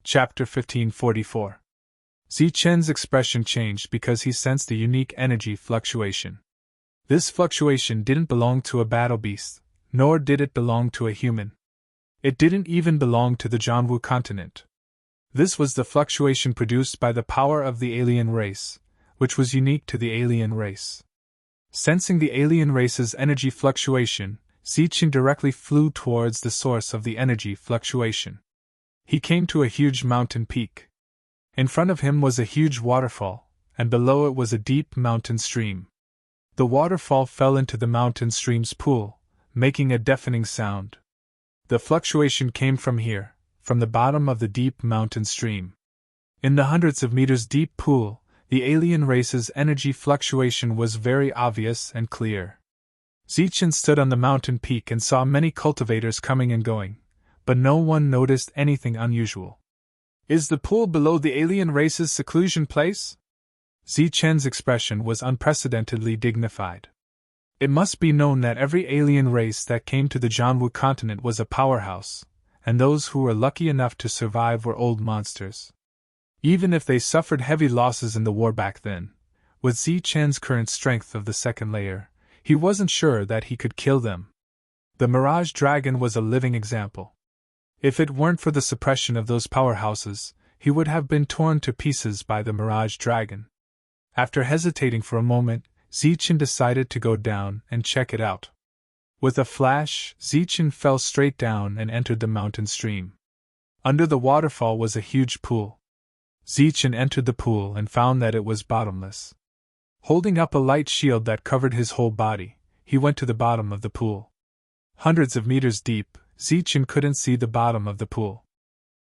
Chapter 1544. Zichen's expression changed because he sensed a unique energy fluctuation. This fluctuation didn't belong to a battle beast, nor did it belong to a human. It didn't even belong to the Jianwu continent. This was the fluctuation produced by the power of the alien race, which was unique to the alien race. Sensing the alien race's energy fluctuation, Zichen directly flew towards the source of the energy fluctuation. He came to a huge mountain peak. In front of him was a huge waterfall, and below it was a deep mountain stream. The waterfall fell into the mountain stream's pool, making a deafening sound. The fluctuation came from here, from the bottom of the deep mountain stream. In the hundreds of meters deep pool, the alien race's energy fluctuation was very obvious and clear. Zichen stood on the mountain peak and saw many cultivators coming and going, but no one noticed anything unusual. Is the pool below the alien race's seclusion place? Zichen's expression was unprecedentedly dignified. It must be known that every alien race that came to the Jianwu continent was a powerhouse, and those who were lucky enough to survive were old monsters. Even if they suffered heavy losses in the war back then, with Zichen's current strength of the second layer, he wasn't sure that he could kill them. The Mirage Dragon was a living example. If it weren't for the suppression of those powerhouses, he would have been torn to pieces by the Mirage Dragon. After hesitating for a moment, Zichen decided to go down and check it out. With a flash, Zichen fell straight down and entered the mountain stream. Under the waterfall was a huge pool. Zichen entered the pool and found that it was bottomless. Holding up a light shield that covered his whole body, he went to the bottom of the pool. Hundreds of meters deep, Zichen couldn't see the bottom of the pool.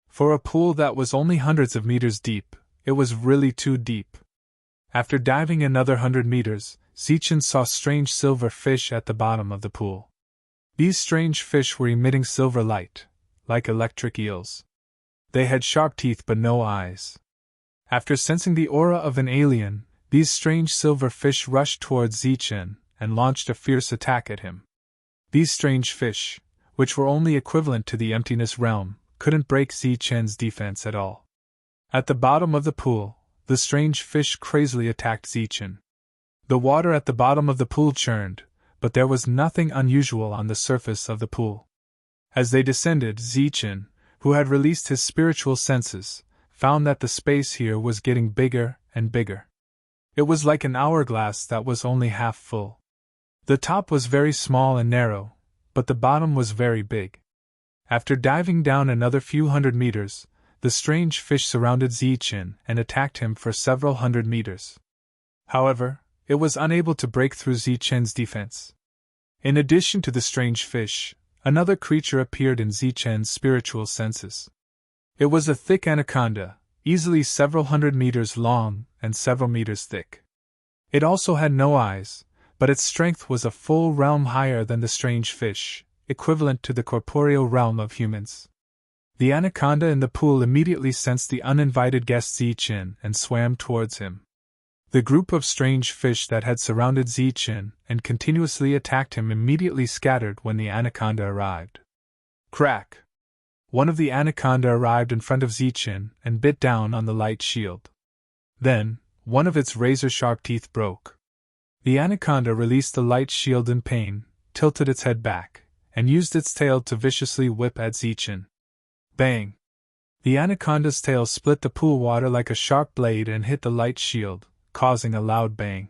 For a pool that was only hundreds of meters deep, it was really too deep. After diving another 100 meters, Zichen saw strange silver fish at the bottom of the pool. These strange fish were emitting silver light, like electric eels. They had sharp teeth but no eyes. After sensing the aura of an alien, these strange silver fish rushed towards Zichen and launched a fierce attack at him. These strange fish, which were only equivalent to the emptiness realm, couldn't break Zichen's defense at all. At the bottom of the pool, the strange fish crazily attacked Zichen. The water at the bottom of the pool churned, but there was nothing unusual on the surface of the pool. As they descended, Zichen, who had released his spiritual senses, found that the space here was getting bigger and bigger. It was like an hourglass that was only half full. The top was very small and narrow, but the bottom was very big. After diving down another few hundred meters, the strange fish surrounded Zichen and attacked him for several hundred meters. However, it was unable to break through Zichen's defense. In addition to the strange fish, another creature appeared in Zichen's spiritual senses. It was a thick anaconda, easily several hundred meters long and several meters thick. It also had no eyes, but its strength was a full realm higher than the strange fish, equivalent to the corporeal realm of humans. The anaconda in the pool immediately sensed the uninvited guest Zichen and swam towards him. The group of strange fish that had surrounded Zichen and continuously attacked him immediately scattered when the anaconda arrived. Crack! One of the anaconda arrived in front of Zichen and bit down on the light shield. Then, one of its razor-sharp teeth broke. The anaconda released the light shield in pain, tilted its head back, and used its tail to viciously whip at Zichen. Bang! The anaconda's tail split the pool water like a sharp blade and hit the light shield, causing a loud bang.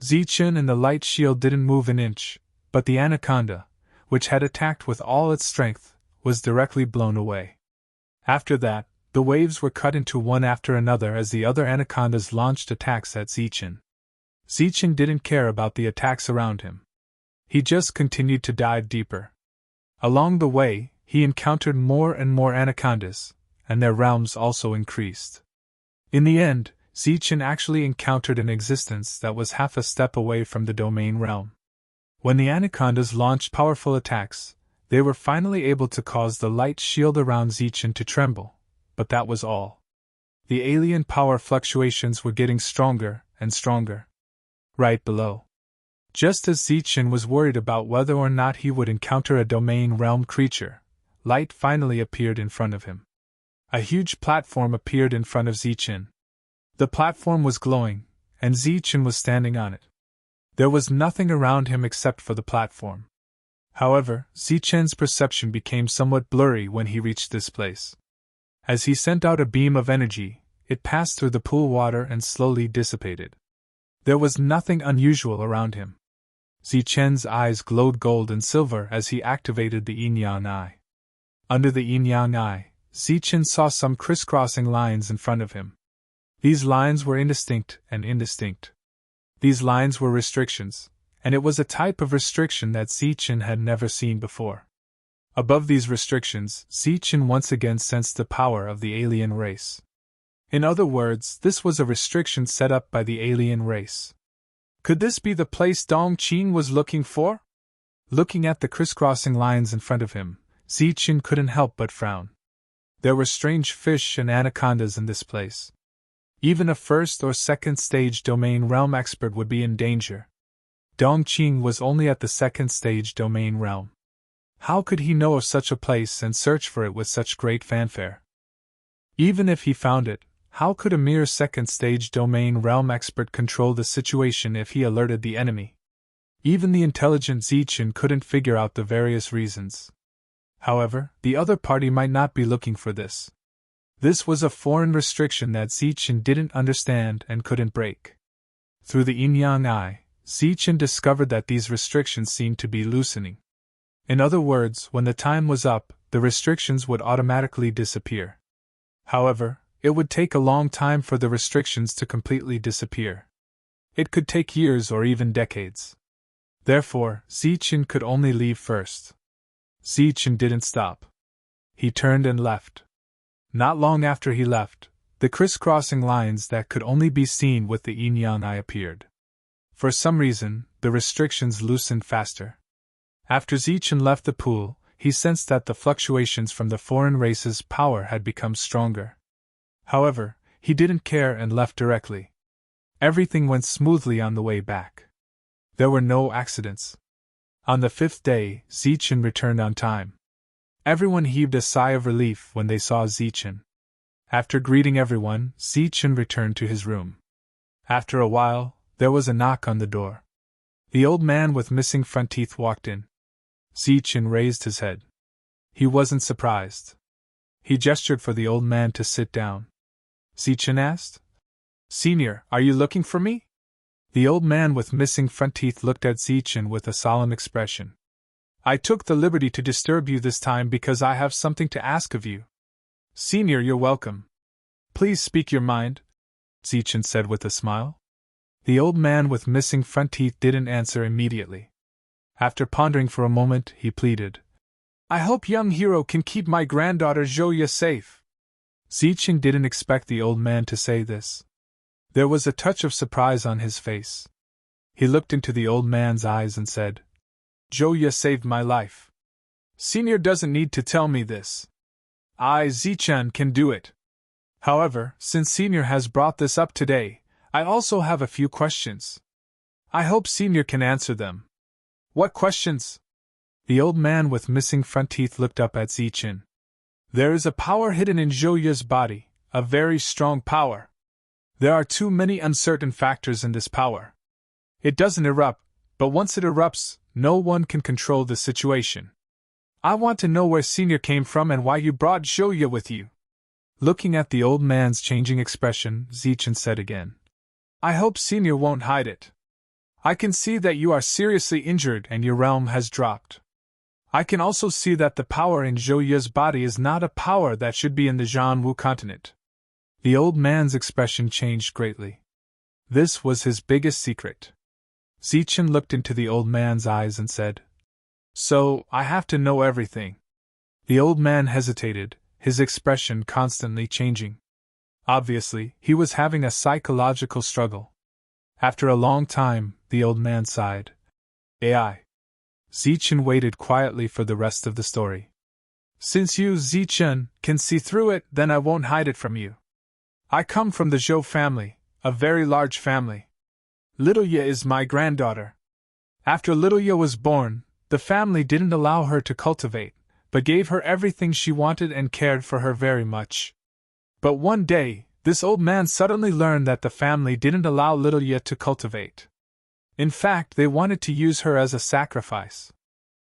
Zichen and the light shield didn't move an inch, but the anaconda, which had attacked with all its strength, was directly blown away. After that, the waves were cut into one after another as the other anacondas launched attacks at Zichen. Zichen didn't care about the attacks around him. He just continued to dive deeper. Along the way, he encountered more and more anacondas, and their realms also increased. In the end, Zichen actually encountered an existence that was half a step away from the domain realm. When the anacondas launched powerful attacks, they were finally able to cause the light shield around Zichen to tremble, but that was all. The alien power fluctuations were getting stronger and stronger. Right below. Just as Zichen was worried about whether or not he would encounter a domain realm creature, light finally appeared in front of him. A huge platform appeared in front of Zichen. The platform was glowing, and Zichen was standing on it. There was nothing around him except for the platform. However, Zichen's perception became somewhat blurry when he reached this place. As he sent out a beam of energy, it passed through the pool water and slowly dissipated. There was nothing unusual around him. Zichen's eyes glowed gold and silver as he activated the yin-yang eye. Under the yin-yang eye, Zichen saw some crisscrossing lines in front of him. These lines were indistinct and indistinct. These lines were restrictions, and it was a type of restriction that Zichen had never seen before. Above these restrictions, Zichen once again sensed the power of the alien race. In other words, this was a restriction set up by the alien race. Could this be the place Dong Qing was looking for? Looking at the crisscrossing lines in front of him, Zichen couldn't help but frown. There were strange fish and anacondas in this place. Even a first or second stage domain realm expert would be in danger. Dong Qing was only at the second stage domain realm. How could he know of such a place and search for it with such great fanfare? Even if he found it, how could a mere second stage domain realm expert control the situation if he alerted the enemy? Even the intelligent Zichen couldn't figure out the various reasons. However, the other party might not be looking for this. This was a foreign restriction that Zichen didn't understand and couldn't break. Through the yin-yang eye, Zichen discovered that these restrictions seemed to be loosening. In other words, when the time was up, the restrictions would automatically disappear. However, it would take a long time for the restrictions to completely disappear. It could take years or even decades. Therefore, Zichen could only leave first. Zichen didn't stop. He turned and left. Not long after he left, the crisscrossing lines that could only be seen with the yin-yang eye appeared. For some reason, the restrictions loosened faster. After Zichen left the pool, he sensed that the fluctuations from the foreign race's power had become stronger. However, he didn't care and left directly. Everything went smoothly on the way back. There were no accidents. On the 5th day, Zichen returned on time. Everyone heaved a sigh of relief when they saw Zichen. After greeting everyone, Zichen returned to his room. After a while, there was a knock on the door. The old man with missing front teeth walked in. Zichen raised his head. He wasn't surprised. He gestured for the old man to sit down. Zichen asked, "Senior, are you looking for me?" The old man with missing front teeth looked at Zichen with a solemn expression. "I took the liberty to disturb you this time because I have something to ask of you." "Senior, you're welcome. Please speak your mind," Zichen said with a smile. The old man with missing front teeth didn't answer immediately. After pondering for a moment, he pleaded, "I hope young hero can keep my granddaughter Zhouya safe." Zichen didn't expect the old man to say this. There was a touch of surprise on his face. He looked into the old man's eyes and said, "Zhouya saved my life. Senior doesn't need to tell me this. I, Zichen, can do it. However, since Senior has brought this up today, I also have a few questions. I hope Senior can answer them." "What questions?" The old man with missing front teeth looked up at Zichen. "There is a power hidden in Zhouya's body, a very strong power. There are too many uncertain factors in this power. It doesn't erupt, but once it erupts, no one can control the situation. I want to know where Senior came from and why you brought Zhouya with you." Looking at the old man's changing expression, Zichen said again, "I hope Senior won't hide it. I can see that you are seriously injured and your realm has dropped. I can also see that the power in Zhouya's body is not a power that should be in the Zhanwu continent." The old man's expression changed greatly. This was his biggest secret. Zichen looked into the old man's eyes and said, "So, I have to know everything." The old man hesitated, his expression constantly changing. Obviously, he was having a psychological struggle. After a long time, the old man sighed. "AI." Zichen waited quietly for the rest of the story. "Since you, Zichen, can see through it, then I won't hide it from you. I come from the Zhou family, a very large family. Little Ye is my granddaughter. After Little Ye was born, the family didn't allow her to cultivate, but gave her everything she wanted and cared for her very much. But one day, this old man suddenly learned that the family didn't allow little Ye to cultivate. In fact, they wanted to use her as a sacrifice.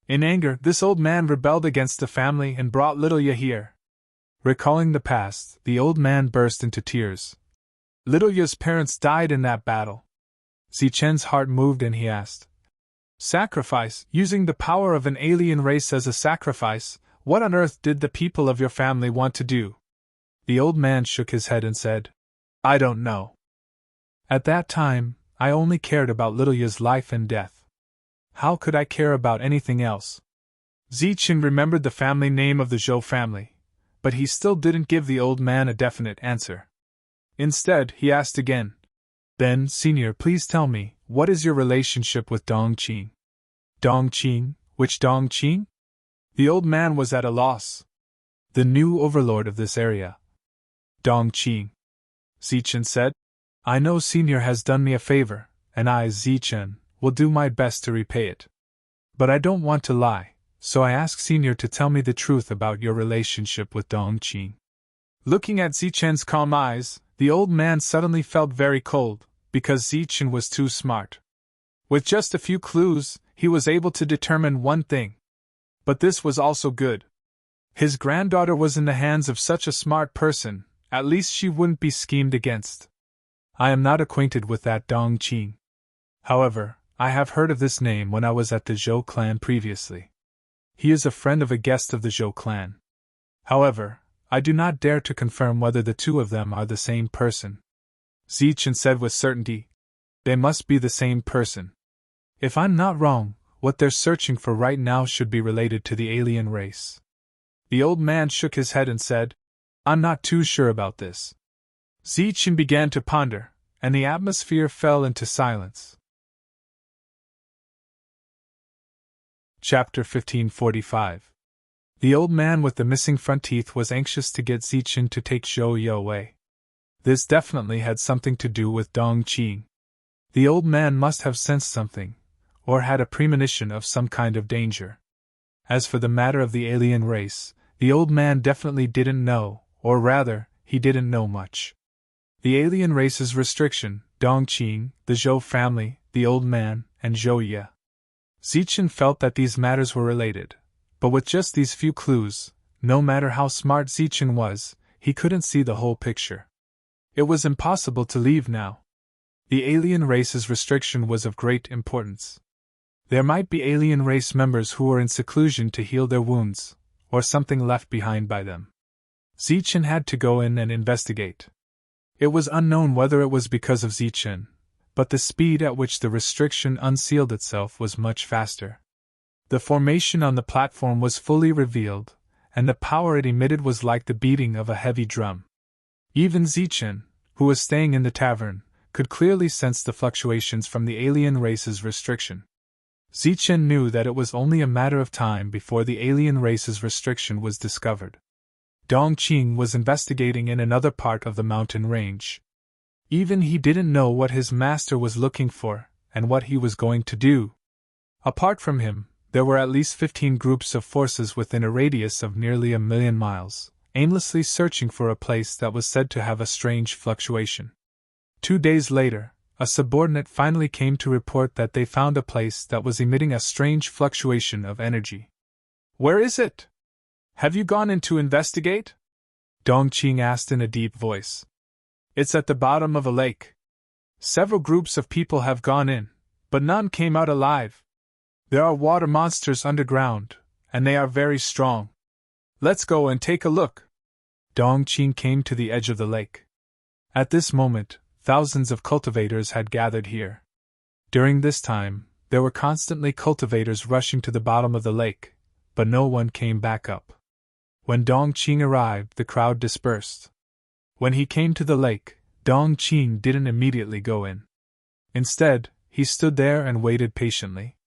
In anger, this old man rebelled against the family and brought little Ye here. Recalling the past, the old man burst into tears. Little Ye's parents died in that battle. Zichen's heart moved and he asked, "Sacrifice, using the power of an alien race as a sacrifice, what on earth did the people of your family want to do?" The old man shook his head and said, "I don't know. At that time, I only cared about little Ye's life and death. How could I care about anything else?" Zichen remembered the family name of the Zhou family, but he still didn't give the old man a definite answer. Instead, he asked again, "Then, Senior, please tell me, what is your relationship with Dongqing?" "Dongqing? Which Dongqing?" The old man was at a loss. "The new overlord of this area." "Dongqing," Zichen said. "I know Senior has done me a favor, and I, Zichen, will do my best to repay it. But I don't want to lie, so I ask Senior to tell me the truth about your relationship with Dongqing." Looking at Zichen's calm eyes, the old man suddenly felt very cold, because Zichen was too smart. With just a few clues, he was able to determine one thing. But this was also good. His granddaughter was in the hands of such a smart person, at least she wouldn't be schemed against. "I am not acquainted with that Dongqing. However, I have heard of this name when I was at the Zhou clan previously. He is a friend of a guest of the Zhou clan. However, I do not dare to confirm whether the two of them are the same person." Zichen said with certainty, "They must be the same person. If I'm not wrong, what they're searching for right now should be related to the alien race." The old man shook his head and said, "I'm not too sure about this." Zichen began to ponder, and the atmosphere fell into silence. Chapter 1545. The old man with the missing front teeth was anxious to get Zichen to take Zhou Ye away. This definitely had something to do with Dongqing. The old man must have sensed something, or had a premonition of some kind of danger. As for the matter of the alien race, the old man definitely didn't know, or rather, he didn't know much. The alien race's restriction, Dongqing, the Zhou family, the old man, and Zhou Ye. Zichen felt that these matters were related, but with just these few clues, no matter how smart Zichen was, he couldn't see the whole picture. It was impossible to leave now. The alien race's restriction was of great importance. There might be alien race members who were in seclusion to heal their wounds, or something left behind by them. Zichen had to go in and investigate. It was unknown whether it was because of Zichen, but the speed at which the restriction unsealed itself was much faster. The formation on the platform was fully revealed, and the power it emitted was like the beating of a heavy drum. Even Zichen, who was staying in the tavern, could clearly sense the fluctuations from the alien race's restriction. Zichen knew that it was only a matter of time before the alien race's restriction was discovered. Dongqing was investigating in another part of the mountain range. Even he didn't know what his master was looking for, and what he was going to do. Apart from him, there were at least 15 groups of forces within a radius of nearly 1,000,000 miles, aimlessly searching for a place that was said to have a strange fluctuation. 2 days later, a subordinate finally came to report that they found a place that was emitting a strange fluctuation of energy. "Where is it? Have you gone in to investigate?" Dongqing asked in a deep voice. "It's at the bottom of a lake. Several groups of people have gone in, but none came out alive. There are water monsters underground, and they are very strong. Let's go and take a look." Dongqing came to the edge of the lake. At this moment, thousands of cultivators had gathered here. During this time, there were constantly cultivators rushing to the bottom of the lake, but no one came back up. When Dongqing arrived, the crowd dispersed. When he came to the lake, Dongqing didn't immediately go in. Instead, he stood there and waited patiently.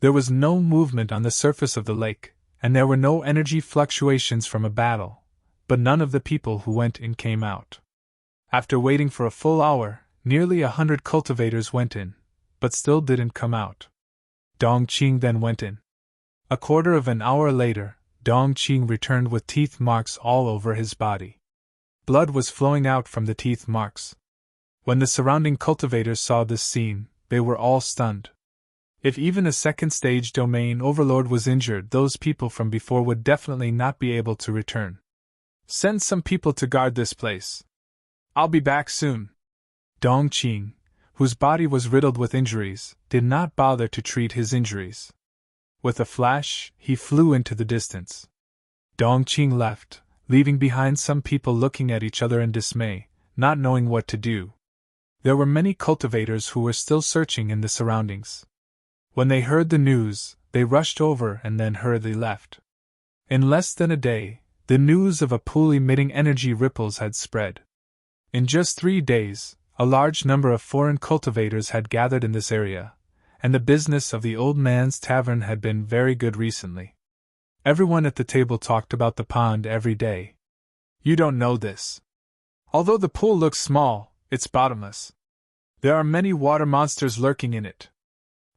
There was no movement on the surface of the lake, and there were no energy fluctuations from a battle, but none of the people who went in came out. After waiting for a full hour, nearly 100 cultivators went in, but still didn't come out. Dongqing then went in. A quarter of an hour later, Dongqing returned with teeth marks all over his body. Blood was flowing out from the teeth marks. When the surrounding cultivators saw this scene, they were all stunned. If even a second-stage domain overlord was injured, those people from before would definitely not be able to return. Send some people to guard this place. I'll be back soon. Dongqing, whose body was riddled with injuries, did not bother to treat his injuries. With a flash, he flew into the distance. Dongqing left, leaving behind some people looking at each other in dismay, not knowing what to do. There were many cultivators who were still searching in the surroundings. When they heard the news, they rushed over and then hurriedly left. In less than a day, the news of a pool emitting energy ripples had spread. In just 3 days, a large number of foreign cultivators had gathered in this area, and the business of the old man's tavern had been very good recently. Everyone at the table talked about the pond every day. You don't know this. Although the pool looks small, it's bottomless. There are many water monsters lurking in it.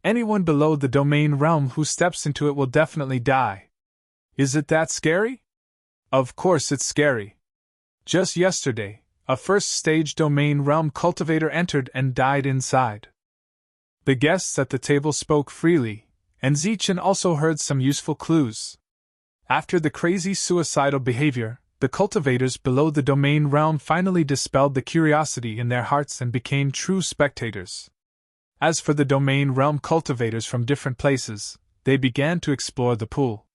Anyone below the domain realm who steps into it will definitely die. Is it that scary? Of course it's scary. Just yesterday, a first-stage domain realm cultivator entered and died inside. The guests at the table spoke freely, and Zichen also heard some useful clues. After the crazy suicidal behavior, the cultivators below the domain realm finally dispelled the curiosity in their hearts and became true spectators. As for the domain realm cultivators from different places, they began to explore the pool.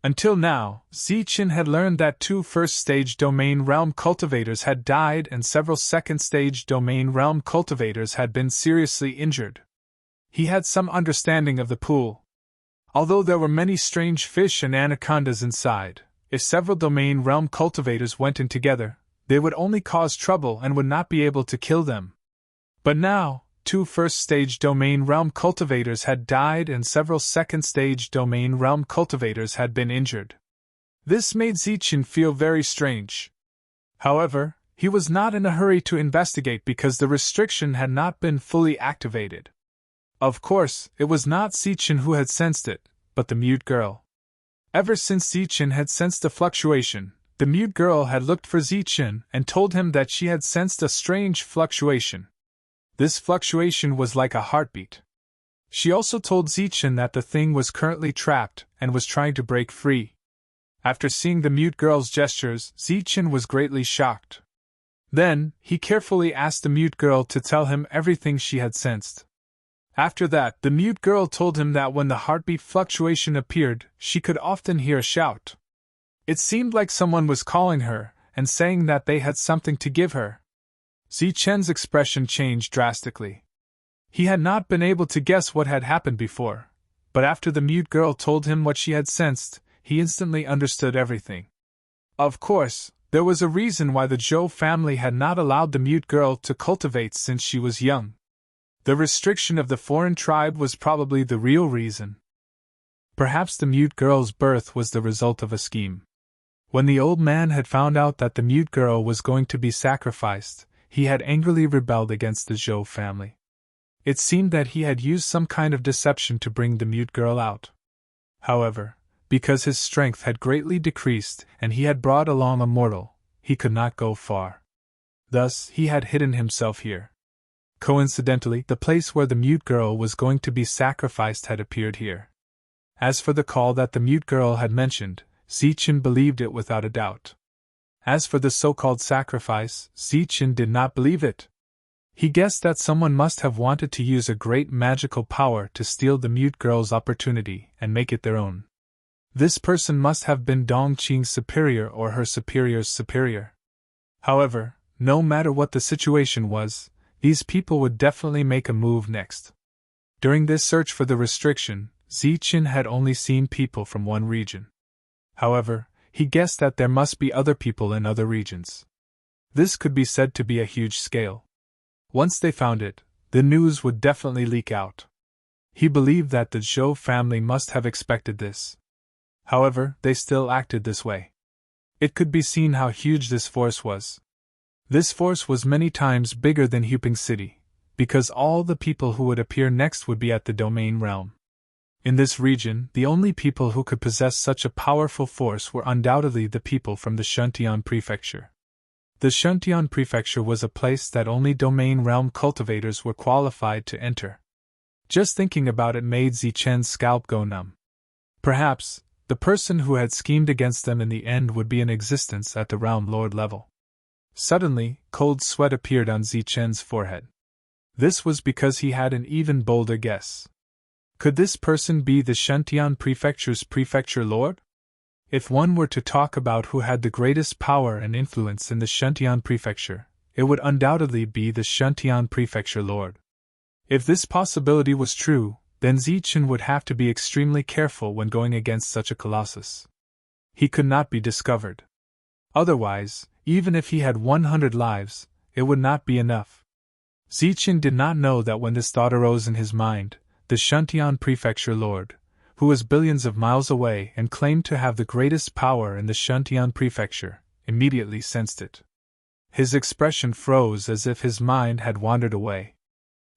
Until now, Zichen had learned that 2 first-stage domain realm cultivators had died and several second-stage domain realm cultivators had been seriously injured. He had some understanding of the pool. Although there were many strange fish and anacondas inside, if several domain realm cultivators went in together, they would only cause trouble and would not be able to kill them. But now, 2 first-stage domain realm cultivators had died and several second-stage domain realm cultivators had been injured. This made Zichen feel very strange. However, he was not in a hurry to investigate because the restriction had not been fully activated. Of course, it was not Zichen who had sensed it, but the mute girl. Ever since Zichen had sensed a fluctuation, the mute girl had looked for Zichen and told him that she had sensed a strange fluctuation. This fluctuation was like a heartbeat. She also told Zichen that the thing was currently trapped and was trying to break free. After seeing the mute girl's gestures, Zichen was greatly shocked. Then, he carefully asked the mute girl to tell him everything she had sensed. After that, the mute girl told him that when the heartbeat fluctuation appeared, she could often hear a shout. It seemed like someone was calling her and saying that they had something to give her. Zichen's expression changed drastically. He had not been able to guess what had happened before, but after the mute girl told him what she had sensed, he instantly understood everything. Of course, there was a reason why the Zhou family had not allowed the mute girl to cultivate since she was young. The restriction of the foreign tribe was probably the real reason. Perhaps the mute girl's birth was the result of a scheme. When the old man had found out that the mute girl was going to be sacrificed, he had angrily rebelled against the Zhou family. It seemed that he had used some kind of deception to bring the mute girl out. However, because his strength had greatly decreased and he had brought along a mortal, he could not go far. Thus, he had hidden himself here. Coincidentally, the place where the mute girl was going to be sacrificed had appeared here. As for the call that the mute girl had mentioned, Zichen believed it without a doubt. As for the so-called sacrifice, Zichen did not believe it. He guessed that someone must have wanted to use a great magical power to steal the mute girl's opportunity and make it their own. This person must have been Dongqing's superior or her superior's superior. However, no matter what the situation was, these people would definitely make a move next. During this search for the restriction, Zichen had only seen people from one region. However, he guessed that there must be other people in other regions. This could be said to be a huge scale. Once they found it, the news would definitely leak out. He believed that the Zhou family must have expected this. However, they still acted this way. It could be seen how huge this force was. This force was many times bigger than Huping City, because all the people who would appear next would be at the domain realm. In this region, the only people who could possess such a powerful force were undoubtedly the people from the Shuntian prefecture. The Shuntian Prefecture was a place that only domain realm cultivators were qualified to enter. Just thinking about it made Zichen's scalp go numb. Perhaps, the person who had schemed against them in the end would be in existence at the Realm Lord level. Suddenly, cold sweat appeared on Zichen's forehead. This was because he had an even bolder guess. Could this person be the Shuntian Prefecture's Prefecture Lord? If one were to talk about who had the greatest power and influence in the Shuntian Prefecture, it would undoubtedly be the Shuntian Prefecture Lord. If this possibility was true, then Zichen would have to be extremely careful when going against such a colossus. He could not be discovered. Otherwise, even if he had 100 lives, it would not be enough. Zichen did not know that when this thought arose in his mind, the Shuntian Prefecture Lord, who was billions of miles away and claimed to have the greatest power in the Shuntian Prefecture, immediately sensed it. His expression froze as if his mind had wandered away.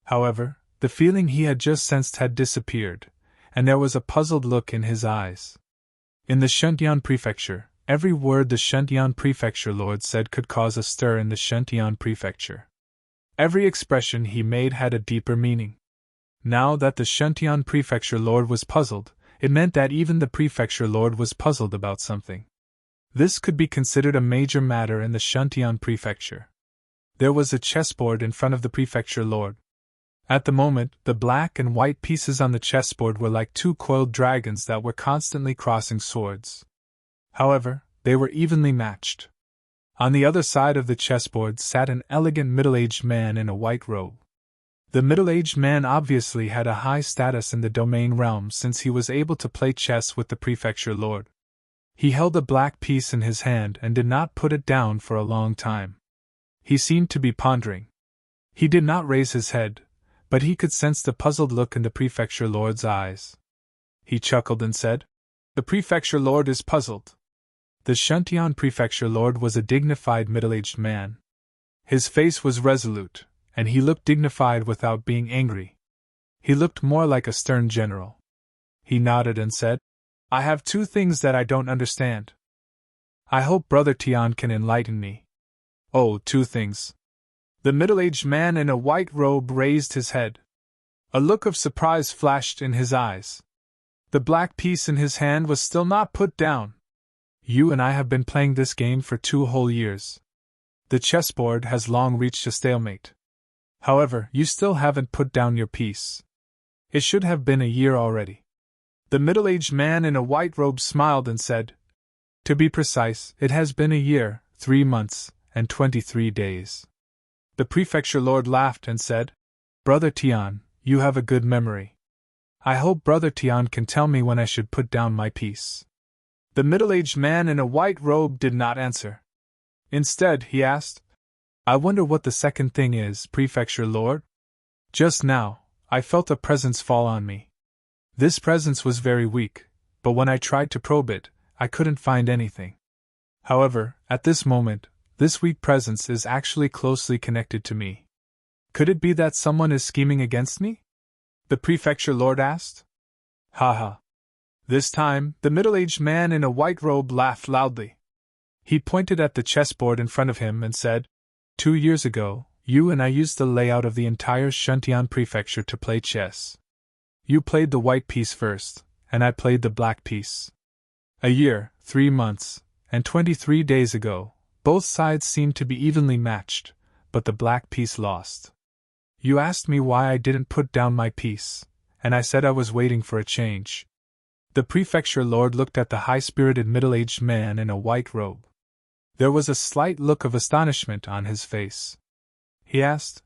However, the feeling he had just sensed had disappeared, and there was a puzzled look in his eyes. In the Shuntian Prefecture, every word the Shuntian Prefecture Lord said could cause a stir in the Shuntian Prefecture. Every expression he made had a deeper meaning. Now that the Shuntian Prefecture Lord was puzzled, it meant that even the Prefecture Lord was puzzled about something. This could be considered a major matter in the Shuntian Prefecture. There was a chessboard in front of the Prefecture Lord. At the moment, the black and white pieces on the chessboard were like two coiled dragons that were constantly crossing swords. However, they were evenly matched. On the other side of the chessboard sat an elegant middle-aged man in a white robe. The middle-aged man obviously had a high status in the domain realm since he was able to play chess with the Prefecture Lord. He held a black piece in his hand and did not put it down for a long time. He seemed to be pondering. He did not raise his head, but he could sense the puzzled look in the Prefecture Lord's eyes. He chuckled and said, "The Prefecture Lord is puzzled." The Shuntian Prefecture Lord was a dignified middle-aged man. His face was resolute, and he looked dignified without being angry. He looked more like a stern general. He nodded and said, "I have two things that I don't understand. I hope Brother Tian can enlighten me." "Oh, two things." The middle-aged man in a white robe raised his head. A look of surprise flashed in his eyes. The black piece in his hand was still not put down. "You and I have been playing this game for 2 whole years. The chessboard has long reached a stalemate. However, you still haven't put down your piece. It should have been a year already." The middle-aged man in a white robe smiled and said, "To be precise, it has been a year, 3 months, and 23 days. The Prefecture Lord laughed and said, "Brother Tian, you have a good memory. I hope Brother Tian can tell me when I should put down my piece." The middle-aged man in a white robe did not answer. Instead, he asked, "I wonder what the second thing is, Prefecture Lord? Just now, I felt a presence fall on me. This presence was very weak, but when I tried to probe it, I couldn't find anything. However, at this moment, this weak presence is actually closely connected to me. Could it be that someone is scheming against me?" the Prefecture Lord asked. "Ha ha." This time, the middle-aged man in a white robe laughed loudly. He pointed at the chessboard in front of him and said, 2 years ago, you and I used the layout of the entire Shuntian Prefecture to play chess. You played the white piece first, and I played the black piece. A year, 3 months, and 23 days ago, both sides seemed to be evenly matched, but the black piece lost. You asked me why I didn't put down my piece, and I said I was waiting for a change." The Prefecture Lord looked at the high-spirited middle-aged man in a white robe. There was a slight look of astonishment on his face. He asked,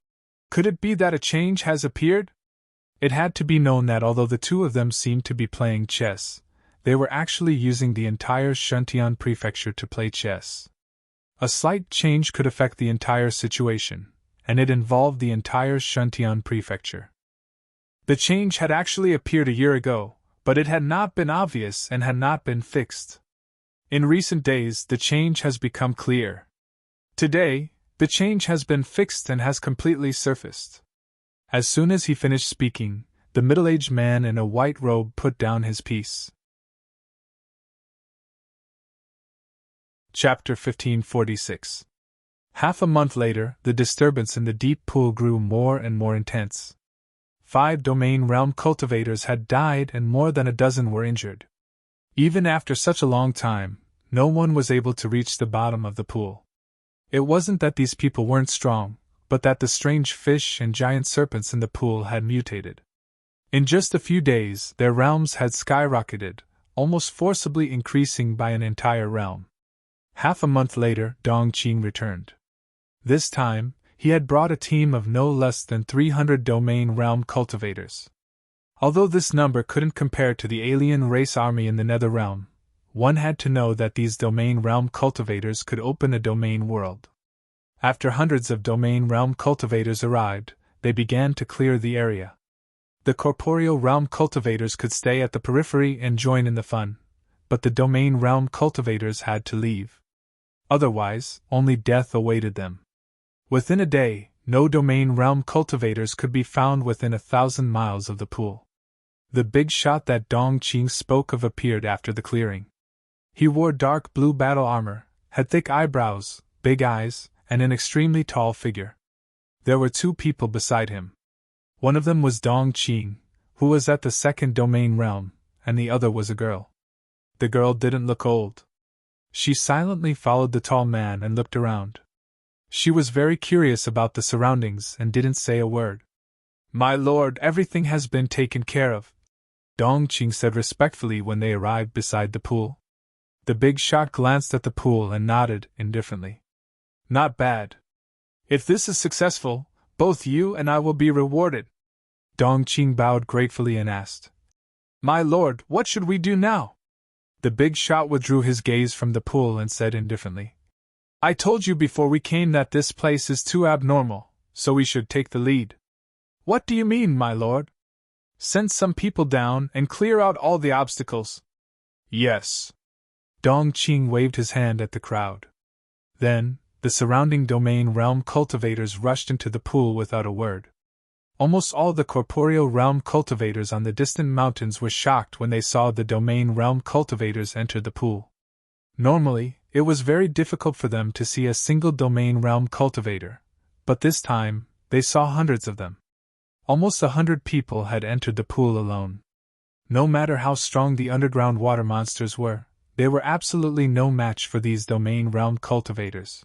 "Could it be that a change has appeared?" It had to be known that although the two of them seemed to be playing chess, they were actually using the entire Shuntian Prefecture to play chess. A slight change could affect the entire situation, and it involved the entire Shuntian Prefecture. The change had actually appeared a year ago, but it had not been obvious and had not been fixed. In recent days, the change has become clear. Today, the change has been fixed and has completely surfaced. As soon as he finished speaking, the middle-aged man in a white robe put down his piece. Chapter 1546. Half a month later, the disturbance in the deep pool grew more and more intense. 5 domain realm cultivators had died and more than a dozen were injured. Even after such a long time, no one was able to reach the bottom of the pool. It wasn't that these people weren't strong, but that the strange fish and giant serpents in the pool had mutated. In just a few days, their realms had skyrocketed, almost forcibly increasing by an entire realm. Half a month later, Dongqing returned. This time, he had brought a team of no less than 300 domain realm cultivators. Although this number couldn't compare to the alien race army in the Nether Realm, one had to know that these domain realm cultivators could open a domain world. After hundreds of domain realm cultivators arrived, they began to clear the area. The corporeal realm cultivators could stay at the periphery and join in the fun, but the domain realm cultivators had to leave. Otherwise, only death awaited them. Within a day, no domain realm cultivators could be found within 1,000 miles of the pool. The big shot that Dongqing spoke of appeared after the clearing. He wore dark blue battle armor, had thick eyebrows, big eyes, and an extremely tall figure. There were 2 people beside him. One of them was Dongqing, who was at the second domain realm, and the other was a girl. The girl didn't look old. She silently followed the tall man and looked around. She was very curious about the surroundings and didn't say a word. "My lord, everything has been taken care of," Dongqing said respectfully when they arrived beside the pool. The big shot glanced at the pool and nodded indifferently. "Not bad. If this is successful, both you and I will be rewarded." Dongqing bowed gratefully and asked, "My lord, what should we do now?" The big shot withdrew his gaze from the pool and said indifferently, "I told you before we came that this place is too abnormal, so we should take the lead." "What do you mean, my lord?" "Send some people down and clear out all the obstacles." "Yes." Dongqing waved his hand at the crowd. Then, the surrounding domain realm cultivators rushed into the pool without a word. Almost all the corporeal realm cultivators on the distant mountains were shocked when they saw the domain realm cultivators enter the pool. Normally, it was very difficult for them to see a single domain realm cultivator, but this time, they saw hundreds of them. Almost 100 people had entered the pool alone. No matter how strong the underground water monsters were, they were absolutely no match for these domain realm cultivators.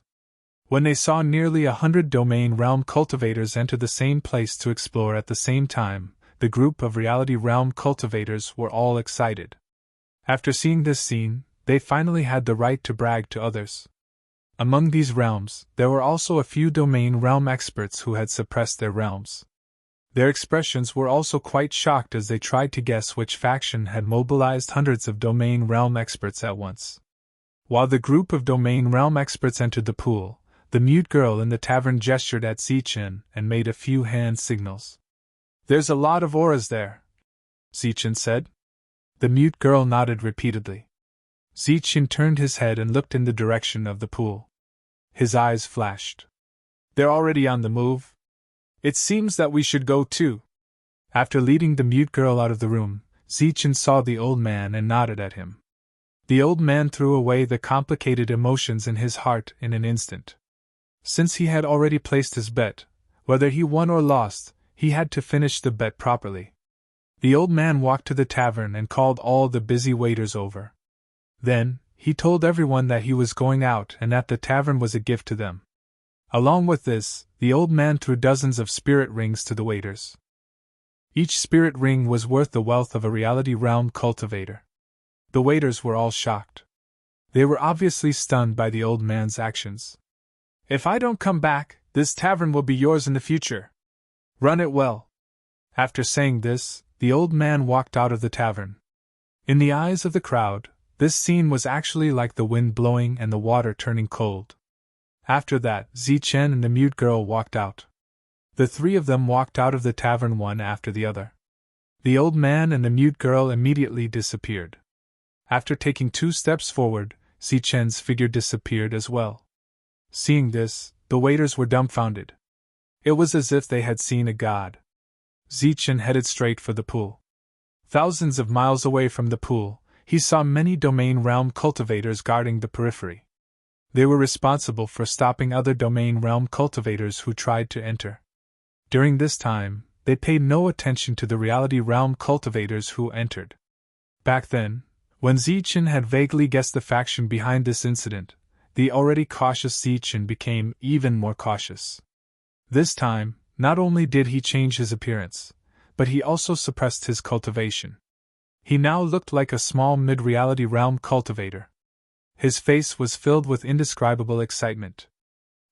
When they saw nearly 100 domain realm cultivators enter the same place to explore at the same time, the group of reality realm cultivators were all excited. After seeing this scene, they finally had the right to brag to others. Among these realms, there were also a few domain realm experts who had suppressed their realms. Their expressions were also quite shocked as they tried to guess which faction had mobilized hundreds of domain realm experts at once. While the group of domain realm experts entered the pool, the mute girl in the tavern gestured at Zichen and made a few hand signals. "There's a lot of auras there," Zichen said. The mute girl nodded repeatedly. Zichen turned his head and looked in the direction of the pool. His eyes flashed. "They're already on the move. It seems that we should go too." After leading the mute girl out of the room, Zichen saw the old man and nodded at him. The old man threw away the complicated emotions in his heart in an instant. Since he had already placed his bet, whether he won or lost, he had to finish the bet properly. The old man walked to the tavern and called all the busy waiters over. Then, he told everyone that he was going out and that the tavern was a gift to them. Along with this, the old man threw dozens of spirit rings to the waiters. Each spirit ring was worth the wealth of a reality realm cultivator. The waiters were all shocked. They were obviously stunned by the old man's actions. "If I don't come back, this tavern will be yours in the future. Run it well." After saying this, the old man walked out of the tavern. In the eyes of the crowd, this scene was actually like the wind blowing and the water turning cold. After that, Zichen and the mute girl walked out. The 3 of them walked out of the tavern one after the other. The old man and the mute girl immediately disappeared. After taking 2 steps forward, Zichen's figure disappeared as well. Seeing this, the waiters were dumbfounded. It was as if they had seen a god. Zichen headed straight for the pool. Thousands of miles away from the pool, he saw many domain realm cultivators guarding the periphery. They were responsible for stopping other domain realm cultivators who tried to enter. During this time, they paid no attention to the reality realm cultivators who entered. Back then, when Zichen had vaguely guessed the faction behind this incident, the already cautious Zichen became even more cautious. This time, not only did he change his appearance, but he also suppressed his cultivation. He now looked like a small mid-reality realm cultivator. His face was filled with indescribable excitement.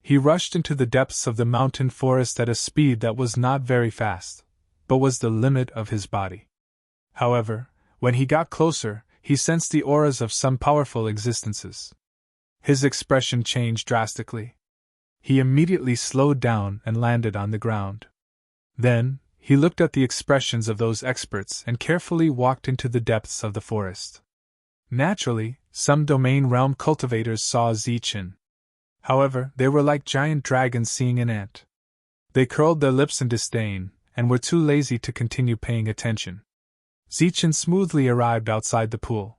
He rushed into the depths of the mountain forest at a speed that was not very fast, but was the limit of his body. However, when he got closer, he sensed the auras of some powerful existences. His expression changed drastically. He immediately slowed down and landed on the ground. Then, he looked at the expressions of those experts and carefully walked into the depths of the forest. Naturally, some domain realm cultivators saw Zichen. However, they were like giant dragons seeing an ant. They curled their lips in disdain, and were too lazy to continue paying attention. Zichen smoothly arrived outside the pool.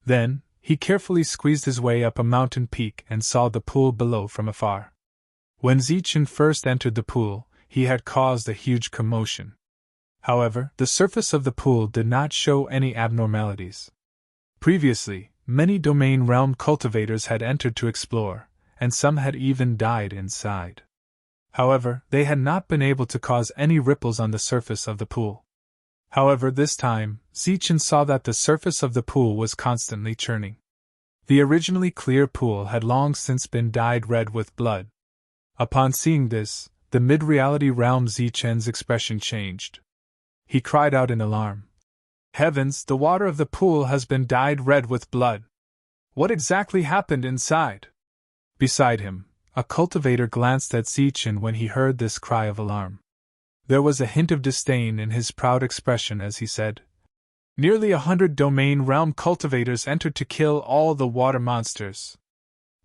Then, he carefully squeezed his way up a mountain peak and saw the pool below from afar. When Zichen first entered the pool, he had caused a huge commotion. However, the surface of the pool did not show any abnormalities. Previously, many domain realm cultivators had entered to explore, and some had even died inside. However, they had not been able to cause any ripples on the surface of the pool. However, this time, Zichen saw that the surface of the pool was constantly churning. The originally clear pool had long since been dyed red with blood. Upon seeing this, the mid-reality realm Zichen's expression changed. He cried out in alarm. Heavens, the water of the pool has been dyed red with blood. What exactly happened inside? Beside him, a cultivator glanced at Zichen when he heard this cry of alarm. There was a hint of disdain in his proud expression as he said, Nearly 100 domain realm cultivators entered to kill all the water monsters.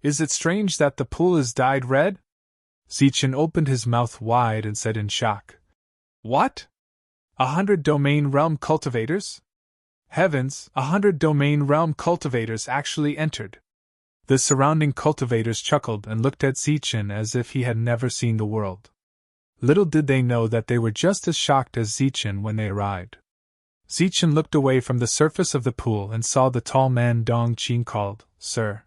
Is it strange that the pool is dyed red? Zichen opened his mouth wide and said in shock, What? 100 domain realm cultivators? Heavens, 100 domain realm cultivators actually entered. The surrounding cultivators chuckled and looked at Zichen as if he had never seen the world. Little did they know that they were just as shocked as Zichen when they arrived. Zichen looked away from the surface of the pool and saw the tall man Dong Qing called, Sir.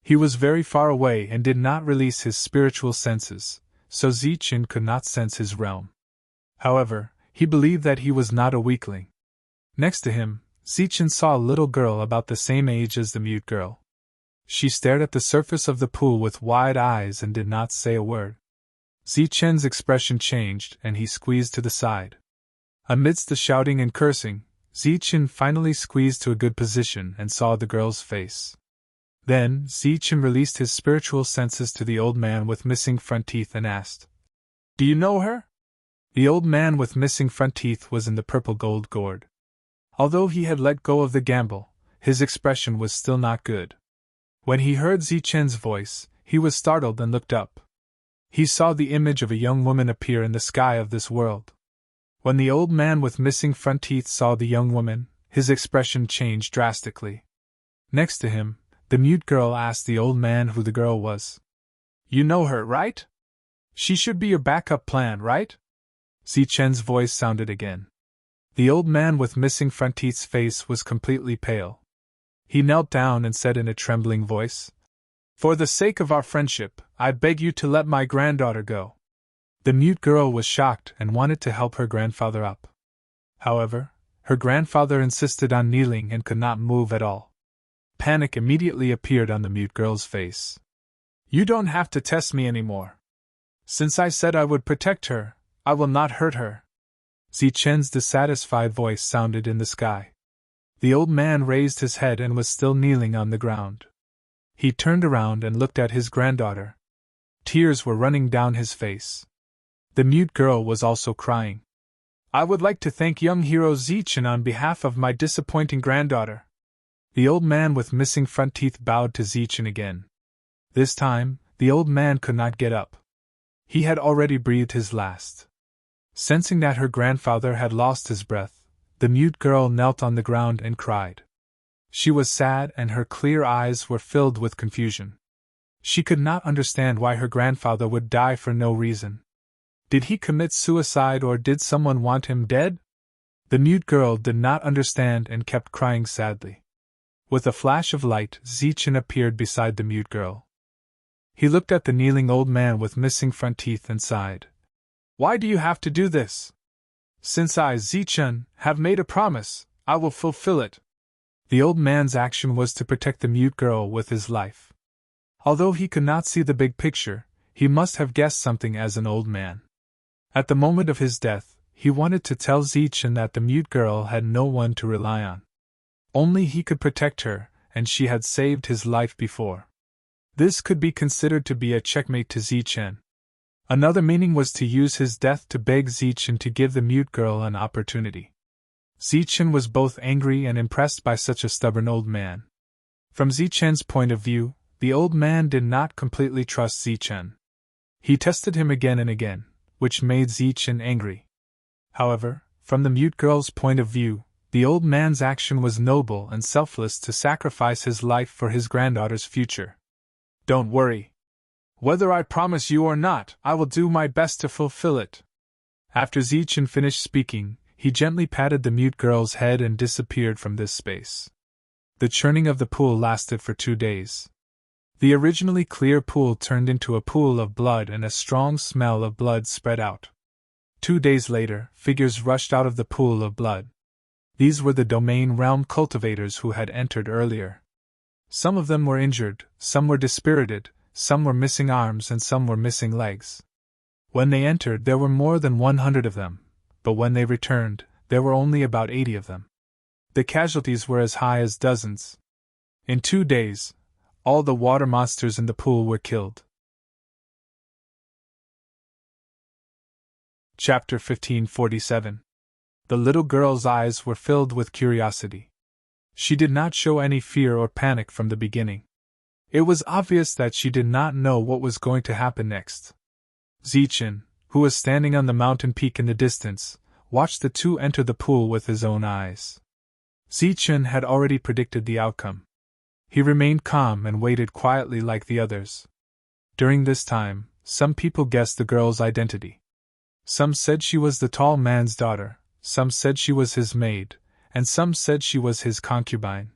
He was very far away and did not release his spiritual senses, so Zichen could not sense his realm. However, he believed that he was not a weakling. Next to him, Zichen saw a little girl about the same age as the mute girl. She stared at the surface of the pool with wide eyes and did not say a word. Zichen's expression changed and he squeezed to the side. Amidst the shouting and cursing, Zichen finally squeezed to a good position and saw the girl's face. Then, Zichen released his spiritual senses to the old man with missing front teeth and asked, Do you know her? The old man with missing front teeth was in the purple gold gourd. Although he had let go of the gamble, his expression was still not good. When he heard Zichen's voice, he was startled and looked up. He saw the image of a young woman appear in the sky of this world. When the old man with missing front teeth saw the young woman, his expression changed drastically. Next to him, the mute girl asked the old man who the girl was. You know her, right? She should be your backup plan, right? Zichen's voice sounded again. The old man with missing front teeth's face was completely pale. He knelt down and said in a trembling voice, For the sake of our friendship, I beg you to let my granddaughter go. The mute girl was shocked and wanted to help her grandfather up. However, her grandfather insisted on kneeling and could not move at all. Panic immediately appeared on the mute girl's face. You don't have to test me anymore. Since I said I would protect her, I will not hurt her. Zichen's dissatisfied voice sounded in the sky. The old man raised his head and was still kneeling on the ground. He turned around and looked at his granddaughter. Tears were running down his face. The mute girl was also crying. I would like to thank young hero Zichen on behalf of my disappointing granddaughter. The old man with missing front teeth bowed to Zichen again. This time, the old man could not get up. He had already breathed his last. Sensing that her grandfather had lost his breath, the mute girl knelt on the ground and cried. She was sad and her clear eyes were filled with confusion. She could not understand why her grandfather would die for no reason. Did he commit suicide or did someone want him dead? The mute girl did not understand and kept crying sadly. With a flash of light, Zichen appeared beside the mute girl. He looked at the kneeling old man with missing front teeth and sighed. Why do you have to do this? Since I, Zichen, have made a promise, I will fulfill it. The old man's action was to protect the mute girl with his life. Although he could not see the big picture, he must have guessed something as an old man. At the moment of his death, he wanted to tell Zichen that the mute girl had no one to rely on. Only he could protect her, and she had saved his life before. This could be considered to be a checkmate to Zichen. Another meaning was to use his death to beg Zichen to give the mute girl an opportunity. Zichen was both angry and impressed by such a stubborn old man. From Zichen's point of view, the old man did not completely trust Zichen. He tested him again and again, which made Zichen angry. However, from the mute girl's point of view, the old man's action was noble and selfless to sacrifice his life for his granddaughter's future. Don't worry. Whether I promise you or not, I will do my best to fulfill it. After Zichen finished speaking, he gently patted the mute girl's head and disappeared from this space. The churning of the pool lasted for 2 days. The originally clear pool turned into a pool of blood and a strong smell of blood spread out. 2 days later, figures rushed out of the pool of blood. These were the domain realm cultivators who had entered earlier. Some of them were injured, some were dispirited, some were missing arms and some were missing legs. When they entered there were more than 100 of them, but when they returned, there were only about 80 of them. The casualties were as high as dozens. In 2 days, all the water monsters in the pool were killed. Chapter 1547. The little girl's eyes were filled with curiosity. She did not show any fear or panic from the beginning. It was obvious that she did not know what was going to happen next. Zichen, who was standing on the mountain peak in the distance, watched the two enter the pool with his own eyes. Zichen had already predicted the outcome. He remained calm and waited quietly like the others. During this time, some people guessed the girl's identity. Some said she was the tall man's daughter, some said she was his maid, and some said she was his concubine.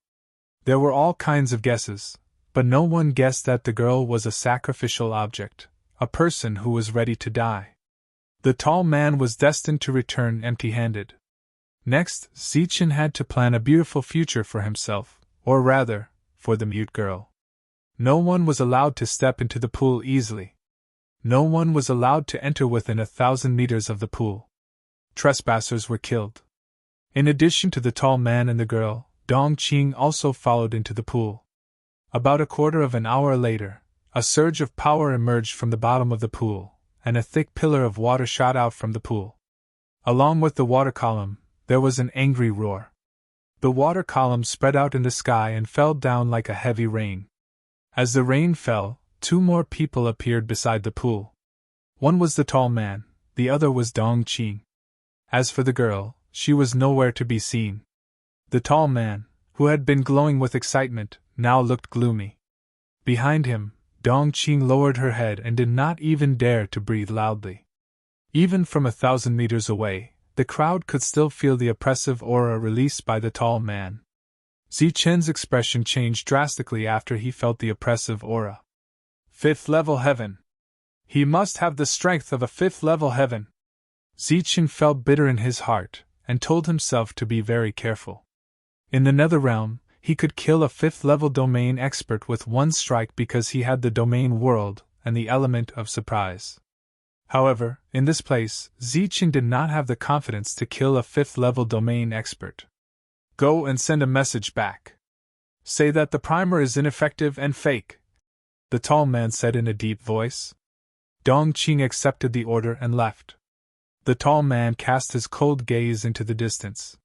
There were all kinds of guesses, but no one guessed that the girl was a sacrificial object, a person who was ready to die. The tall man was destined to return empty-handed. Next, Zichen had to plan a beautiful future for himself, or rather, for the mute girl. No one was allowed to step into the pool easily. No one was allowed to enter within 1,000 meters of the pool. Trespassers were killed. In addition to the tall man and the girl, Dongqing also followed into the pool. About a quarter of an hour later, a surge of power emerged from the bottom of the pool, and a thick pillar of water shot out from the pool. Along with the water column, there was an angry roar. The water column spread out in the sky and fell down like a heavy rain. As the rain fell, 2 more people appeared beside the pool. One was the tall man, the other was Dongqing. As for the girl, she was nowhere to be seen. The tall man, who had been glowing with excitement, now looked gloomy. Behind him, Dongqing lowered her head and did not even dare to breathe loudly. Even from 1,000 meters away, the crowd could still feel the oppressive aura released by the tall man. Zichen's expression changed drastically after he felt the oppressive aura. 5th level heaven. He must have the strength of a 5th level heaven. Zichen felt bitter in his heart, and told himself to be very careful. In the nether realm, he could kill a 5th level domain expert with one strike because he had the domain world and the element of surprise. However, in this place, Zichen did not have the confidence to kill a 5th level domain expert. Go and send a message back. Say that the primer is ineffective and fake, the tall man said in a deep voice. Dongqing accepted the order and left. The tall man cast his cold gaze into the distance.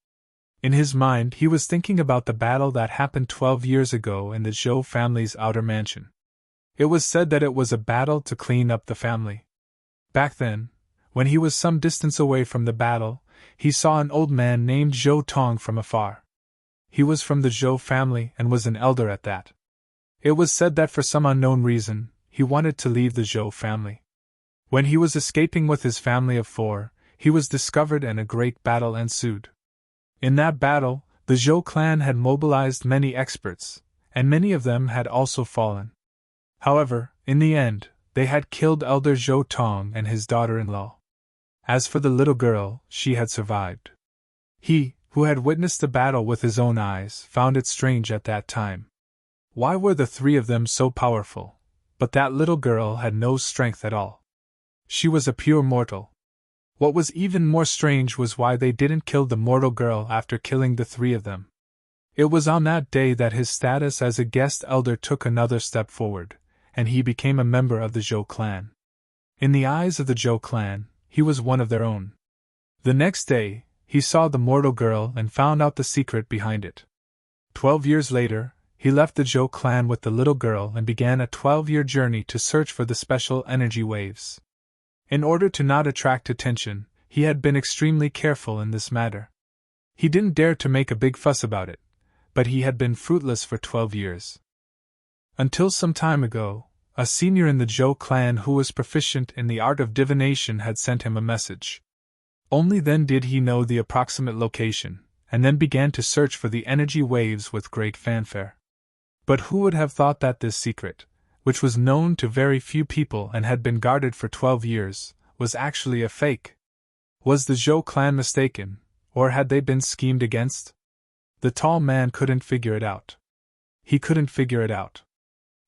In his mind he was thinking about the battle that happened 12 years ago in the Zhou family's outer mansion. It was said that it was a battle to clean up the family. Back then, when he was some distance away from the battle, he saw an old man named Zhou Tong from afar. He was from the Zhou family and was an elder at that. It was said that for some unknown reason, he wanted to leave the Zhou family. When he was escaping with his family of 4, he was discovered and a great battle ensued. In that battle, the Zhou clan had mobilized many experts, and many of them had also fallen. However, in the end, they had killed Elder Zhou Tong and his daughter-in-law. As for the little girl, she had survived. He, who had witnessed the battle with his own eyes, found it strange at that time. Why were the 3 of them so powerful, but that little girl had no strength at all? She was a pure mortal. What was even more strange was why they didn't kill the mortal girl after killing the 3 of them. It was on that day that his status as a guest elder took another step forward, and he became a member of the Zhou clan. In the eyes of the Zhou clan, he was one of their own. The next day, he saw the mortal girl and found out the secret behind it. 12 years later, he left the Zhou clan with the little girl and began a 12-year journey to search for the special energy waves. In order to not attract attention, he had been extremely careful in this matter. He didn't dare to make a big fuss about it, but he had been fruitless for 12 years. Until some time ago, a senior in the Zhou clan who was proficient in the art of divination had sent him a message. Only then did he know the approximate location, and then began to search for the energy waves with great fanfare. But who would have thought that this secret, which was known to very few people and had been guarded for 12 years, was actually a fake? Was the Zhou clan mistaken, or had they been schemed against? The tall man couldn't figure it out. He couldn't figure it out.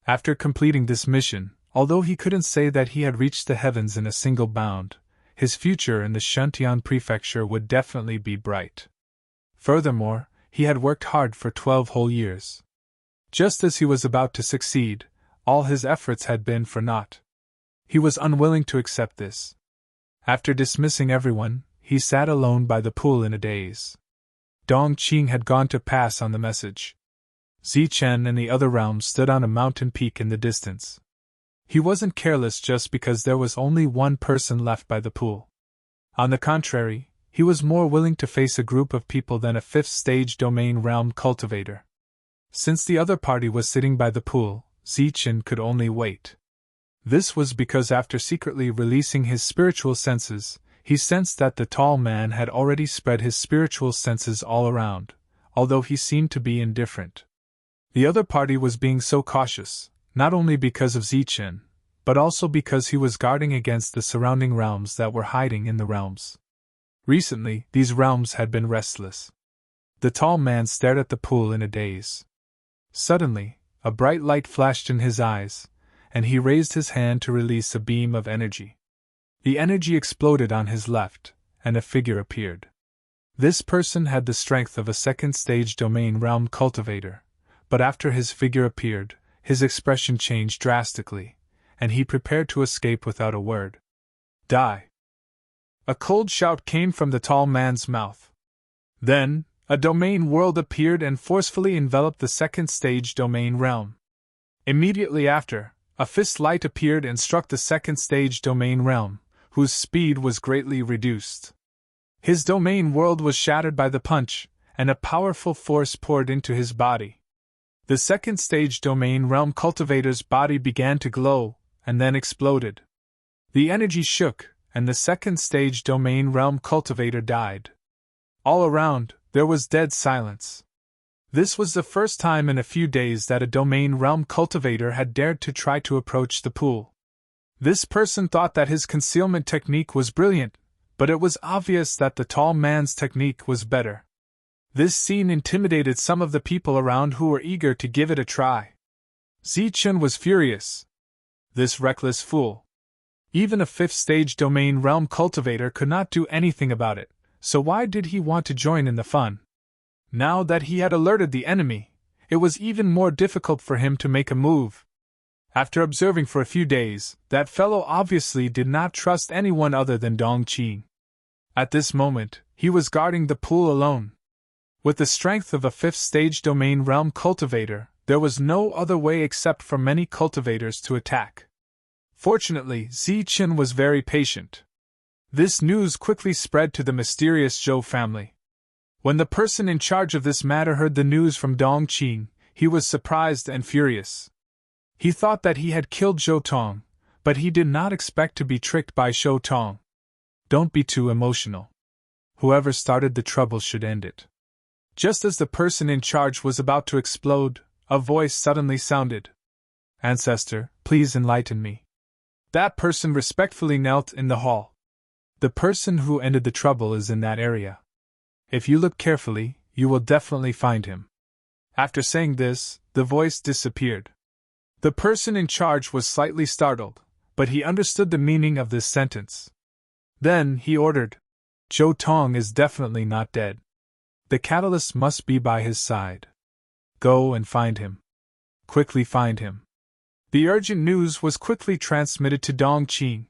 After completing this mission, although he couldn't say that he had reached the heavens in a single bound, his future in the Shuntian prefecture would definitely be bright. Furthermore, he had worked hard for 12 whole years. Just as he was about to succeed, all his efforts had been for naught. He was unwilling to accept this. After dismissing everyone, he sat alone by the pool in a daze. Dong Qing had gone to pass on the message. Zichen and the other realms stood on a mountain peak in the distance. He wasn't careless just because there was only one person left by the pool. On the contrary, he was more willing to face a group of people than a 5th-stage domain realm cultivator. Since the other party was sitting by the pool, Zichen could only wait. This was because after secretly releasing his spiritual senses, he sensed that the tall man had already spread his spiritual senses all around, although he seemed to be indifferent. The other party was being so cautious, not only because of Zichen, but also because he was guarding against the surrounding realms that were hiding in the realms. Recently, these realms had been restless. The tall man stared at the pool in a daze. Suddenly, a bright light flashed in his eyes, and he raised his hand to release a beam of energy. The energy exploded on his left, and a figure appeared. This person had the strength of a 2nd-stage domain realm cultivator, but after his figure appeared, his expression changed drastically, and he prepared to escape without a word. Die! A cold shout came from the tall man's mouth. Then, a domain world appeared and forcefully enveloped the 2nd-stage domain realm. Immediately after, a fist light appeared and struck the 2nd-stage domain realm, whose speed was greatly reduced. His domain world was shattered by the punch, and a powerful force poured into his body. The 2nd-stage domain realm cultivator's body began to glow, and then exploded. The energy shook, and the 2nd-stage domain realm cultivator died. All around, there was dead silence. This was the first time in a few days that a domain realm cultivator had dared to try to approach the pool. This person thought that his concealment technique was brilliant, but it was obvious that the tall man's technique was better. This scene intimidated some of the people around who were eager to give it a try. Zichen was furious. This reckless fool. Even a 5th-stage domain realm cultivator could not do anything about it, so why did he want to join in the fun? Now that he had alerted the enemy, it was even more difficult for him to make a move. After observing for a few days, that fellow obviously did not trust anyone other than Dong Qing. At this moment, he was guarding the pool alone. With the strength of a 5th-stage domain realm cultivator, there was no other way except for many cultivators to attack. Fortunately, Zichen was very patient. This news quickly spread to the mysterious Zhou family. When the person in charge of this matter heard the news from Dong Qing, he was surprised and furious. He thought that he had killed Zhou Tong, but he did not expect to be tricked by Zhou Tong. Don't be too emotional. Whoever started the trouble should end it. Just as the person in charge was about to explode, a voice suddenly sounded. Ancestor, please enlighten me. That person respectfully knelt in the hall. The person who ended the trouble is in that area. If you look carefully, you will definitely find him. After saying this, the voice disappeared. The person in charge was slightly startled, but he understood the meaning of this sentence. Then he ordered, Zhou Tong is definitely not dead. The catalyst must be by his side. Go and find him. Quickly find him. The urgent news was quickly transmitted to Dong Qing.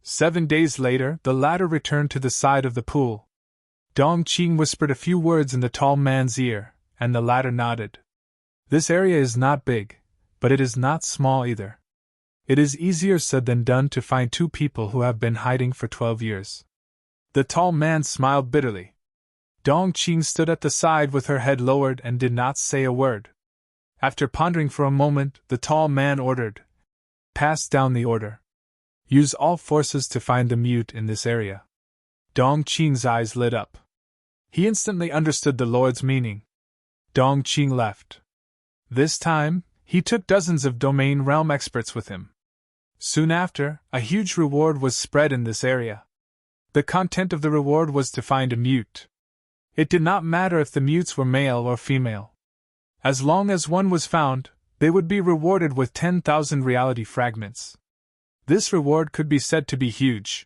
7 days later, the latter returned to the side of the pool. Dong Qing whispered a few words in the tall man's ear, and the latter nodded. This area is not big, but it is not small either. It is easier said than done to find 2 people who have been hiding for 12 years. The tall man smiled bitterly. Dong Qing stood at the side with her head lowered and did not say a word. After pondering for a moment, the tall man ordered, Pass down the order. Use all forces to find the mute in this area. Dong Qing's eyes lit up. He instantly understood the Lord's meaning. Dong Qing left. This time, he took dozens of domain realm experts with him. Soon after, a huge reward was spread in this area. The content of the reward was to find a mute. It did not matter if the mutes were male or female. As long as one was found, they would be rewarded with 10,000 reality fragments. This reward could be said to be huge.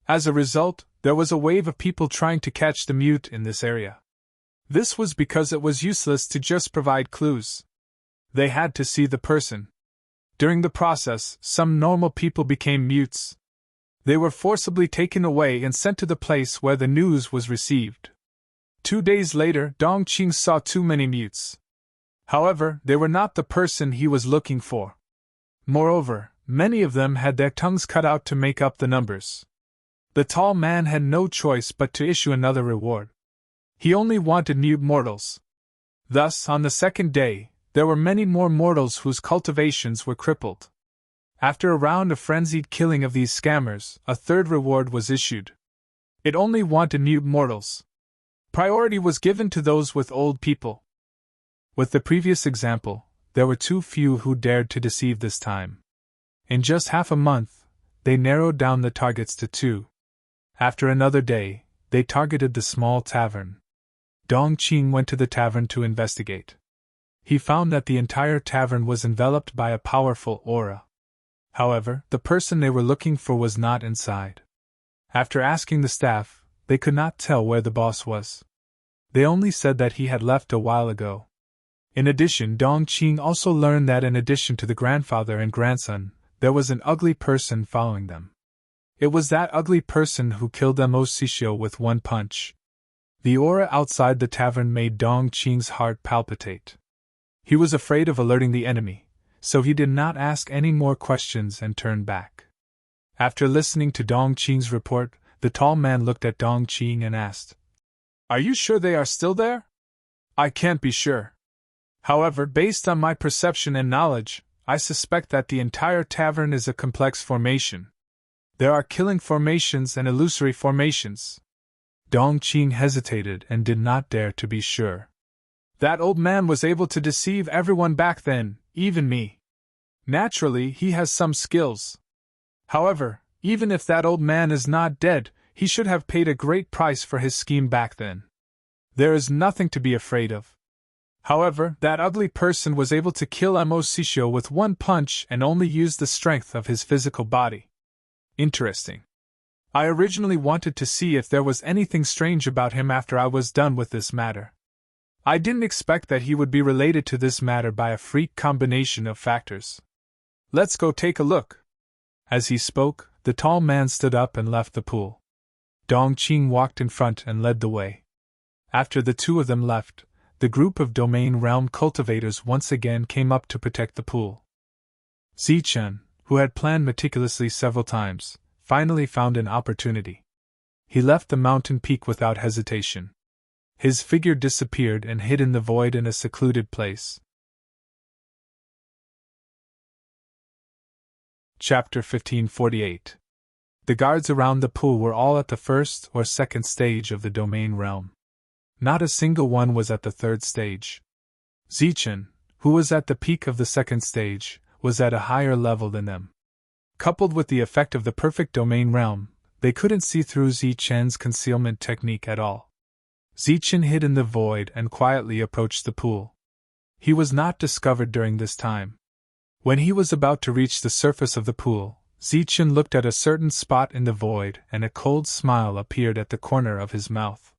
As a result, there was a wave of people trying to catch the mute in this area. This was because it was useless to just provide clues. They had to see the person. During the process, some normal people became mutes. They were forcibly taken away and sent to the place where the news was received. 2 days later, Dong Qing saw too many mutes. However, they were not the person he was looking for. Moreover, many of them had their tongues cut out to make up the numbers. The tall man had no choice but to issue another reward. He only wanted mute mortals. Thus, on the 2nd day, there were many more mortals whose cultivations were crippled. After a round of frenzied killing of these scammers, a 3rd reward was issued. It only wanted mute mortals. Priority was given to those with old people. With the previous example, there were too few who dared to deceive this time. In just half a month, they narrowed down the targets to 2. After another day, they targeted the small tavern. Dong Qing went to the tavern to investigate. He found that the entire tavern was enveloped by a powerful aura. However, the person they were looking for was not inside. After asking the staff, they could not tell where the boss was. They only said that he had left a while ago. In addition, Dong Qing also learned that in addition to the grandfather and grandson, there was an ugly person following them. It was that ugly person who killed Mo Sishio with 1 punch. The aura outside the tavern made Dong Qing's heart palpitate. He was afraid of alerting the enemy, so he did not ask any more questions and turned back. After listening to Dong Qing's report, the tall man looked at Dong Qing and asked, Are you sure they are still there? I can't be sure. However, based on my perception and knowledge, I suspect that the entire tavern is a complex formation. There are killing formations and illusory formations. Dong Qing hesitated and did not dare to be sure. That old man was able to deceive everyone back then, even me. Naturally, he has some skills. However, even if that old man is not dead, he should have paid a great price for his scheme back then. There is nothing to be afraid of. However, that ugly person was able to kill Mo Sishio with 1 punch and only used the strength of his physical body. Interesting. I originally wanted to see if there was anything strange about him after I was done with this matter. I didn't expect that he would be related to this matter by a freak combination of factors. Let's go take a look. As he spoke, the tall man stood up and left the pool. Dong Qing walked in front and led the way. After the 2 of them left, the group of domain realm cultivators once again came up to protect the pool. Zichen, who had planned meticulously several times, finally found an opportunity. He left the mountain peak without hesitation. His figure disappeared and hid in the void in a secluded place. Chapter 1548. The guards around the pool were all at the first or second stage of the domain realm. Not a single one was at the third stage. Zichen, who was at the peak of the second stage, was at a higher level than them. Coupled with the effect of the perfect domain realm, they couldn't see through Zichen's concealment technique at all. Zichen hid in the void and quietly approached the pool. He was not discovered during this time. When he was about to reach the surface of the pool, Zichen looked at a certain spot in the void and a cold smile appeared at the corner of his mouth.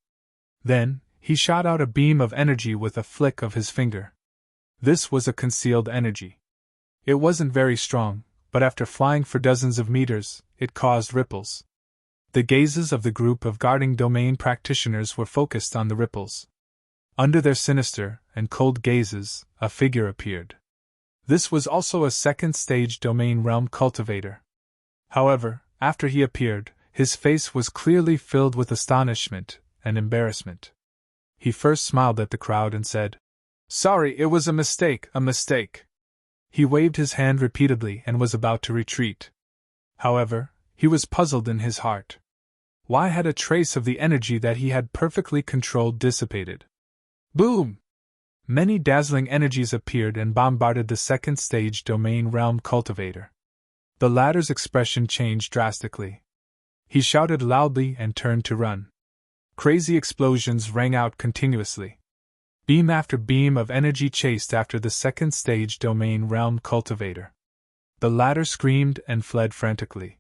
Then, he shot out a beam of energy with a flick of his finger. This was a concealed energy. It wasn't very strong, but after flying for dozens of meters, it caused ripples. The gazes of the group of guarding domain practitioners were focused on the ripples. Under their sinister and cold gazes, a figure appeared. This was also a second-stage domain realm cultivator. However, after he appeared, his face was clearly filled with astonishment and embarrassment. He first smiled at the crowd and said, "Sorry, it was a mistake, a mistake." He waved his hand repeatedly and was about to retreat. However, he was puzzled in his heart. Why had a trace of the energy that he had perfectly controlled dissipated? Boom! Many dazzling energies appeared and bombarded the second-stage domain realm cultivator. The latter's expression changed drastically. He shouted loudly and turned to run. Crazy explosions rang out continuously. Beam after beam of energy chased after the second-stage domain realm cultivator. The latter screamed and fled frantically.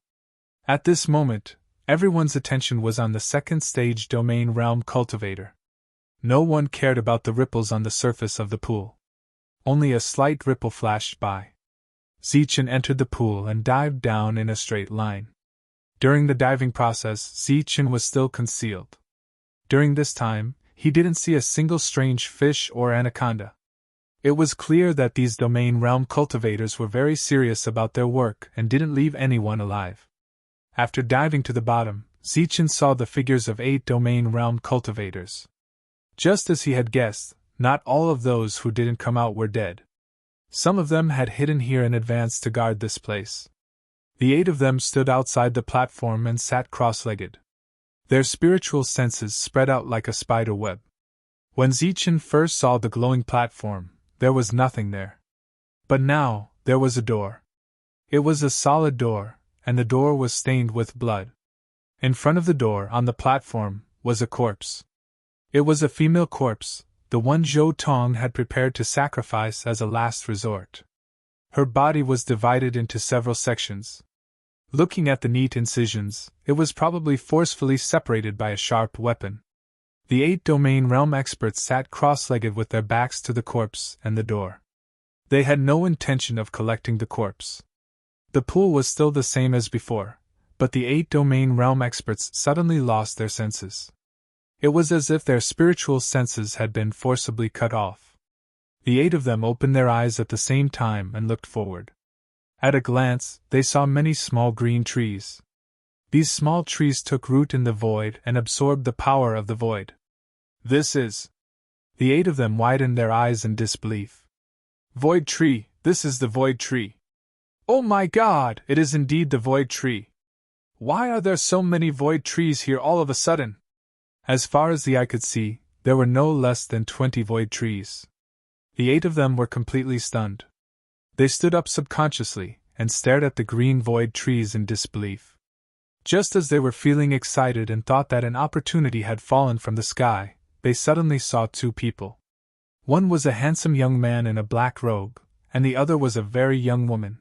At this moment, everyone's attention was on the second-stage domain realm cultivator. No one cared about the ripples on the surface of the pool. Only a slight ripple flashed by. Zichen entered the pool and dived down in a straight line. During the diving process, Zichen was still concealed. During this time, he didn't see a single strange fish or anaconda. It was clear that these domain realm cultivators were very serious about their work and didn't leave anyone alive. After diving to the bottom, Zichen saw the figures of 8 domain realm cultivators. Just as he had guessed, not all of those who didn't come out were dead. Some of them had hidden here in advance to guard this place. The 8 of them stood outside the platform and sat cross-legged. Their spiritual senses spread out like a spider web. When Zichen first saw the glowing platform, there was nothing there. But now, there was a door. It was a solid door, and the door was stained with blood. In front of the door, on the platform, was a corpse. It was a female corpse, the one Zhou Tong had prepared to sacrifice as a last resort. Her body was divided into several sections. Looking at the neat incisions, it was probably forcefully separated by a sharp weapon. The 8 domain realm experts sat cross-legged with their backs to the corpse and the door. They had no intention of collecting the corpse. The pool was still the same as before, but the 8 domain realm experts suddenly lost their senses. It was as if their spiritual senses had been forcibly cut off. The 8 of them opened their eyes at the same time and looked forward. At a glance, they saw many small green trees. These small trees took root in the void and absorbed the power of the void. This is... The 8 of them widened their eyes in disbelief. Void tree, this is the void tree. Oh my God, it is indeed the void tree. Why are there so many void trees here all of a sudden? As far as the eye could see, there were no less than 20 void trees. The 8 of them were completely stunned. They stood up subconsciously and stared at the green void trees in disbelief. Just as they were feeling excited and thought that an opportunity had fallen from the sky, they suddenly saw 2 people. One was a handsome young man in a black robe, and the other was a very young woman.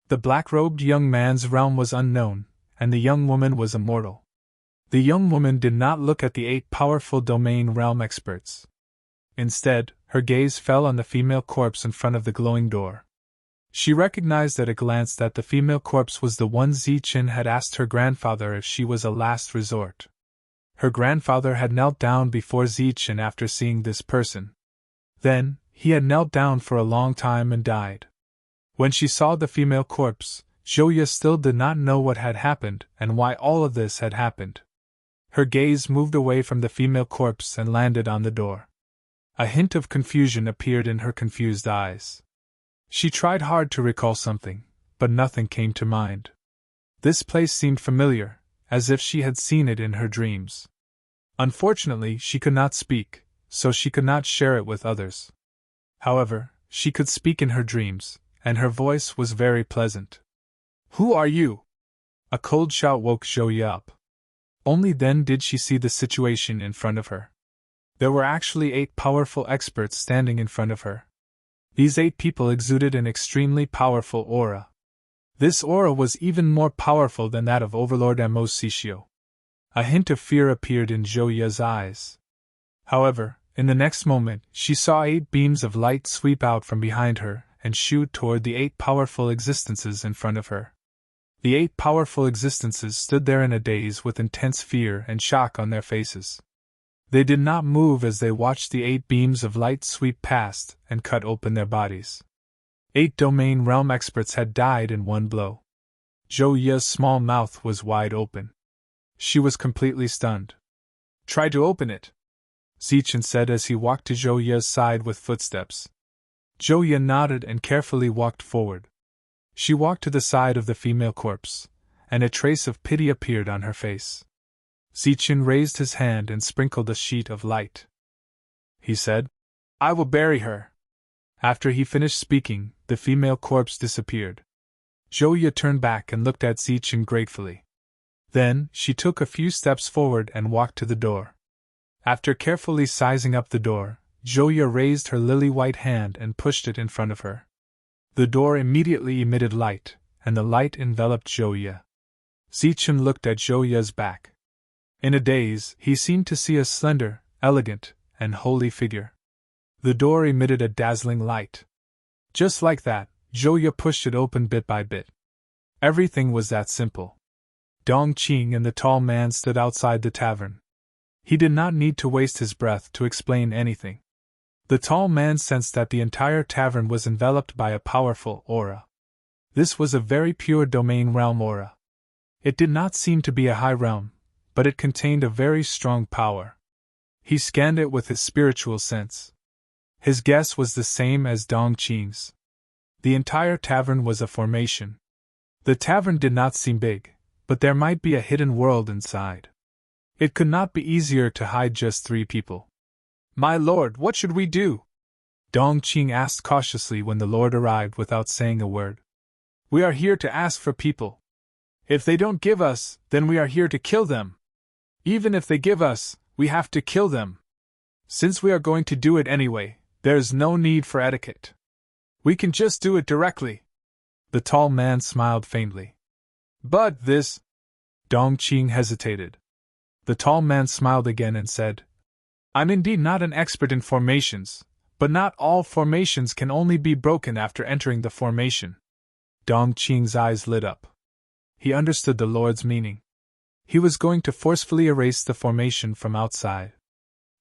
The black-robed young man's realm was unknown, and the young woman was immortal. The young woman did not look at the 8 powerful domain realm experts. Instead, her gaze fell on the female corpse in front of the glowing door. She recognized at a glance that the female corpse was the one Zichen had asked her grandfather if she was a last resort. Her grandfather had knelt down before Zichen after seeing this person. Then, he had knelt down for a long time and died. When she saw the female corpse, Zhouya still did not know what had happened and why all of this had happened. Her gaze moved away from the female corpse and landed on the door. A hint of confusion appeared in her confused eyes. She tried hard to recall something, but nothing came to mind. This place seemed familiar, as if she had seen it in her dreams. Unfortunately, she could not speak, so she could not share it with others. However, she could speak in her dreams, and her voice was very pleasant. "Who are you?" A cold shout woke Zhou up. Only then did she see the situation in front of her. There were actually 8 powerful experts standing in front of her. These 8 people exuded an extremely powerful aura. This aura was even more powerful than that of Overlord Amos Sishio. A hint of fear appeared in Zhou's eyes. However, in the next moment, she saw 8 beams of light sweep out from behind her and shoot toward the 8 powerful existences in front of her. The 8 powerful existences stood there in a daze with intense fear and shock on their faces. They did not move as they watched the 8 beams of light sweep past and cut open their bodies. 8 domain realm experts had died in one blow. Zhou's small mouth was wide open. She was completely stunned. "Try to open it," Zichen said as he walked to Zhou's side with footsteps. Zhou nodded and carefully walked forward. She walked to the side of the female corpse, and a trace of pity appeared on her face. Zichen raised his hand and sprinkled a sheet of light. He said, "I will bury her." After he finished speaking, the female corpse disappeared. Zhou turned back and looked at Zichen gratefully. Then, she took a few steps forward and walked to the door. After carefully sizing up the door, Zhou raised her lily-white hand and pushed it in front of her. The door immediately emitted light, and the light enveloped Zhou. Zichen looked at Zhou's back. In a daze, he seemed to see a slender, elegant, and holy figure. The door emitted a dazzling light. Just like that, Zhou pushed it open bit by bit. Everything was that simple. Dongqing and the tall man stood outside the tavern. He did not need to waste his breath to explain anything. The tall man sensed that the entire tavern was enveloped by a powerful aura. This was a very pure domain realm aura. It did not seem to be a high realm, but it contained a very strong power. He scanned it with his spiritual sense. His guess was the same as Dongqing's. The entire tavern was a formation. The tavern did not seem big, but there might be a hidden world inside. It could not be easier to hide just 3 people. "My lord, what should we do?" Dongqing asked cautiously when the lord arrived without saying a word. "We are here to ask for people. If they don't give us, then we are here to kill them. Even if they give us, we have to kill them. Since we are going to do it anyway, there is no need for etiquette. We can just do it directly." The tall man smiled faintly. "But this..." Dongqing hesitated. The tall man smiled again and said, "I'm indeed not an expert in formations, but not all formations can only be broken after entering the formation." Dongqing's eyes lit up. He understood the Lord's meaning. He was going to forcefully erase the formation from outside.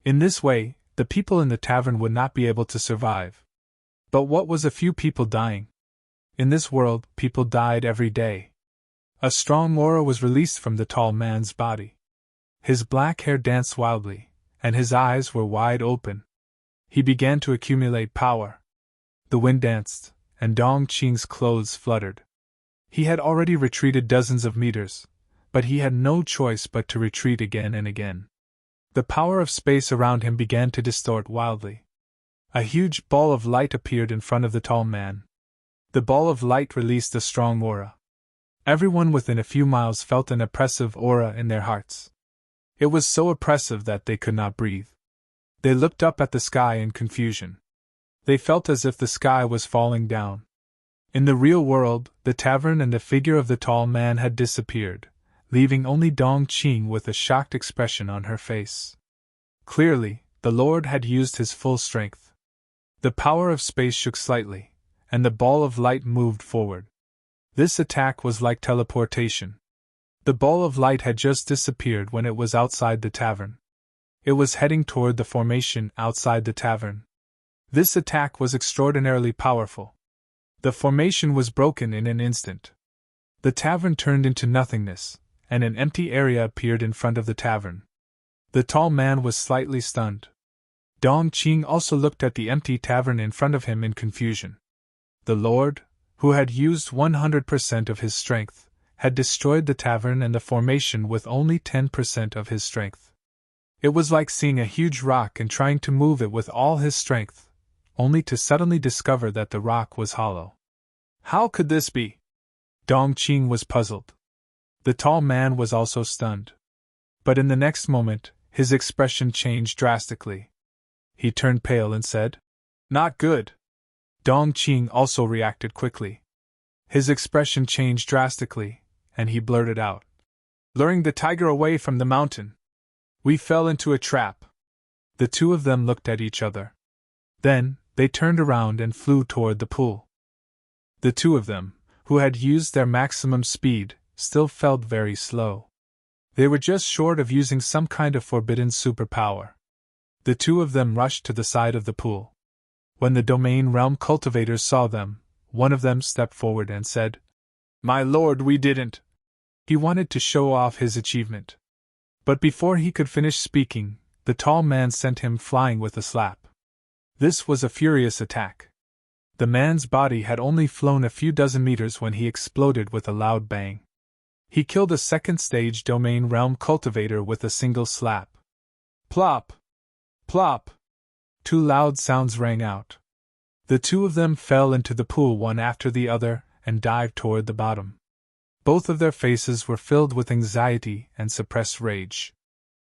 In this way, the people in the tavern would not be able to survive. But what was a few people dying? In this world, people died every day. A strong aura was released from the tall man's body. His black hair danced wildly, and his eyes were wide open. He began to accumulate power. The wind danced, and Dongqing's clothes fluttered. He had already retreated dozens of meters, but he had no choice but to retreat again and again. The power of space around him began to distort wildly. A huge ball of light appeared in front of the tall man. The ball of light released a strong aura. Everyone within a few miles felt an oppressive aura in their hearts. It was so oppressive that they could not breathe. They looked up at the sky in confusion. They felt as if the sky was falling down. In the real world, the tavern and the figure of the tall man had disappeared, leaving only Dongqing with a shocked expression on her face. Clearly, the Lord had used his full strength. The power of space shook slightly, and the ball of light moved forward. This attack was like teleportation. The ball of light had just disappeared when it was outside the tavern. It was heading toward the formation outside the tavern. This attack was extraordinarily powerful. The formation was broken in an instant. The tavern turned into nothingness, and an empty area appeared in front of the tavern. The tall man was slightly stunned. Dongqing also looked at the empty tavern in front of him in confusion. The Lord, who had used 100% of his strength, had destroyed the tavern and the formation with only 10% of his strength. It was like seeing a huge rock and trying to move it with all his strength, only to suddenly discover that the rock was hollow. How could this be? Dongqing was puzzled. The tall man was also stunned. But in the next moment, his expression changed drastically. He turned pale and said, "Not good." Dongqing also reacted quickly. His expression changed drastically, and he blurted out, "Luring the tiger away from the mountain. We fell into a trap." The two of them looked at each other. Then, they turned around and flew toward the pool. The two of them, who had used their maximum speed, still felt very slow. They were just short of using some kind of forbidden superpower. The two of them rushed to the side of the pool. When the domain realm cultivators saw them, one of them stepped forward and said, "My lord, we didn't." He wanted to show off his achievement. But before he could finish speaking, the tall man sent him flying with a slap. This was a furious attack. The man's body had only flown a few dozen meters when he exploded with a loud bang. He killed a second-stage domain realm cultivator with a single slap. Plop! Plop! Two loud sounds rang out. The two of them fell into the pool one after the other and dived toward the bottom. Both of their faces were filled with anxiety and suppressed rage.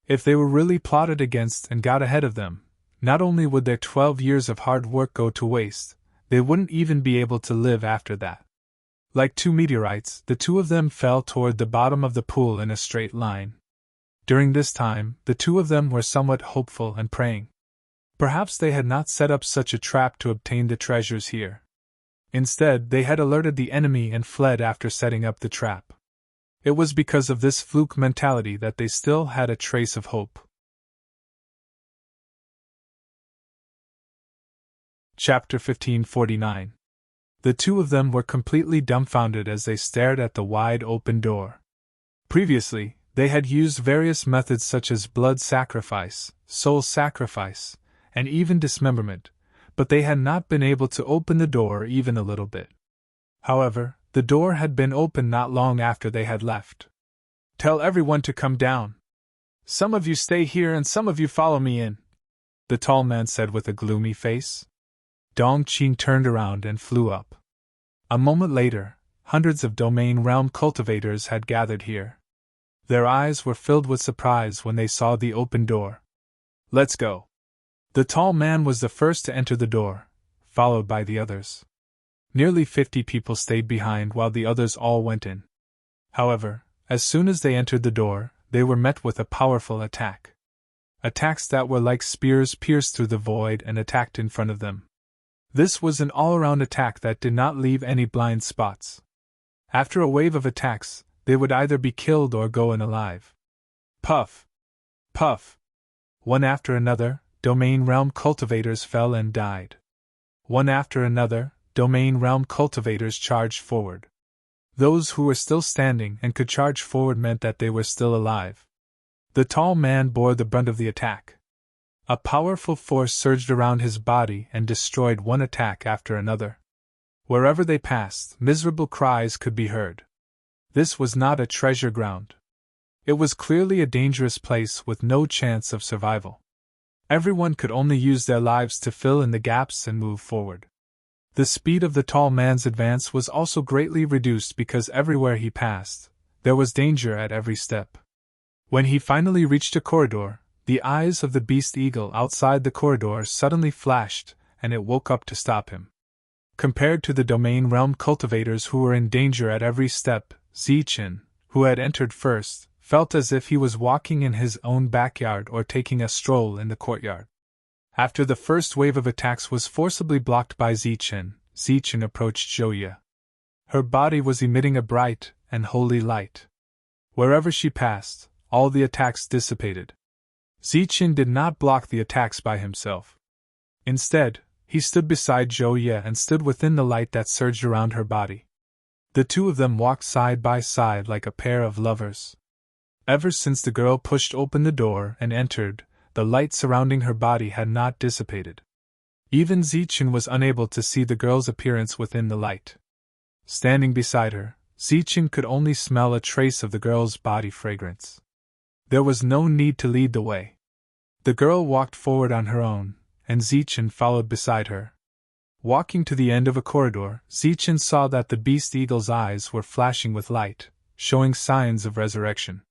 If they were really plotted against and got ahead of them, not only would their 12 years of hard work go to waste, they wouldn't even be able to live after that. Like two meteorites, the two of them fell toward the bottom of the pool in a straight line. During this time, the two of them were somewhat hopeful and praying. Perhaps they had not set up such a trap to obtain the treasures here. Instead, they had alerted the enemy and fled after setting up the trap. It was because of this fluke mentality that they still had a trace of hope. Chapter 1549. The two of them were completely dumbfounded as they stared at the wide open door. Previously, they had used various methods such as blood sacrifice, soul sacrifice, and even dismemberment, but they had not been able to open the door even a little bit. However, the door had been opened not long after they had left. "Tell everyone to come down. Some of you stay here and some of you follow me in," the tall man said with a gloomy face. Dongqing turned around and flew up. A moment later, hundreds of domain realm cultivators had gathered here. Their eyes were filled with surprise when they saw the open door. "Let's go." The tall man was the first to enter the door, followed by the others. Nearly 50 people stayed behind while the others all went in. However, as soon as they entered the door, they were met with a powerful attack. Attacks that were like spears pierced through the void and attacked in front of them. This was an all-around attack that did not leave any blind spots. After a wave of attacks, they would either be killed or go unalive. Puff! Puff! One after another, domain realm cultivators fell and died. One after another, domain realm cultivators charged forward. Those who were still standing and could charge forward meant that they were still alive. The tall man bore the brunt of the attack. A powerful force surged around his body and destroyed one attack after another. Wherever they passed, miserable cries could be heard. This was not a treasure ground. It was clearly a dangerous place with no chance of survival. Everyone could only use their lives to fill in the gaps and move forward. The speed of the tall man's advance was also greatly reduced because everywhere he passed, there was danger at every step. When he finally reached a corridor, the eyes of the beast eagle outside the corridor suddenly flashed, and it woke up to stop him. Compared to the domain realm cultivators who were in danger at every step, Zichen, who had entered first, felt as if he was walking in his own backyard or taking a stroll in the courtyard. After the first wave of attacks was forcibly blocked by Zichen approached Zhouye. Her body was emitting a bright and holy light. Wherever she passed, all the attacks dissipated. Zichen did not block the attacks by himself. Instead, he stood beside Zhouye and stood within the light that surged around her body. The two of them walked side by side like a pair of lovers. Ever since the girl pushed open the door and entered, the light surrounding her body had not dissipated. Even Zichen was unable to see the girl's appearance within the light. Standing beside her, Zichen could only smell a trace of the girl's body fragrance. There was no need to lead the way. The girl walked forward on her own, and Zichen followed beside her. Walking to the end of a corridor, Zichen saw that the beast eagle's eyes were flashing with light, showing signs of resurrection.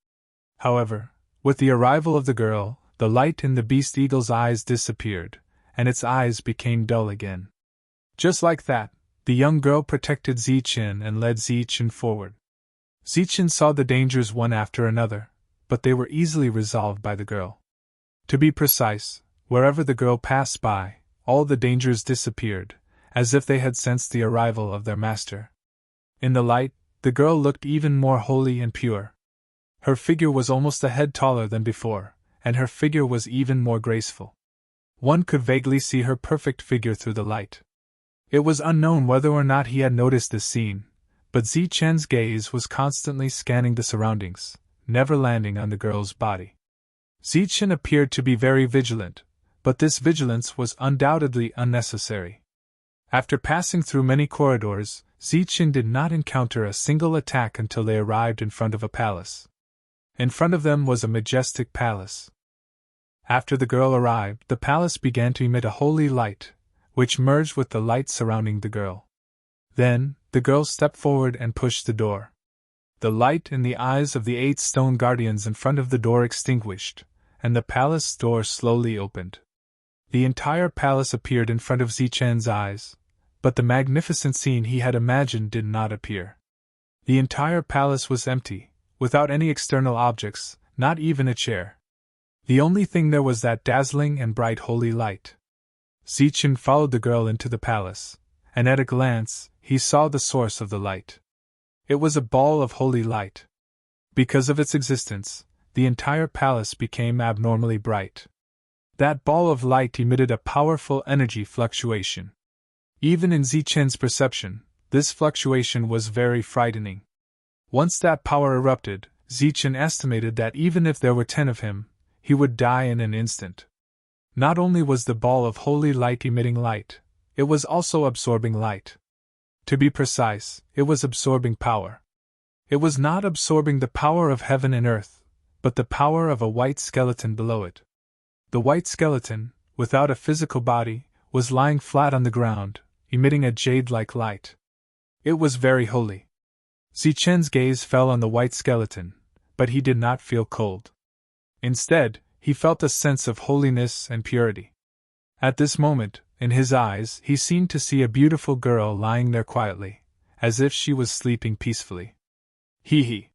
However, with the arrival of the girl, the light in the beast eagle's eyes disappeared, and its eyes became dull again. Just like that, the young girl protected Zichen and led Zichen forward. Zichen saw the dangers one after another, but they were easily resolved by the girl. To be precise, wherever the girl passed by, all the dangers disappeared, as if they had sensed the arrival of their master. In the light, the girl looked even more holy and pure. Her figure was almost a head taller than before, and her figure was even more graceful. One could vaguely see her perfect figure through the light. It was unknown whether or not he had noticed this scene, but Zichen's gaze was constantly scanning the surroundings, never landing on the girl's body. Zichen appeared to be very vigilant, but this vigilance was undoubtedly unnecessary. After passing through many corridors, Zichen did not encounter a single attack until they arrived in front of a palace. In front of them was a majestic palace. After the girl arrived, the palace began to emit a holy light, which merged with the light surrounding the girl. Then, the girl stepped forward and pushed the door. The light in the eyes of the 8 stone guardians in front of the door extinguished, and the palace door slowly opened. The entire palace appeared in front of Zichen's eyes, but the magnificent scene he had imagined did not appear. The entire palace was empty, without any external objects, not even a chair. The only thing there was that dazzling and bright holy light. Zichen followed the girl into the palace, and at a glance, he saw the source of the light. It was a ball of holy light. Because of its existence, the entire palace became abnormally bright. That ball of light emitted a powerful energy fluctuation. Even in Zichen's perception, this fluctuation was very frightening. Once that power erupted, Zichen estimated that even if there were 10 of him, he would die in an instant. Not only was the ball of holy light emitting light, it was also absorbing light. To be precise, it was absorbing power. It was not absorbing the power of heaven and earth, but the power of a white skeleton below it. The white skeleton, without a physical body, was lying flat on the ground, emitting a jade-like light. It was very holy. Zichen's gaze fell on the white skeleton, but he did not feel cold. Instead, he felt a sense of holiness and purity. At this moment, in his eyes, he seemed to see a beautiful girl lying there quietly, as if she was sleeping peacefully. Hee.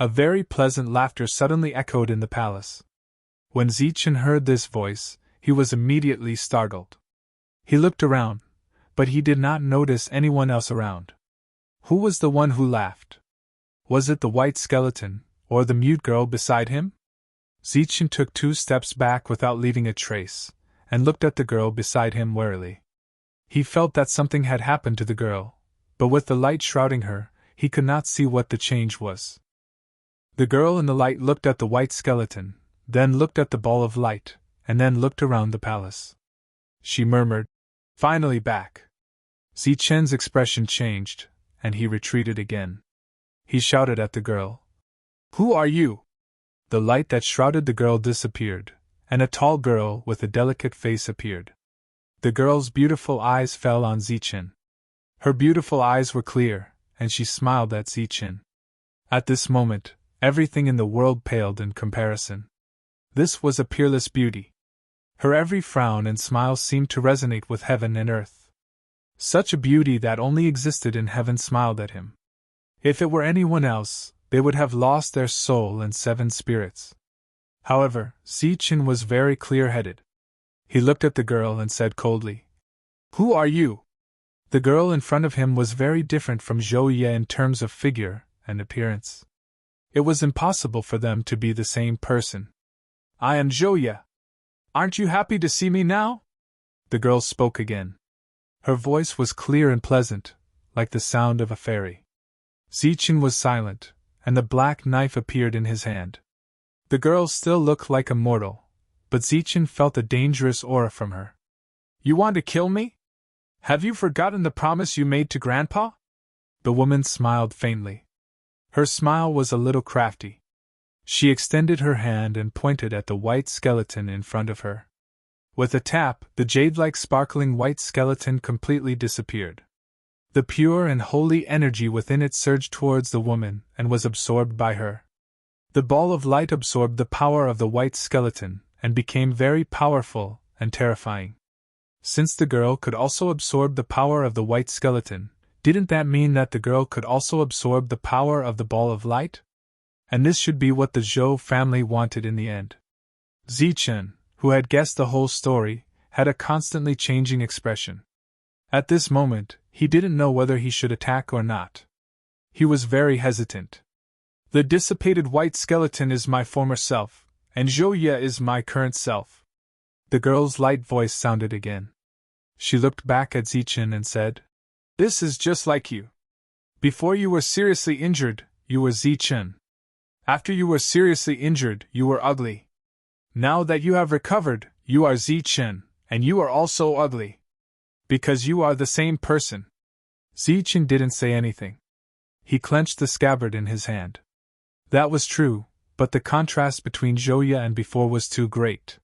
A very pleasant laughter suddenly echoed in the palace. When Zichen heard this voice, he was immediately startled. He looked around, but he did not notice anyone else around. Who was the one who laughed? Was it the white skeleton, or the mute girl beside him? Zichen took 2 steps back without leaving a trace, and looked at the girl beside him warily. He felt that something had happened to the girl, but with the light shrouding her, he could not see what the change was. The girl in the light looked at the white skeleton, then looked at the ball of light, and then looked around the palace. She murmured, "Finally back." Zichen's expression changed, and he retreated again. He shouted at the girl, "Who are you?" The light that shrouded the girl disappeared, and a tall girl with a delicate face appeared. The girl's beautiful eyes fell on Zichen. Her beautiful eyes were clear, and she smiled at Zichen. At this moment, everything in the world paled in comparison. This was a peerless beauty. Her every frown and smile seemed to resonate with heaven and earth. Such a beauty that only existed in heaven smiled at him. If it were anyone else, they would have lost their soul and 7 spirits. However, Zichen was very clear-headed. He looked at the girl and said coldly, "Who are you?" The girl in front of him was very different from Zhou Ye in terms of figure and appearance. It was impossible for them to be the same person. "I am Zhou Ye. Aren't you happy to see me now?" The girl spoke again. Her voice was clear and pleasant, like the sound of a fairy. Zichen was silent, and the black knife appeared in his hand. The girl still looked like a mortal, but Zichen felt a dangerous aura from her. "You want to kill me? Have you forgotten the promise you made to Grandpa?" The woman smiled faintly. Her smile was a little crafty. She extended her hand and pointed at the white skeleton in front of her. With a tap, the jade-like sparkling white skeleton completely disappeared. The pure and holy energy within it surged towards the woman and was absorbed by her. The ball of light absorbed the power of the white skeleton and became very powerful and terrifying. Since the girl could also absorb the power of the white skeleton, didn't that mean that the girl could also absorb the power of the ball of light? And this should be what the Zhou family wanted in the end. Zichen, who had guessed the whole story, had a constantly changing expression. At this moment, he didn't know whether he should attack or not. He was very hesitant. The dissipated white skeleton is my former self, and Zhou Ye is my current self. The girl's light voice sounded again. She looked back at Zichen and said, "This is just like you. Before you were seriously injured, you were Zichen. After you were seriously injured, you were ugly. Now that you have recovered, you are Zichen, and you are also ugly. Because you are the same person." Zichen didn't say anything. He clenched the scabbard in his hand. That was true, but the contrast between Zhou Ye and before was too great.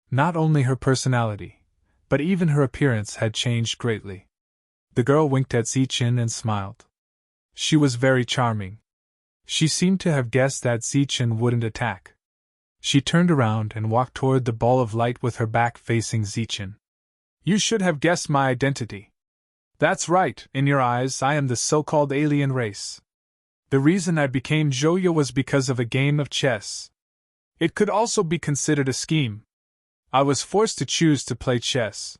Not only her personality, but even her appearance had changed greatly. The girl winked at Zichen and smiled. She was very charming. She seemed to have guessed that Zichen wouldn't attack. She turned around and walked toward the ball of light with her back facing Zichen. "You should have guessed my identity. That's right, in your eyes I am the so-called alien race. The reason I became Zhou Ye was because of a game of chess. It could also be considered a scheme. I was forced to choose to play chess.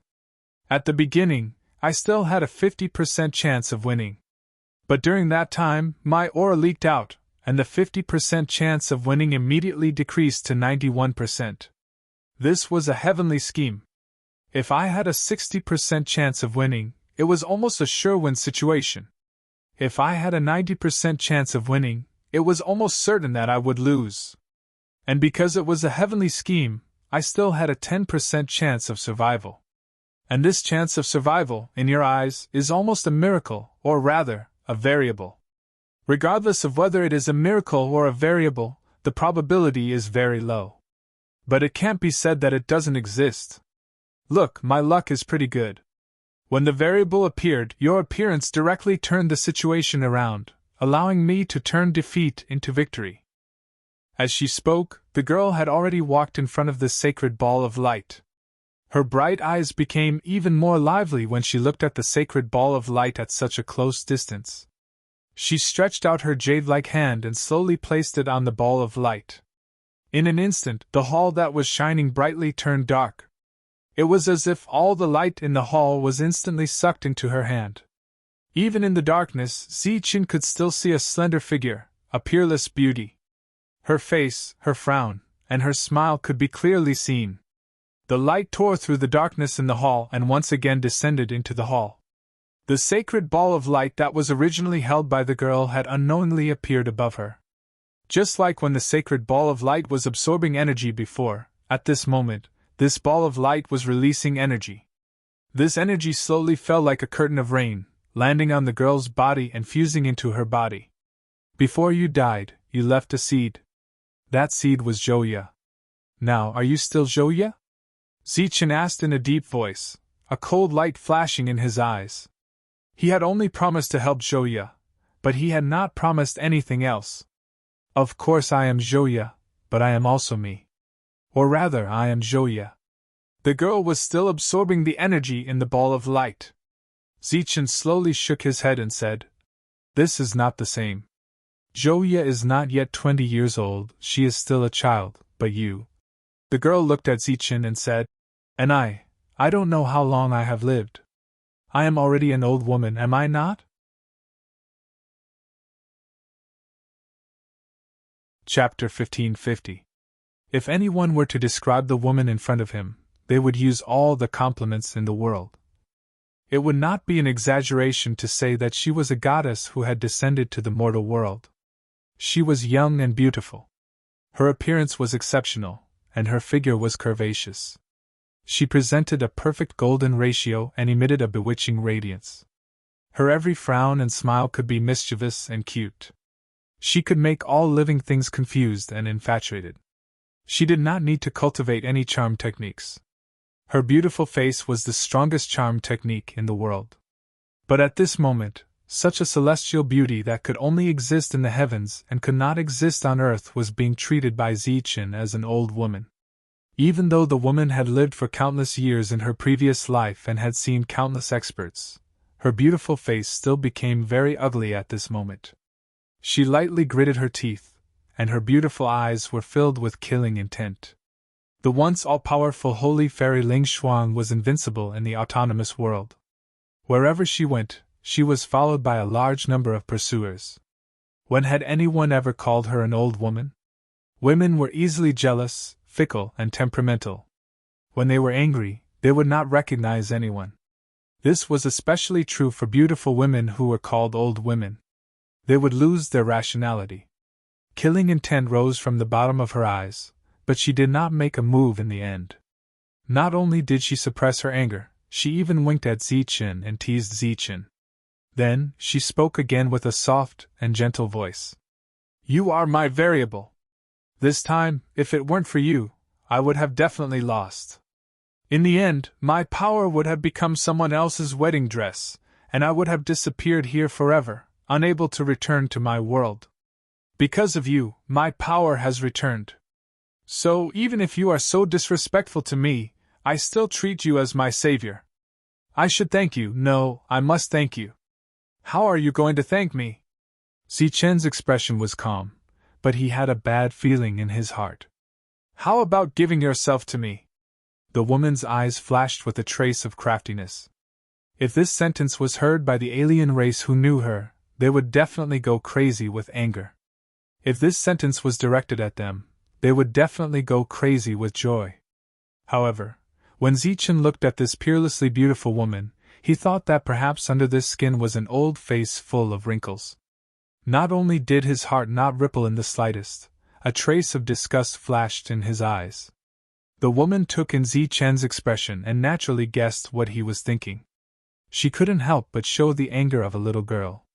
At the beginning, I still had a 50% chance of winning. But during that time, my aura leaked out, and the 50% chance of winning immediately decreased to 91%. This was a heavenly scheme. If I had a 60% chance of winning, it was almost a sure-win situation. If I had a 90% chance of winning, it was almost certain that I would lose. And because it was a heavenly scheme, I still had a 10% chance of survival. And this chance of survival, in your eyes, is almost a miracle, or rather, a variable. Regardless of whether it is a miracle or a variable, the probability is very low. But it can't be said that it doesn't exist. Look, my luck is pretty good. When the variable appeared, your appearance directly turned the situation around, allowing me to turn defeat into victory." As she spoke, the girl had already walked in front of the sacred ball of light. Her bright eyes became even more lively when she looked at the sacred ball of light at such a close distance. She stretched out her jade-like hand and slowly placed it on the ball of light. In an instant, the hall that was shining brightly turned dark. It was as if all the light in the hall was instantly sucked into her hand. Even in the darkness, Zichen could still see a slender figure, a peerless beauty. Her face, her frown, and her smile could be clearly seen. The light tore through the darkness in the hall and once again descended into the hall. The sacred ball of light that was originally held by the girl had unknowingly appeared above her. Just like when the sacred ball of light was absorbing energy before, at this moment, this ball of light was releasing energy. This energy slowly fell like a curtain of rain, landing on the girl's body and fusing into her body. Before you died, you left a seed. That seed was Zhou Ye. Now, are you still Zhou Ye? Zichen asked in a deep voice, a cold light flashing in his eyes. He had only promised to help Zhou Ye, but he had not promised anything else. Of course I am Zhou Ye, but I am also me. Or rather, I am Zhou Ye. The girl was still absorbing the energy in the ball of light. Zichen slowly shook his head and said, "This is not the same. Zhou Ye is not yet 20 years old, she is still a child, but you." The girl looked at Zichen and said, "And I don't know how long I have lived. I am already an old woman, am I not?" Chapter 1550. If anyone were to describe the woman in front of him, they would use all the compliments in the world. It would not be an exaggeration to say that she was a goddess who had descended to the mortal world. She was young and beautiful. Her appearance was exceptional, and her figure was curvaceous. She presented a perfect golden ratio and emitted a bewitching radiance. Her every frown and smile could be mischievous and cute. She could make all living things confused and infatuated. She did not need to cultivate any charm techniques. Her beautiful face was the strongest charm technique in the world. But at this moment, such a celestial beauty that could only exist in the heavens and could not exist on earth was being treated by Zichen as an old woman. Even though the woman had lived for countless years in her previous life and had seen countless experts, her beautiful face still became very ugly at this moment. She lightly gritted her teeth, and her beautiful eyes were filled with killing intent. The once all-powerful holy fairy Ling Xuan was invincible in the autonomous world. Wherever she went, she was followed by a large number of pursuers. When had anyone ever called her an old woman? Women were easily jealous, fickle, and temperamental. When they were angry, they would not recognize anyone. This was especially true for beautiful women who were called old women. They would lose their rationality. Killing intent rose from the bottom of her eyes, but she did not make a move in the end. Not only did she suppress her anger, she even winked at Zichen and teased Zichen. Then, she spoke again with a soft and gentle voice. "You are my variable. This time, if it weren't for you, I would have definitely lost. In the end, my power would have become someone else's wedding dress, and I would have disappeared here forever, unable to return to my world. Because of you, my power has returned. So, even if you are so disrespectful to me, I still treat you as my savior. I should thank you, no, I must thank you. How are you going to thank me?" Zichen's expression was calm, but he had a bad feeling in his heart. "How about giving yourself to me?" The woman's eyes flashed with a trace of craftiness. If this sentence was heard by the alien race who knew her, they would definitely go crazy with anger. If this sentence was directed at them, they would definitely go crazy with joy. However, when Zichen looked at this peerlessly beautiful woman, he thought that perhaps under this skin was an old face full of wrinkles. Not only did his heart not ripple in the slightest, a trace of disgust flashed in his eyes. The woman took in Zichen's expression and naturally guessed what he was thinking. She couldn't help but show the anger of a little girl.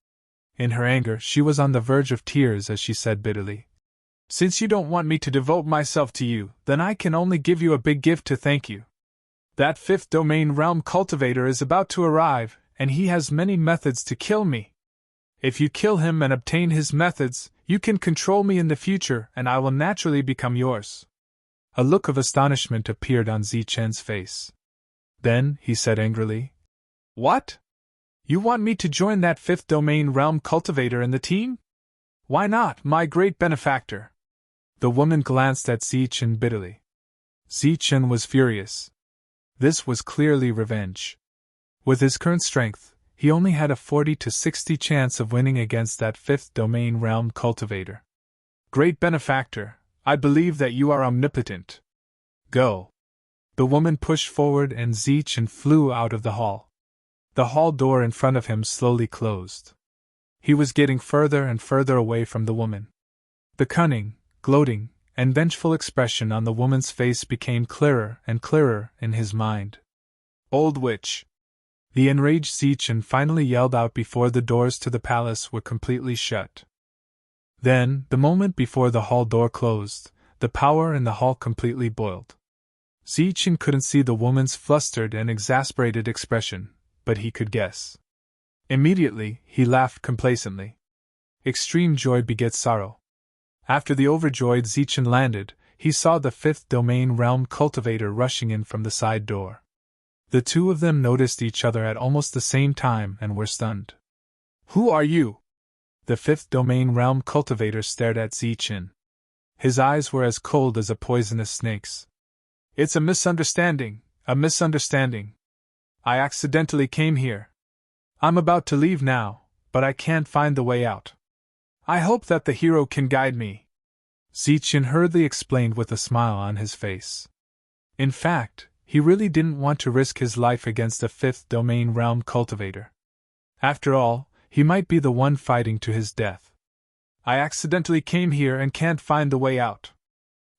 In her anger, she was on the verge of tears as she said bitterly, "Since you don't want me to devote myself to you, then I can only give you a big gift to thank you. That fifth domain realm cultivator is about to arrive, and he has many methods to kill me. If you kill him and obtain his methods, you can control me in the future and I will naturally become yours." A look of astonishment appeared on Zichen's face. Then, he said angrily, "What? You want me to join that fifth domain realm cultivator in the team? Why not, my great benefactor?" The woman glanced at Zichen bitterly. Zichen was furious. This was clearly revenge. With his current strength, he only had a 40 to 60 chance of winning against that fifth domain realm cultivator. "Great benefactor, I believe that you are omnipotent. Go." The woman pushed forward and Zichen flew out of the hall. The hall door in front of him slowly closed. He was getting further and further away from the woman. The cunning, gloating, and vengeful expression on the woman's face became clearer and clearer in his mind. "Old witch!" The enraged Zichen finally yelled out before the doors to the palace were completely shut. Then, the moment before the hall door closed, the power in the hall completely boiled. Zichen couldn't see the woman's flustered and exasperated expression, but he could guess. Immediately, he laughed complacently. Extreme joy begets sorrow. After the overjoyed Zichen landed, he saw the fifth domain realm cultivator rushing in from the side door. The two of them noticed each other at almost the same time and were stunned. "Who are you?" The fifth domain realm cultivator stared at Zichen. His eyes were as cold as a poisonous snake's. "It's a misunderstanding, a misunderstanding. I accidentally came here. I'm about to leave now, but I can't find the way out. I hope that the hero can guide me," Zichen hurriedly explained with a smile on his face. In fact, he really didn't want to risk his life against a fifth domain realm cultivator. After all, he might be the one fighting to his death. "I accidentally came here and can't find the way out."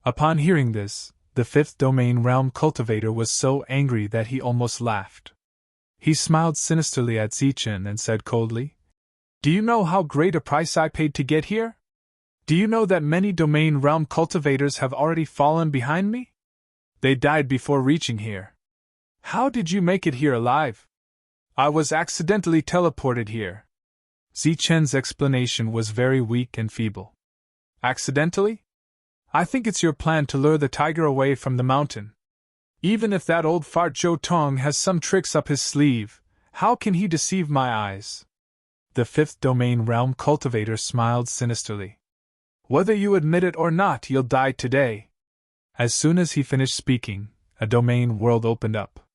Upon hearing this, the fifth domain realm cultivator was so angry that he almost laughed. He smiled sinisterly at Zichen and said coldly, "Do you know how great a price I paid to get here? Do you know that many domain realm cultivators have already fallen behind me? They died before reaching here. How did you make it here alive?" "I was accidentally teleported here." Zichen's explanation was very weak and feeble. "Accidentally? I think it's your plan to lure the tiger away from the mountain. Even if that old fart Zhou Tong has some tricks up his sleeve, how can he deceive my eyes?" The fifth domain realm cultivator smiled sinisterly. "Whether you admit it or not, you'll die today." As soon as he finished speaking, a domain world opened up.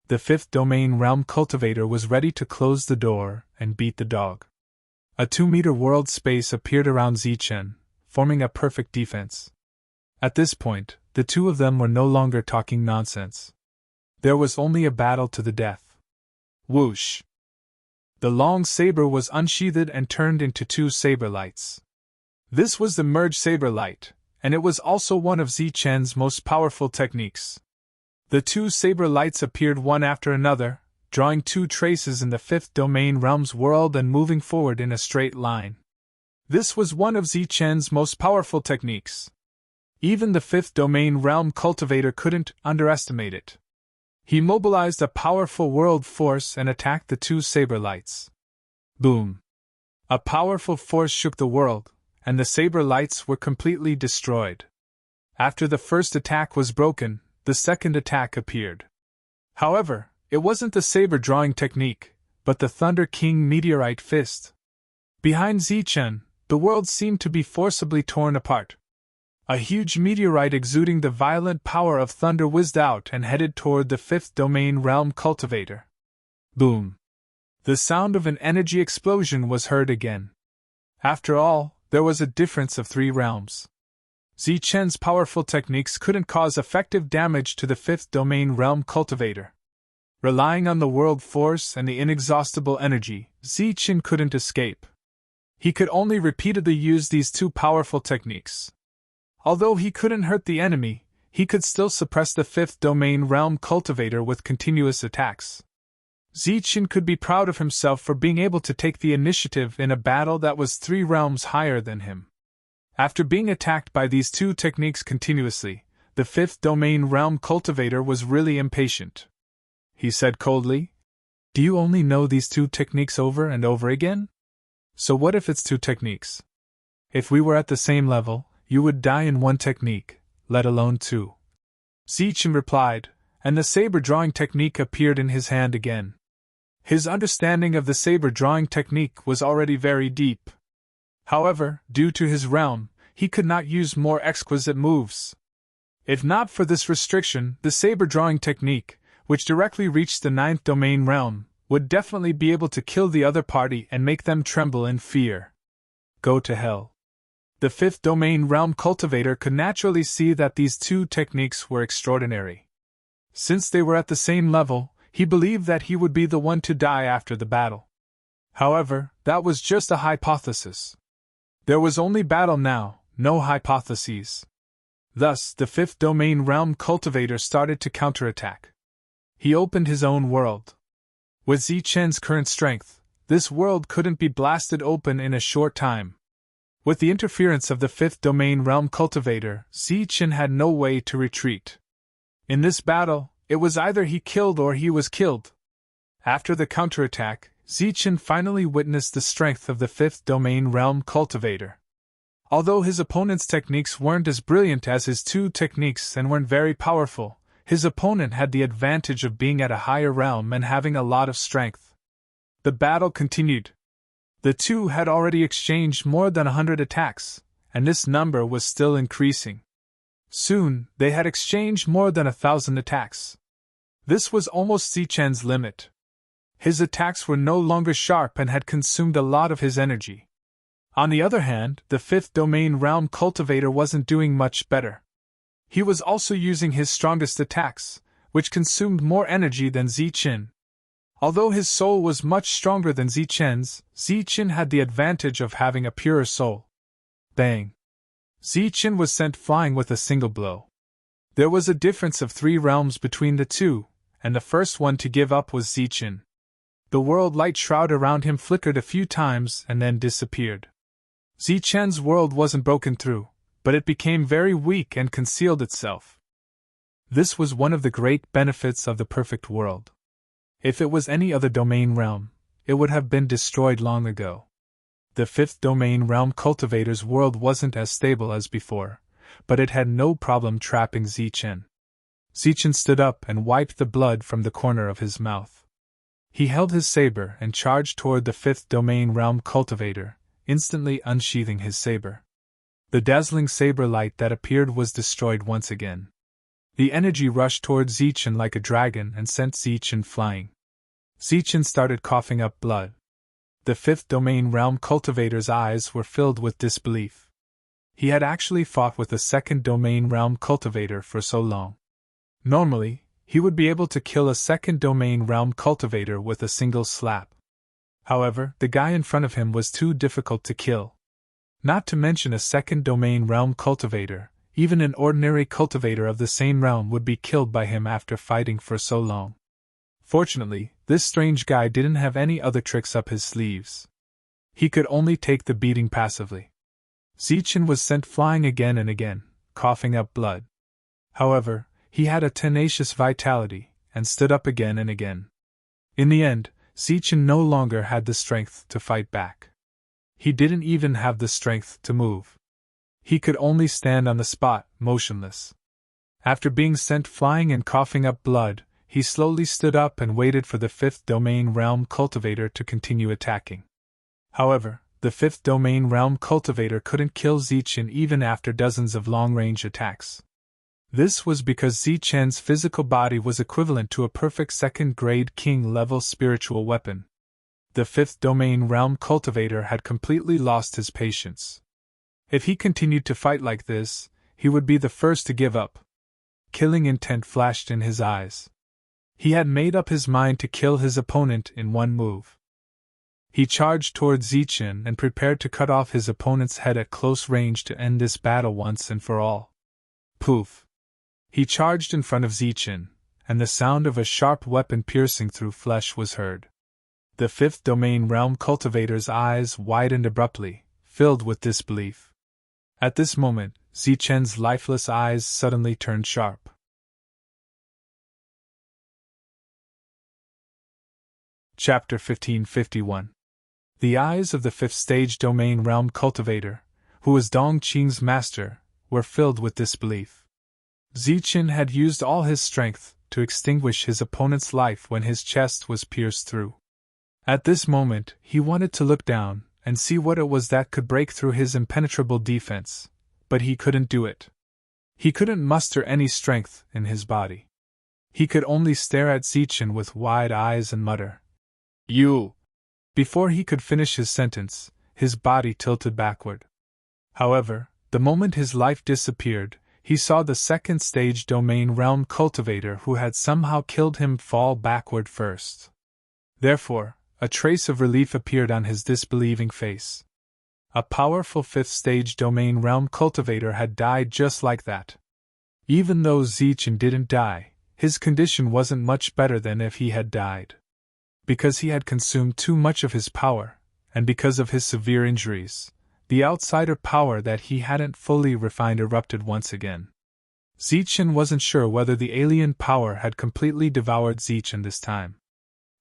The fifth domain realm cultivator was ready to close the door and beat the dog. A 2-meter world space appeared around Zichen, forming a perfect defense. At this point, the two of them were no longer talking nonsense. There was only a battle to the death. Whoosh! The long saber was unsheathed and turned into 2 saber lights. This was the merge saber light, and it was also one of Zichen's most powerful techniques. The 2 saber lights appeared one after another, drawing 2 traces in the fifth domain realm's world and moving forward in a straight line. This was one of Zichen's most powerful techniques. Even the fifth domain realm cultivator couldn't underestimate it. He mobilized a powerful world force and attacked the 2 saber lights. Boom! A powerful force shook the world, and the saber lights were completely destroyed. After the first attack was broken, the second attack appeared. However, it wasn't the saber drawing technique, but the Thunder King meteorite fist. Behind Zichen, the world seemed to be forcibly torn apart. A huge meteorite exuding the violent power of thunder whizzed out and headed toward the fifth domain realm cultivator. Boom! The sound of an energy explosion was heard again. After all, there was a difference of 3 realms. Zichen's powerful techniques couldn't cause effective damage to the fifth domain realm cultivator. Relying on the world force and the inexhaustible energy, Zichen couldn't escape. He could only repeatedly use these 2 powerful techniques. Although he couldn't hurt the enemy, he could still suppress the fifth domain realm cultivator with continuous attacks. Zichen could be proud of himself for being able to take the initiative in a battle that was 3 realms higher than him. After being attacked by these 2 techniques continuously, the fifth domain realm cultivator was really impatient. He said coldly, "Do you only know these 2 techniques over and over again? So what if it's 2 techniques? If we were at the same level, you would die in 1 technique, let alone 2. Zichen replied, and the saber-drawing technique appeared in his hand again. His understanding of the saber-drawing technique was already very deep. However, due to his realm, he could not use more exquisite moves. If not for this restriction, the saber-drawing technique, which directly reached the 9th domain realm, would definitely be able to kill the other party and make them tremble in fear. Go to hell. The 5th domain realm cultivator could naturally see that these 2 techniques were extraordinary. Since they were at the same level, he believed that he would be the one to die after the battle. However, that was just a hypothesis. There was only battle now, no hypotheses. Thus, the 5th domain realm cultivator started to counterattack. He opened his own world. With Zichen's current strength, this world couldn't be blasted open in a short time. With the interference of the 5th domain realm cultivator, Zichen had no way to retreat. In this battle, it was either he killed or he was killed. After the counterattack, Zichen finally witnessed the strength of the 5th domain realm cultivator. Although his opponent's techniques weren't as brilliant as his 2 techniques and weren't very powerful, his opponent had the advantage of being at a higher realm and having a lot of strength. The battle continued. The 2 had already exchanged more than 100 attacks, and this number was still increasing. Soon, they had exchanged more than 1,000 attacks. This was almost Zichen's limit. His attacks were no longer sharp and had consumed a lot of his energy. On the other hand, the 5th domain realm cultivator wasn't doing much better. He was also using his strongest attacks, which consumed more energy than Zichen. Although his soul was much stronger than Zichen's, Zichen had the advantage of having a purer soul. Bang! Zichen was sent flying with a single blow. There was a difference of 3 realms between the 2, and the first one to give up was Zichen. The world light shroud around him flickered a few times and then disappeared. Zichen's world wasn't broken through, but it became very weak and concealed itself. This was one of the great benefits of the perfect world. If it was any other domain realm, it would have been destroyed long ago. The fifth domain realm cultivator's world wasn't as stable as before, but it had no problem trapping Zichen. Zichen stood up and wiped the blood from the corner of his mouth. He held his saber and charged toward the fifth domain realm cultivator, instantly unsheathing his saber. The dazzling saber light that appeared was destroyed once again. The energy rushed toward Zichen like a dragon and sent Zichen flying. Zichen started coughing up blood. The fifth domain realm cultivator's eyes were filled with disbelief. He had actually fought with the second domain realm cultivator for so long. Normally, he would be able to kill a second domain realm cultivator with a single slap. However, the guy in front of him was too difficult to kill. Not to mention a second domain realm cultivator, even an ordinary cultivator of the same realm would be killed by him after fighting for so long. Fortunately, this strange guy didn't have any other tricks up his sleeves. He could only take the beating passively. Zichen was sent flying again and again, coughing up blood. However, he had a tenacious vitality, and stood up again and again. In the end, Zichen no longer had the strength to fight back. He didn't even have the strength to move. He could only stand on the spot, motionless. After being sent flying and coughing up blood, he slowly stood up and waited for the fifth domain realm cultivator to continue attacking. However, the fifth domain realm cultivator couldn't kill Zichen even after dozens of long-range attacks. This was because Zichen's physical body was equivalent to a perfect second-grade king-level spiritual weapon. The fifth domain realm cultivator had completely lost his patience. If he continued to fight like this, he would be the first to give up. Killing intent flashed in his eyes. He had made up his mind to kill his opponent in one move. He charged toward Zichen and prepared to cut off his opponent's head at close range to end this battle once and for all. Poof! He charged in front of Zichen, and the sound of a sharp weapon piercing through flesh was heard. The fifth domain realm cultivator's eyes widened abruptly, filled with disbelief. At this moment, Zichen's lifeless eyes suddenly turned sharp. Chapter 1551. The eyes of the fifth stage domain realm cultivator, who was Dong Qing's master, were filled with disbelief. Zichen had used all his strength to extinguish his opponent's life when his chest was pierced through. At this moment, he wanted to look down and see what it was that could break through his impenetrable defense, but he couldn't do it. He couldn't muster any strength in his body. He could only stare at Zichen with wide eyes and mutter, "You!" Before he could finish his sentence, his body tilted backward. However, the moment his life disappeared, he saw the second stage domain realm cultivator who had somehow killed him fall backward first. Therefore, a trace of relief appeared on his disbelieving face. A powerful fifth stage domain realm cultivator had died just like that. Even though Zichen didn't die, his condition wasn't much better than if he had died. Because he had consumed too much of his power, and because of his severe injuries, the outsider power that he hadn't fully refined erupted once again. Zichen wasn't sure whether the alien power had completely devoured Zichen this time.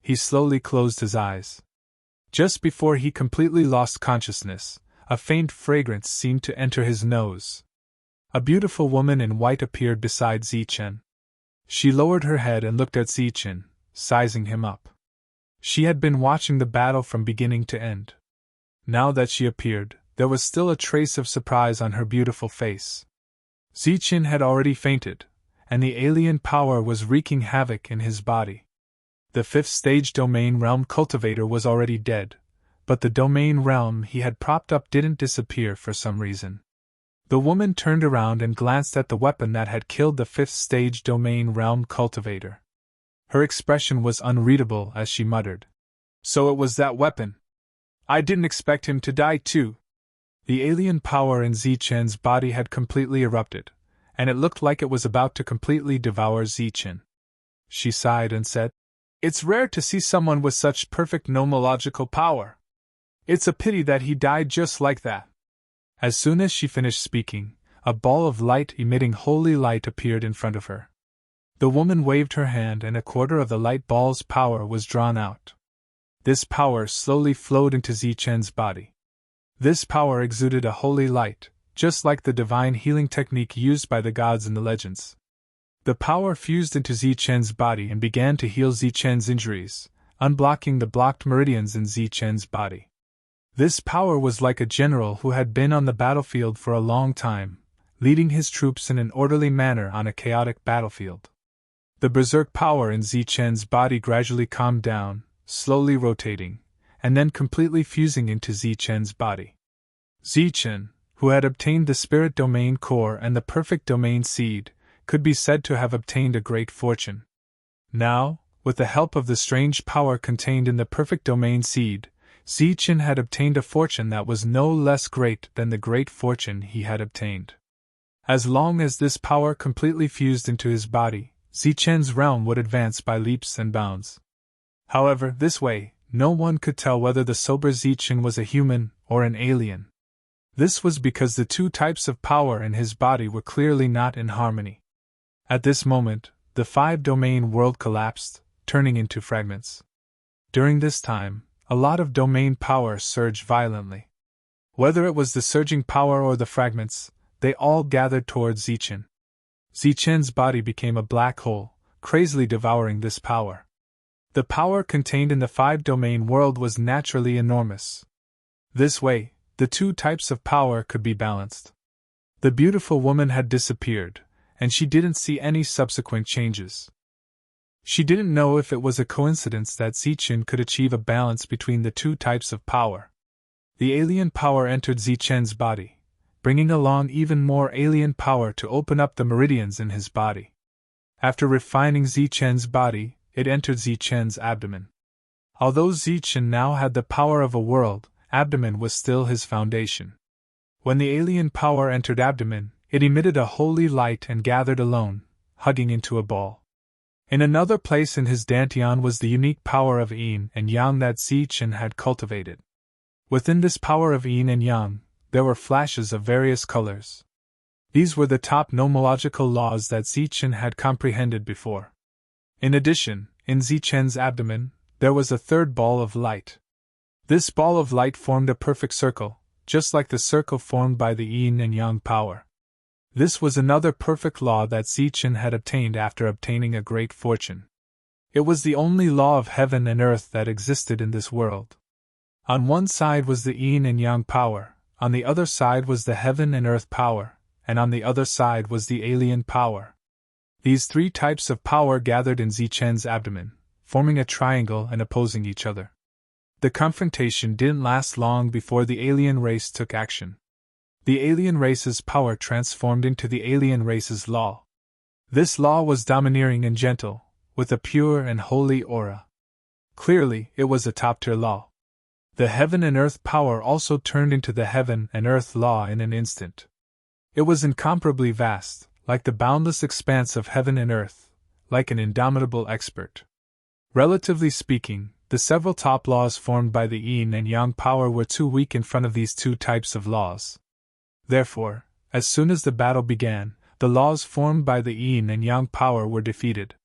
He slowly closed his eyes. Just before he completely lost consciousness, a faint fragrance seemed to enter his nose. A beautiful woman in white appeared beside Zichen. She lowered her head and looked at Zichen, sizing him up. She had been watching the battle from beginning to end. Now that she appeared, there was still a trace of surprise on her beautiful face. Zichen had already fainted, and the alien power was wreaking havoc in his body. The fifth stage domain realm cultivator was already dead, but the domain realm he had propped up didn't disappear for some reason. The woman turned around and glanced at the weapon that had killed the fifth stage domain realm cultivator. Her expression was unreadable as she muttered, "So it was that weapon. I didn't expect him to die too." The alien power in Zichen's body had completely erupted, and it looked like it was about to completely devour Zichen. She sighed and said, "It's rare to see someone with such perfect nomological power. It's a pity that he died just like that." As soon as she finished speaking, a ball of light emitting holy light appeared in front of her. The woman waved her hand and a quarter of the light ball's power was drawn out. This power slowly flowed into Zichen's body. This power exuded a holy light, just like the divine healing technique used by the gods in the legends. The power fused into Zichen's body and began to heal Zichen's injuries, unblocking the blocked meridians in Zichen's body. This power was like a general who had been on the battlefield for a long time, leading his troops in an orderly manner on a chaotic battlefield. The berserk power in Zichen's body gradually calmed down, slowly rotating, and then completely fusing into Zichen's body. Zichen, who had obtained the spirit domain core and the perfect domain seed, could be said to have obtained a great fortune. Now, with the help of the strange power contained in the perfect domain seed, Zichen had obtained a fortune that was no less great than the great fortune he had obtained. As long as this power completely fused into his body, Zichen's realm would advance by leaps and bounds. However, this way, no one could tell whether the sober Zichen was a human or an alien. This was because the two types of power in his body were clearly not in harmony. At this moment, the five-domain world collapsed, turning into fragments. During this time, a lot of domain power surged violently. Whether it was the surging power or the fragments, they all gathered towards Zichen. Zichen's body became a black hole, crazily devouring this power. The power contained in the five-domain world was naturally enormous. This way, the two types of power could be balanced. The beautiful woman had disappeared, and she didn't see any subsequent changes. She didn't know if it was a coincidence that Zichen could achieve a balance between the two types of power. The alien power entered Zichen's body, bringing along even more alien power to open up the meridians in his body. After refining Zichen's body, it entered Zichen's abdomen. Although Zichen now had the power of a world, abdomen was still his foundation. When the alien power entered abdomen, it emitted a holy light and gathered alone, hugging into a ball. In another place in his dantian was the unique power of yin and yang that Zichen had cultivated. Within this power of yin and yang, there were flashes of various colors. These were the top nomological laws that Zichen had comprehended before. In addition, in Zichen's abdomen, there was a third ball of light. This ball of light formed a perfect circle, just like the circle formed by the yin and yang power. This was another perfect law that Zichen had obtained after obtaining a great fortune. It was the only law of heaven and earth that existed in this world. On one side was the yin and yang power, on the other side was the heaven and earth power, and on the other side was the alien power. These three types of power gathered in Zichen's abdomen, forming a triangle and opposing each other. The confrontation didn't last long before the alien race took action. The alien race's power transformed into the alien race's law. This law was domineering and gentle, with a pure and holy aura. Clearly, it was a top-tier law. The heaven and earth power also turned into the heaven and earth law in an instant. It was incomparably vast, like the boundless expanse of heaven and earth, like an indomitable expert. Relatively speaking, the several top laws formed by the yin and yang power were too weak in front of these two types of laws. Therefore, as soon as the battle began, the laws formed by the yin and yang power were defeated.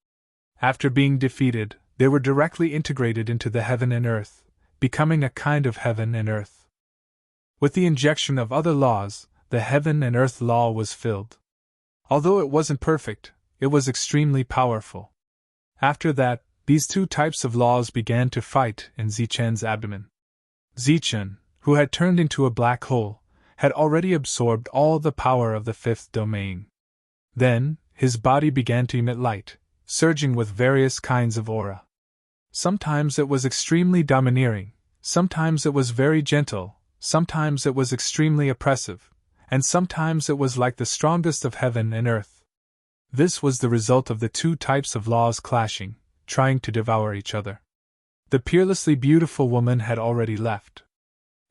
After being defeated, they were directly integrated into the heaven and earth, becoming a kind of heaven and earth. With the injection of other laws, the heaven and earth law was filled. Although it wasn't perfect, it was extremely powerful. After that, these two types of laws began to fight in Zichen's abdomen. Zichen, who had turned into a black hole, had already absorbed all the power of the fifth domain. Then, his body began to emit light, surging with various kinds of aura. Sometimes it was extremely domineering, sometimes it was very gentle, sometimes it was extremely oppressive, and sometimes it was like the strongest of heaven and earth. This was the result of the two types of laws clashing, trying to devour each other. The peerlessly beautiful woman had already left.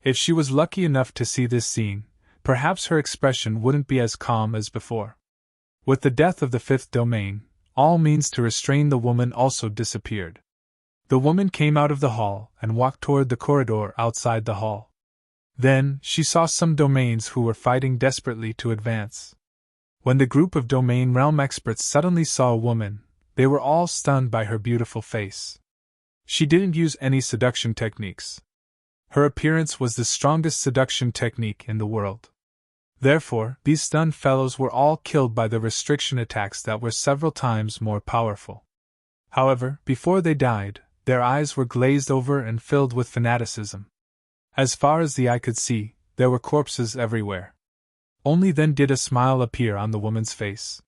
If she was lucky enough to see this scene, perhaps her expression wouldn't be as calm as before. With the death of the fifth domain, all means to restrain the woman also disappeared. The woman came out of the hall and walked toward the corridor outside the hall. Then, she saw some domains who were fighting desperately to advance. When the group of domain realm experts suddenly saw a woman, they were all stunned by her beautiful face. She didn't use any seduction techniques. Her appearance was the strongest seduction technique in the world. Therefore, these stunned fellows were all killed by the restriction attacks that were several times more powerful. However, before they died, their eyes were glazed over and filled with fanaticism. As far as the eye could see, there were corpses everywhere. Only then did a smile appear on the woman's face.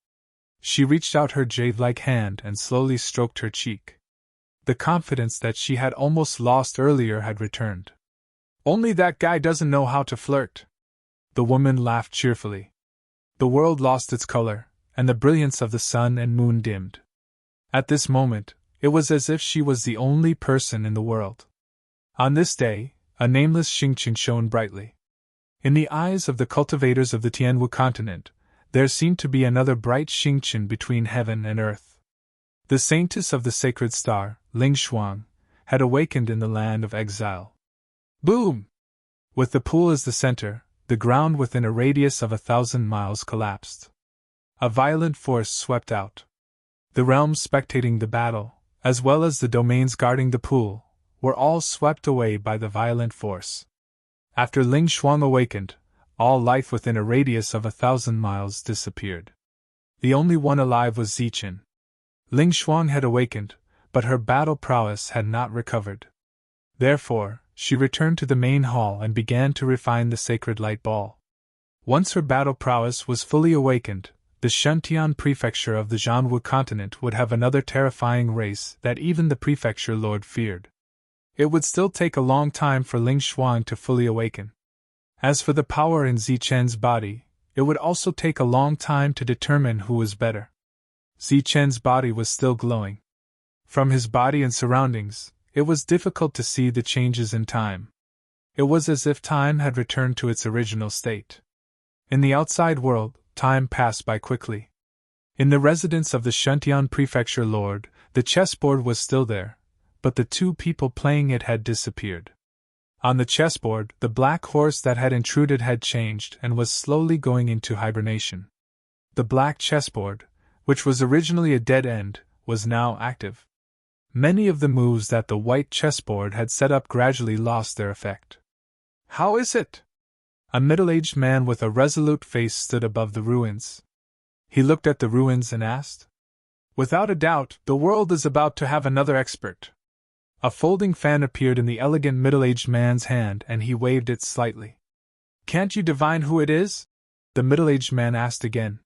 She reached out her jade-like hand and slowly stroked her cheek. The confidence that she had almost lost earlier had returned. "Only that guy doesn't know how to flirt." The woman laughed cheerfully. The world lost its color, and the brilliance of the sun and moon dimmed. At this moment, it was as if she was the only person in the world. On this day, a nameless Xingqian shone brightly. In the eyes of the cultivators of the Tianwu continent, there seemed to be another bright Xingqian between heaven and earth. The saintess of the sacred star, Ling Shuang, had awakened in the land of exile. Boom! With the pool as the center, the ground within a radius of 1,000 miles collapsed. A violent force swept out. The realms spectating the battle, as well as the domains guarding the pool, were all swept away by the violent force. After Ling Shuang awakened, all life within a radius of 1,000 miles disappeared. The only one alive was Zichen. Ling Shuang had awakened, but her battle prowess had not recovered. Therefore, she returned to the main hall and began to refine the sacred light ball. Once her battle prowess was fully awakened, the Shentian prefecture of the Zhanwu continent would have another terrifying race that even the prefecture lord feared. It would still take a long time for Ling Shuang to fully awaken. As for the power in Zichen's body, it would also take a long time to determine who was better. Zichen's body was still glowing. From his body and surroundings, it was difficult to see the changes in time. It was as if time had returned to its original state. In the outside world, time passed by quickly. In the residence of the Shentian prefecture lord, the chessboard was still there, but the two people playing it had disappeared. On the chessboard, the black horse that had intruded had changed and was slowly going into hibernation. The black chessboard, which was originally a dead end, was now active. Many of the moves that the white chessboard had set up gradually lost their effect. "How is it?" A middle-aged man with a resolute face stood above the ruins. He looked at the ruins and asked, "Without a doubt, the world is about to have another expert." A folding fan appeared in the elegant middle-aged man's hand and he waved it slightly. "Can't you divine who it is?" the middle-aged man asked again.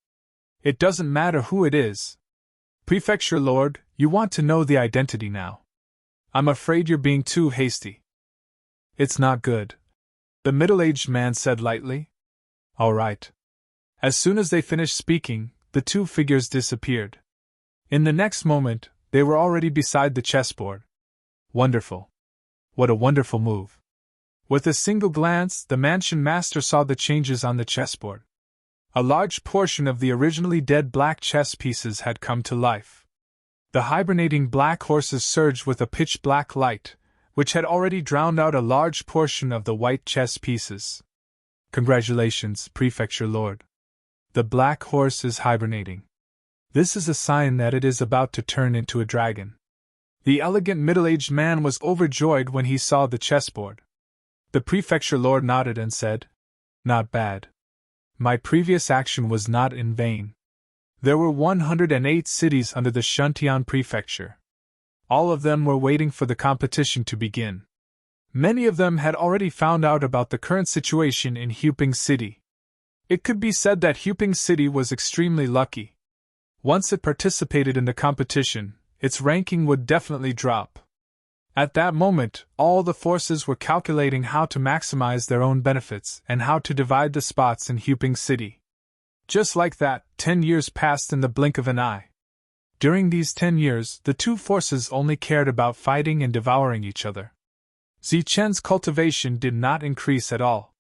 "It doesn't matter who it is. Prefecture Lord, you want to know the identity now. I'm afraid you're being too hasty." "It's not good," the middle-aged man said lightly. "All right." As soon as they finished speaking, the two figures disappeared. In the next moment, they were already beside the chessboard. Wonderful. What a wonderful move. With a single glance, the mansion master saw the changes on the chessboard. A large portion of the originally dead black chess pieces had come to life. The hibernating black horses surged with a pitch-black light, which had already drowned out a large portion of the white chess pieces. "Congratulations, Prefecture Lord. The black horse is hibernating. This is a sign that it is about to turn into a dragon." The elegant middle-aged man was overjoyed when he saw the chessboard. The Prefecture Lord nodded and said, "Not bad. My previous action was not in vain." There were 108 cities under the Shentian Prefecture. All of them were waiting for the competition to begin. Many of them had already found out about the current situation in Huping City. It could be said that Huping City was extremely lucky. Once it participated in the competition, its ranking would definitely drop. At that moment, all the forces were calculating how to maximize their own benefits and how to divide the spots in Huping City. Just like that, 10 years passed in the blink of an eye. During these 10 years, the two forces only cared about fighting and devouring each other. Zichen's cultivation did not increase at all.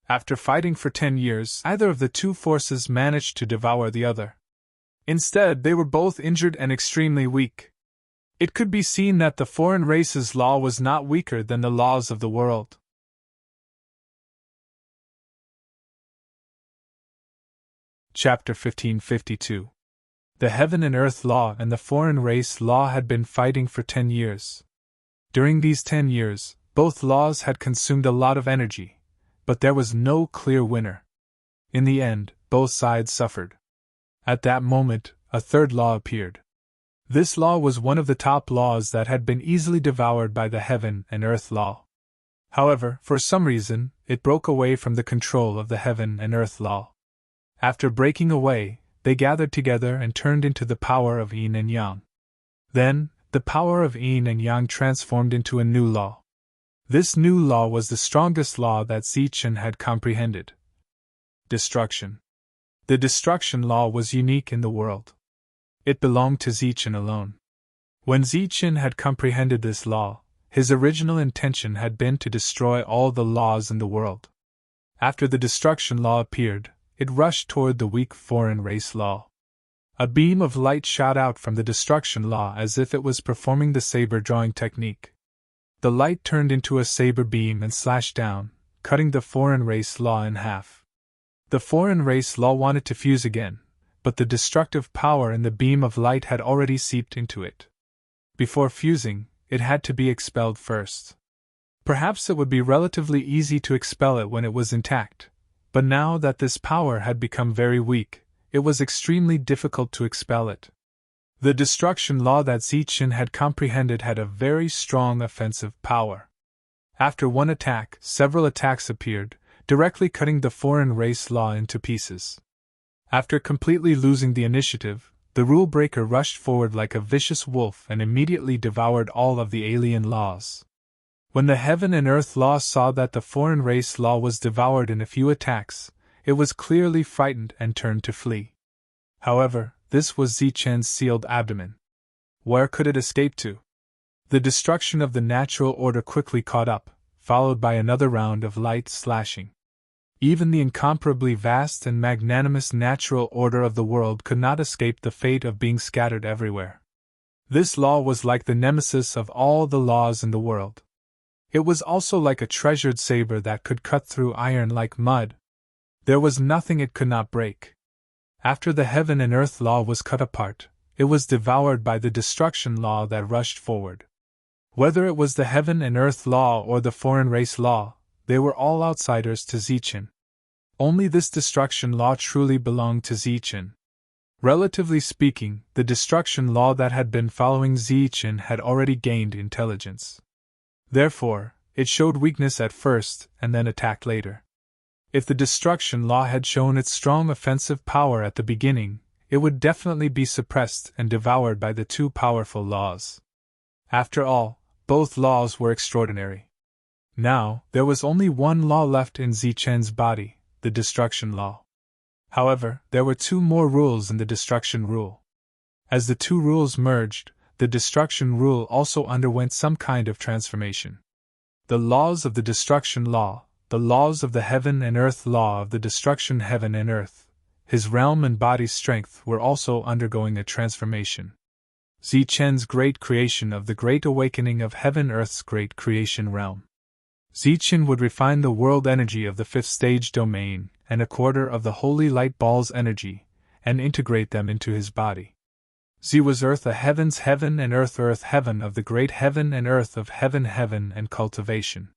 After fighting for 10 years, either of the two forces managed to devour the other. Instead, they were both injured and extremely weak. It could be seen that the foreign race's law was not weaker than the laws of the world. Chapter 1552. The heaven and earth law and the foreign race law had been fighting for 10 years. During these 10 years, both laws had consumed a lot of energy, but there was no clear winner. In the end, both sides suffered. At that moment, a third law appeared. This law was one of the top laws that had been easily devoured by the heaven and earth law. However, for some reason, it broke away from the control of the heaven and earth law. After breaking away, they gathered together and turned into the power of yin and yang. Then, the power of yin and yang transformed into a new law. This new law was the strongest law that Zichen had comprehended. Destruction. The destruction law was unique in the world. It belonged to Zichen alone. When Zichen had comprehended this law, his original intention had been to destroy all the laws in the world. After the destruction law appeared, it rushed toward the weak foreign race law. A beam of light shot out from the destruction law as if it was performing the saber drawing technique. The light turned into a saber beam and slashed down, cutting the foreign race law in half. The foreign race law wanted to fuse again, but the destructive power in the beam of light had already seeped into it. Before fusing, it had to be expelled first. Perhaps it would be relatively easy to expel it when it was intact, but now that this power had become very weak, it was extremely difficult to expel it. The destruction law that Zichen had comprehended had a very strong offensive power. After one attack, several attacks appeared, directly cutting the foreign race law into pieces. After completely losing the initiative, the rule breaker rushed forward like a vicious wolf and immediately devoured all of the alien laws. When the heaven and earth law saw that the foreign race law was devoured in a few attacks, it was clearly frightened and turned to flee. However, this was Zichen's sealed abdomen. Where could it escape to? The destruction of the natural order quickly caught up, followed by another round of light slashing. Even the incomparably vast and magnanimous natural order of the world could not escape the fate of being scattered everywhere. This law was like the nemesis of all the laws in the world. It was also like a treasured saber that could cut through iron like mud. There was nothing it could not break. After the heaven and earth law was cut apart, it was devoured by the destruction law that rushed forward. Whether it was the heaven and earth law or the foreign race law, they were all outsiders to Zichen. Only this destruction law truly belonged to Zichen. Relatively speaking, the destruction law that had been following Zichen had already gained intelligence. Therefore, it showed weakness at first and then attacked later. If the destruction law had shown its strong offensive power at the beginning, it would definitely be suppressed and devoured by the two powerful laws. After all, both laws were extraordinary. Now, there was only one law left in Zichen's body, the destruction law. However, there were two more rules in the destruction rule. As the two rules merged, the destruction rule also underwent some kind of transformation. The laws of the destruction law, the laws of the heaven and earth law of the destruction heaven and earth, his realm and body's strength were also undergoing a transformation. Zichen's great creation of the great awakening of heaven-earth's great creation realm. Zichen would refine the world energy of the fifth stage domain and a quarter of the holy light ball's energy, and integrate them into his body. Z was earth a heaven's heaven and earth heaven of the great heaven and earth of heaven and cultivation.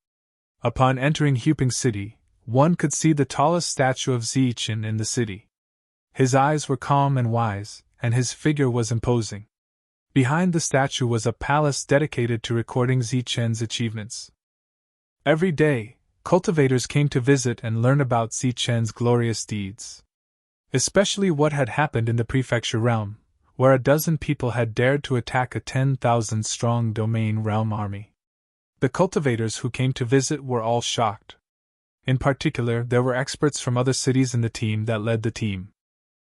Upon entering Huping City, one could see the tallest statue of Zichen in the city. His eyes were calm and wise, and his figure was imposing. Behind the statue was a palace dedicated to recording Zichen's achievements. Every day, cultivators came to visit and learn about Zichen's glorious deeds. Especially what had happened in the prefecture realm, where a dozen people had dared to attack a 10,000-strong domain realm army. The cultivators who came to visit were all shocked. In particular, there were experts from other cities in the team that led the team.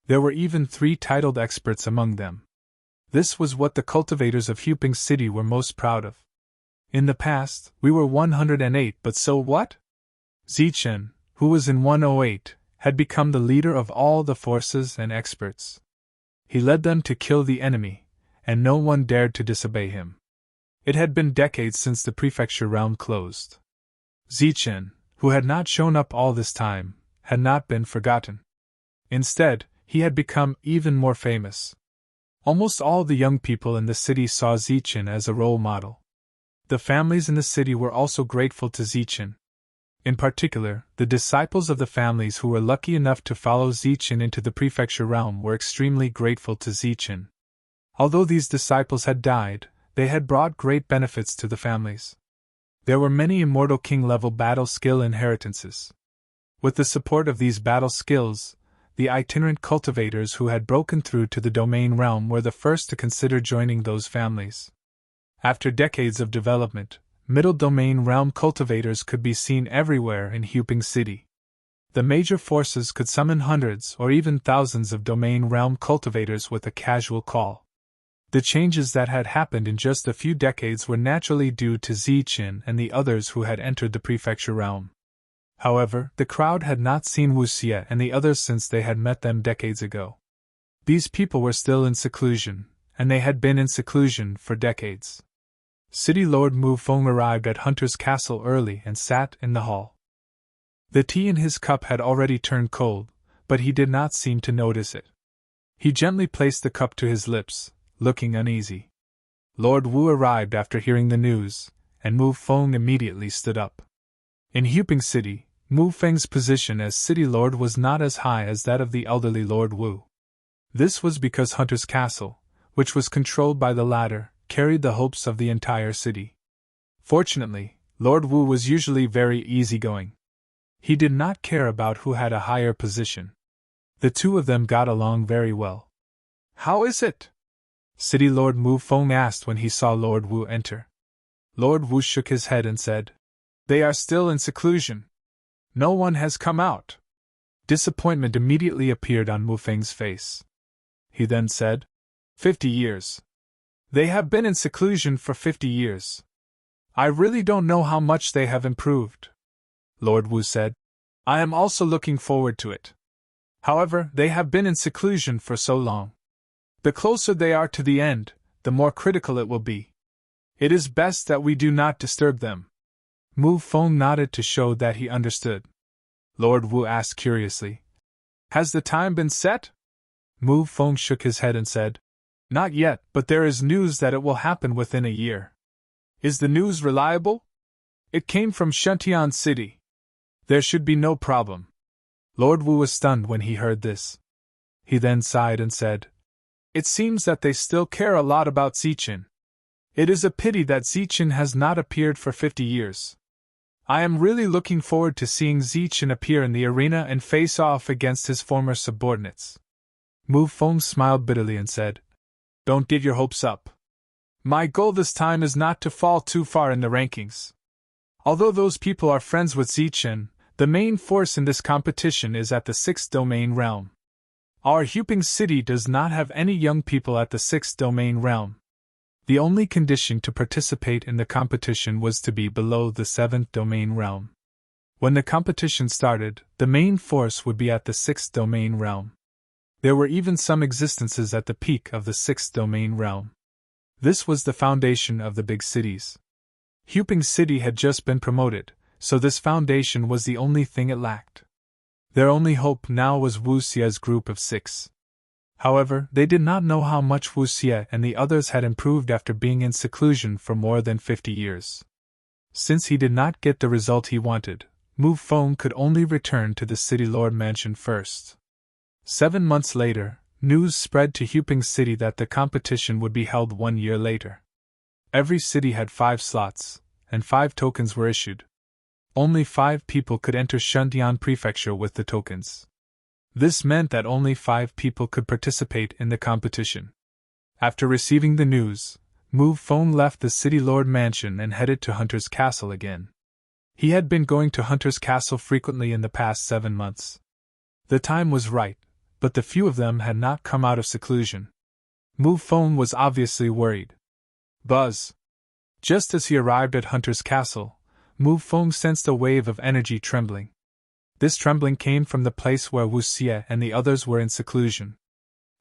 There were even 3 titled experts among them. This was what the cultivators of Huping City were most proud of. In the past, we were 108, but so what? Zichen, who was in 108, had become the leader of all the forces and experts. He led them to kill the enemy, and no one dared to disobey him. It had been decades since the prefecture realm closed. Zichen, who had not shown up all this time, had not been forgotten. Instead, he had become even more famous. Almost all the young people in the city saw Zichen as a role model. The families in the city were also grateful to Zichen. In particular, the disciples of the families who were lucky enough to follow Zichen into the prefecture realm were extremely grateful to Zichen. Although these disciples had died, they had brought great benefits to the families. There were many immortal king-level battle skill inheritances. With the support of these battle skills, the itinerant cultivators who had broken through to the domain realm were the first to consider joining those families. After decades of development, middle domain realm cultivators could be seen everywhere in Huping City. The major forces could summon hundreds or even thousands of domain realm cultivators with a casual call. The changes that had happened in just a few decades were naturally due to Zichen and the others who had entered the prefecture realm. However, the crowd had not seen Wu Xie and the others since they had met them decades ago. These people were still in seclusion, and they had been in seclusion for decades. City Lord Mu Feng arrived at Hunter's Castle early and sat in the hall. The tea in his cup had already turned cold, but he did not seem to notice it. He gently placed the cup to his lips, looking uneasy. Lord Wu arrived after hearing the news, and Mu Feng immediately stood up. In Huping City, Mu Feng's position as city lord was not as high as that of the elderly Lord Wu. This was because Hunter's Castle, which was controlled by the latter, carried the hopes of the entire city. Fortunately, Lord Wu was usually very easygoing. He did not care about who had a higher position. The two of them got along very well. "How is it?" City Lord Mu Feng asked when he saw Lord Wu enter. Lord Wu shook his head and said, "They are still in seclusion. No one has come out." Disappointment immediately appeared on Mu Feng's face. He then said, 50 years. They have been in seclusion for 50 years. I really don't know how much they have improved." Lord Wu said, "I am also looking forward to it. However, they have been in seclusion for so long. The closer they are to the end, the more critical it will be. It is best that we do not disturb them." Mu Feng nodded to show that he understood. Lord Wu asked curiously, "Has the time been set?" Mu Feng shook his head and said, "Not yet, but there is news that it will happen within a year." "Is the news reliable?" "It came from Shentian City. There should be no problem." Lord Wu was stunned when he heard this. He then sighed and said, "It seems that they still care a lot about Zichen. It is a pity that Zichen has not appeared for 50 years. I am really looking forward to seeing Zichen appear in the arena and face off against his former subordinates." Mu Feng smiled bitterly and said, "Don't get your hopes up. My goal this time is not to fall too far in the rankings. Although those people are friends with Zichen, the main force in this competition is at the 6th domain realm. Our Huping City does not have any young people at the 6th domain realm. The only condition to participate in the competition was to be below the 7th domain realm. When the competition started, the main force would be at the 6th domain realm. There were even some existences at the peak of the 6th domain realm. This was the foundation of the big cities. Huping City had just been promoted, so this foundation was the only thing it lacked. Their only hope now was Wu Xie's group of 6. However, they did not know how much Wu Xie and the others had improved after being in seclusion for more than 50 years. Since he did not get the result he wanted, Mu Feng could only return to the City Lord Mansion first. 7 months later, news spread to Huping City that the competition would be held 1 year later. Every city had 5 slots, and 5 tokens were issued. Only 5 people could enter Shentian Prefecture with the tokens. This meant that only 5 people could participate in the competition. After receiving the news, Mu Feng left the City Lord Mansion and headed to Hunter's Castle again. He had been going to Hunter's Castle frequently in the past 7 months. The time was right, but the few of them had not come out of seclusion. Mu Feng was obviously worried. Buzz! Just as he arrived at Hunter's Castle, Mu Feng sensed a wave of energy trembling. This trembling came from the place where Wu Xie and the others were in seclusion.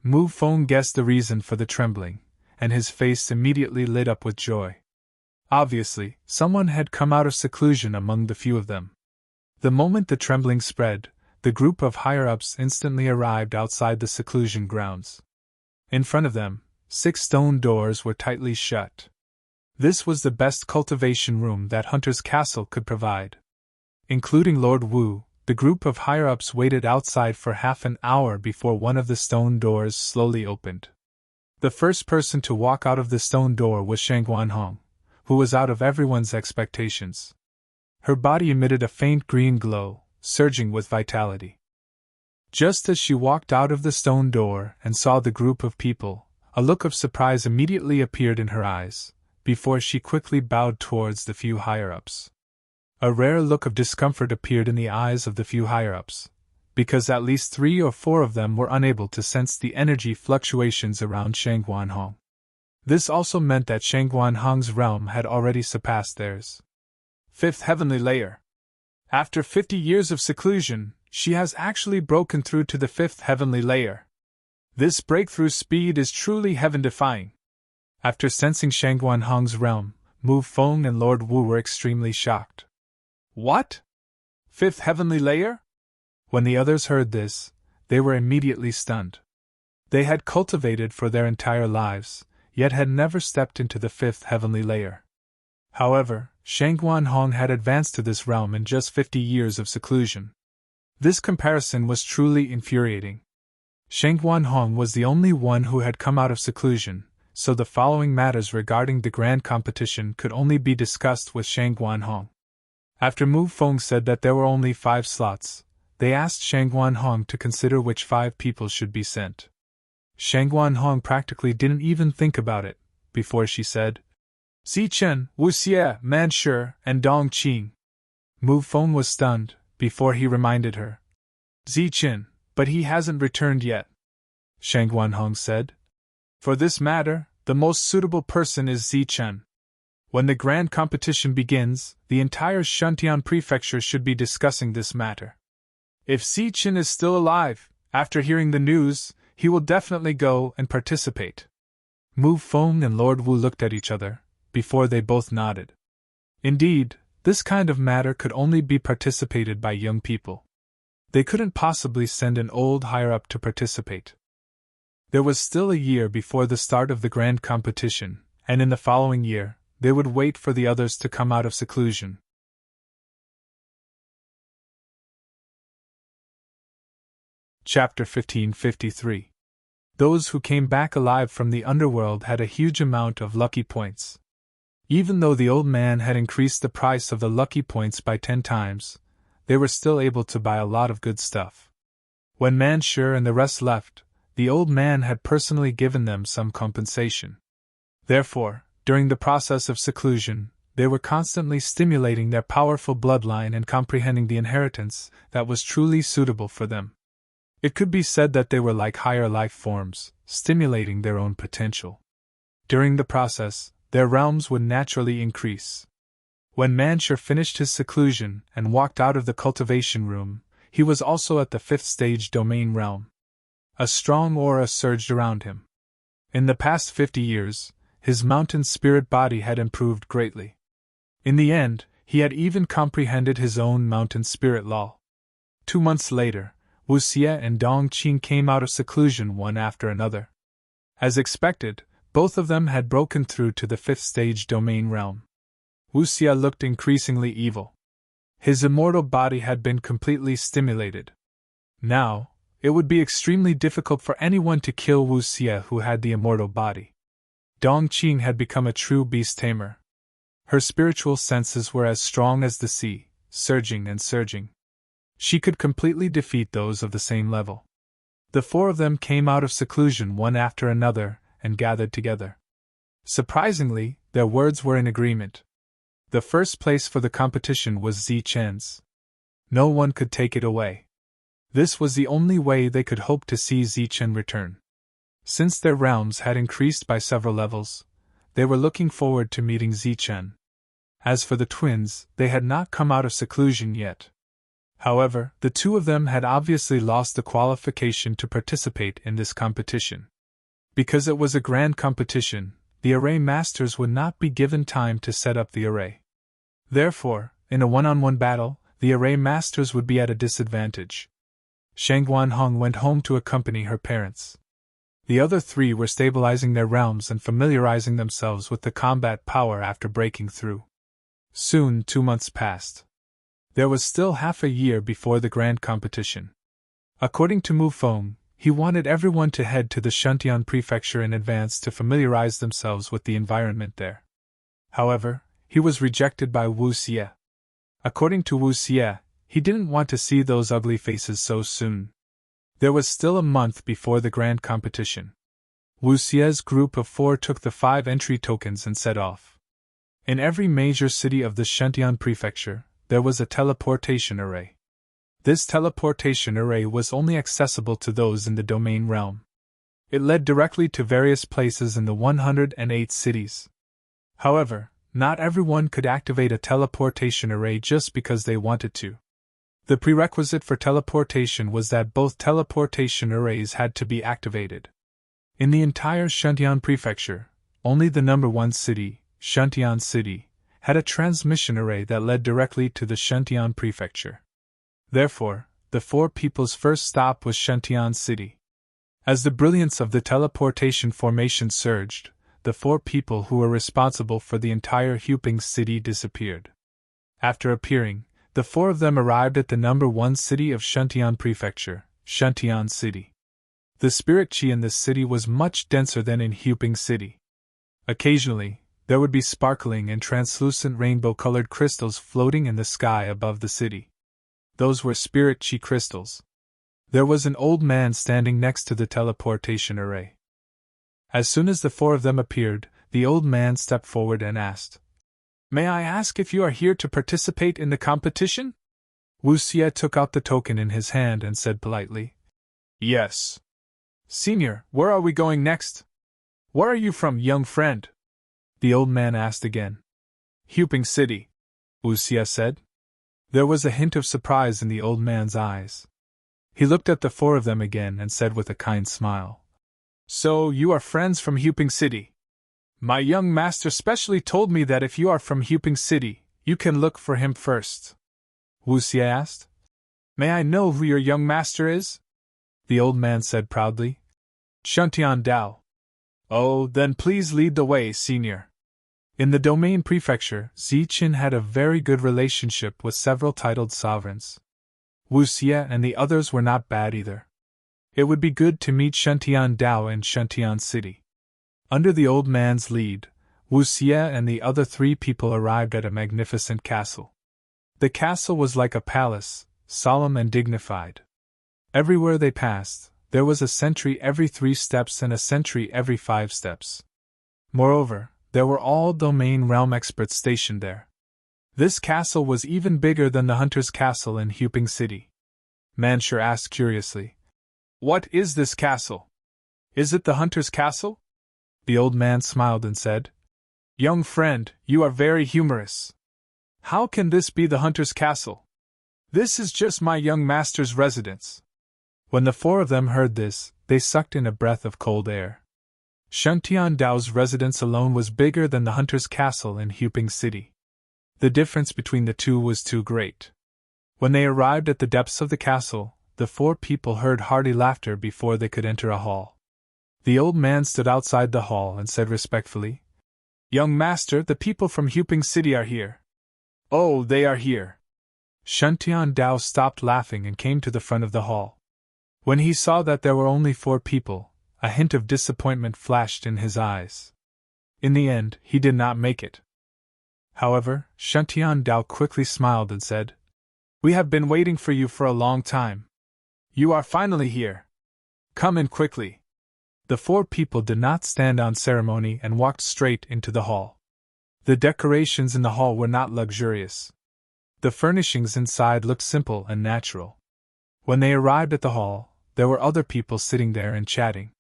Mu Feng guessed the reason for the trembling, and his face immediately lit up with joy. Obviously, someone had come out of seclusion among the few of them. The moment the trembling spread, the group of higher-ups instantly arrived outside the seclusion grounds. In front of them, 6 stone doors were tightly shut. This was the best cultivation room that Hunter's Castle could provide. Including Lord Wu, the group of higher-ups waited outside for half an hour before one of the stone doors slowly opened. The first person to walk out of the stone door was Shangguan Hong, who was out of everyone's expectations. Her body emitted a faint green glow, surging with vitality. Just as she walked out of the stone door and saw the group of people, a look of surprise immediately appeared in her eyes, before she quickly bowed towards the few higher-ups. A rare look of discomfort appeared in the eyes of the few higher-ups, because at least 3 or 4 of them were unable to sense the energy fluctuations around Shangguan Hong. This also meant that Shangguan Hong's realm had already surpassed theirs. 5th Heavenly Layer. After 50 years of seclusion, she has actually broken through to the 5th Heavenly Layer. This breakthrough speed is truly heaven-defying. After sensing Shangguan Hong's realm, Mu Feng and Lord Wu were extremely shocked. What? 5th Heavenly Layer? When the others heard this, they were immediately stunned. They had cultivated for their entire lives, yet had never stepped into the 5th Heavenly Layer. However, Shangguan Hong had advanced to this realm in just 50 years of seclusion. This comparison was truly infuriating. Shangguan Hong was the only one who had come out of seclusion, so the following matters regarding the grand competition could only be discussed with Shangguan Hong. After Mu Feng said that there were only 5 slots, they asked Shangguan Hong to consider which 5 people should be sent. Shangguan Hong practically didn't even think about it, before she said, Zichen, Wu Xie, Manshi, and Dong Qing. Mu Feng was stunned, before he reminded her. Zichen, but he hasn't returned yet. Shangguan Hong said. For this matter, the most suitable person is Zichen. When the grand competition begins, the entire Shuntian prefecture should be discussing this matter. If Zichen is still alive, after hearing the news, he will definitely go and participate. Mu Feng and Lord Wu looked at each other, before they both nodded. Indeed, this kind of matter could only be participated by young people. They couldn't possibly send an old higher-up to participate. There was still a year before the start of the grand competition, and in the following year, they would wait for the others to come out of seclusion. Chapter 1553. Those who came back alive from the underworld had a huge amount of lucky points. Even though the old man had increased the price of the lucky points by 10 times, they were still able to buy a lot of good stuff. When Manshi and the rest left, the old man had personally given them some compensation. Therefore, during the process of seclusion, they were constantly stimulating their powerful bloodline and comprehending the inheritance that was truly suitable for them. It could be said that they were like higher life forms, stimulating their own potential. During the process, their realms would naturally increase. When Manshi finished his seclusion and walked out of the cultivation room, he was also at the 5th stage domain realm. A strong aura surged around him. In the past 50 years, his mountain spirit body had improved greatly. In the end, he had even comprehended his own mountain spirit law. 2 months later, Wu Xie and Dong Qing came out of seclusion one after another. As expected, both of them had broken through to the 5th stage domain realm. Wu Xie looked increasingly evil. His immortal body had been completely stimulated. Now, it would be extremely difficult for anyone to kill Wu Xie who had the immortal body. Dong Qing had become a true beast tamer. Her spiritual senses were as strong as the sea, surging and surging. She could completely defeat those of the same level. The 4 of them came out of seclusion one after another and gathered together. Surprisingly, their words were in agreement. The first place for the competition was Zichen's. No one could take it away. This was the only way they could hope to see Zichen return. Since their realms had increased by several levels, they were looking forward to meeting Zichen. As for the twins, they had not come out of seclusion yet. However, the two of them had obviously lost the qualification to participate in this competition. Because it was a grand competition, the array masters would not be given time to set up the array. Therefore, in a one-on-one battle, the array masters would be at a disadvantage. Shang Guanhong went home to accompany her parents. The other three were stabilizing their realms and familiarizing themselves with the combat power after breaking through. Soon 2 months passed. There was still half a year before the grand competition. According to Mu Feng, he wanted everyone to head to the Shuntian prefecture in advance to familiarize themselves with the environment there. However, he was rejected by Wu Xie. According to Wu Xie, he didn't want to see those ugly faces so soon. There was still a month before the grand competition. Wu Xie's group of 4 took the 5 entry tokens and set off. In every major city of the Shuntian prefecture, there was a teleportation array. This teleportation array was only accessible to those in the domain realm. It led directly to various places in the 108 cities. However, not everyone could activate a teleportation array just because they wanted to. The prerequisite for teleportation was that both teleportation arrays had to be activated. In the entire Shuntian prefecture, only the number 1 city, Shuntian City, had a transmission array that led directly to the Shuntian prefecture. Therefore, the 4 people's first stop was Shuntian City. As the brilliance of the teleportation formation surged, the 4 people who were responsible for the entire Huping city disappeared. After appearing, the 4 of them arrived at the number 1 city of Shuntian prefecture, Shuntian City. The spirit chi in this city was much denser than in Huping City. Occasionally, there would be sparkling and translucent rainbow-colored crystals floating in the sky above the city. Those were spirit chi crystals. There was an old man standing next to the teleportation array. As soon as the 4 of them appeared, the old man stepped forward and asked, "May I ask if you are here to participate in the competition?" Wu Xie took out the token in his hand and said politely, "Yes." "Senior, where are we going next?" "Where are you from, young friend?" the old man asked again. "Huping City," Wu Xie said. There was a hint of surprise in the old man's eyes. He looked at the 4 of them again and said with a kind smile, "So you are friends from Huping City? My young master specially told me that if you are from Huping City, you can look for him first." Wu Xie asked. "May I know who your young master is?" the old man said proudly. "Shuntian Dao." "Oh, then please lead the way, senior." In the domain prefecture, Ziqin had a very good relationship with several titled sovereigns. Wu Xie and the others were not bad either. It would be good to meet Shuntian Dao in Shuntian City. Under the old man's lead, Wu Xie and the other 3 people arrived at a magnificent castle. The castle was like a palace, solemn and dignified. Everywhere they passed, there was a sentry every 3 steps and a sentry every 5 steps. Moreover, there were all domain realm experts stationed there. This castle was even bigger than the hunter's castle in Huping City. Manshur asked curiously, "What is this castle? Is it the hunter's castle?" The old man smiled and said, "Young friend, you are very humorous. How can this be the hunter's castle? This is just my young master's residence." When the 4 of them heard this, they sucked in a breath of cold air. Shuntian Dao's residence alone was bigger than the hunter's castle in Huping City. The difference between the 2 was too great. When they arrived at the depths of the castle, the 4 people heard hearty laughter before they could enter a hall. The old man stood outside the hall and said respectfully, "Young master, the people from Huping City are here." "Oh, they are here." Shuntian Dao stopped laughing and came to the front of the hall. When he saw that there were only 4 people, a hint of disappointment flashed in his eyes. In the end, he did not make it. However, Shuntian Dao quickly smiled and said, "We have been waiting for you for a long time. You are finally here. Come in quickly." The 4 people did not stand on ceremony and walked straight into the hall. The decorations in the hall were not luxurious. The furnishings inside looked simple and natural. When they arrived at the hall, there were other people sitting there and chatting.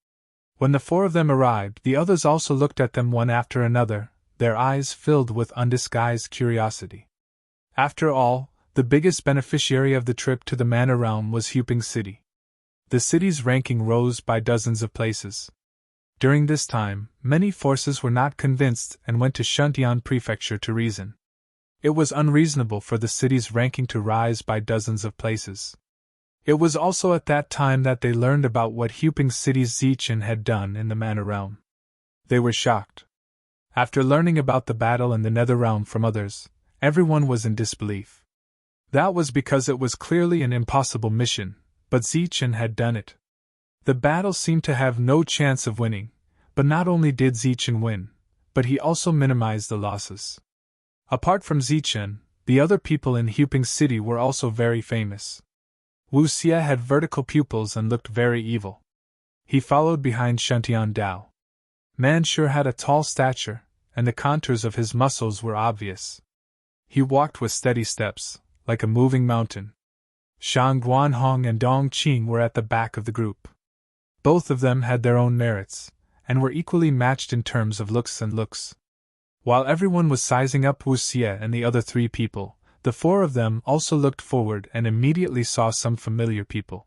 When the 4 of them arrived, the others also looked at them one after another, their eyes filled with undisguised curiosity. After all, The biggest beneficiary of the trip to the Manor Realm was Huping City. The city's ranking rose by dozens of places. During this time, many forces were not convinced and went to Shuntian Prefecture to reason. It was unreasonable for the city's ranking to rise by dozens of places. It was also at that time that they learned about what Huping City's Zichen had done in the Manor Realm. They were shocked. After learning about the battle in the Nether Realm from others, everyone was in disbelief. That was because it was clearly an impossible mission, but Zichen had done it. The battle seemed to have no chance of winning, but not only did Zichen win, but he also minimized the losses. Apart from Zichen, the other people in Huping City were also very famous. Wu Xie had vertical pupils and looked very evil. He followed behind Shuntian Dao. Manshur had a tall stature, and the contours of his muscles were obvious. He walked with steady steps, like a moving mountain. Shang Guanhong and Dong Qing were at the back of the group. Both of them had their own merits, and were equally matched in terms of looks and looks. While everyone was sizing up Wu Xie and the other three people, the four of them also looked forward and immediately saw some familiar people.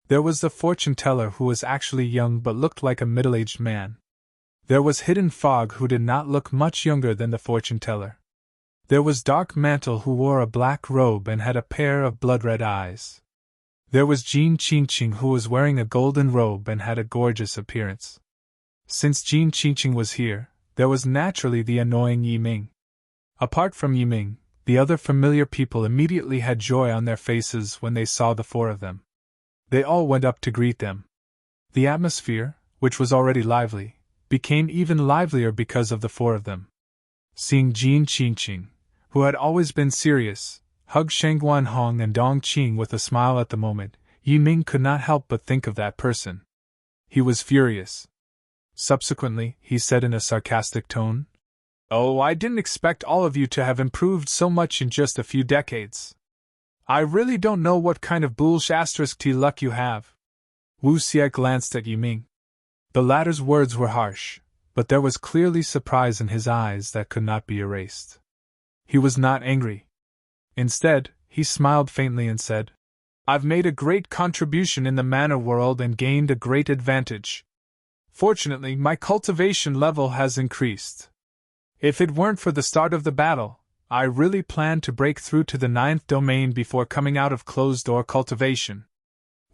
There was the fortune teller who was actually young but looked like a middle-aged man. There was Hidden Fog who did not look much younger than the fortune teller. There was Dark Mantle who wore a black robe and had a pair of blood-red eyes. There was Jean Qingqing who was wearing a golden robe and had a gorgeous appearance. Since Jean Qingqing was here, there was naturally the annoying Yi Ming. Apart from Yi Ming, the other familiar people immediately had joy on their faces when they saw the four of them. They all went up to greet them. The atmosphere, which was already lively, became even livelier because of the four of them. Seeing Jean Qingqing, who had always been serious, hug Shangguan Hong and Dong Qing with a smile at the moment, Yi Ming could not help but think of that person. He was furious. Subsequently, he said in a sarcastic tone, "Oh, I didn't expect all of you to have improved so much in just a few decades. I really don't know what kind of **t luck you have." Wu Xie glanced at Yi Ming. The latter's words were harsh, but there was clearly surprise in his eyes that could not be erased. He was not angry. Instead, he smiled faintly and said, "I've made a great contribution in the manor world and gained a great advantage. Fortunately, my cultivation level has increased. If it weren't for the start of the battle, I really planned to break through to the 9th domain before coming out of closed-door cultivation."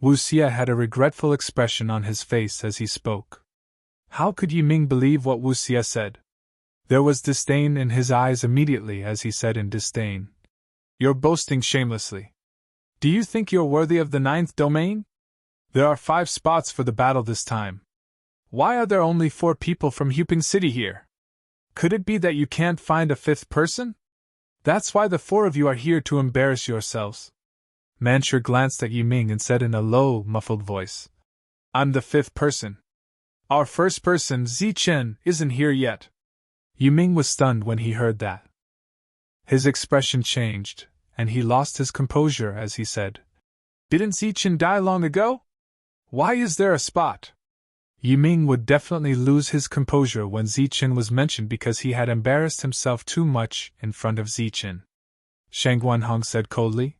Wu Xie had a regretful expression on his face as he spoke. How could Yi Ming believe what Wu Xie said? There was disdain in his eyes immediately as he said in disdain, "You're boasting shamelessly. Do you think you're worthy of the 9th domain? There are 5 spots for the battle this time. Why are there only 4 people from Huping City here? Could it be that you can't find a 5th person? That's why the 4 of you are here to embarrass yourselves." Manshur glanced at Yi Ming and said in a low, muffled voice, "I'm the 5th person. Our first person, Zichen, isn't here yet." Yi Ming was stunned when he heard that. His expression changed, and he lost his composure as he said, "Didn't Zichen die long ago? Why is there a spot?" Yi Ming would definitely lose his composure when Zichen was mentioned because he had embarrassed himself too much in front of Zichen. Shangguan Hong said coldly,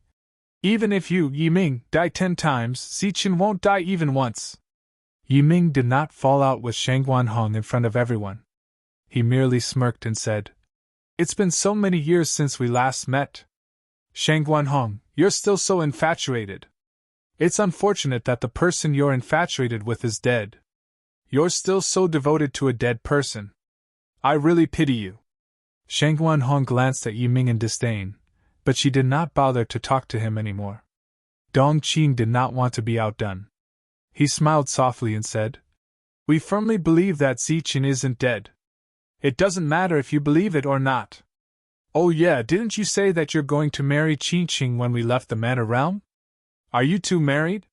"Even if you, Yi Ming, die 10 times, Zichen won't die even once." Yi Ming did not fall out with Shangguan Hong in front of everyone. He merely smirked and said, "It's been so many years since we last met. Shangguan Hong, you're still so infatuated. It's unfortunate that the person you're infatuated with is dead. You're still so devoted to a dead person. I really pity you." Shangguan Hong glanced at Yi Ming in disdain, but she did not bother to talk to him anymore. Dong Qing did not want to be outdone. He smiled softly and said, "We firmly believe that Zichen isn't dead. It doesn't matter if you believe it or not. Oh yeah, didn't you say that you're going to marry Qingqing when we left the Manor Realm? Are you two married?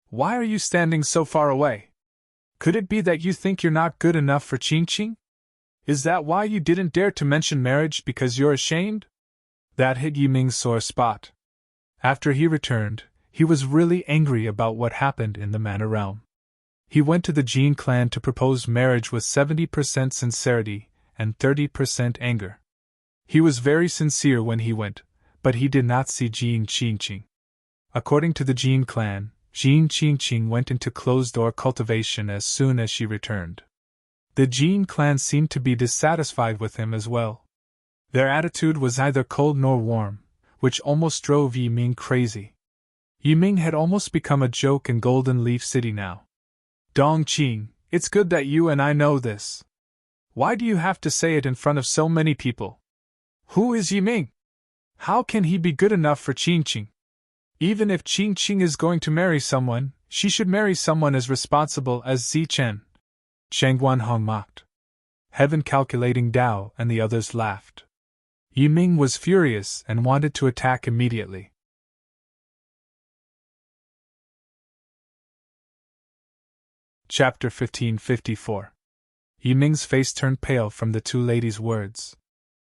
Why are you standing so far away? Could it be that you think you're not good enough for Qingqing? Is that why you didn't dare to mention marriage because you're ashamed?" That hit Yi Ming's sore spot. After he returned, he was really angry about what happened in the Manor Realm. He went to the Jin clan to propose marriage with 70% sincerity and 30% anger. He was very sincere when he went, but he did not see Jin Qingqing. According to the Jin clan, Jin Qingqing went into closed-door cultivation as soon as she returned. The Jin clan seemed to be dissatisfied with him as well. Their attitude was neither cold nor warm, which almost drove Yiming crazy. Yiming had almost become a joke in Golden Leaf City now. Dongqing, it's good that you and I know this. Why do you have to say it in front of so many people? Who is Yiming? How can he be good enough for Qingqing? Even if Qingqing is going to marry someone, she should marry someone as responsible as Zichen. Chang Guanhong mocked. Heaven calculating Dao and the others laughed. Yiming was furious and wanted to attack immediately. Chapter 1554. Yiming's face turned pale from the two ladies' words.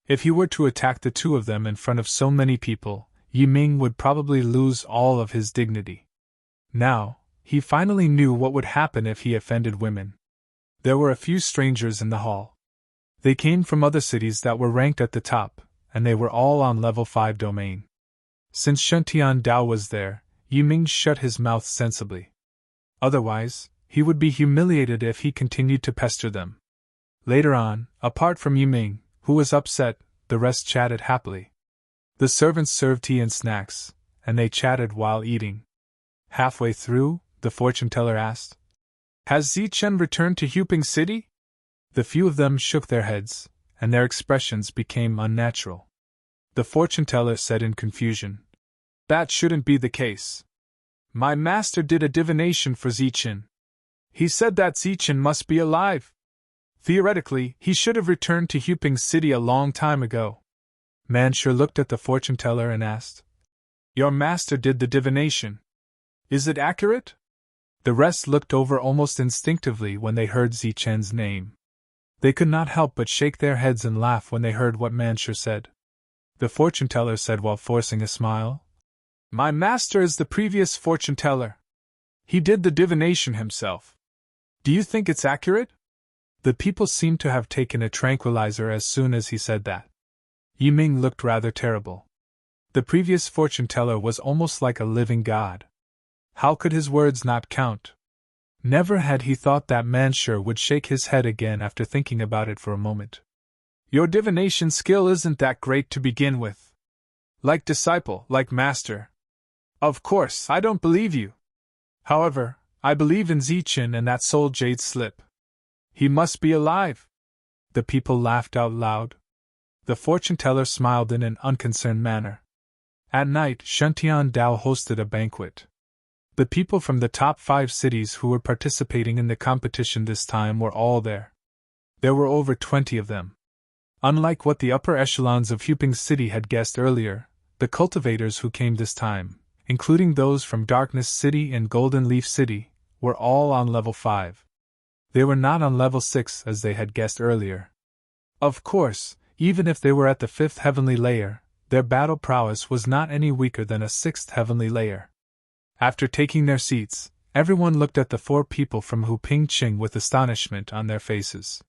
If he were to attack the two of them in front of so many people, Yiming would probably lose all of his dignity. Now, he finally knew what would happen if he offended women. There were a few strangers in the hall. They came from other cities that were ranked at the top, and they were all on level 5 domain. Since Shentian Dao was there, Yiming shut his mouth sensibly. Otherwise, he would be humiliated if he continued to pester them. Later on, apart from Yiming, who was upset, the rest chatted happily. The servants served tea and snacks, and they chatted while eating. Halfway through, the fortune-teller asked, "Has Zichen returned to Huping City?" The few of them shook their heads, and their expressions became unnatural. The fortune-teller said in confusion, "That shouldn't be the case. My master did a divination for Zichen. He said that Zichen must be alive. Theoretically, he should have returned to Huping City a long time ago." Manshur looked at the fortune-teller and asked, "Your master did the divination. Is it accurate?" The rest looked over almost instinctively when they heard Zichen's name. They could not help but shake their heads and laugh when they heard what Manshur said. The fortune-teller said while forcing a smile, "My master is the previous fortune-teller. He did the divination himself. Do you think it's accurate?" The people seemed to have taken a tranquilizer as soon as he said that. Yiming looked rather terrible. The previous fortune-teller was almost like a living god. How could his words not count? Never had he thought that Manshur would shake his head again after thinking about it for a moment. "Your divination skill isn't that great to begin with. Like disciple, like master. Of course, I don't believe you. However, I believe in Zichen and that soul jade slip. He must be alive." The people laughed out loud. The fortune-teller smiled in an unconcerned manner. At night, Shentian Dao hosted a banquet. The people from the top 5 cities who were participating in the competition this time were all there. There were over 20 of them. Unlike what the upper echelons of Huping City had guessed earlier, the cultivators who came this time, including those from Darkness City and Golden Leaf City, were all on level 5. They were not on level 6 as they had guessed earlier. Of course, even if they were at the 5th heavenly layer, their battle prowess was not any weaker than a 6th heavenly layer. After taking their seats, everyone looked at the 4 people from Huping Qing with astonishment on their faces.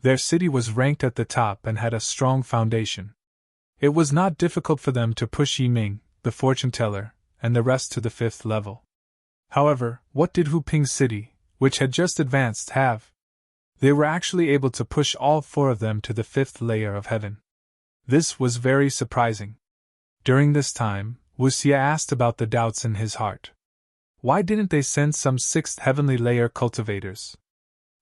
Their city was ranked at the top and had a strong foundation. It was not difficult for them to push Yiming, the fortune-teller, and the rest to the 5th level. However, what did Huping City, which had just advanced, have? They were actually able to push all 4 of them to the 5th layer of heaven. This was very surprising. During this time, Wuxia asked about the doubts in his heart. Why didn't they send some 6th heavenly layer cultivators?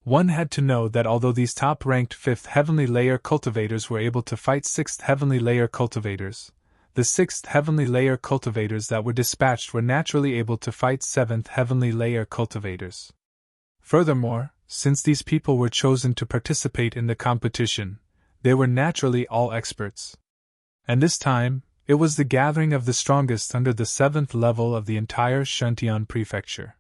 One had to know that although these top-ranked 5th heavenly layer cultivators were able to fight 6th heavenly layer cultivators, the 6th heavenly layer cultivators that were dispatched were naturally able to fight 7th heavenly layer cultivators. Furthermore, since these people were chosen to participate in the competition, they were naturally all experts. And this time, it was the gathering of the strongest under the 7th level of the entire Shentian prefecture.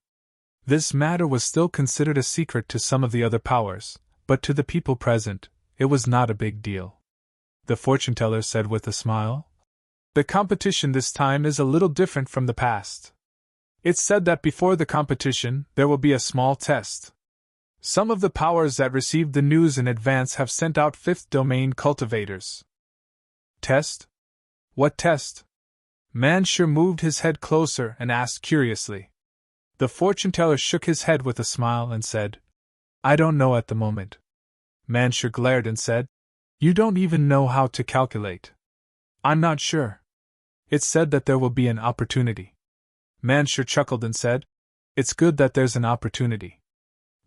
This matter was still considered a secret to some of the other powers, but to the people present, it was not a big deal. The fortune-teller said with a smile, "The competition this time is a little different from the past. It's said that before the competition, there will be a small test. Some of the powers that received the news in advance have sent out 5th domain cultivators." Test? What test? Mansur moved his head closer and asked curiously. The fortune-teller shook his head with a smile and said, I don't know at the moment. Mansur glared and said, You don't even know how to calculate. I'm not sure. It's said that there will be an opportunity. Mansur chuckled and said, It's good that there's an opportunity.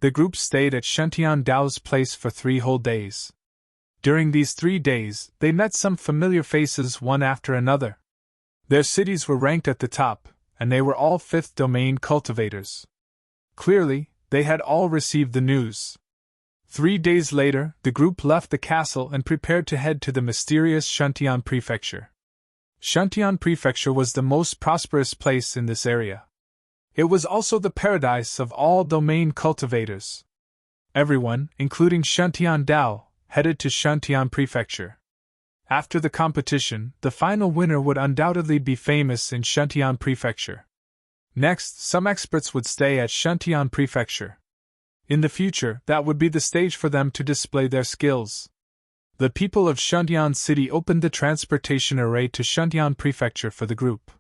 The group stayed at Shantian Dao's place for 3 whole days. During these 3 days, they met some familiar faces one after another. Their cities were ranked at the top, and they were all 5th domain cultivators. Clearly, they had all received the news. 3 days later, the group left the castle and prepared to head to the mysterious Shantian Prefecture. Shantian Prefecture was the most prosperous place in this area. It was also the paradise of all domain cultivators. Everyone, including Shantian Dao, headed to Shantian Prefecture. After the competition, the final winner would undoubtedly be famous in Shantian Prefecture. Next, some experts would stay at Shantian Prefecture. In the future, that would be the stage for them to display their skills. The people of Shantian City opened the transportation array to Shantian Prefecture for the group.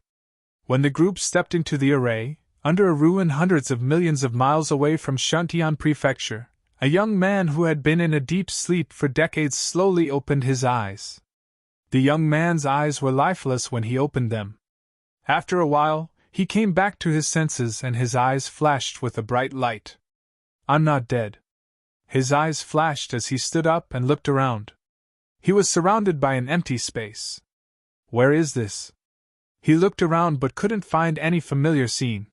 When the group stepped into the array, under a ruin hundreds of millions of miles away from Shantian Prefecture, a young man who had been in a deep sleep for decades slowly opened his eyes. The young man's eyes were lifeless when he opened them. After a while, he came back to his senses and his eyes flashed with a bright light. I'm not dead. His eyes flashed as he stood up and looked around. He was surrounded by an empty space. Where is this? He looked around but couldn't find any familiar scene.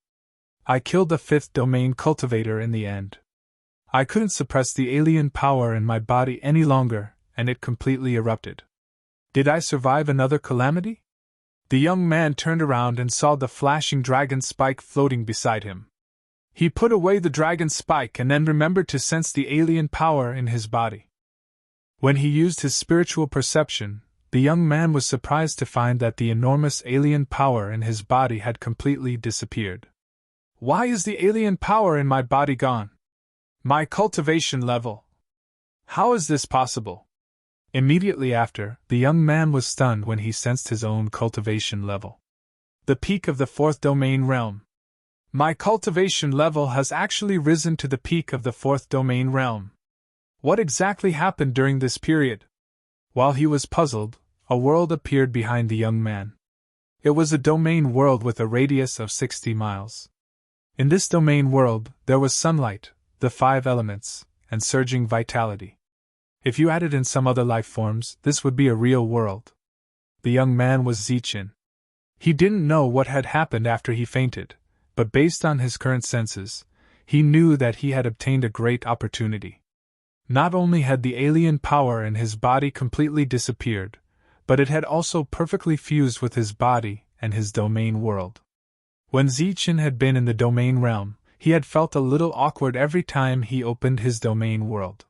I killed the 5th domain cultivator in the end. I couldn't suppress the alien power in my body any longer, and it completely erupted. Did I survive another calamity? The young man turned around and saw the flashing dragon spike floating beside him. He put away the dragon spike and then remembered to sense the alien power in his body. When he used his spiritual perception, the young man was surprised to find that the enormous alien power in his body had completely disappeared. Why is the alien power in my body gone? My cultivation level. How is this possible? Immediately after, the young man was stunned when he sensed his own cultivation level. The peak of the 4th domain realm. My cultivation level has actually risen to the peak of the 4th domain realm. What exactly happened during this period? While he was puzzled, a world appeared behind the young man. It was a domain world with a radius of 60 miles. In this domain world, there was sunlight, the 5 elements, and surging vitality. If you added in some other life forms, this would be a real world. The young man was Zichin. He didn't know what had happened after he fainted, but based on his current senses, he knew that he had obtained a great opportunity. Not only had the alien power in his body completely disappeared, but it had also perfectly fused with his body and his domain world. When Zichin had been in the domain realm, he had felt a little awkward every time he opened his domain world.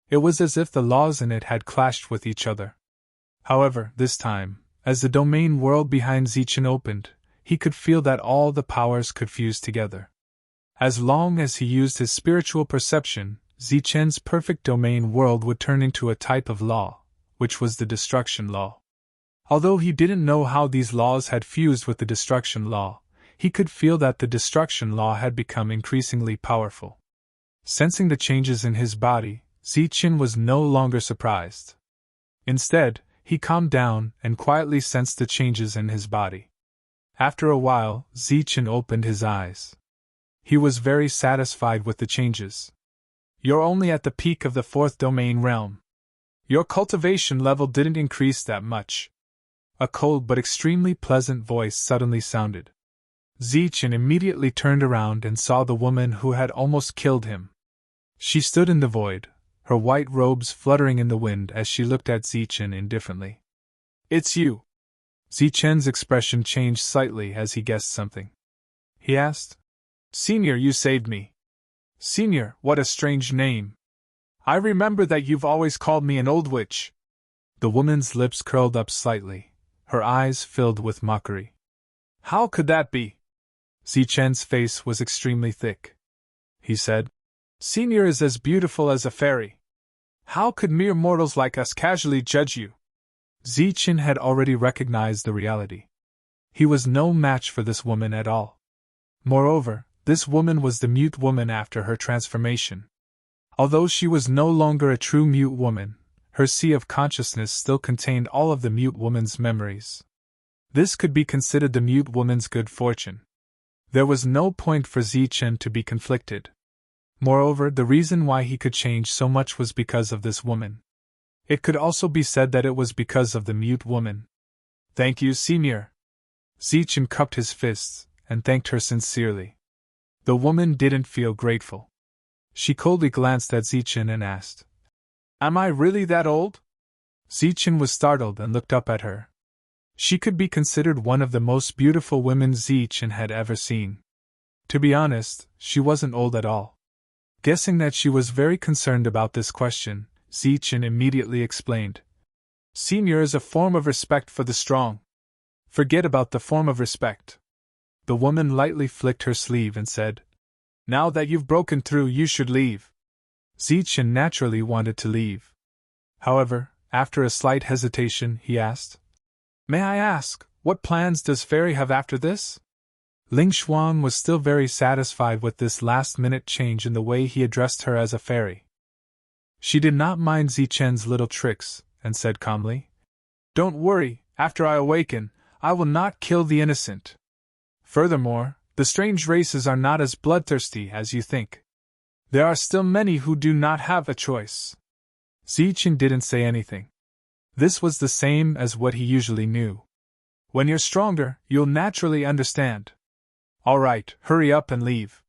It was as if the laws in it had clashed with each other. However, this time, as the domain world behind Zichin opened, he could feel that all the powers could fuse together. As long as he used his spiritual perception, Zichen's perfect domain world would turn into a type of law, which was the destruction law. Although he didn't know how these laws had fused with the destruction law, he could feel that the destruction law had become increasingly powerful. Sensing the changes in his body, Zichin was no longer surprised. Instead, he calmed down and quietly sensed the changes in his body. After a while, Zichin opened his eyes. He was very satisfied with the changes. You're only at the peak of the 4th domain realm. Your cultivation level didn't increase that much. A cold but extremely pleasant voice suddenly sounded. Zichin immediately turned around and saw the woman who had almost killed him. She stood in the void, her white robes fluttering in the wind as she looked at Zichin indifferently. It's you. Zichen's expression changed slightly as he guessed something. He asked, Senior, you saved me. Senior, what a strange name. I remember that you've always called me an old witch. The woman's lips curled up slightly, her eyes filled with mockery. How could that be? Zichen's face was extremely thick. He said, Senior is as beautiful as a fairy. How could mere mortals like us casually judge you? Zichen had already recognized the reality. He was no match for this woman at all. Moreover, this woman was the mute woman after her transformation. Although she was no longer a true mute woman, her sea of consciousness still contained all of the mute woman's memories. This could be considered the mute woman's good fortune. There was no point for Zichen to be conflicted. Moreover, the reason why he could change so much was because of this woman. It could also be said that it was because of the mute woman. "Thank you, Senior." Zichen cupped his fists and thanked her sincerely. The woman didn't feel grateful. She coldly glanced at Zichen and asked, "Am I really that old?" Zichen was startled and looked up at her. She could be considered one of the most beautiful women Zichen had ever seen. To be honest, she wasn't old at all. Guessing that she was very concerned about this question, Zichen immediately explained, "Senior is a form of respect for the strong. Forget about the form of respect." The woman lightly flicked her sleeve and said, "Now that you've broken through, you should leave." Zichen naturally wanted to leave. However, after a slight hesitation, he asked, "May I ask, what plans does Fairy have after this?" Ling Xuan was still very satisfied with this last-minute change in the way he addressed her as a fairy. She did not mind Zichen's little tricks, and said calmly, "Don't worry, after I awaken, I will not kill the innocent. Furthermore, the strange races are not as bloodthirsty as you think. There are still many who do not have a choice." Zichen didn't say anything. This was the same as what he usually knew. When you're stronger, you'll naturally understand. All right, hurry up and leave.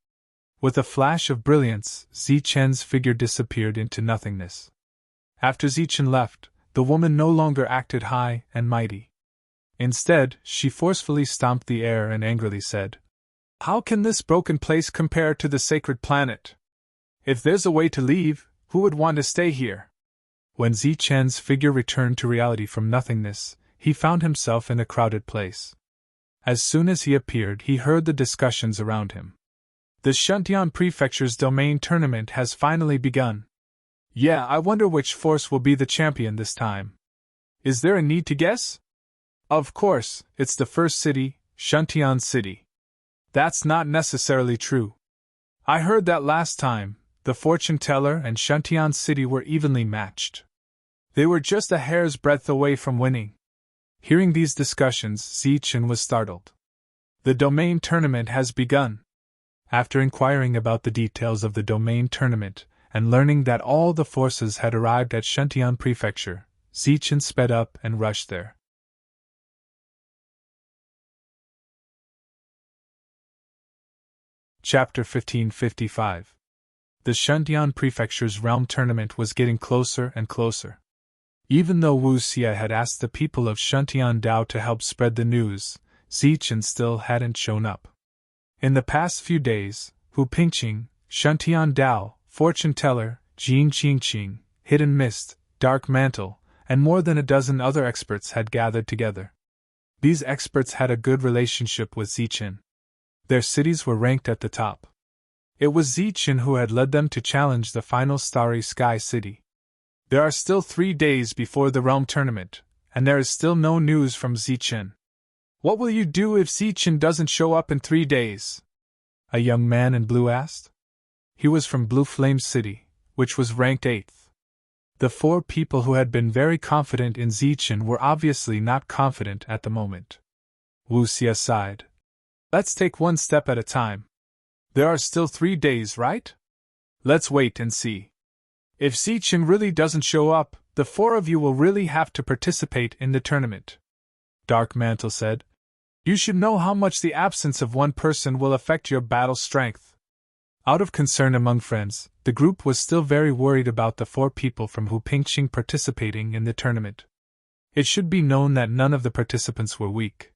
With a flash of brilliance, Zichen's figure disappeared into nothingness. After Zichen left, the woman no longer acted high and mighty. Instead, she forcefully stomped the air and angrily said, "How can this broken place compare to the sacred planet? If there's a way to leave, who would want to stay here?" When Zichen's figure returned to reality from nothingness, he found himself in a crowded place. As soon as he appeared, he heard the discussions around him. "The Shuntian Prefecture's domain tournament has finally begun. Yeah, I wonder which force will be the champion this time. Is there a need to guess? Of course, it's the first city, Shuntian City. That's not necessarily true. I heard that last time, the fortune teller and Shuntian City were evenly matched. They were just a hair's breadth away from winning." Hearing these discussions, Zichen was startled. "The domain tournament has begun." After inquiring about the details of the domain tournament, and learning that all the forces had arrived at Shuntian Prefecture, Zichen sped up and rushed there. Chapter 1555. The Shuntian Prefecture's realm tournament was getting closer and closer. Even though Wu Xie had asked the people of Shuntian Dao to help spread the news, Zichen still hadn't shown up. In the past few days, Hu Pingqing, Shuntian Dao, Fortune Teller, Jin Qingqing, Hidden Mist, Dark Mantle, and more than a dozen other experts had gathered together. These experts had a good relationship with Zichen. Their cities were ranked at the top. It was Zichen who had led them to challenge the final Starry Sky City. There are still 3 days before the realm tournament, and there is still no news from Zichen. What will you do if Zichen doesn't show up in 3 days? A young man in blue asked. He was from Blue Flame City, which was ranked 8th. The 4 people who had been very confident in Zichen were obviously not confident at the moment. Wu Xie sighed. Let's take one step at a time. There are still 3 days, right? Let's wait and see. If Zichen really doesn't show up, the 4 of you will really have to participate in the tournament. Dark Mantle said. You should know how much the absence of one person will affect your battle strength. Out of concern among friends, the group was still very worried about the 4 people from Hu Pingqing participating in the tournament. It should be known that none of the participants were weak.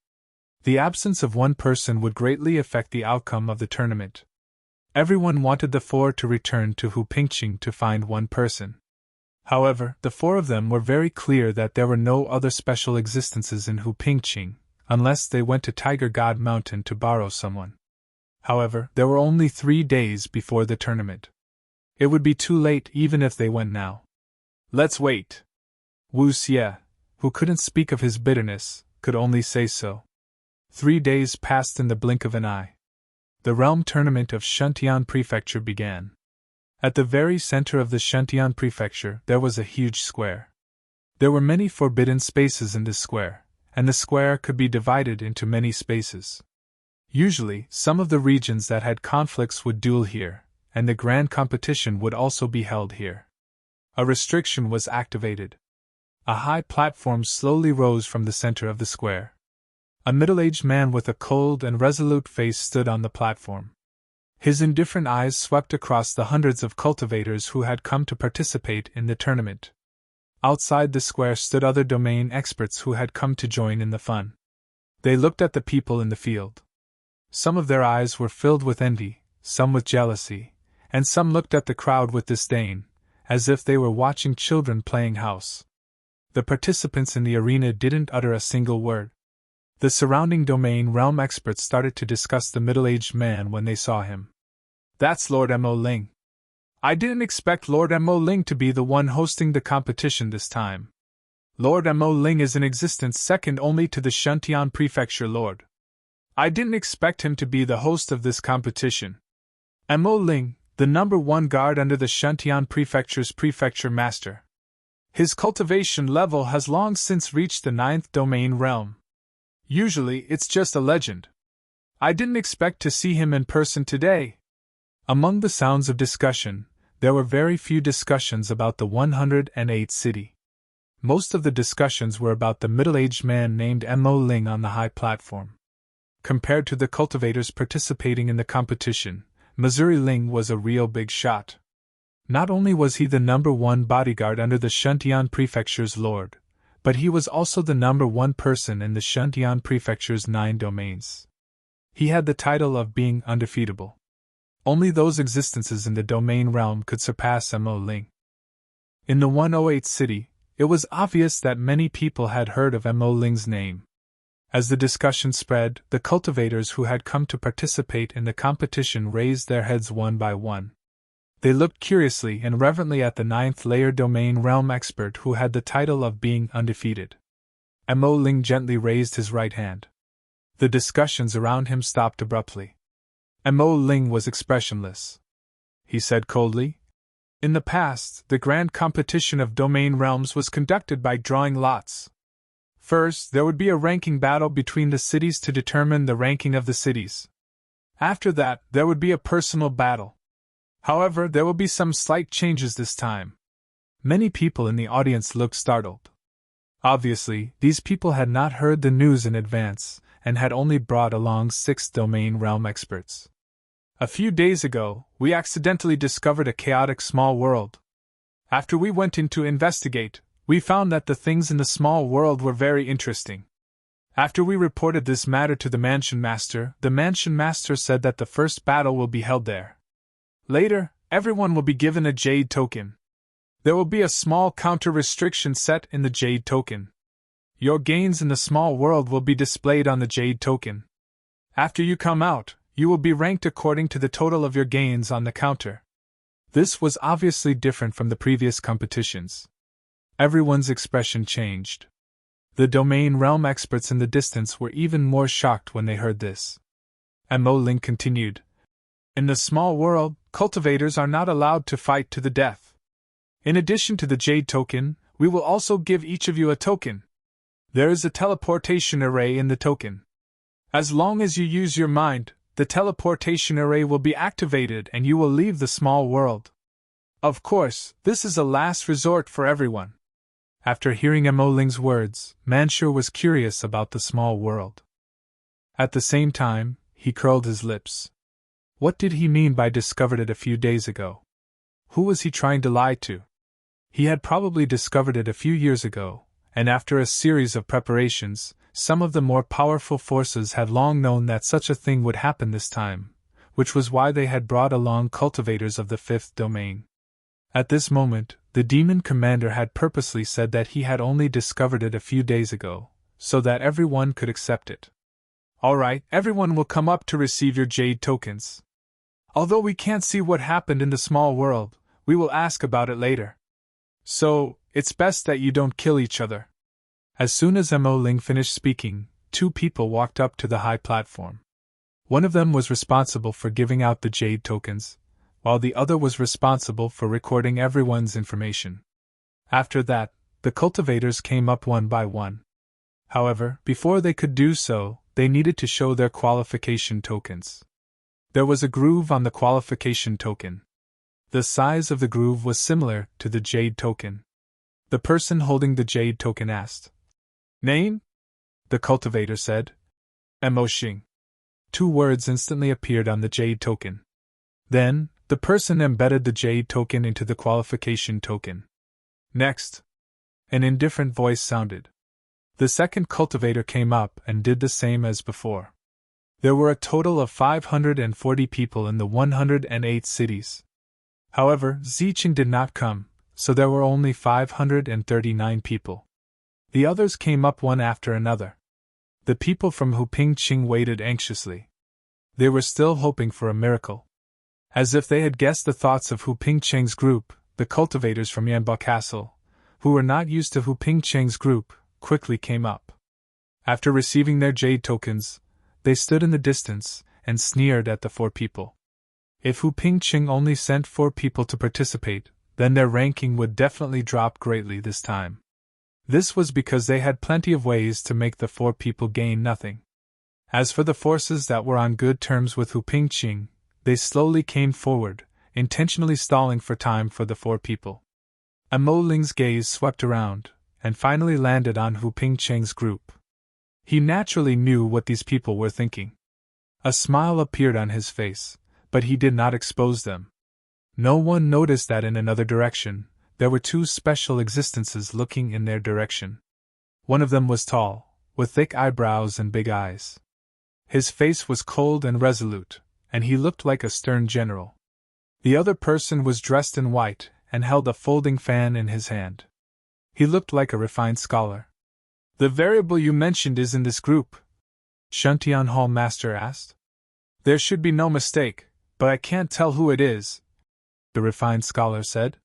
The absence of one person would greatly affect the outcome of the tournament. Everyone wanted the 4 to return to Hu Pingqing to find one person. However, the 4 of them were very clear that there were no other special existences in Hu Pingqing, unless they went to Tiger God Mountain to borrow someone. However, there were only 3 days before the tournament. It would be too late even if they went now. Let's wait. Wu Xie, who couldn't speak of his bitterness, could only say so. 3 days passed in the blink of an eye. The realm tournament of Shuntian Prefecture began. At the very center of the Shuntian Prefecture there was a huge square. There were many forbidden spaces in this square, and the square could be divided into many spaces. Usually, some of the regions that had conflicts would duel here, and the grand competition would also be held here. A restriction was activated. A high platform slowly rose from the center of the square. A middle-aged man with a cold and resolute face stood on the platform. His indifferent eyes swept across the hundreds of cultivators who had come to participate in the tournament. Outside the square stood other domain experts who had come to join in the fun. They looked at the people in the field. Some of their eyes were filled with envy, some with jealousy, and some looked at the crowd with disdain, as if they were watching children playing house. The participants in the arena didn't utter a single word. The surrounding domain realm experts started to discuss the middle-aged man when they saw him. "That's Lord Mo Ling. I didn't expect Lord Mo Ling to be the one hosting the competition this time. Lord Mo Ling is in existence second only to the Shuntian Prefecture Lord. I didn't expect him to be the host of this competition. Mo Ling, the number 1 guard under the Shuntian Prefecture's Prefecture Master. His cultivation level has long since reached the 9th domain realm. Usually, it's just a legend. I didn't expect to see him in person today." Among the sounds of discussion, there were very few discussions about the 108th city. Most of the discussions were about the middle-aged man named Mo Ling on the high platform. Compared to the cultivators participating in the competition, Missouri Ling was a real big shot. Not only was he the number 1 bodyguard under the Shuntian Prefecture's lord, but he was also the number 1 person in the Shuntian Prefecture's 9 domains. He had the title of being undefeatable. Only those existences in the domain realm could surpass Mo Ling. In the 108th city, it was obvious that many people had heard of Mo Ling's name. As the discussion spread, the cultivators who had come to participate in the competition raised their heads one by one. They looked curiously and reverently at the 9th layer domain realm expert who had the title of being undefeated. Mo Ling gently raised his right hand. The discussions around him stopped abruptly. Mo Ling was expressionless. He said coldly, "In the past, the grand competition of domain realms was conducted by drawing lots. First, there would be a ranking battle between the cities to determine the ranking of the cities. After that, there would be a personal battle. However, there will be some slight changes this time." Many people in the audience looked startled. Obviously, these people had not heard the news in advance, and had only brought along 6th domain realm experts. "A few days ago, we accidentally discovered a chaotic small world. After we went in to investigate, we found that the things in the small world were very interesting. After we reported this matter to the Mansion Master said that the first battle will be held there. Later, everyone will be given a jade token. There will be a small counter-restriction set in the jade token. Your gains in the small world will be displayed on the jade token. After you come out, you will be ranked according to the total of your gains on the counter." This was obviously different from the previous competitions. Everyone's expression changed. The domain realm experts in the distance were even more shocked when they heard this. Mo Ling continued, "In the small world, cultivators are not allowed to fight to the death. In addition to the jade token, we will also give each of you a token. There is a teleportation array in the token. As long as you use your mind, the teleportation array will be activated and you will leave the small world. Of course, this is a last resort for everyone." After hearing Mo Ling's words, Manshur was curious about the small world. At the same time, he curled his lips. What did he mean by discovered it a few days ago? Who was he trying to lie to? He had probably discovered it a few years ago, and after a series of preparations, some of the more powerful forces had long known that such a thing would happen this time, which was why they had brought along cultivators of the 5th domain. At this moment, the demon commander had purposely said that he had only discovered it a few days ago, so that everyone could accept it. "All right, everyone will come up to receive your jade tokens. Although we can't see what happened in the small world, we will ask about it later. So, it's best that you don't kill each other." As soon as Mo Ling finished speaking, two people walked up to the high platform. One of them was responsible for giving out the jade tokens, while the other was responsible for recording everyone's information. After that, the cultivators came up one by one. However, before they could do so, they needed to show their qualification tokens. There was a groove on the qualification token. The size of the groove was similar to the jade token. The person holding the jade token asked, "Name?" The cultivator said, "Mo Xing." Two words instantly appeared on the jade token. Then, the person embedded the jade token into the qualification token. "Next." An indifferent voice sounded. The second cultivator came up and did the same as before. There were a total of 540 people in the 108 cities. However, Ziqing did not come, so there were only 539 people. The others came up one after another. The people from Hupingqing waited anxiously. They were still hoping for a miracle. As if they had guessed the thoughts of Hupingqing's group, the cultivators from Yanba Castle, who were not used to Hupingqing's group, quickly came up. After receiving their jade tokens, they stood in the distance and sneered at the four people. If Hupingqing only sent 4 people to participate, then their ranking would definitely drop greatly this time. This was because they had plenty of ways to make the 4 people gain nothing. As for the forces that were on good terms with Hupingqing, they slowly came forward, intentionally stalling for time for the 4 people. Mo Ling's gaze swept around, and finally landed on Hupingqing's group. He naturally knew what these people were thinking. A smile appeared on his face, but he did not expose them. No one noticed that in another direction, there were 2 special existences looking in their direction. One of them was tall, with thick eyebrows and big eyes. His face was cold and resolute, and he looked like a stern general. The other person was dressed in white and held a folding fan in his hand. He looked like a refined scholar. "The variable you mentioned is in this group?" Shuntian Hall Master asked. "There should be no mistake, but I can't tell who it is," the refined scholar said.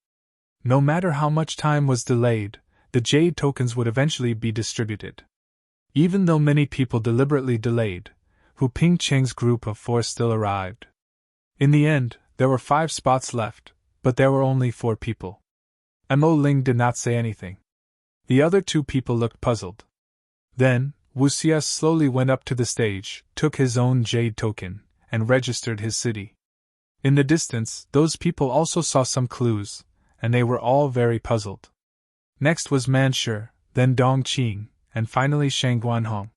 No matter how much time was delayed, the jade tokens would eventually be distributed. Even though many people deliberately delayed, Hupingqing's group of 4 still arrived. In the end, there were 5 spots left, but there were only 4 people. Mo Ling did not say anything. The other 2 people looked puzzled. Then, Wuxia slowly went up to the stage, took his own jade token, and registered his city. In the distance, those people also saw some clues, and they were all very puzzled. Next was Manshi, then Dongqing, and finally Shang Guanhong.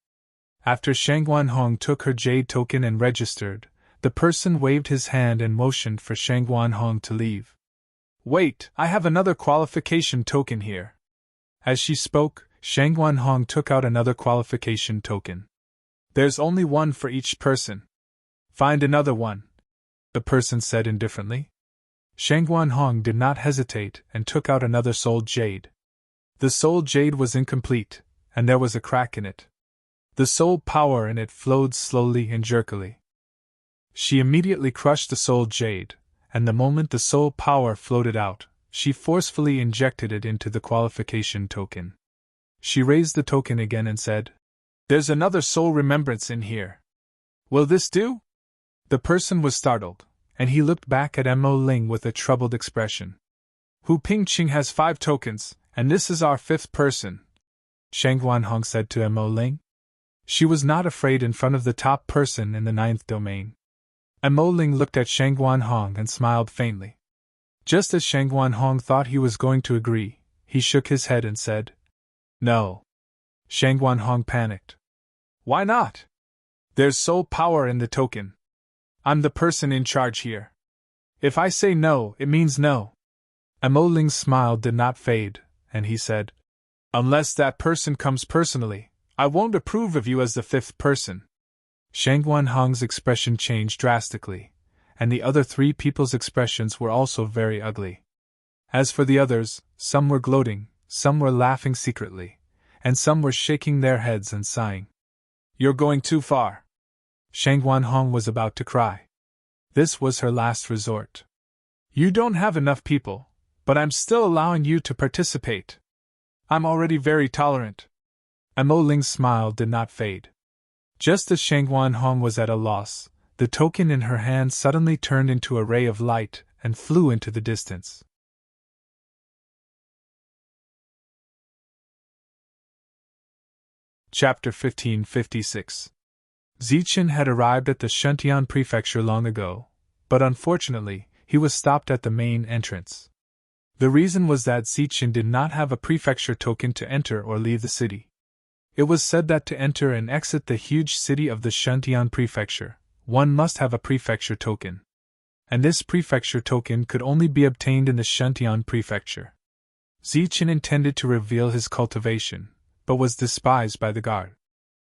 After Shang Guanhong took her jade token and registered, the person waved his hand and motioned for Shang Guanhong to leave. "Wait, I have another qualification token here." As she spoke, Shang Guanhong took out another qualification token. "There's only one for each person. Find another one," the person said indifferently. Shang Guanhong did not hesitate and took out another soul jade. The soul jade was incomplete, and there was a crack in it. The soul power in it flowed slowly and jerkily. She immediately crushed the soul jade, and the moment the soul power floated out, she forcefully injected it into the qualification token. She raised the token again and said, "There's another soul remembrance in here. Will this do?" The person was startled, and he looked back at Mo Ling with a troubled expression. "Hupingqing has 5 tokens, and this is our 5th person," Shang Guanhong said to Mo Ling. She was not afraid in front of the top person in the 9th domain. Mo Ling looked at Shang Guanhong and smiled faintly. Just as Shang Guanhong thought he was going to agree, he shook his head and said, "No." Shang Guanhong panicked. "Why not? There's soul power in the token. I'm the person in charge here. If I say no, it means no." Mo Ling's smile did not fade, and he said, "Unless that person comes personally, I won't approve of you as the 5th person." Shang Guanhong's expression changed drastically, and the other 3 people's expressions were also very ugly. As for the others, some were gloating, some were laughing secretly, and some were shaking their heads and sighing. "You're going too far." Shang Guanhong was about to cry. This was her last resort. "You don't have enough people, but I'm still allowing you to participate. I'm already very tolerant." Mo Ling's smile did not fade. Just as Shangwan Hong was at a loss, the token in her hand suddenly turned into a ray of light and flew into the distance. Chapter 1556. Zichen had arrived at the Shuntian prefecture long ago, but unfortunately, he was stopped at the main entrance. The reason was that Zichen did not have a prefecture token to enter or leave the city. It was said that to enter and exit the huge city of the Shuntian prefecture, one must have a prefecture token. And this prefecture token could only be obtained in the Shuntian prefecture. Zichen intended to reveal his cultivation, but was despised by the guard.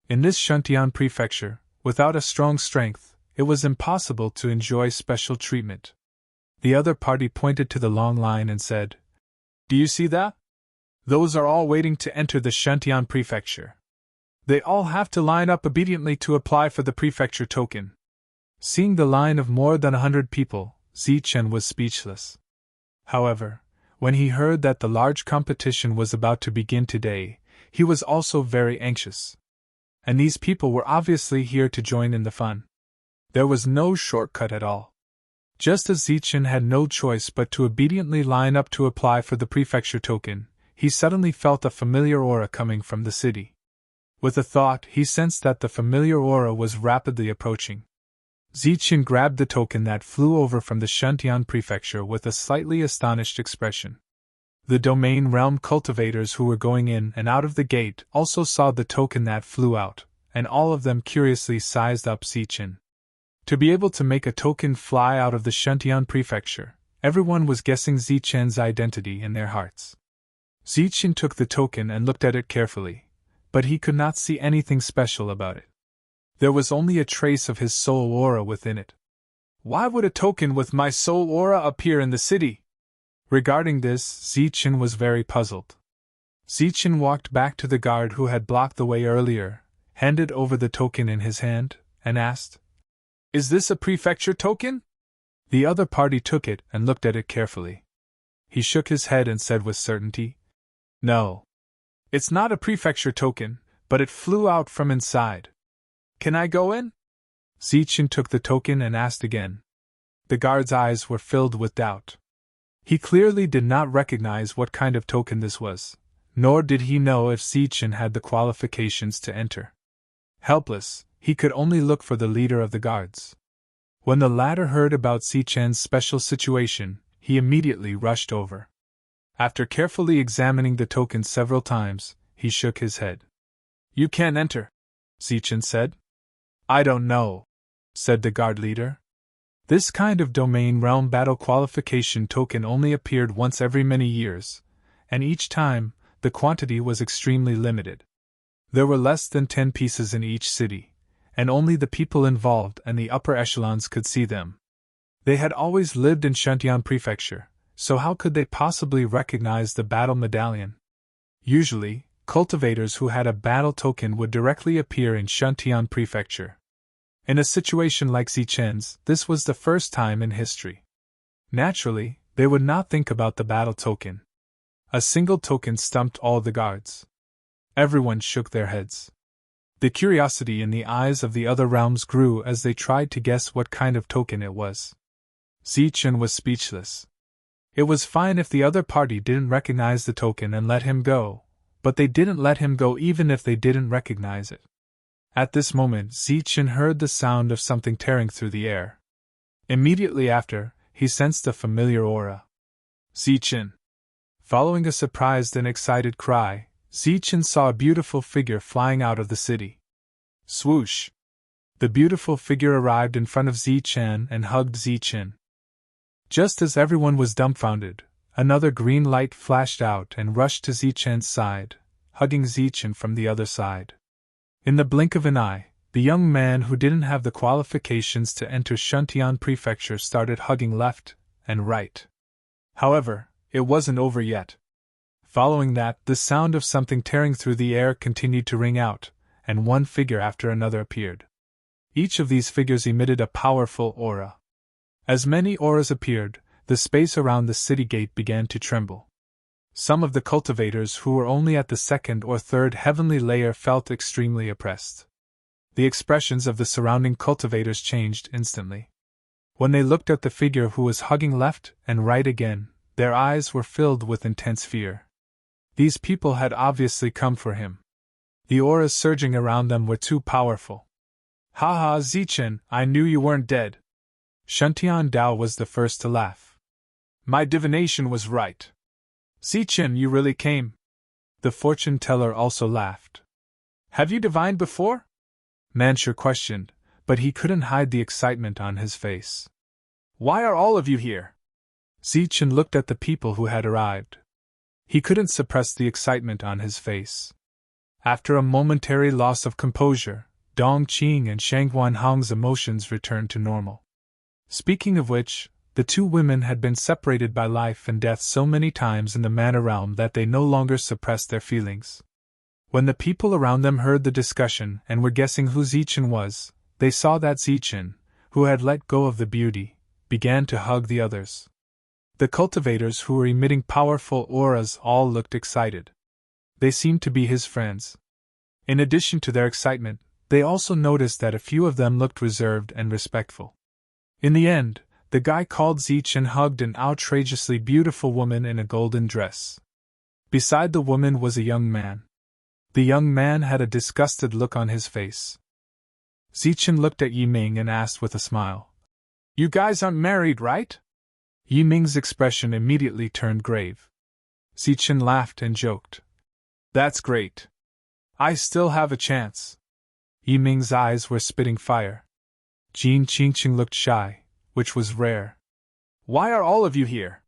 In this Shuntian prefecture, without a strong strength, it was impossible to enjoy special treatment. The other party pointed to the long line and said, "Do you see that? Those are all waiting to enter the Shuntian prefecture. They all have to line up obediently to apply for the prefecture token." Seeing the line of more than 100 people, Zichen was speechless. However, when he heard that the large competition was about to begin today, he was also very anxious. And these people were obviously here to join in the fun. There was no shortcut at all. Just as Zichen had no choice but to obediently line up to apply for the prefecture token, he suddenly felt a familiar aura coming from the city. With a thought, he sensed that the familiar aura was rapidly approaching. Zichen grabbed the token that flew over from the Shuntian prefecture with a slightly astonished expression. The domain realm cultivators who were going in and out of the gate also saw the token that flew out, and all of them curiously sized up Zichen. To be able to make a token fly out of the Shuntian prefecture, everyone was guessing Zichen's identity in their hearts. Zichen took the token and looked at it carefully, but he could not see anything special about it. There was only a trace of his soul aura within it. Why would a token with my soul aura appear in the city? Regarding this, Zichen was very puzzled. Zichen walked back to the guard who had blocked the way earlier, handed over the token in his hand, and asked, "Is this a prefecture token?" The other party took it and looked at it carefully. He shook his head and said with certainty, "No. It's not a prefecture token, but it flew out from inside. Can I go in?" Zichen took the token and asked again. The guard's eyes were filled with doubt. He clearly did not recognize what kind of token this was, nor did he know if Zichen had the qualifications to enter. Helpless, he could only look for the leader of the guards. When the latter heard about Zichen's special situation, he immediately rushed over. After carefully examining the token several times, he shook his head. "You can't enter," Zichen said. "I don't know," said the guard leader. This kind of domain realm battle qualification token only appeared once every many years, and each time, the quantity was extremely limited. There were less than 10 pieces in each city, and only the people involved and the upper echelons could see them. They had always lived in Shuntian prefecture, so how could they possibly recognize the battle medallion? Usually, cultivators who had a battle token would directly appear in Shuntian prefecture. In a situation like Zichen's, this was the first time in history. Naturally, they would not think about the battle token. A single token stumped all the guards. Everyone shook their heads. The curiosity in the eyes of the other realms grew as they tried to guess what kind of token it was. Zichen was speechless. It was fine if the other party didn't recognize the token and let him go, but they didn't let him go even if they didn't recognize it. At this moment, Zichen heard the sound of something tearing through the air. Immediately after, he sensed a familiar aura. "Zichen!" Following a surprised and excited cry, Zichen saw a beautiful figure flying out of the city. Swoosh! The beautiful figure arrived in front of Zichen and hugged Zichen. Just as everyone was dumbfounded, another green light flashed out and rushed to Zichen's side, hugging Zichen from the other side. In the blink of an eye, the young man who didn't have the qualifications to enter Shuntian prefecture started hugging left and right. However, it wasn't over yet. Following that, the sound of something tearing through the air continued to ring out, and one figure after another appeared. Each of these figures emitted a powerful aura. As many auras appeared, the space around the city gate began to tremble. Some of the cultivators who were only at the second or third heavenly layer felt extremely oppressed. The expressions of the surrounding cultivators changed instantly. When they looked at the figure who was hugging left and right again, their eyes were filled with intense fear. These people had obviously come for him. The auras surging around them were too powerful. Ha ha, Zichen, I knew you weren't dead. Shuntian Dao was the first to laugh. My divination was right. Zichen, you really came. The fortune teller also laughed. Have you divined before? Manshur questioned, but he couldn't hide the excitement on his face. Why are all of you here? Zichen looked at the people who had arrived. He couldn't suppress the excitement on his face. After a momentary loss of composure, Dong Qing and Shangguan Hong's emotions returned to normal. Speaking of which, the two women had been separated by life and death so many times in the mana realm that they no longer suppressed their feelings. When the people around them heard the discussion and were guessing who Zichen was, they saw that Zichen, who had let go of the beauty, began to hug the others. The cultivators who were emitting powerful auras all looked excited. They seemed to be his friends. In addition to their excitement, they also noticed that a few of them looked reserved and respectful. In the end, the guy called Zichen hugged an outrageously beautiful woman in a golden dress. Beside the woman was a young man. The young man had a disgusted look on his face. Zichen looked at Yiming and asked with a smile, You guys aren't married, right? Yiming's expression immediately turned grave. Zichen laughed and joked. That's great. I still have a chance. Yiming's eyes were spitting fire. Jin Qingqing looked shy, which was rare. Why are all of you here?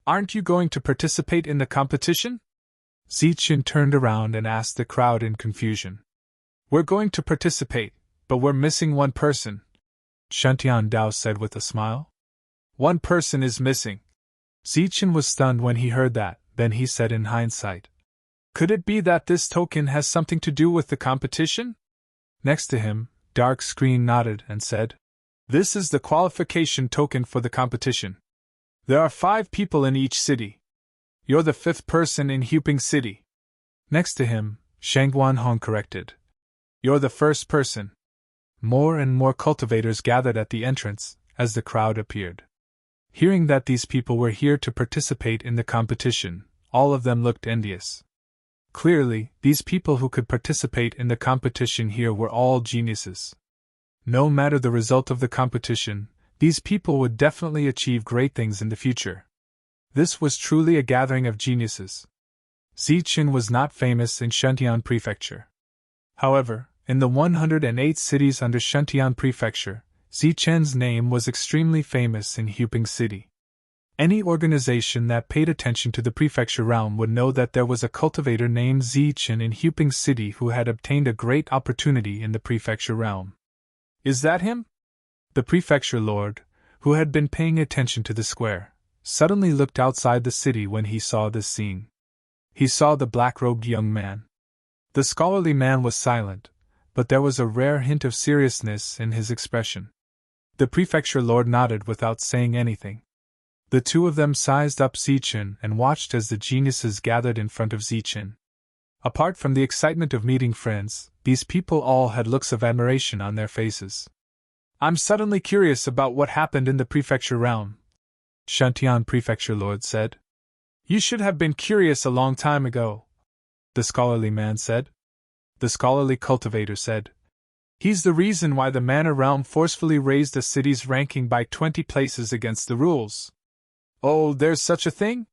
Aren't you going to participate in the competition? Zichen turned around and asked the crowd in confusion. We're going to participate, but we're missing one person, Shuntian Dao said with a smile. One person is missing. Zichen was stunned when he heard that, then he said in hindsight. Could it be that this token has something to do with the competition? Next to him, Dark Screen nodded and said, This is the qualification token for the competition. There are 5 people in each city. You're the 5th person in Huping City. Next to him, Shangguan Hong corrected. You're the 1st person. More and more cultivators gathered at the entrance, as the crowd appeared. Hearing that these people were here to participate in the competition, all of them looked envious. Clearly, these people who could participate in the competition here were all geniuses. No matter the result of the competition, these people would definitely achieve great things in the future. This was truly a gathering of geniuses. Zichen was not famous in Shuntian Prefecture. However, in the 108 cities under Shuntian Prefecture, Zichen's name was extremely famous in Huping City. Any organization that paid attention to the prefecture realm would know that there was a cultivator named Zichen in Huping City who had obtained a great opportunity in the prefecture realm. Is that him? The prefecture lord, who had been paying attention to the square, suddenly looked outside the city when he saw this scene. He saw the black-robed young man. The scholarly man was silent, but there was a rare hint of seriousness in his expression. The prefecture lord nodded without saying anything. The two of them sized up Zichen and watched as the geniuses gathered in front of Zichen. Apart from the excitement of meeting friends, these people all had looks of admiration on their faces. I'm suddenly curious about what happened in the prefecture realm, Shuntian Prefecture Lord said. You should have been curious a long time ago, the scholarly man said. The scholarly cultivator said. He's the reason why the Manor Realm forcefully raised a city's ranking by 20 places against the rules. Oh, there's such a thing?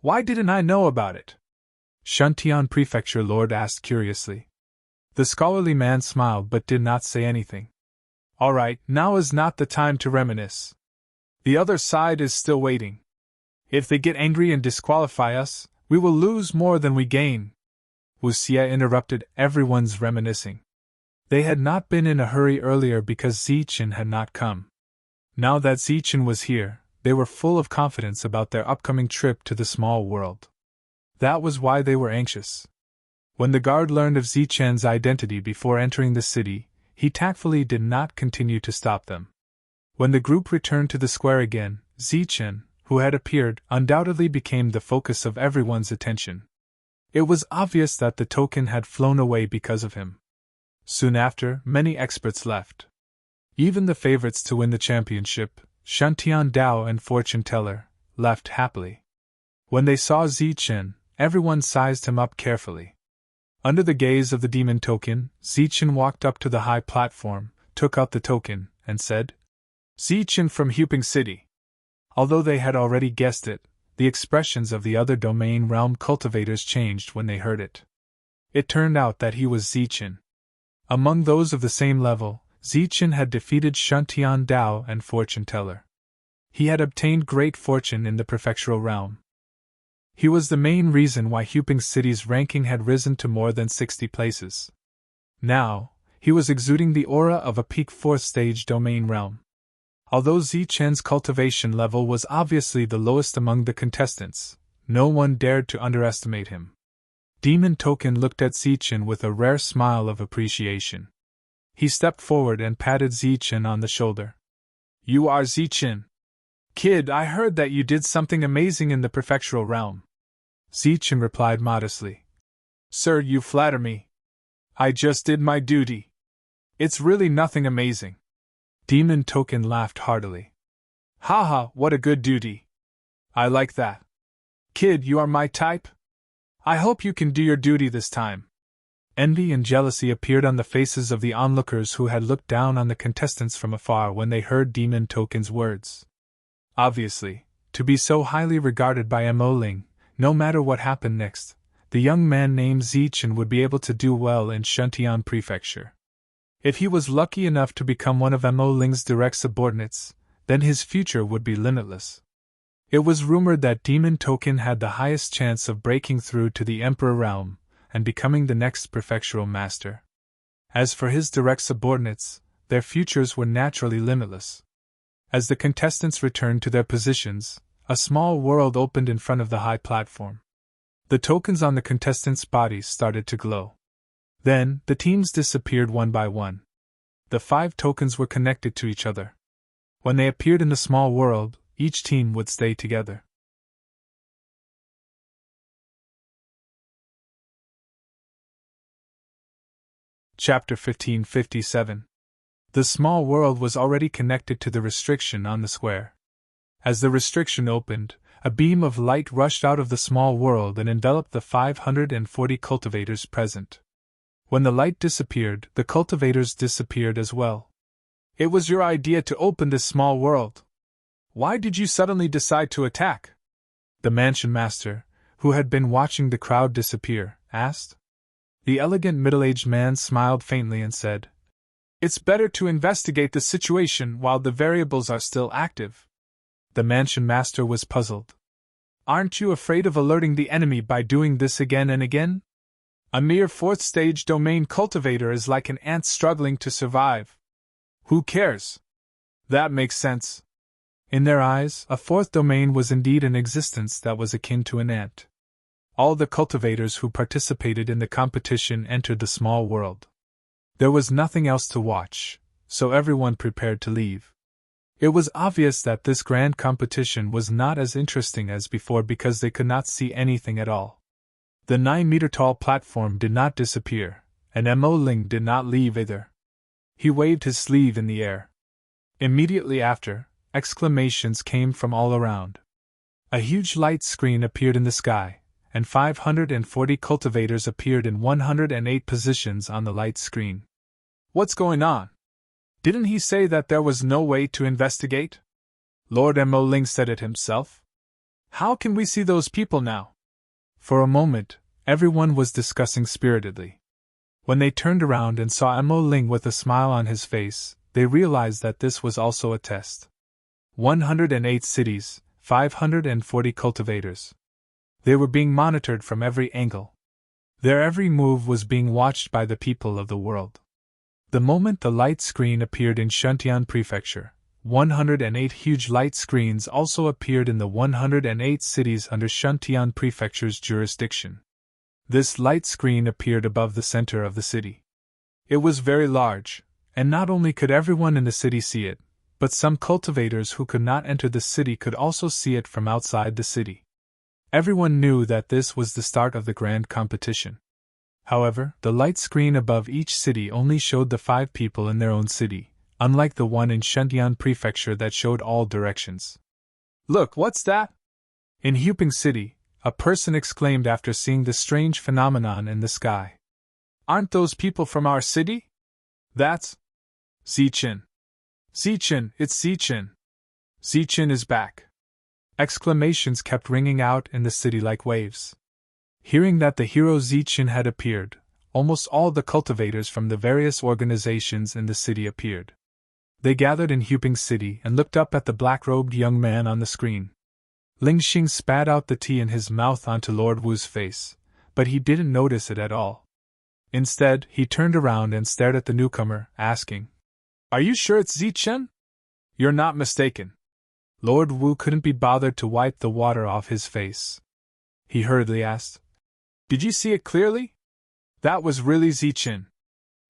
Why didn't I know about it? Shuntian Prefecture Lord asked curiously. The scholarly man smiled but did not say anything. All right, now is not the time to reminisce. The other side is still waiting. If they get angry and disqualify us, we will lose more than we gain. Wuxia interrupted everyone's reminiscing. They had not been in a hurry earlier because Zichen had not come. Now that Zichen was here, they were full of confidence about their upcoming trip to the small world. That was why they were anxious. When the guard learned of Zichen's identity before entering the city, he tactfully did not continue to stop them. When the group returned to the square again, Zichen, who had appeared, undoubtedly became the focus of everyone's attention. It was obvious that the token had flown away because of him. Soon after, many experts left. Even the favorites to win the championship, Shantian Dao and Fortune Teller, left happily. When they saw Zichen, everyone sized him up carefully. Under the gaze of the demon token, Zichen walked up to the high platform, took out the token, and said, "Zichen from Huping City." Although they had already guessed it, the expressions of the other domain realm cultivators changed when they heard it. It turned out that he was Zichen. Among those of the same level, Zichen had defeated Shantian Dao and Fortune Teller. He had obtained great fortune in the prefectural realm. He was the main reason why Huping City's ranking had risen to more than 60 places. Now, he was exuding the aura of a peak 4th stage domain realm. Although Zichen's cultivation level was obviously the lowest among the contestants, no one dared to underestimate him. Demon Token looked at Zichen with a rare smile of appreciation. He stepped forward and patted Zichen on the shoulder. "You are Zichen. Kid, I heard that you did something amazing in the prefectural realm." Zichen replied modestly. "Sir, you flatter me. I just did my duty. It's really nothing amazing." Demon Token laughed heartily. "Haha, what a good duty. I like that. Kid, you are my type. I hope you can do your duty this time." Envy and jealousy appeared on the faces of the onlookers who had looked down on the contestants from afar when they heard Demon Token's words. Obviously, to be so highly regarded by Mo Ling, no matter what happened next, the young man named Zichen would be able to do well in Shuntian Prefecture. If he was lucky enough to become one of Mo Ling's direct subordinates, then his future would be limitless. It was rumored that Demon Token had the highest chance of breaking through to the Emperor realm and becoming the next prefectural master. As for his direct subordinates, their futures were naturally limitless. As the contestants returned to their positions, a small world opened in front of the high platform. The tokens on the contestants' bodies started to glow. Then, the teams disappeared one by one. The 5 tokens were connected to each other. When they appeared in the small world, each team would stay together. Chapter 1557. The small world was already connected to the restriction on the square. As the restriction opened, a beam of light rushed out of the small world and enveloped the 540 cultivators present. When the light disappeared, the cultivators disappeared as well. "It was your idea to open this small world. Why did you suddenly decide to attack?" The mansion master, who had been watching the crowd disappear, asked. The elegant middle-aged man smiled faintly and said, "It's better to investigate the situation while the variables are still active." The mansion master was puzzled. "Aren't you afraid of alerting the enemy by doing this again and again? A mere 4th stage domain cultivator is like an ant struggling to survive. Who cares?" "That makes sense." In their eyes, a 4th domain was indeed an existence that was akin to an ant. All the cultivators who participated in the competition entered the small world. There was nothing else to watch, so everyone prepared to leave. It was obvious that this grand competition was not as interesting as before because they could not see anything at all. The 9-meter-tall platform did not disappear, and Mo Ling did not leave either. He waved his sleeve in the air. Immediately after, exclamations came from all around. A huge light screen appeared in the sky, and 540 cultivators appeared in 108 positions on the light screen. "What's going on? Didn't he say that there was no way to investigate?" Lord Mo Ling said it himself. "How can we see those people now?" For a moment, everyone was discussing spiritedly. When they turned around and saw Mo Ling with a smile on his face, they realized that this was also a test. 108 cities, 540 cultivators. They were being monitored from every angle. Their every move was being watched by the people of the world. The moment the light screen appeared in Shuntian Prefecture, 108 huge light screens also appeared in the 108 cities under Shuntian Prefecture's jurisdiction. This light screen appeared above the center of the city. It was very large, and not only could everyone in the city see it, but some cultivators who could not enter the city could also see it from outside the city. Everyone knew that this was the start of the grand competition. However, the light screen above each city only showed the 5 people in their own city, unlike the one in Shentian Prefecture that showed all directions. "Look, what's that?" In Huping City, a person exclaimed after seeing the strange phenomenon in the sky. "Aren't those people from our city?" "That's Zichin. Zichin, it's Zichin. Zichin is back." Exclamations kept ringing out in the city like waves. Hearing that the hero Zichin had appeared, almost all the cultivators from the various organizations in the city appeared. They gathered in Huping City and looked up at the black-robed young man on the screen. Ling Xing spat out the tea in his mouth onto Lord Wu's face, but he didn't notice it at all. Instead, he turned around and stared at the newcomer, asking, "Are you sure it's Zichen? You're not mistaken." Lord Wu couldn't be bothered to wipe the water off his face. He hurriedly asked, "Did you see it clearly?" "That was really Zichen."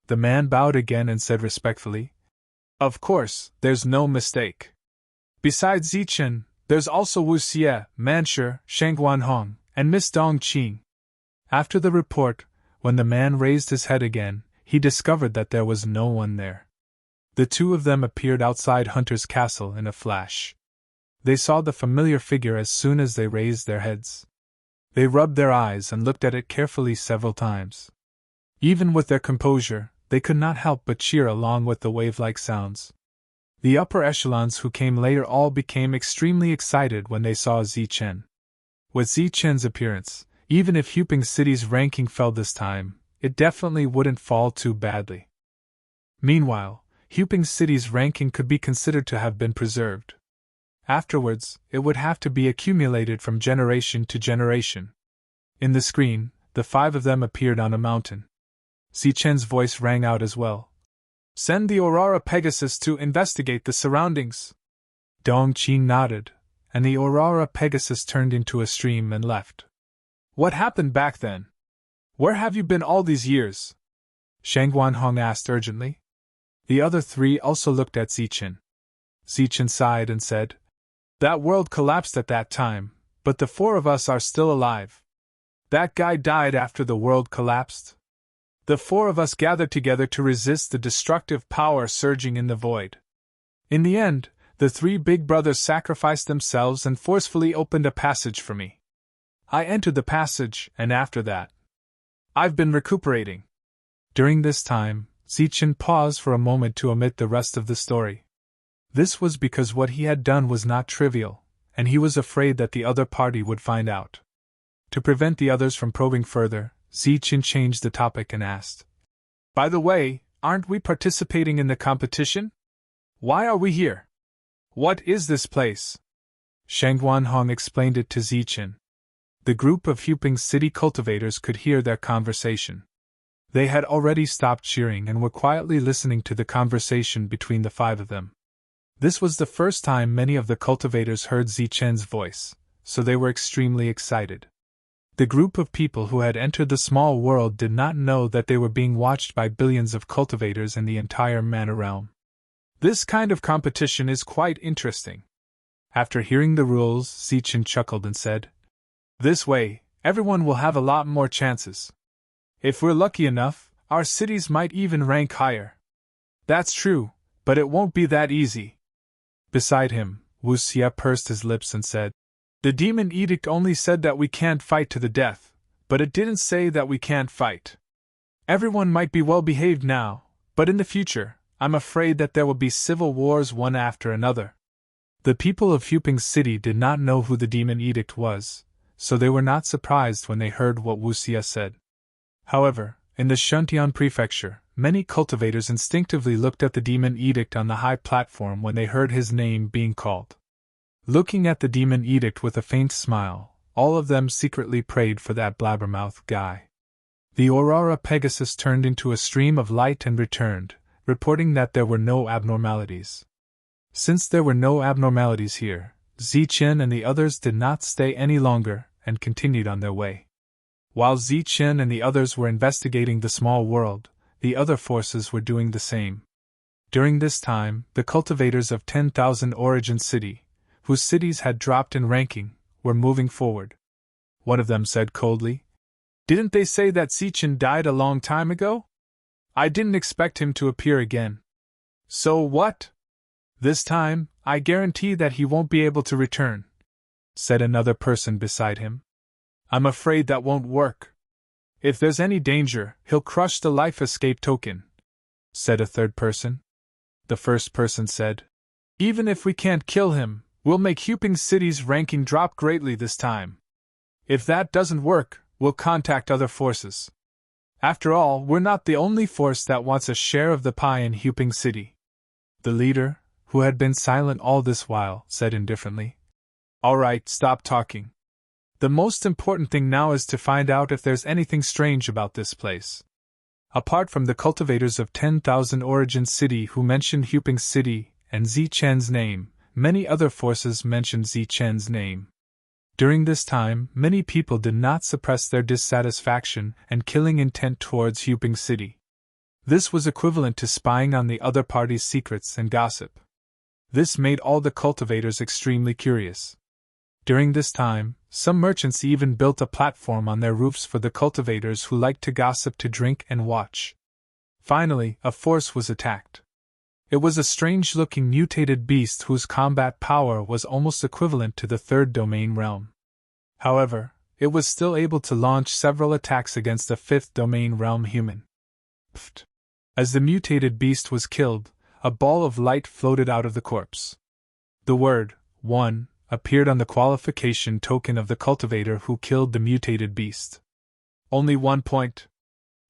The man bowed again and said respectfully, "Of course, there's no mistake. Besides Zichen, there's also Wu Xie, Manshur, Shangguan Hong, and Miss Dong Qing." After the report, when the man raised his head again, he discovered that there was no one there. The 2 of them appeared outside Hunter's castle in a flash. They saw the familiar figure as soon as they raised their heads. They rubbed their eyes and looked at it carefully several times. Even with their composure, they could not help but cheer along with the wave-like sounds. The upper echelons who came later all became extremely excited when they saw Zichen. With Zichen's appearance, even if Huping City's ranking fell this time, it definitely wouldn't fall too badly. Meanwhile, Huping City's ranking could be considered to have been preserved. Afterwards, it would have to be accumulated from generation to generation. In the screen, the 5 of them appeared on a mountain. Zichen's voice rang out as well. "Send the Aurora Pegasus to investigate the surroundings." Dong Qing nodded, and the Aurora Pegasus turned into a stream and left. "What happened back then? Where have you been all these years?" Shangguan Hong asked urgently. The other 3 also looked at Zichen. Zichen sighed and said, "That world collapsed at that time, but the 4 of us are still alive. That guy died after the world collapsed. The 4 of us gathered together to resist the destructive power surging in the void. In the end, the 3 big brothers sacrificed themselves and forcefully opened a passage for me. I entered the passage, and after that, I've been recuperating." During this time, Zichen paused for a moment to omit the rest of the story. This was because what he had done was not trivial, and he was afraid that the other party would find out. To prevent the others from probing further, Zichen changed the topic and asked, "By the way, aren't we participating in the competition? Why are we here? What is this place?" Shangguan Hong explained it to Zichen. The group of Huping City cultivators could hear their conversation. They had already stopped cheering and were quietly listening to the conversation between the 5 of them. This was the first time many of the cultivators heard Zichen's voice, so they were extremely excited. The group of people who had entered the small world did not know that they were being watched by billions of cultivators in the entire mana realm. This kind of competition is quite interesting. After hearing the rules, Zichen chuckled and said, "This way, everyone will have a lot more chances. If we're lucky enough, our cities might even rank higher." "That's true, but it won't be that easy." Beside him, Wu Xie pursed his lips and said, "The Demon Edict only said that we can't fight to the death, but it didn't say that we can't fight. Everyone might be well behaved now, but in the future, I'm afraid that there will be civil wars one after another." The people of Huping City did not know who the Demon Edict was, so they were not surprised when they heard what Wu Xie said. However, in the Shuntian Prefecture, many cultivators instinctively looked at the Demon Edict on the high platform when they heard his name being called. Looking at the Demon Edict with a faint smile, all of them secretly prayed for that blabbermouth guy. The Aurora Pegasus turned into a stream of light and returned, reporting that there were no abnormalities. Since there were no abnormalities here, Zichen and the others did not stay any longer and continued on their way. While Zichen and the others were investigating the small world, the other forces were doing the same. During this time, the cultivators of 10,000 Origin City, whose cities had dropped in ranking, were moving forward. One of them said coldly, "Didn't they say that Zichen died a long time ago? I didn't expect him to appear again." "So what? This time, I guarantee that he won't be able to return," said another person beside him. "I'm afraid that won't work. If there's any danger, he'll crush the life escape token," said a third person. The first person said, "Even if we can't kill him, we'll make Huping City's ranking drop greatly this time. If that doesn't work, we'll contact other forces. After all, we're not the only force that wants a share of the pie in Huping City." The leader, who had been silent all this while, said indifferently, "All right, stop talking. The most important thing now is to find out if there's anything strange about this place." Apart from the cultivators of 10,000 Origin City who mentioned Huping City and Zichen's name, many other forces mentioned Zichen's name. During this time, many people did not suppress their dissatisfaction and killing intent towards Huping City. This was equivalent to spying on the other party's secrets and gossip. This made all the cultivators extremely curious. During this time, some merchants even built a platform on their roofs for the cultivators who liked to gossip to drink and watch. Finally, a force was attacked. It was a strange-looking mutated beast whose combat power was almost equivalent to the third domain realm. However, it was still able to launch several attacks against a fifth domain realm human. Pfft. As the mutated beast was killed, a ball of light floated out of the corpse. The word, 1, appeared on the qualification token of the cultivator who killed the mutated beast. Only 1 point.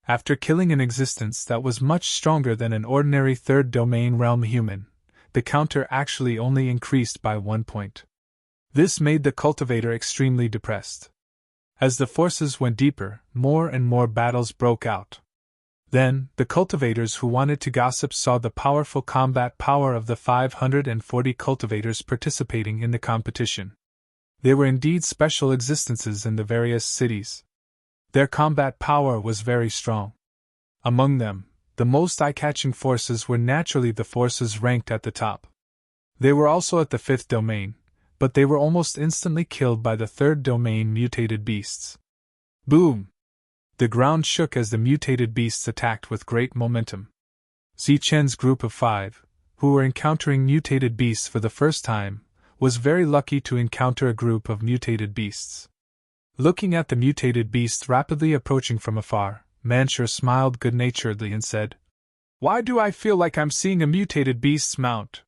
After killing an existence that was much stronger than an ordinary third domain realm human, the counter actually only increased by 1 point. This made the cultivator extremely depressed. As the forces went deeper, more and more battles broke out. Then, the cultivators who wanted to gossip saw the powerful combat power of the 540 cultivators participating in the competition. They were indeed special existences in the various cities. Their combat power was very strong. Among them, the most eye-catching forces were naturally the forces ranked at the top. They were also at the fifth domain, but they were almost instantly killed by the third domain mutated beasts. Boom! The ground shook as the mutated beasts attacked with great momentum. Zichen's group of 5, who were encountering mutated beasts for the first time, was very lucky to encounter a group of mutated beasts. Looking at the mutated beasts rapidly approaching from afar, Manshur smiled good-naturedly and said, "Why do I feel like I'm seeing a mutated beast's mount?"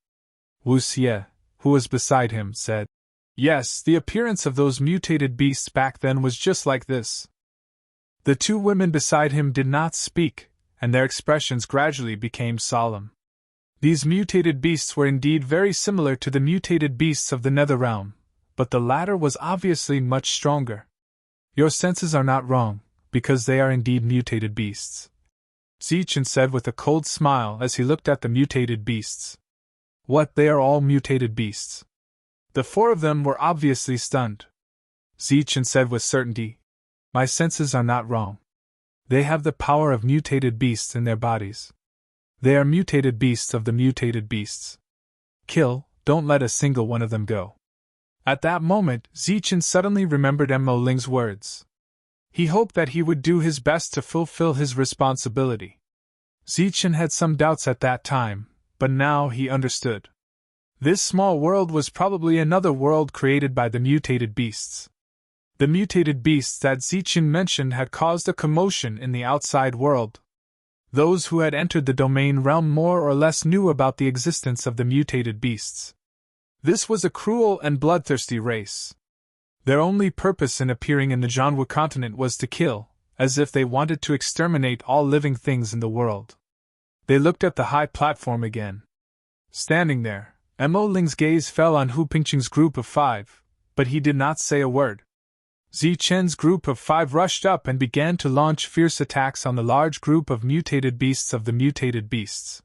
Wu Xie, who was beside him, said, "Yes, the appearance of those mutated beasts back then was just like this." The two women beside him did not speak, and their expressions gradually became solemn. These mutated beasts were indeed very similar to the mutated beasts of the Nether Realm, but the latter was obviously much stronger. "Your senses are not wrong, because they are indeed mutated beasts," Zichen said with a cold smile as he looked at the mutated beasts. "What, they are all mutated beasts?" The 4 of them were obviously stunned. Zichen said with certainty, "My senses are not wrong. They have the power of mutated beasts in their bodies. They are mutated beasts of the mutated beasts. Kill, don't let a single one of them go." At that moment, Zichen suddenly remembered Mo Ling's words. He hoped that he would do his best to fulfill his responsibility. Zichen had some doubts at that time, but now he understood. This small world was probably another world created by the mutated beasts. The mutated beasts that Zichen mentioned had caused a commotion in the outside world. Those who had entered the domain realm more or less knew about the existence of the mutated beasts. This was a cruel and bloodthirsty race. Their only purpose in appearing in the Zhanwu continent was to kill, as if they wanted to exterminate all living things in the world. They looked at the high platform again. Standing there, Mo Ling's gaze fell on Hu Pingqing's group of 5, but he did not say a word. Zichen's group of 5 rushed up and began to launch fierce attacks on the large group of mutated beasts of the mutated beasts.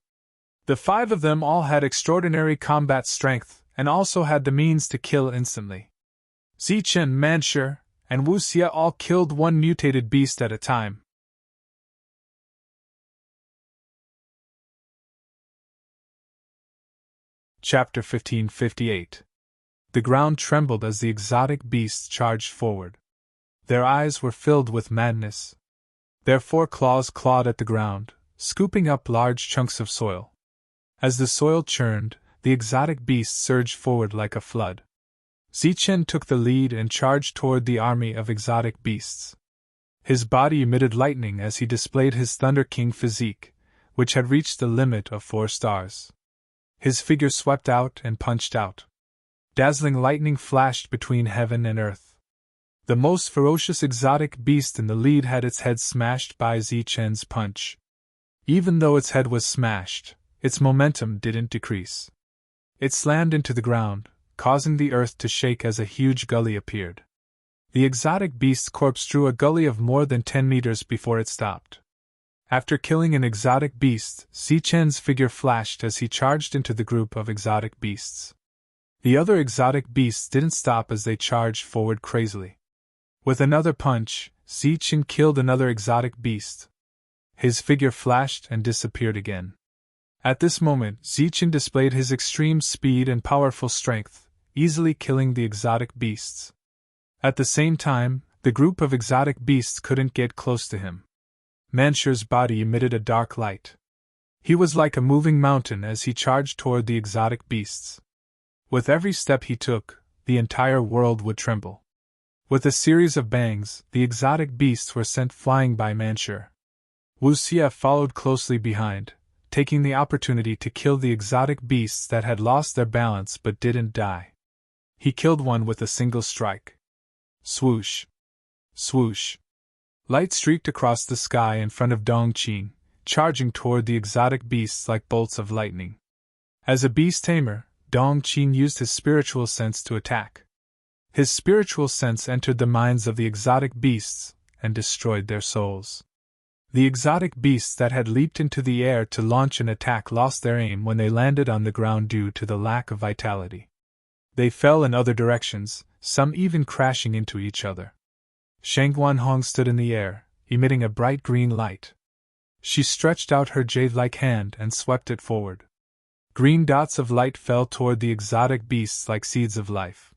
The 5 of them all had extraordinary combat strength, and also had the means to kill instantly. Zichen, Manshur, and Wu Xie all killed one mutated beast at a time. Chapter 1558. The ground trembled as the exotic beasts charged forward. Their eyes were filled with madness. Their foreclaws clawed at the ground, scooping up large chunks of soil. As the soil churned, the exotic beasts surged forward like a flood. Zichen took the lead and charged toward the army of exotic beasts. His body emitted lightning as he displayed his Thunder King physique, which had reached the limit of 4 stars. His figure swept out and punched out. Dazzling lightning flashed between heaven and earth. The most ferocious exotic beast in the lead had its head smashed by Zichen's punch. Even though its head was smashed, its momentum didn't decrease. It slammed into the ground, causing the earth to shake as a huge gully appeared. The exotic beast's corpse drew a gully of more than 10 meters before it stopped. After killing an exotic beast, Zichen's figure flashed as he charged into the group of exotic beasts. The other exotic beasts didn't stop as they charged forward crazily. With another punch, Zichen killed another exotic beast. His figure flashed and disappeared again. At this moment, Zichen displayed his extreme speed and powerful strength, easily killing the exotic beasts. At the same time, the group of exotic beasts couldn't get close to him. Mansher's body emitted a dark light. He was like a moving mountain as he charged toward the exotic beasts. With every step he took, the entire world would tremble. With a series of bangs, the exotic beasts were sent flying by Mansher. Wuxia followed closely behind, taking the opportunity to kill the exotic beasts that had lost their balance but didn't die. He killed one with a single strike. Swoosh! Swoosh! Light streaked across the sky in front of Dongqing, charging toward the exotic beasts like bolts of lightning. As a beast tamer, Dongqing used his spiritual sense to attack. His spiritual sense entered the minds of the exotic beasts and destroyed their souls. The exotic beasts that had leaped into the air to launch an attack lost their aim when they landed on the ground due to the lack of vitality. They fell in other directions, some even crashing into each other. Shang Guanhong stood in the air, emitting a bright green light. She stretched out her jade-like hand and swept it forward. Green dots of light fell toward the exotic beasts like seeds of life.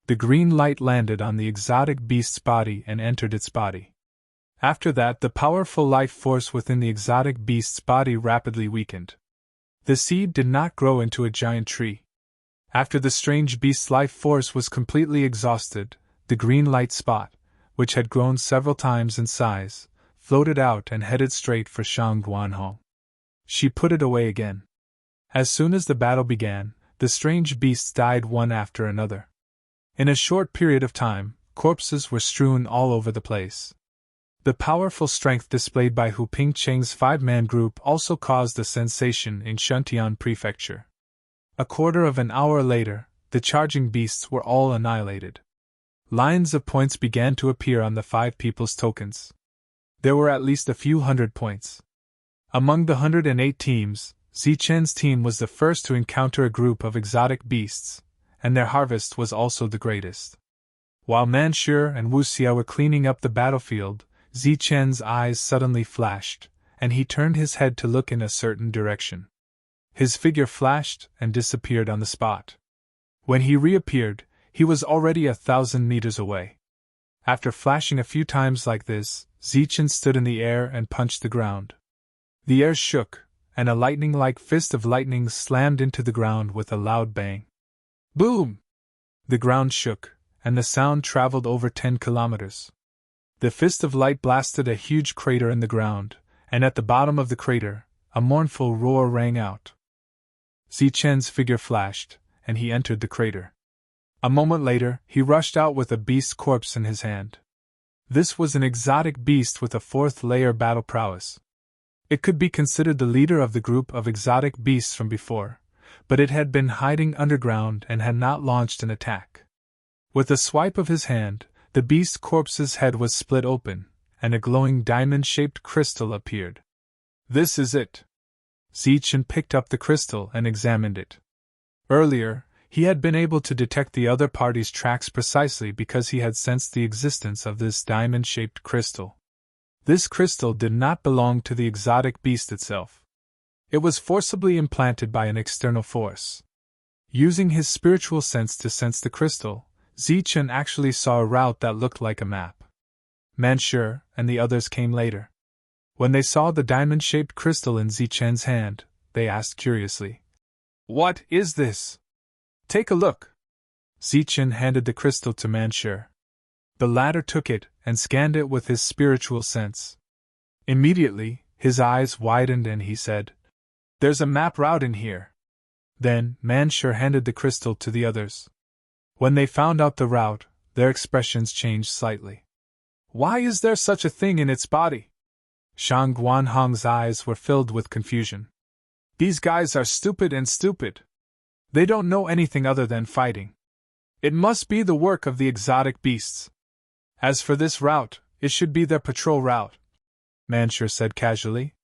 The green light landed on the exotic beast's body and entered its body. After that, the powerful life force within the exotic beast's body rapidly weakened. The seed did not grow into a giant tree. After the strange beast's life force was completely exhausted, the green light spot, which had grown several times in size, floated out and headed straight for Shang Guanhong. She put it away again. As soon as the battle began, the strange beasts died one after another. In a short period of time, corpses were strewn all over the place. The powerful strength displayed by Hu Pingcheng's 5-man group also caused a sensation in Shuntian Prefecture. A quarter of an hour later, the charging beasts were all annihilated. Lines of points began to appear on the 5 people's tokens. There were at least a few hundred points. Among the 108 teams, Zichen's team was the first to encounter a group of exotic beasts, and their harvest was also the greatest. While Mansher and Wuxia were cleaning up the battlefield, Zichen's eyes suddenly flashed, and he turned his head to look in a certain direction. His figure flashed and disappeared on the spot. When he reappeared, he was already 1,000 meters away. After flashing a few times like this, Zichen stood in the air and punched the ground. The air shook, and a lightning-like fist of lightning slammed into the ground with a loud bang. Boom! The ground shook, and the sound traveled over 10 kilometers. The fist of light blasted a huge crater in the ground, and at the bottom of the crater, a mournful roar rang out. Zichen's figure flashed, and he entered the crater. A moment later, he rushed out with a beast's corpse in his hand. This was an exotic beast with a 4th-layer battle prowess. It could be considered the leader of the group of exotic beasts from before, but it had been hiding underground and had not launched an attack. With a swipe of his hand, the beast's corpse's head was split open, and a glowing diamond-shaped crystal appeared. This is it. Zichen picked up the crystal and examined it. Earlier, he had been able to detect the other party's tracks precisely because he had sensed the existence of this diamond-shaped crystal. This crystal did not belong to the exotic beast itself. It was forcibly implanted by an external force. Using his spiritual sense to sense the crystal, Zichen actually saw a route that looked like a map. Manshur and the others came later. When they saw the diamond-shaped crystal in Zichen's hand, they asked curiously, "What is this? Take a look." Zichen handed the crystal to Manshur. The latter took it and scanned it with his spiritual sense. Immediately, his eyes widened and he said, "There's a map route in here." Then, Manshur handed the crystal to the others. When they found out the route, their expressions changed slightly. "Why is there such a thing in its body?" Shang Guanhong's eyes were filled with confusion. "These guys are stupid and stupid. They don't know anything other than fighting. It must be the work of the exotic beasts. As for this route, it should be their patrol route," Manshur said casually.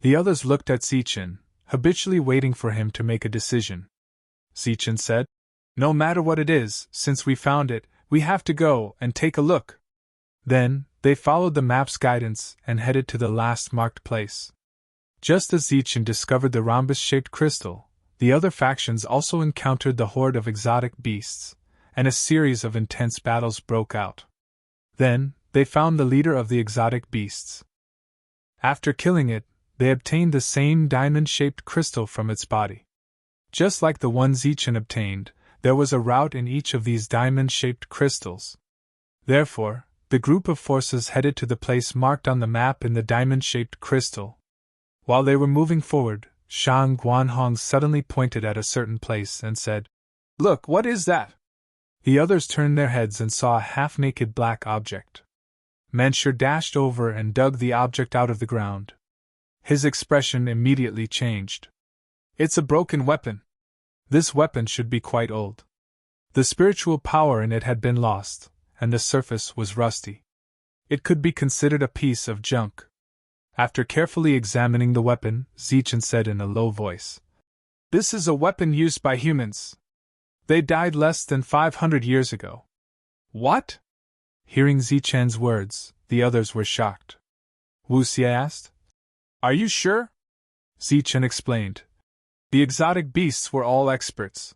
The others looked at Zichen, habitually waiting for him to make a decision. Zichen said, "No matter what it is, since we found it, we have to go and take a look." Then, they followed the map's guidance and headed to the last marked place. Just as Zichen discovered the rhombus-shaped crystal, the other factions also encountered the horde of exotic beasts, and a series of intense battles broke out. Then, they found the leader of the exotic beasts. After killing it, they obtained the same diamond-shaped crystal from its body. Just like the one Zichen obtained, there was a route in each of these diamond-shaped crystals. Therefore, the group of forces headed to the place marked on the map in the diamond-shaped crystal. While they were moving forward, Shang Guanhong suddenly pointed at a certain place and said, "Look, what is that?" The others turned their heads and saw a half-naked black object. Manshur dashed over and dug the object out of the ground. His expression immediately changed. "It's a broken weapon. This weapon should be quite old. The spiritual power in it had been lost, and the surface was rusty. It could be considered a piece of junk." After carefully examining the weapon, Zichen said in a low voice, "This is a weapon used by humans. They died less than 500 years ago." "What?" Hearing Zichen's words, the others were shocked. Wu Xie asked, "Are you sure?" Zichen explained. "The exotic beasts were all experts.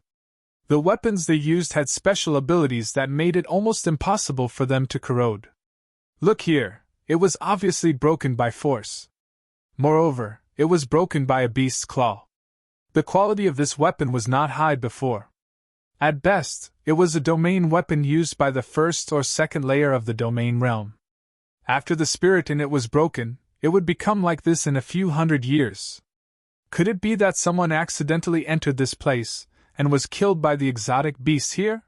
The weapons they used had special abilities that made it almost impossible for them to corrode. Look here, it was obviously broken by force. Moreover, it was broken by a beast's claw. The quality of this weapon was not high before. At best, it was a domain weapon used by the first or second layer of the domain realm. After the spirit in it was broken, it would become like this in a few hundred years. Could it be that someone accidentally entered this place and was killed by the exotic beasts here?"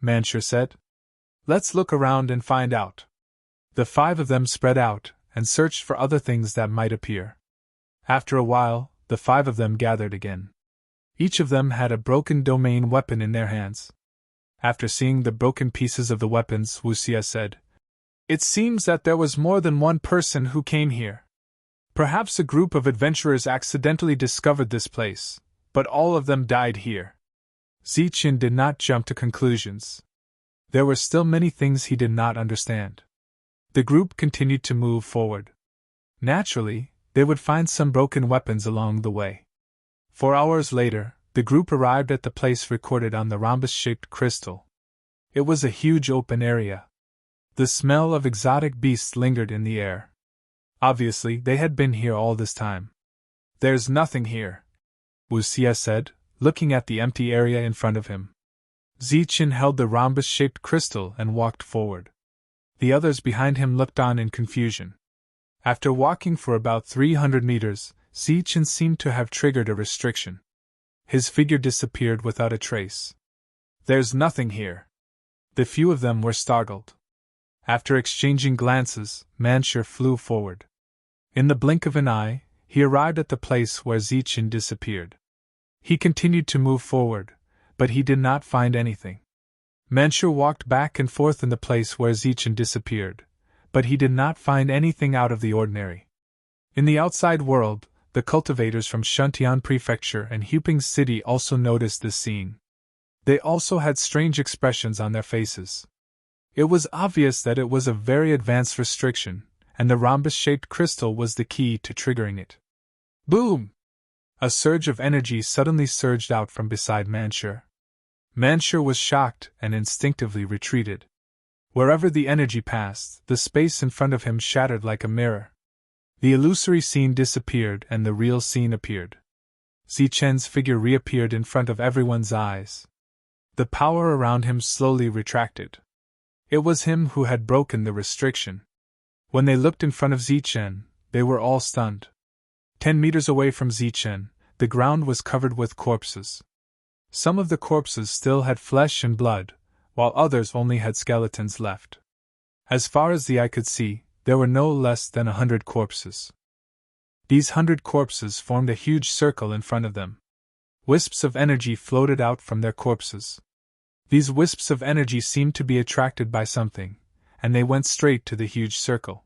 Manshur said. "Let's look around and find out." The 5 of them spread out and searched for other things that might appear. After a while, the 5 of them gathered again. Each of them had a broken domain weapon in their hands. After seeing the broken pieces of the weapons, Wu Xie said, "It seems that there was more than one person who came here. Perhaps a group of adventurers accidentally discovered this place, but all of them died here." Zichen did not jump to conclusions. There were still many things he did not understand. The group continued to move forward. Naturally, they would find some broken weapons along the way. 4 hours later, the group arrived at the place recorded on the rhombus-shaped crystal. It was a huge open area. The smell of exotic beasts lingered in the air. Obviously, they had been here all this time. "There's nothing here," Wu Xie said, looking at the empty area in front of him. Zichen held the rhombus-shaped crystal and walked forward. The others behind him looked on in confusion. After walking for about 300 meters, Zichen seemed to have triggered a restriction. His figure disappeared without a trace. "There's nothing here." The few of them were startled. After exchanging glances, Manshur flew forward. In the blink of an eye, he arrived at the place where Zichen disappeared. He continued to move forward, but he did not find anything. Manshur walked back and forth in the place where Zichen disappeared, but he did not find anything out of the ordinary. In the outside world, the cultivators from Shuntian Prefecture and Huping City also noticed this scene. They also had strange expressions on their faces. It was obvious that it was a very advanced restriction, and the rhombus-shaped crystal was the key to triggering it. Boom! A surge of energy suddenly surged out from beside Manshur. Manshur was shocked and instinctively retreated. Wherever the energy passed, the space in front of him shattered like a mirror. The illusory scene disappeared and the real scene appeared. Zichen's figure reappeared in front of everyone's eyes. The power around him slowly retracted. It was him who had broken the restriction. When they looked in front of Zichen, they were all stunned. 10 meters away from Zichen, the ground was covered with corpses. Some of the corpses still had flesh and blood, while others only had skeletons left. As far as the eye could see, there were no less than 100 corpses. These 100 corpses formed a huge circle in front of them. Wisps of energy floated out from their corpses. These wisps of energy seemed to be attracted by something, and they went straight to the huge circle.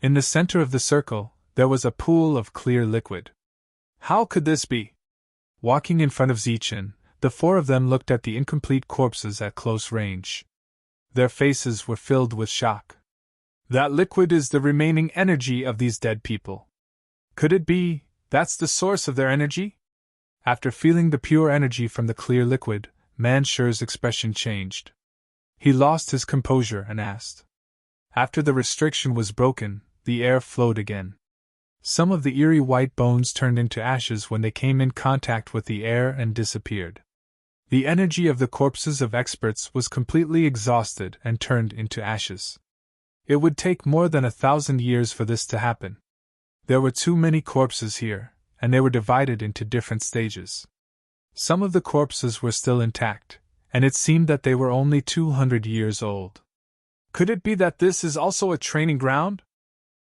In the center of the circle, there was a pool of clear liquid. How could this be? Walking in front of Zichen, the four of them looked at the incomplete corpses at close range. Their faces were filled with shock. That liquid is the remaining energy of these dead people. Could it be, that's the source of their energy? After feeling the pure energy from the clear liquid, Manshur's expression changed. He lost his composure and asked. After the restriction was broken, the air flowed again. Some of the eerie white bones turned into ashes when they came in contact with the air and disappeared. The energy of the corpses of experts was completely exhausted and turned into ashes. It would take more than 1,000 years for this to happen. There were too many corpses here, and they were divided into different stages. Some of the corpses were still intact, and it seemed that they were only 200 years old. Could it be that this is also a training ground?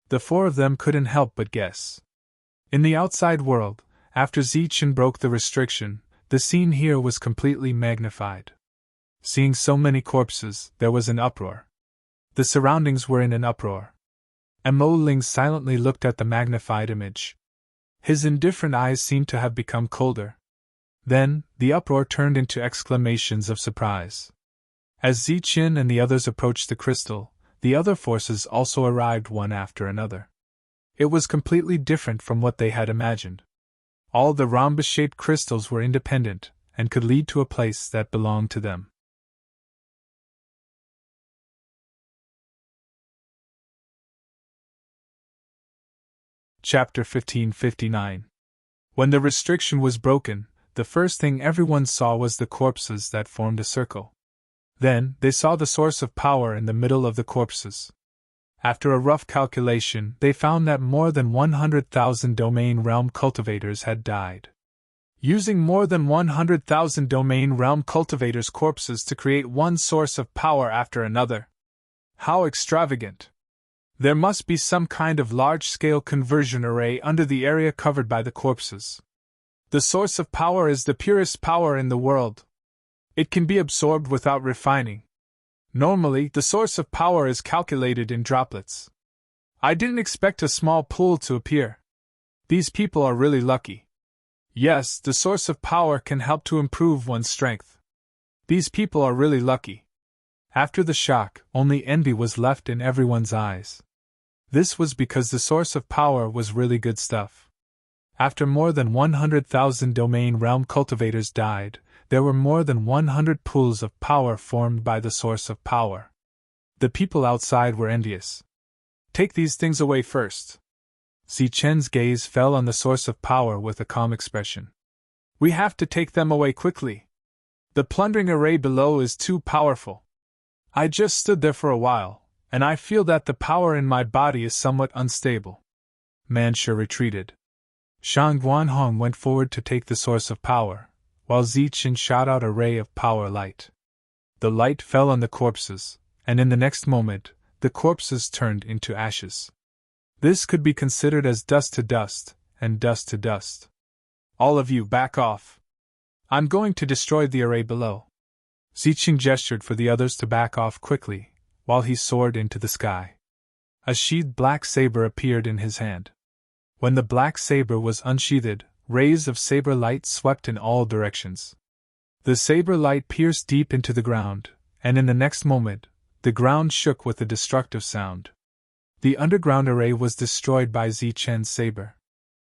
The four of them couldn't help but guess. In the outside world, after Zichen broke the restriction, the scene here was completely magnified. Seeing so many corpses, there was an uproar. The surroundings were in an uproar. Mo Ling silently looked at the magnified image. His indifferent eyes seemed to have become colder. Then, the uproar turned into exclamations of surprise. As Zichen and the others approached the crystal, the other forces also arrived one after another. It was completely different from what they had imagined. All the rhombus-shaped crystals were independent, and could lead to a place that belonged to them. Chapter 1559. When the restriction was broken, the first thing everyone saw was the corpses that formed a circle. Then, they saw the source of power in the middle of the corpses. After a rough calculation, they found that more than 100,000 domain realm cultivators had died. Using more than 100,000 domain realm cultivators' corpses to create one source of power after another. How extravagant! There must be some kind of large-scale conversion array under the area covered by the corpses. The source of power is the purest power in the world. It can be absorbed without refining. Normally, the source of power is calculated in droplets. I didn't expect a small pool to appear. These people are really lucky. Yes, the source of power can help to improve one's strength. These people are really lucky. After the shock, only envy was left in everyone's eyes. This was because the source of power was really good stuff. After more than 100,000 domain realm cultivators died, there were more than 100 pools of power formed by the source of power. The people outside were envious. Take these things away first. Zichen's gaze fell on the source of power with a calm expression. We have to take them away quickly. The plundering array below is too powerful. I just stood there for a while, and I feel that the power in my body is somewhat unstable. Manshur retreated. Shang Guanhong went forward to take the source of power, while Zichen shot out a ray of power light. The light fell on the corpses, and in the next moment, the corpses turned into ashes. This could be considered as dust to dust, and dust to dust. All of you back off. I'm going to destroy the array below. Zichen gestured for the others to back off quickly, while he soared into the sky. A sheathed black saber appeared in his hand. When the black saber was unsheathed, rays of saber light swept in all directions. The saber light pierced deep into the ground, and in the next moment, the ground shook with a destructive sound. The underground array was destroyed by Zichen's saber.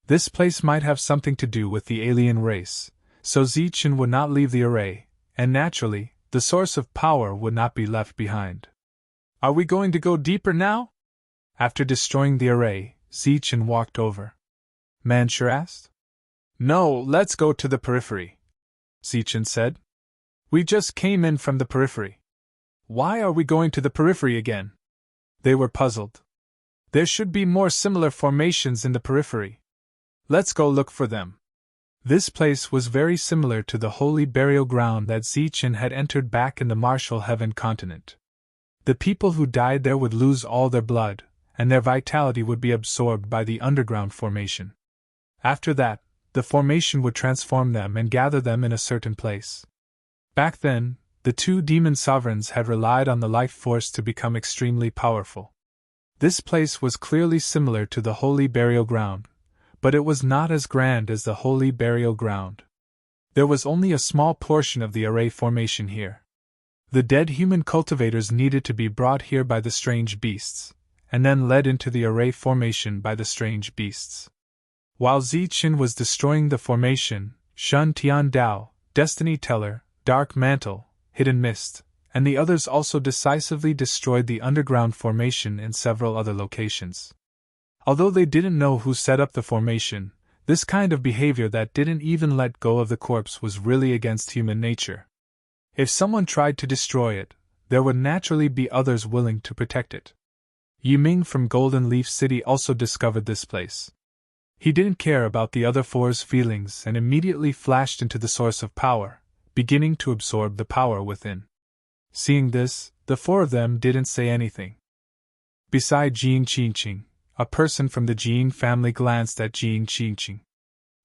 This place might have something to do with the alien race, so Zichen would not leave the array, and naturally, the source of power would not be left behind. Are we going to go deeper now? After destroying the array, Zichen walked over. Manshur asked. No, let's go to the periphery, Zichen said. We just came in from the periphery. Why are we going to the periphery again? They were puzzled. There should be more similar formations in the periphery. Let's go look for them. This place was very similar to the holy burial ground that Zichen had entered back in the Martial Heaven continent. The people who died there would lose all their blood, and their vitality would be absorbed by the underground formation. After that, the formation would transform them and gather them in a certain place. Back then, the two demon sovereigns had relied on the life force to become extremely powerful. This place was clearly similar to the holy burial ground, but it was not as grand as the holy burial ground. There was only a small portion of the array formation here. The dead human cultivators needed to be brought here by the strange beasts, and then led into the array formation by the strange beasts. While Zichen was destroying the formation, Shun Tian Dao, Destiny Teller, Dark Mantle, Hidden Mist, and the others also decisively destroyed the underground formation in several other locations. Although they didn't know who set up the formation, this kind of behavior that didn't even let go of the corpse was really against human nature. If someone tried to destroy it, there would naturally be others willing to protect it. Yiming from Golden Leaf City also discovered this place. He didn't care about the other four's feelings and immediately flashed into the source of power, beginning to absorb the power within. Seeing this, the four of them didn't say anything. Beside Jing Qingqing, a person from the Jing family glanced at Jing Qingqing.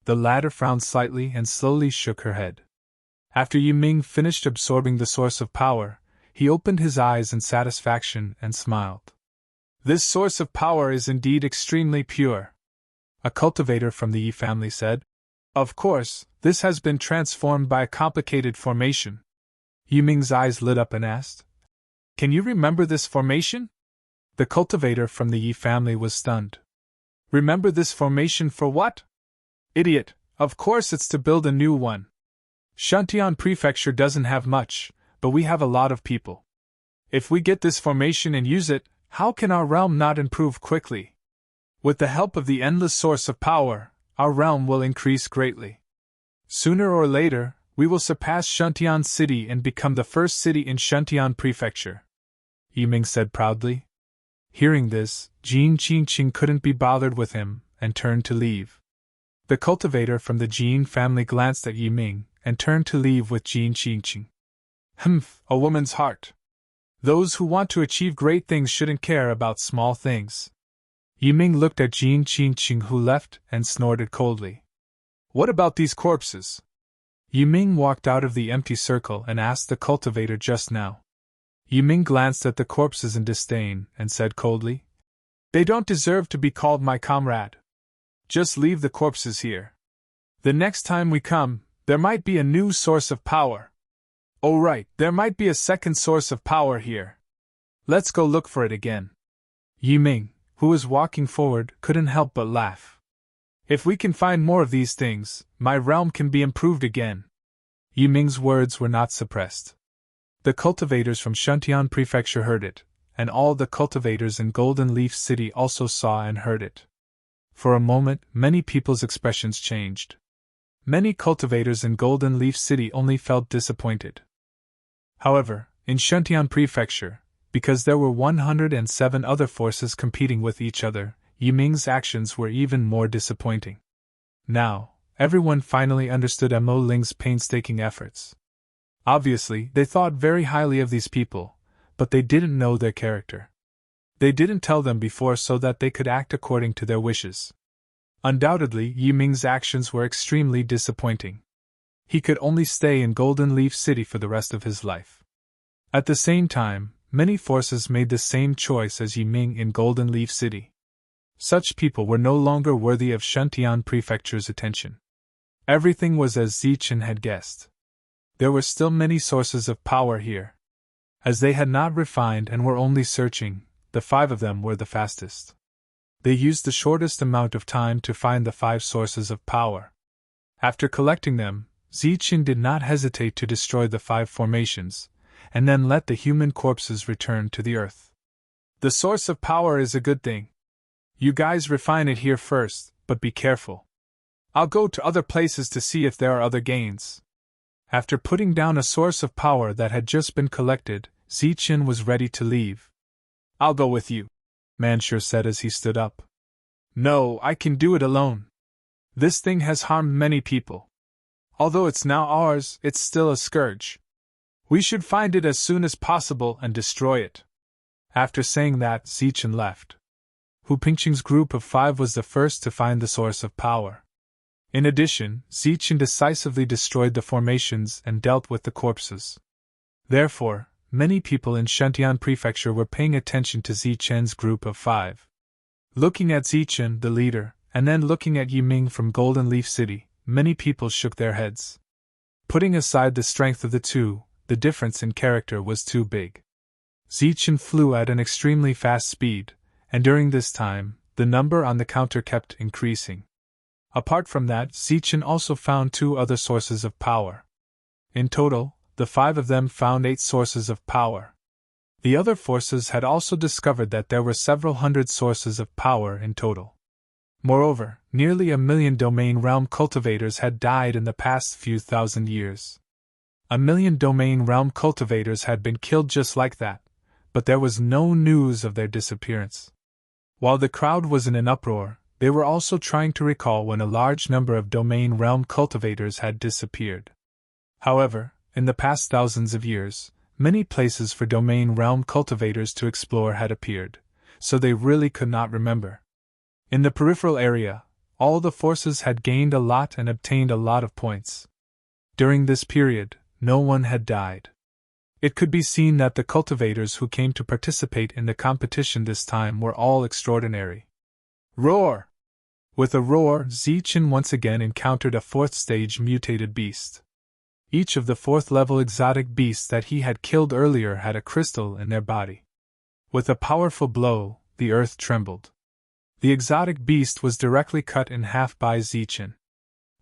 The latter frowned slightly and slowly shook her head. After Yiming finished absorbing the source of power, he opened his eyes in satisfaction and smiled. This source of power is indeed extremely pure, a cultivator from the Yi family said. Of course, this has been transformed by a complicated formation. Yiming's eyes lit up and asked, Can you remember this formation? The cultivator from the Yi family was stunned. Remember this formation for what? Idiot, of course it's to build a new one. Shantian Prefecture doesn't have much, but we have a lot of people. If we get this formation and use it, how can our realm not improve quickly? With the help of the endless source of power, our realm will increase greatly. Sooner or later, we will surpass Shantian City and become the first city in Shantian Prefecture, Yiming said proudly. Hearing this, Jing Qingqing couldn't be bothered with him and turned to leave. The cultivator from the Jing family glanced at Yiming and turned to leave with Jing Qingqing. A woman's heart. Those who want to achieve great things shouldn't care about small things. Yiming looked at Jing Qingqing, who left, and snorted coldly. What about these corpses? Yiming walked out of the empty circle and asked the cultivator just now. Yiming glanced at the corpses in disdain and said coldly, They don't deserve to be called my comrade. Just leave the corpses here. The next time we come, there might be a new source of power. Oh right, there might be a second source of power here. Let's go look for it again. Yiming, who was walking forward, couldn't help but laugh. If we can find more of these things, my realm can be improved again. Yiming's words were not suppressed. The cultivators from Shantian Prefecture heard it, and all the cultivators in Golden Leaf City also saw and heard it. For a moment, many people's expressions changed. Many cultivators in Golden Leaf City only felt disappointed. However, in Shantian Prefecture, because there were 107 other forces competing with each other, Yiming's actions were even more disappointing. Now, everyone finally understood Mo Ling's painstaking efforts. Obviously, they thought very highly of these people, but they didn't know their character. They didn't tell them before so that they could act according to their wishes. Undoubtedly, Yiming's actions were extremely disappointing. He could only stay in Golden Leaf City for the rest of his life. At the same time, many forces made the same choice as Yiming in Golden Leaf City. Such people were no longer worthy of Shantian Prefecture's attention. Everything was as Zichen had guessed. There were still many sources of power here. As they had not refined and were only searching, the 5 of them were the fastest. They used the shortest amount of time to find the 5 sources of power. After collecting them, Zichen did not hesitate to destroy the 5 formations, and then let the human corpses return to the earth. The source of power is a good thing. You guys refine it here first, but be careful. I'll go to other places to see if there are other gains. After putting down a source of power that had just been collected, Zichen was ready to leave. I'll go with you, Manshur said as he stood up. No, I can do it alone. This thing has harmed many people. Although it's now ours, it's still a scourge. We should find it as soon as possible and destroy it. After saying that, Zichen left. Hu Pingqing's group of 5 was the first to find the source of power. In addition, Zichen decisively destroyed the formations and dealt with the corpses. Therefore, many people in Shentian Prefecture were paying attention to Zichen's group of 5. Looking at Zichen, the leader, and then looking at Yiming from Golden Leaf City, many people shook their heads. Putting aside the strength of the two, the difference in character was too big. Zichen flew at an extremely fast speed, and during this time, the number on the counter kept increasing. Apart from that, Zichen also found 2 other sources of power. In total, the 5 of them found 8 sources of power. The other forces had also discovered that there were several hundred sources of power in total. Moreover, nearly 1,000,000 domain realm cultivators had died in the past few thousand years. 1,000,000 domain realm cultivators had been killed just like that, but there was no news of their disappearance. While the crowd was in an uproar, they were also trying to recall when a large number of domain realm cultivators had disappeared. However, in the past thousands of years, many places for domain realm cultivators to explore had appeared, so they really could not remember. In the peripheral area, all the forces had gained a lot and obtained a lot of points. During this period, no one had died. It could be seen that the cultivators who came to participate in the competition this time were all extraordinary. Roar! With a roar, Zichen once again encountered a 4th stage mutated beast. Each of the 4th level exotic beasts that he had killed earlier had a crystal in their body. With a powerful blow, the earth trembled. The exotic beast was directly cut in half by Zichen.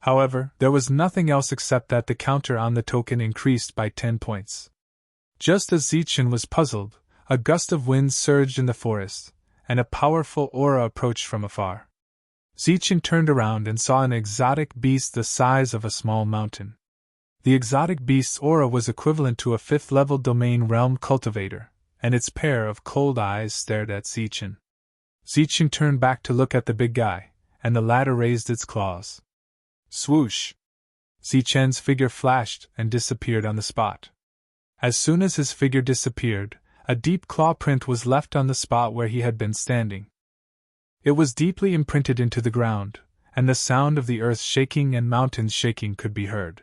However, there was nothing else except that the counter on the token increased by 10 points. Just as Zichen was puzzled, a gust of wind surged in the forest, and a powerful aura approached from afar. Zichen turned around and saw an exotic beast the size of a small mountain. The exotic beast's aura was equivalent to a 5th level domain realm cultivator, and its pair of cold eyes stared at Zichen. Zichen turned back to look at the big guy, and the latter raised its claws. Swoosh! Zichen's figure flashed and disappeared on the spot. As soon as his figure disappeared, a deep claw print was left on the spot where he had been standing. It was deeply imprinted into the ground, and the sound of the earth shaking and mountains shaking could be heard.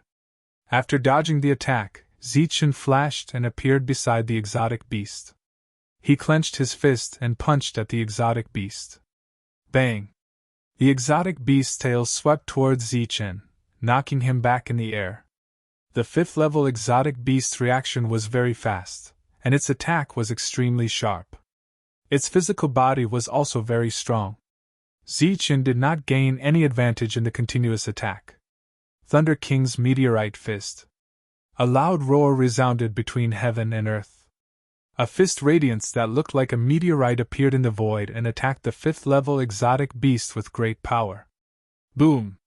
After dodging the attack, Zichen flashed and appeared beside the exotic beast. He clenched his fist and punched at the exotic beast. Bang! The exotic beast's tail swept towards Zichen, knocking him back in the air. The 5th level exotic beast's reaction was very fast, and its attack was extremely sharp. Its physical body was also very strong. Zichen did not gain any advantage in the continuous attack. Thunder King's meteorite fist. A loud roar resounded between heaven and earth. A fist radiance that looked like a meteorite appeared in the void and attacked the 5th level exotic beast with great power. Boom!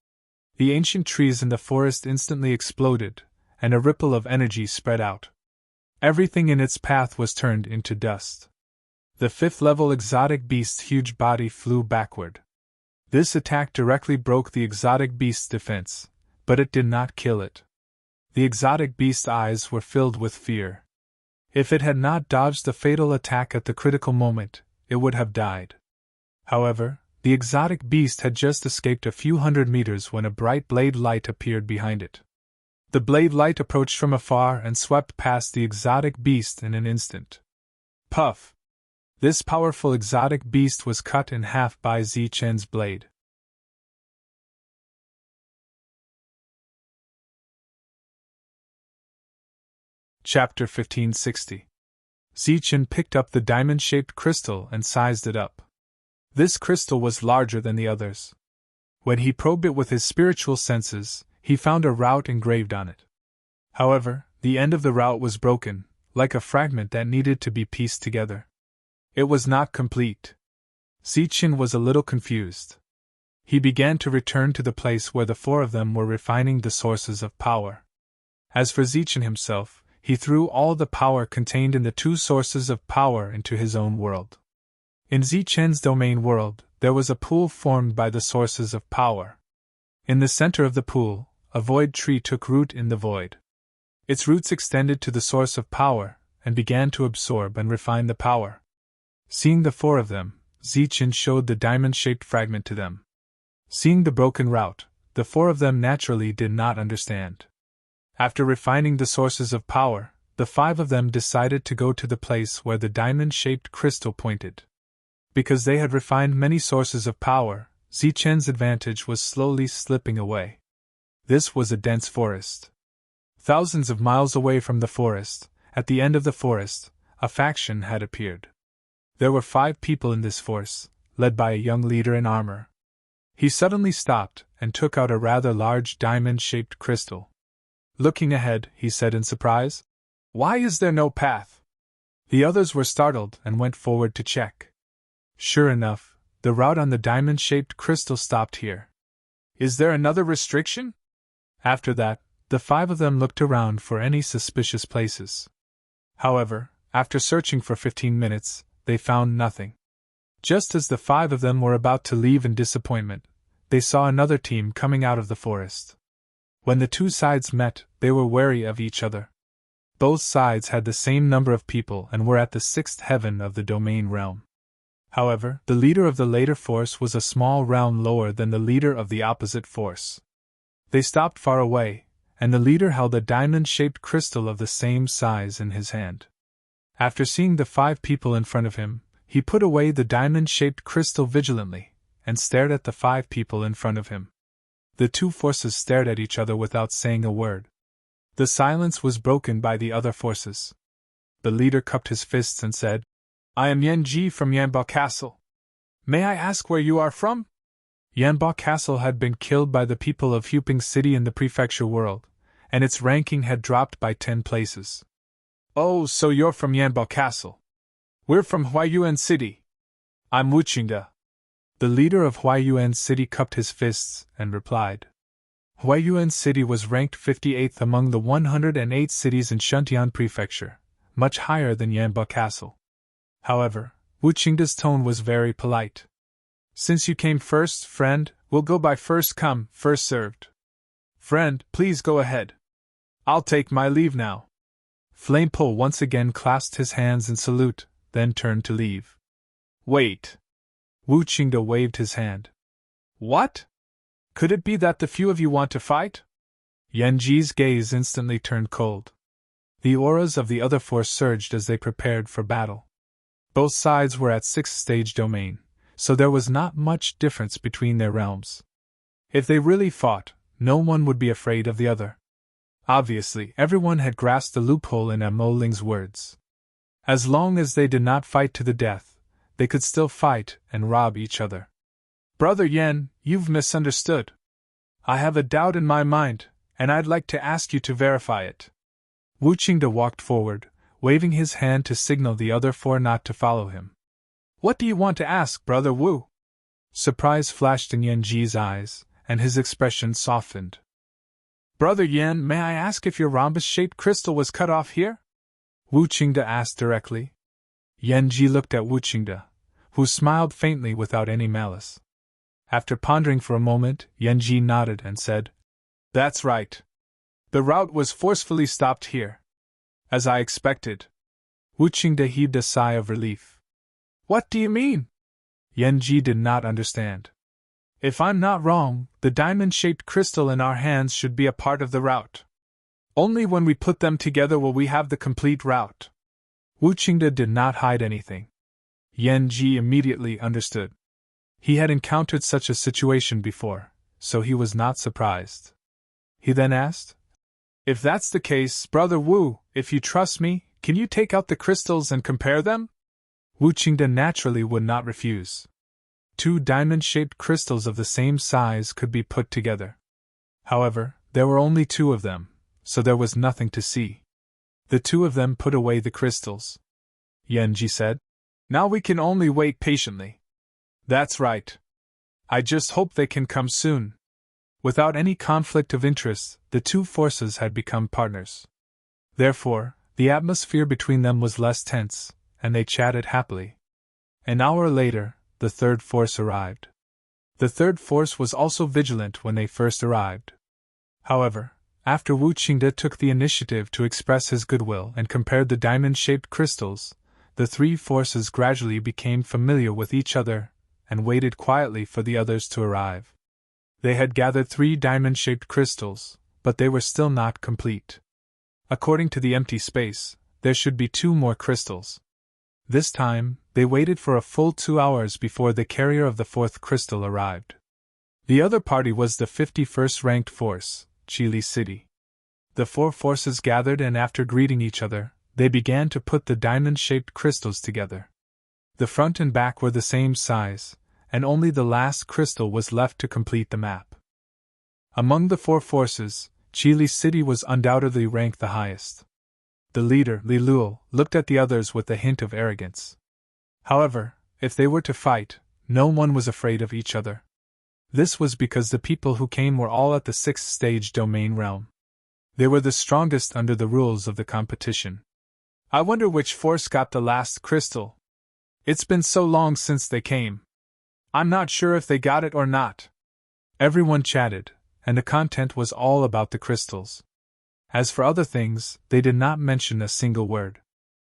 The ancient trees in the forest instantly exploded, and a ripple of energy spread out. Everything in its path was turned into dust. The 5th level exotic beast's huge body flew backward. This attack directly broke the exotic beast's defense, but it did not kill it. The exotic beast's eyes were filled with fear. If it had not dodged the fatal attack at the critical moment, it would have died. However, the exotic beast had just escaped a few hundred meters when a bright blade light appeared behind it. The blade light approached from afar and swept past the exotic beast in an instant. Puff! This powerful exotic beast was cut in half by Zichen's blade. Chapter 1560. Zichen picked up the diamond-shaped crystal and sized it up. This crystal was larger than the others. When he probed it with his spiritual senses, he found a route engraved on it. However, the end of the route was broken, like a fragment that needed to be pieced together. It was not complete. Zichen was a little confused. He began to return to the place where the four of them were refining the sources of power. As for Zichen himself, he threw all the power contained in the two sources of power into his own world. In Zichen's domain world, there was a pool formed by the sources of power. In the center of the pool, a void tree took root in the void. Its roots extended to the source of power, and began to absorb and refine the power. Seeing the four of them, Zichen showed the diamond-shaped fragment to them. Seeing the broken route, the four of them naturally did not understand. After refining the sources of power, the five of them decided to go to the place where the diamond-shaped crystal pointed. Because they had refined many sources of power, Zichen's advantage was slowly slipping away. This was a dense forest. Thousands of miles away from the forest, at the end of the forest, a faction had appeared. There were 5 people in this force, led by a young leader in armor. He suddenly stopped and took out a rather large diamond-shaped crystal. Looking ahead, he said in surprise, "Why is there no path?" The others were startled and went forward to check. Sure enough, the route on the diamond-shaped crystal stopped here. "Is there another restriction?" After that, the 5 of them looked around for any suspicious places. However, after searching for 15 minutes, they found nothing. Just as the 5 of them were about to leave in disappointment, they saw another team coming out of the forest. When the two sides met, they were wary of each other. Both sides had the same number of people and were at the 6th heaven of the domain realm. However, the leader of the later force was a small realm lower than the leader of the opposite force. They stopped far away, and the leader held a diamond-shaped crystal of the same size in his hand. After seeing the 5 people in front of him, he put away the diamond-shaped crystal vigilantly, and stared at the 5 people in front of him. The two forces stared at each other without saying a word. The silence was broken by the other forces. The leader cupped his fists and said, "I am Yanji from Yanba Castle. May I ask where you are from?" Yanba Castle had been killed by the people of Huping City in the prefecture world, and its ranking had dropped by 10 places. "Oh, so you're from Yanba Castle. We're from Huayuan City. I'm Wuqingda." The leader of Huayuan City cupped his fists and replied. Huayuan City was ranked 58th among the 108 cities in Shuntian Prefecture, much higher than Yanba Castle. However, Wuqingda's tone was very polite. "Since you came first, friend, we'll go by first come, first served. Friend, please go ahead. I'll take my leave now." Flamepole once again clasped his hands in salute, then turned to leave. "Wait." Wuqingda waved his hand. "What? Could it be that the few of you want to fight?" Yanji's gaze instantly turned cold. The auras of the other force surged as they prepared for battle. Both sides were at 6th stage domain, so there was not much difference between their realms. If they really fought, no one would be afraid of the other. Obviously, everyone had grasped the loophole in Mo Ling's words. As long as they did not fight to the death, they could still fight and rob each other. "Brother Yan, you've misunderstood. I have a doubt in my mind, and I'd like to ask you to verify it." Wuqingda walked forward, waving his hand to signal the other 4 not to follow him. "What do you want to ask, Brother Wu?" Surprise flashed in Yanji's eyes, and his expression softened. "Brother Yan, may I ask if your rhombus-shaped crystal was cut off here?" Wuqingda asked directly. Yanji looked at Wuqingda, who smiled faintly without any malice. After pondering for a moment, Yanji nodded and said, "That's right. The route was forcefully stopped here. As I expected." Wuqingda heaved a sigh of relief. "What do you mean?" Yanji did not understand. "If I'm not wrong, the diamond-shaped crystal in our hands should be a part of the route. Only when we put them together will we have the complete route." Wuqingda did not hide anything. Yanji immediately understood. He had encountered such a situation before, so he was not surprised. He then asked, "If that's the case, Brother Wu, if you trust me, can you take out the crystals and compare them?" Wuqingda naturally would not refuse. 2 diamond-shaped crystals of the same size could be put together. However, there were only 2 of them, so there was nothing to see. The 2 of them put away the crystals. Yenji said, "Now we can only wait patiently." "That's right. I just hope they can come soon." Without any conflict of interest, the 2 forces had become partners. Therefore, the atmosphere between them was less tense, and they chatted happily. An hour later, the 3rd force arrived. The 3rd force was also vigilant when they first arrived. However, after Wu Qingde took the initiative to express his goodwill and compared the diamond-shaped crystals, the 3 forces gradually became familiar with each other and waited quietly for the others to arrive. They had gathered 3 diamond-shaped crystals, but they were still not complete. According to the empty space, there should be 2 more crystals. This time, they waited for a full 2 hours before the carrier of the 4th crystal arrived. The other party was the 51st ranked force, Chili City. The 4 forces gathered, and after greeting each other, they began to put the diamond-shaped crystals together. The front and back were the same size, and only the last crystal was left to complete the map. Among the 4 forces, Chili City was undoubtedly ranked the highest. The leader, Li Luo, looked at the others with a hint of arrogance. However, if they were to fight, no one was afraid of each other. This was because the people who came were all at the 6th stage domain realm. They were the strongest under the rules of the competition. "I wonder which force got the last crystal. It's been so long since they came. I'm not sure if they got it or not." Everyone chatted, and the content was all about the crystals. As for other things, they did not mention a single word.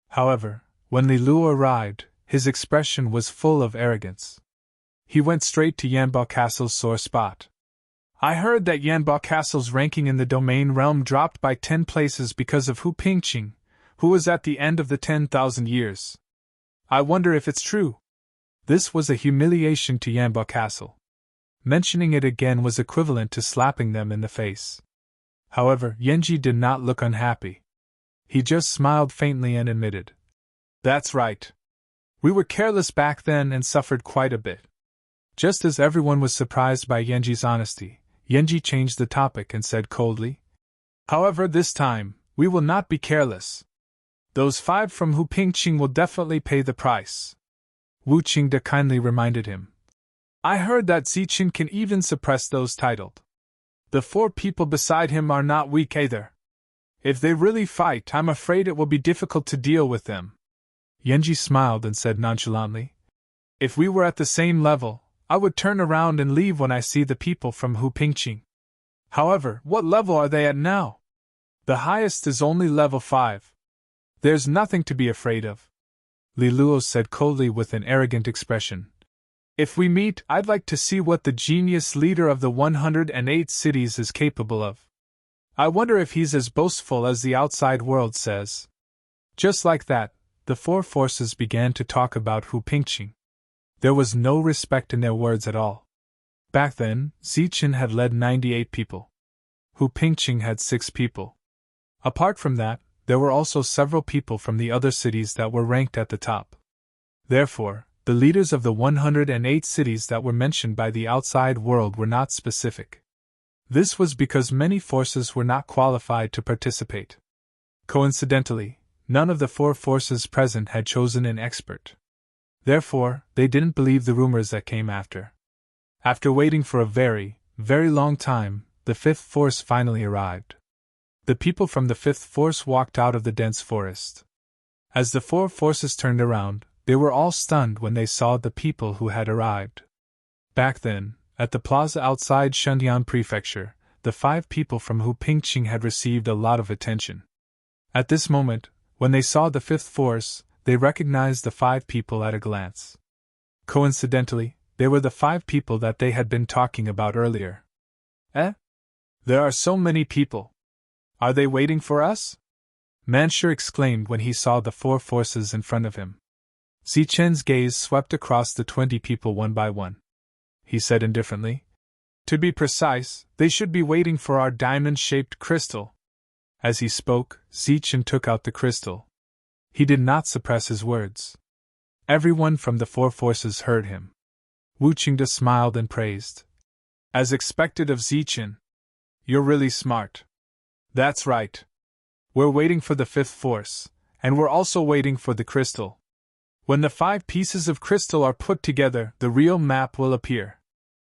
However, when Li Luo arrived, his expression was full of arrogance. He went straight to Yanbo Castle's sore spot. "I heard that Yanbo Castle's ranking in the domain realm dropped by 10 places because of Hu Pingqing, who was at the end of the 10,000 years. I wonder if it's true." This was a humiliation to Yanbo Castle. Mentioning it again was equivalent to slapping them in the face. However, Yenji did not look unhappy. He just smiled faintly and admitted, "That's right. We were careless back then and suffered quite a bit." Just as everyone was surprised by Yenji's honesty, Yenji changed the topic and said coldly, "However, this time, we will not be careless. Those 5 from Hu Pingqing will definitely pay the price." Wu Qingde kindly reminded him, "I heard that Ziqin can even suppress those titled. The 4 people beside him are not weak either. If they really fight, I'm afraid it will be difficult to deal with them." Yenji smiled and said nonchalantly, "If we were at the same level, I would turn around and leave when I see the people from Hu Pingqing. However, what level are they at now? The highest is only level 5. There's nothing to be afraid of." Li Luo said coldly with an arrogant expression, "If we meet, I'd like to see what the genius leader of the 108 cities is capable of. I wonder if he's as boastful as the outside world says." Just like that, the 4 forces began to talk about Hu Pingqing. There was no respect in their words at all. Back then, Ziqin had led 98 people. Hu Pingqing had 6 people. Apart from that, there were also several people from the other cities that were ranked at the top. Therefore, the leaders of the 108 cities that were mentioned by the outside world were not specific. This was because many forces were not qualified to participate. Coincidentally, none of the 4 forces present had chosen an expert. Therefore, they didn't believe the rumors that came after. After waiting for a very, very long time, the 5th force finally arrived. The people from the 5th force walked out of the dense forest. As the 4 forces turned around, they were all stunned when they saw the people who had arrived. Back then, at the plaza outside Shundian Prefecture, the 5 people from Hu Pingqing had received a lot of attention. At this moment, when they saw the 5th force, they recognized the 5 people at a glance. Coincidentally, they were the 5 people that they had been talking about earlier. "Eh? There are so many people. Are they waiting for us?" Manshur exclaimed when he saw the 4 forces in front of him. Zichen's gaze swept across the 20 people one by one. He said indifferently, "To be precise, they should be waiting for our diamond-shaped crystal." As he spoke, Zichen took out the crystal. He did not suppress his words. Everyone from the 4 forces heard him. Wu Qingde smiled and praised. As expected of Zichen. You're really smart. That's right. We're waiting for the fifth force, and we're also waiting for the crystal. When the 5 pieces of crystal are put together, the real map will appear.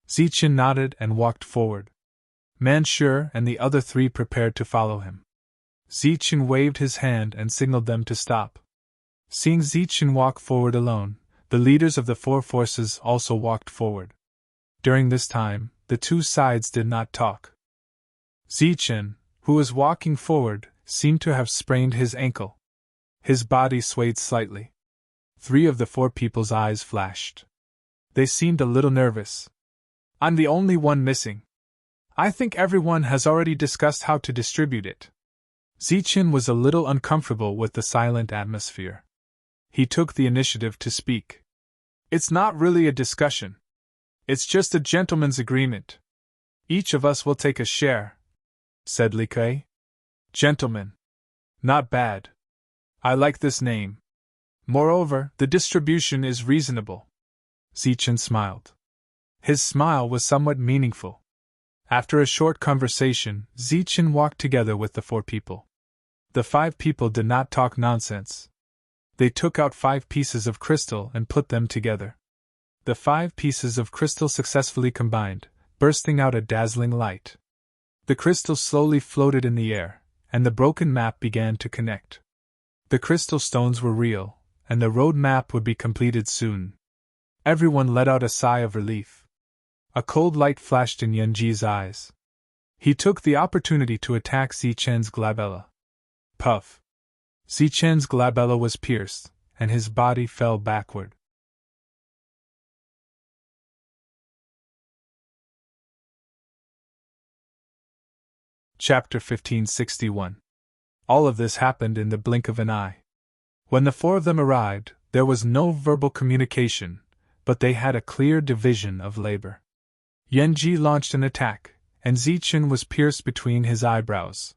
Zichen nodded and walked forward. Manshur and the other 3 prepared to follow him. Zichen waved his hand and signaled them to stop. Seeing Zichen walk forward alone, the leaders of the 4 forces also walked forward. During this time, the 2 sides did not talk. Zichen, who was walking forward, seemed to have sprained his ankle. His body swayed slightly. 3 of the 4 people's eyes flashed. They seemed a little nervous. I'm the only one missing. I think everyone has already discussed how to distribute it. Zichen was a little uncomfortable with the silent atmosphere. He took the initiative to speak. It's not really a discussion. It's just a gentleman's agreement. Each of us will take a share, said Li Kuei. Gentleman. Not bad. I like this name. Moreover, the distribution is reasonable. Zichen smiled. His smile was somewhat meaningful. After a short conversation, Zichen walked together with the 4 people. The 5 people did not talk nonsense. They took out 5 pieces of crystal and put them together. The 5 pieces of crystal successfully combined, bursting out a dazzling light. The crystal slowly floated in the air, and the broken map began to connect. The crystal stones were real, and the road map would be completed soon. Everyone let out a sigh of relief. A cold light flashed in Yanji's eyes. He took the opportunity to attack Zichen's glabella. Puff! Zichen's glabella was pierced, and his body fell backward. Chapter 1561. All of this happened in the blink of an eye. When the 4 of them arrived, there was no verbal communication, but they had a clear division of labor. Yanji launched an attack, and Zichen was pierced between his eyebrows.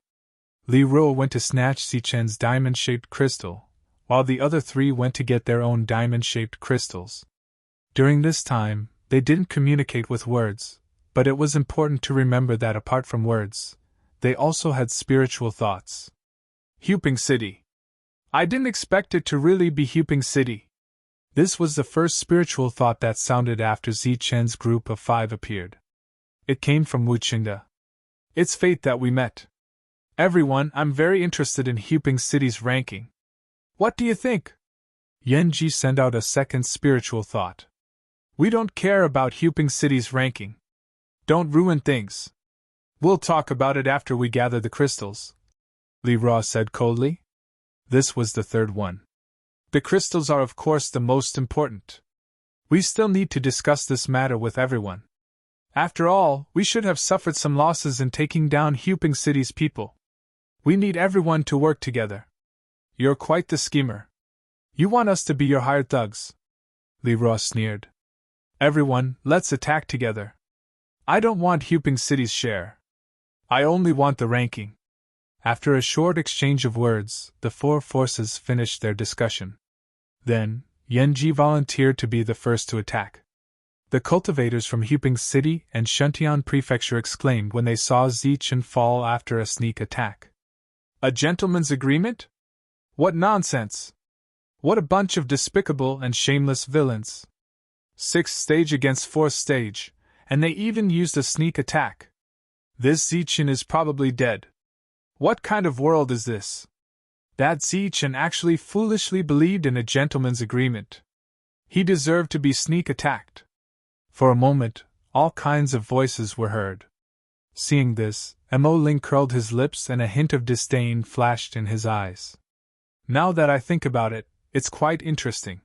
Li Ruo went to snatch Zichen's diamond-shaped crystal, while the other 3 went to get their own diamond-shaped crystals. During this time, they didn't communicate with words, but it was important to remember that apart from words, they also had spiritual thoughts. Huping City. I didn't expect it to really be Huping City. This was the first spiritual thought that sounded after Zichen's group of 5 appeared. It came from Wu Qingde. It's fate that we met. Everyone, I'm very interested in Huping City's ranking. What do you think? Yanji sent out a second spiritual thought. We don't care about Huping City's ranking. Don't ruin things. We'll talk about it after we gather the crystals, Li Ruo said coldly. This was the third one. The crystals are of course the most important. We still need to discuss this matter with everyone. After all, we should have suffered some losses in taking down Huping City's people. We need everyone to work together. You're quite the schemer. You want us to be your hired thugs. Li Ruo sneered. Everyone, let's attack together. I don't want Huping City's share. I only want the ranking. After a short exchange of words, the 4 forces finished their discussion. Then, Yanji volunteered to be the first to attack. The cultivators from Huping City and Shuntian Prefecture exclaimed when they saw Zichen fall after a sneak attack. A gentleman's agreement? What nonsense! What a bunch of despicable and shameless villains! 6th stage against 4th stage, and they even used a sneak attack. This Zichen is probably dead. What kind of world is this? That Zichen actually foolishly believed in a gentleman's agreement. He deserved to be sneak attacked. For a moment, all kinds of voices were heard. Seeing this, Mo Ling curled his lips and a hint of disdain flashed in his eyes. Now that I think about it, it's quite interesting.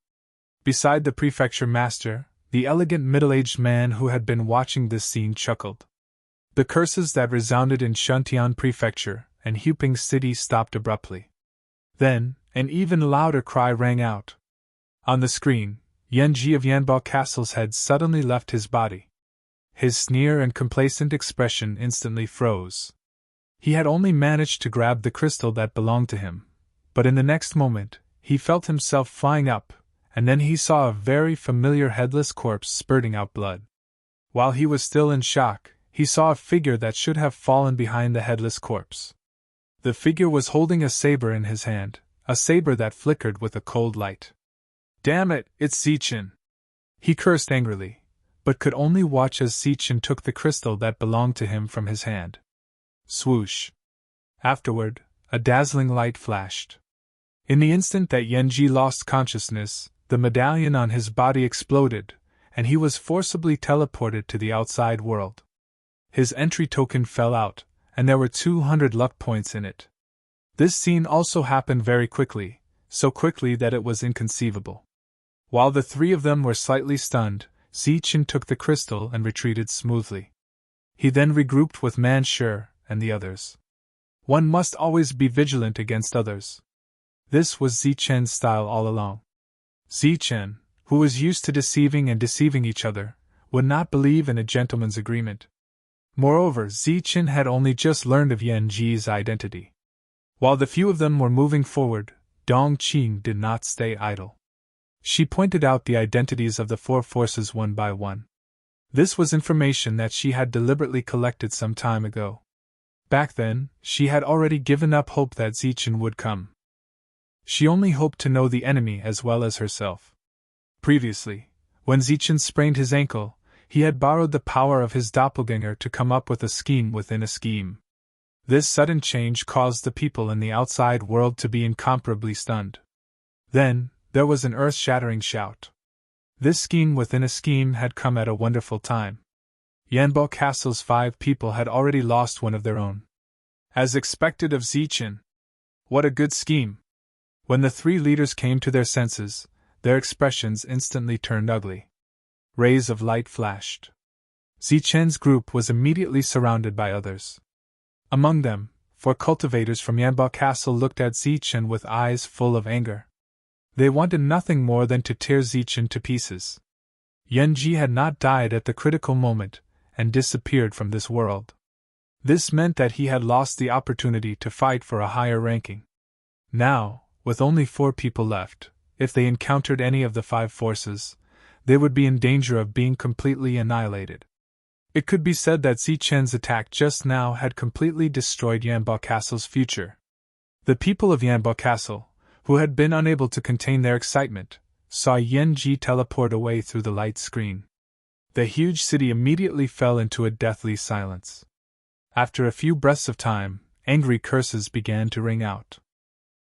Beside the prefecture master, the elegant middle-aged man who had been watching this scene chuckled. The curses that resounded in Shuntian Prefecture and Huping City stopped abruptly. Then, an even louder cry rang out. On the screen, Yanji of Yanbao Castle's head suddenly left his body. His sneer and complacent expression instantly froze. He had only managed to grab the crystal that belonged to him, but in the next moment, he felt himself flying up, and then he saw a very familiar headless corpse spurting out blood. While he was still in shock, he saw a figure that should have fallen behind the headless corpse. The figure was holding a saber in his hand, a saber that flickered with a cold light. "Damn it, it's Zichen!" He cursed angrily, but could only watch as Zichen took the crystal that belonged to him from his hand. Swoosh! Afterward, a dazzling light flashed. In the instant that Yanji lost consciousness, the medallion on his body exploded, and he was forcibly teleported to the outside world. His entry token fell out, and there were 200 luck points in it. This scene also happened very quickly, so quickly that it was inconceivable. While the three of them were slightly stunned, Zichen took the crystal and retreated smoothly. He then regrouped with Manshur and the others. One must always be vigilant against others. This was Zichen's style all along. Zichen, who was used to deceiving and deceiving each other, would not believe in a gentleman's agreement. Moreover, Zichen had only just learned of Yanji's identity. While the few of them were moving forward, Dongqing did not stay idle. She pointed out the identities of the four forces one by one. This was information that she had deliberately collected some time ago. Back then, she had already given up hope that Zichen would come. She only hoped to know the enemy as well as herself. Previously, when Zichen sprained his ankle, he had borrowed the power of his doppelganger to come up with a scheme within a scheme. This sudden change caused the people in the outside world to be incomparably stunned. Then, there was an earth-shattering shout. This scheme within a scheme had come at a wonderful time. Yanbo Castle's 5 people had already lost one of their own. As expected of Zichen. What a good scheme! When the 3 leaders came to their senses, their expressions instantly turned ugly. Rays of light flashed. Zichen's group was immediately surrounded by others. Among them, 4 cultivators from Yanbo Castle looked at Zichen with eyes full of anger. They wanted nothing more than to tear Zichen to pieces. Yanji had not died at the critical moment, and disappeared from this world. This meant that he had lost the opportunity to fight for a higher ranking. Now, with only 4 people left, if they encountered any of the 5 forces, they would be in danger of being completely annihilated. It could be said that Zichen's attack just now had completely destroyed Yanbo Castle's future. The people of Yanbo Castle, who had been unable to contain their excitement, saw Yanji teleport away through the light screen. The huge city immediately fell into a deathly silence. After a few breaths of time, angry curses began to ring out.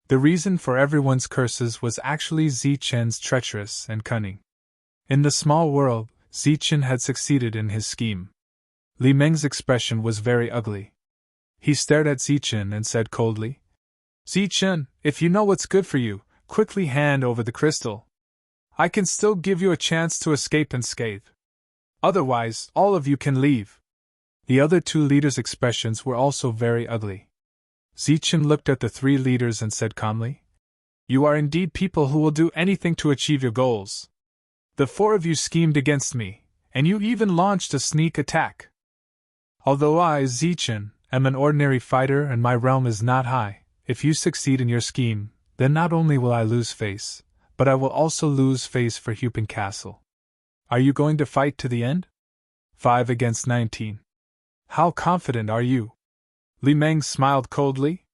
The reason for everyone's curses was actually Zichen's treacherous and cunning. In the small world, Zichen had succeeded in his scheme. Li Meng's expression was very ugly. He stared at Zichen and said coldly, "Zichen, if you know what's good for you, quickly hand over the crystal. I can still give you a chance to escape unscathed. Otherwise, all of you can leave." The other 2 leaders' expressions were also very ugly. Zichen looked at the 3 leaders and said calmly, "You are indeed people who will do anything to achieve your goals. The 4 of you schemed against me, and you even launched a sneak attack. Although I, Zichen, am an ordinary fighter and my realm is not high, if you succeed in your scheme, then not only will I lose face, but I will also lose face for Hupin Castle. Are you going to fight to the end? 5 against 19. How confident are you?" Li Meng smiled coldly.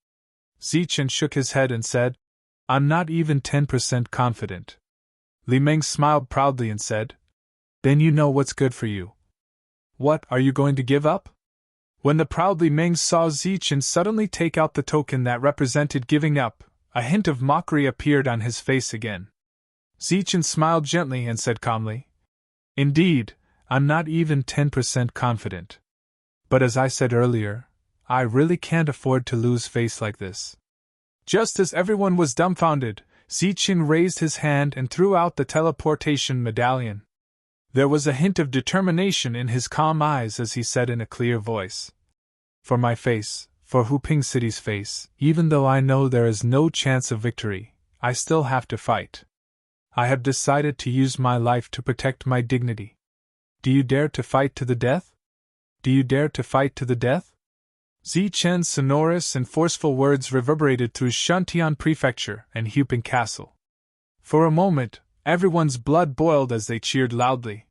Zichen shook his head and said, "I'm not even 10% confident." Li Meng smiled proudly and said, "Then you know what's good for you. What, are you going to give up?" When the proud Li Meng saw Zichen suddenly take out the token that represented giving up, a hint of mockery appeared on his face again. Zichen smiled gently and said calmly, "Indeed, I'm not even 10% confident. But as I said earlier, I really can't afford to lose face like this." Just as everyone was dumbfounded, Zichen raised his hand and threw out the teleportation medallion. There was a hint of determination in his calm eyes as he said in a clear voice, "For my face, for Huping City's face, even though I know there is no chance of victory, I still have to fight. I have decided to use my life to protect my dignity. Do you dare to fight to the death? Do you dare to fight to the death?" Zichen's sonorous and forceful words reverberated through Shantian Prefecture and Huping Castle. For a moment, Everyone's blood boiled as they cheered loudly.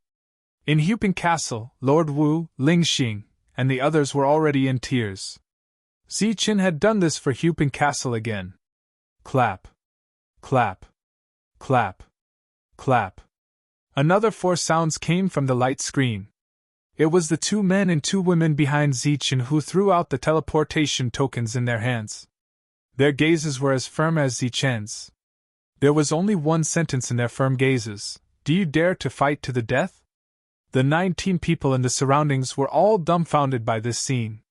In Huping Castle, Lord Wu, Ling Xing, and the others were already in tears. Zichen had done this for Huping Castle again. Clap. Clap. Clap. Clap. Another 4 sounds came from the light screen. It was the 2 men and 2 women behind Zichen who threw out the teleportation tokens in their hands. Their gazes were as firm as Zichen's. There was only one sentence in their firm gazes: "Do you dare to fight to the death?" The 19 people in the surroundings were all dumbfounded by this scene.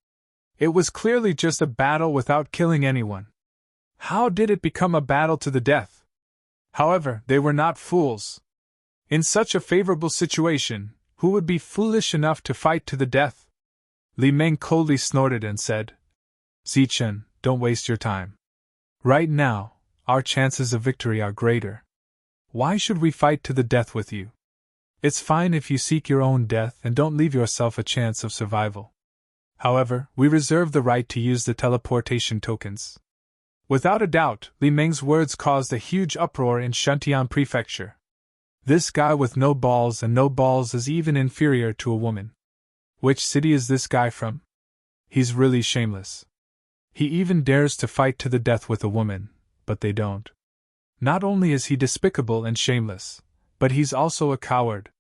It was clearly just a battle without killing anyone. How did it become a battle to the death? However, they were not fools. In such a favorable situation, who would be foolish enough to fight to the death? Li Meng coldly snorted and said, "Zichen, don't waste your time. Right now, our chances of victory are greater. Why should we fight to the death with you? It's fine if you seek your own death and don't leave yourself a chance of survival. However, we reserve the right to use the teleportation tokens." Without a doubt, Li Meng's words caused a huge uproar in Shuntian Prefecture. This guy with no balls and no balls is even inferior to a woman. Which city is this guy from? He's really shameless. He even dares to fight to the death with a woman, but they don't. Not only is he despicable and shameless, but he's also a coward.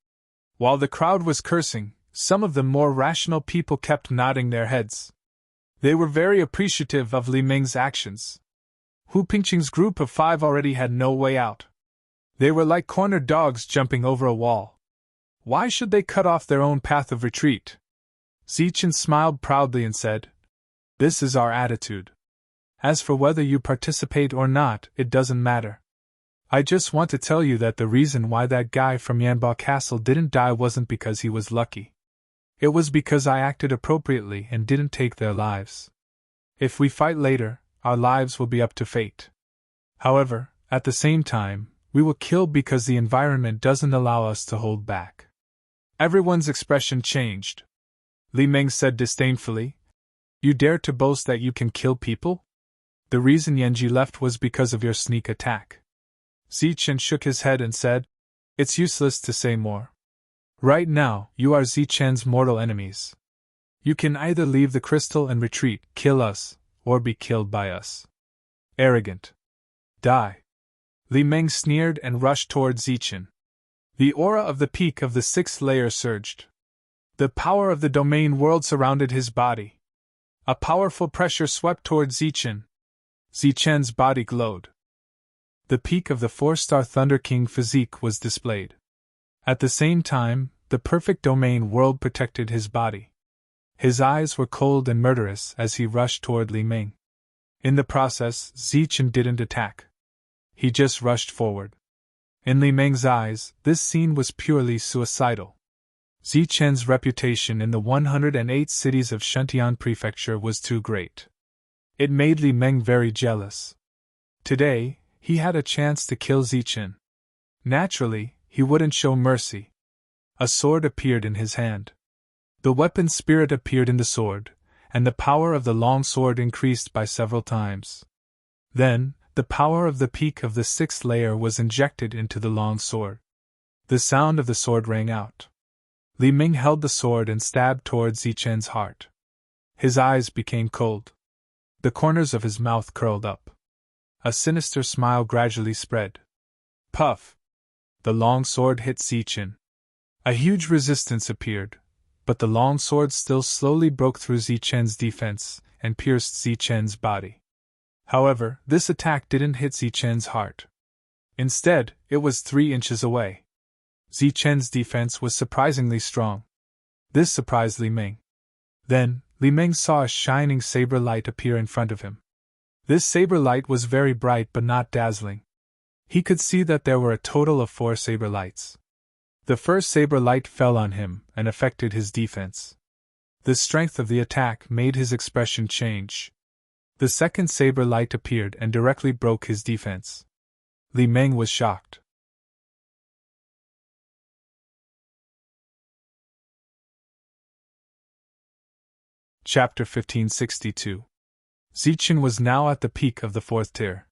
While the crowd was cursing, some of the more rational people kept nodding their heads. They were very appreciative of Li Meng's actions. Hu Pingqing's group of 5 already had no way out. They were like cornered dogs jumping over a wall. Why should they cut off their own path of retreat? Zichen smiled proudly and said, "This is our attitude. As for whether you participate or not, it doesn't matter. I just want to tell you that the reason why that guy from Yanba Castle didn't die wasn't because he was lucky. It was because I acted appropriately and didn't take their lives. If we fight later, our lives will be up to fate. However, at the same time, we will kill because the environment doesn't allow us to hold back." Everyone's expression changed. Li Meng said disdainfully, "You dare to boast that you can kill people? The reason Yanji left was because of your sneak attack." Zichen shook his head and said, "It's useless to say more. Right now, you are Zichen's mortal enemies. You can either leave the crystal and retreat, kill us, or be killed by us. Arrogant. Die." Li Meng sneered and rushed toward Zichen. The aura of the peak of the 6th layer surged. The power of the domain world surrounded his body. A powerful pressure swept toward Zichen. Zichen's body glowed. The peak of the 4-star Thunder King physique was displayed. At the same time, the perfect domain world protected his body. His eyes were cold and murderous as he rushed toward Li Meng. In the process, Zichen didn't attack. He just rushed forward. In Li Meng's eyes, this scene was purely suicidal. Zichen's reputation in the 108 cities of Shuntian Prefecture was too great. It made Li Meng very jealous. Today, he had a chance to kill Zichen. Naturally, he wouldn't show mercy. A sword appeared in his hand. The weapon spirit appeared in the sword, and the power of the long sword increased by several times. Then, the power of the peak of the 6th layer was injected into the long sword. The sound of the sword rang out. Li Meng held the sword and stabbed towards Zichen's heart. His eyes became cold. The corners of his mouth curled up. A sinister smile gradually spread. Puff! The long sword hit Zichen. A huge resistance appeared, but the long sword still slowly broke through Zichen's defense and pierced Zichen's body. However, this attack didn't hit Zichen's heart. Instead, it was 3 inches away. Zichen's defense was surprisingly strong. This surprised Li Meng. Then, Li Meng saw a shining saber light appear in front of him. This saber light was very bright but not dazzling. He could see that there were a total of 4 saber lights. The first saber light fell on him and affected his defense. The strength of the attack made his expression change. The second saber light appeared and directly broke his defense. Li Meng was shocked. Chapter 1562. Zichen was now at the peak of the 4th tier.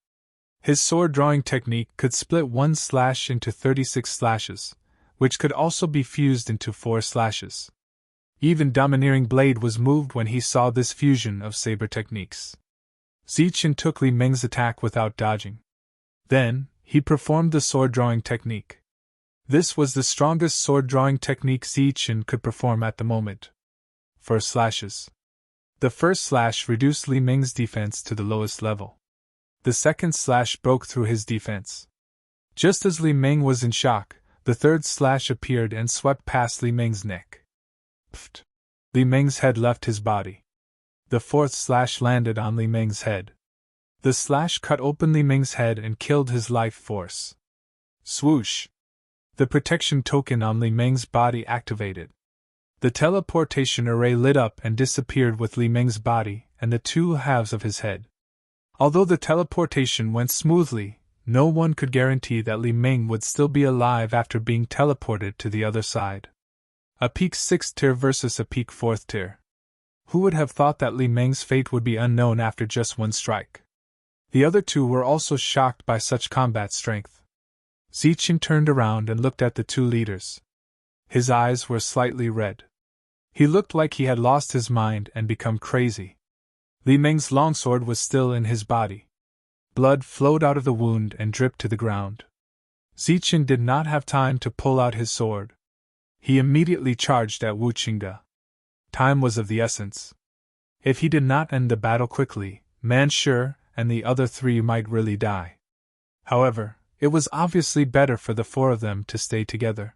His sword-drawing technique could split one slash into 36 slashes, which could also be fused into 4 slashes. Even Domineering Blade was moved when he saw this fusion of saber techniques. Zichen took Li Ming's attack without dodging. Then, he performed the sword-drawing technique. This was the strongest sword-drawing technique Zichen could perform at the moment. 4 slashes. The first slash reduced Li Ming's defense to the lowest level. The second slash broke through his defense. Just as Li Ming was in shock, the third slash appeared and swept past Li Ming's neck. Pfft! Li Ming's head left his body. The fourth slash landed on Li Ming's head. The slash cut open Li Ming's head and killed his life force. Swoosh! The protection token on Li Ming's body activated. The teleportation array lit up and disappeared with Li Ming's body and the 2 halves of his head. Although the teleportation went smoothly, no one could guarantee that Li Ming would still be alive after being teleported to the other side. A peak 6th tier versus a peak 4th tier. Who would have thought that Li Ming's fate would be unknown after just one strike? The other 2 were also shocked by such combat strength. Zichen turned around and looked at the 2 leaders. His eyes were slightly red. He looked like he had lost his mind and become crazy. Li Ming's longsword was still in his body. Blood flowed out of the wound and dripped to the ground. Zichen did not have time to pull out his sword. He immediately charged at Wu Qingde. Time was of the essence. If he did not end the battle quickly, Manshur and the other 3 might really die. However, it was obviously better for the 4 of them to stay together.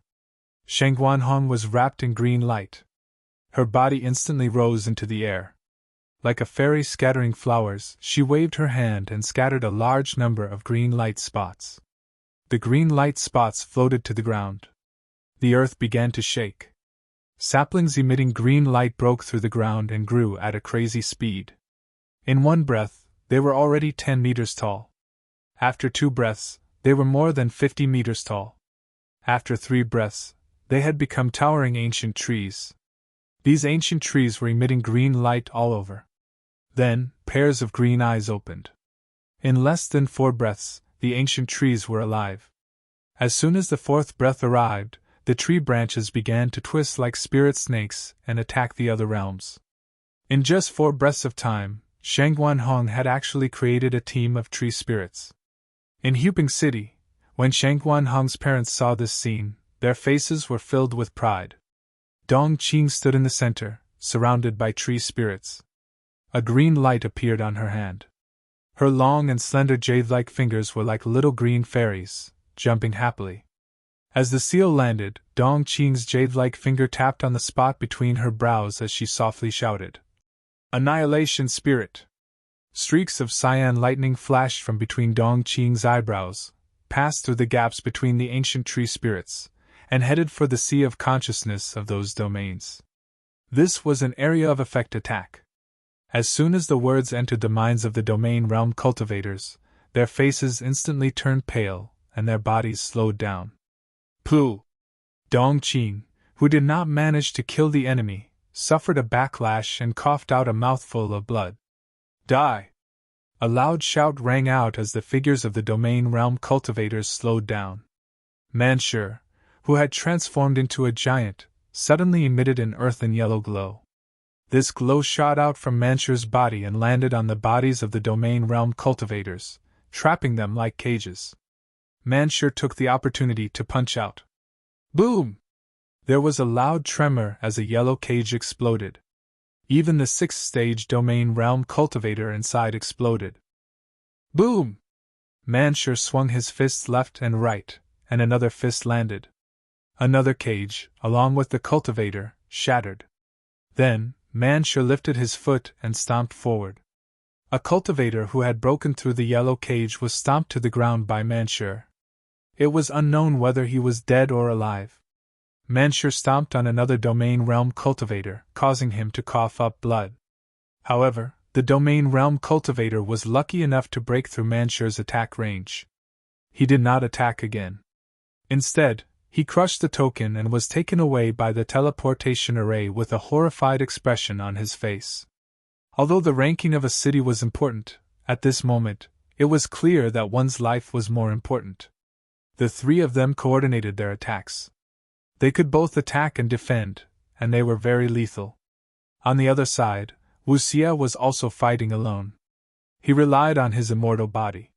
Shang Guanhong was wrapped in green light. Her body instantly rose into the air. Like a fairy scattering flowers, she waved her hand and scattered a large number of green light spots. The green light spots floated to the ground. The earth began to shake. Saplings emitting green light broke through the ground and grew at a crazy speed. In one breath, they were already 10 meters tall. After 2 breaths, they were more than 50 meters tall. After 3 breaths, they had become towering ancient trees. These ancient trees were emitting green light all over. Then, pairs of green eyes opened. In less than 4 breaths, the ancient trees were alive. As soon as the 4th breath arrived, the tree branches began to twist like spirit snakes and attack the other realms. In just 4 breaths of time, Shang Guanhong had actually created a team of tree spirits. In Huping City, when Shang Guanhong's parents saw this scene, their faces were filled with pride. Dong Qing stood in the center, surrounded by tree spirits. A green light appeared on her hand. Her long and slender jade-like fingers were like little green fairies, jumping happily. As the seal landed, Dong Qing's jade-like finger tapped on the spot between her brows as she softly shouted, "Annihilation Spirit!" Streaks of cyan lightning flashed from between Dong Qing's eyebrows, passed through the gaps between the ancient tree spirits, and headed for the sea of consciousness of those domains. This was an area of effect attack. As soon as the words entered the minds of the domain realm cultivators, their faces instantly turned pale, and their bodies slowed down. Pooh! Dong Qing, who did not manage to kill the enemy, suffered a backlash and coughed out a mouthful of blood. Die! A loud shout rang out as the figures of the domain realm cultivators slowed down. Manshur, who had transformed into a giant, suddenly emitted an earthen yellow glow. This glow shot out from Manshur's body and landed on the bodies of the domain realm cultivators, trapping them like cages. Manshur took the opportunity to punch out. Boom! There was a loud tremor as a yellow cage exploded. Even the 6th stage domain realm cultivator inside exploded. Boom! Manshur swung his fists left and right, and another fist landed. Another cage, along with the cultivator, shattered. Then, Manshur lifted his foot and stomped forward. A cultivator who had broken through the yellow cage was stomped to the ground by Manshur. It was unknown whether he was dead or alive. Manshur stomped on another domain realm cultivator, causing him to cough up blood. However, the domain realm cultivator was lucky enough to break through Manshur's attack range. He did not attack again. Instead, he crushed the token and was taken away by the teleportation array with a horrified expression on his face. Although the ranking of a city was important, at this moment, It was clear that one's life was more important. The three of them coordinated their attacks. They could both attack and defend, and they were very lethal. On the other side, Wuxia was also fighting alone. He relied on his immortal body.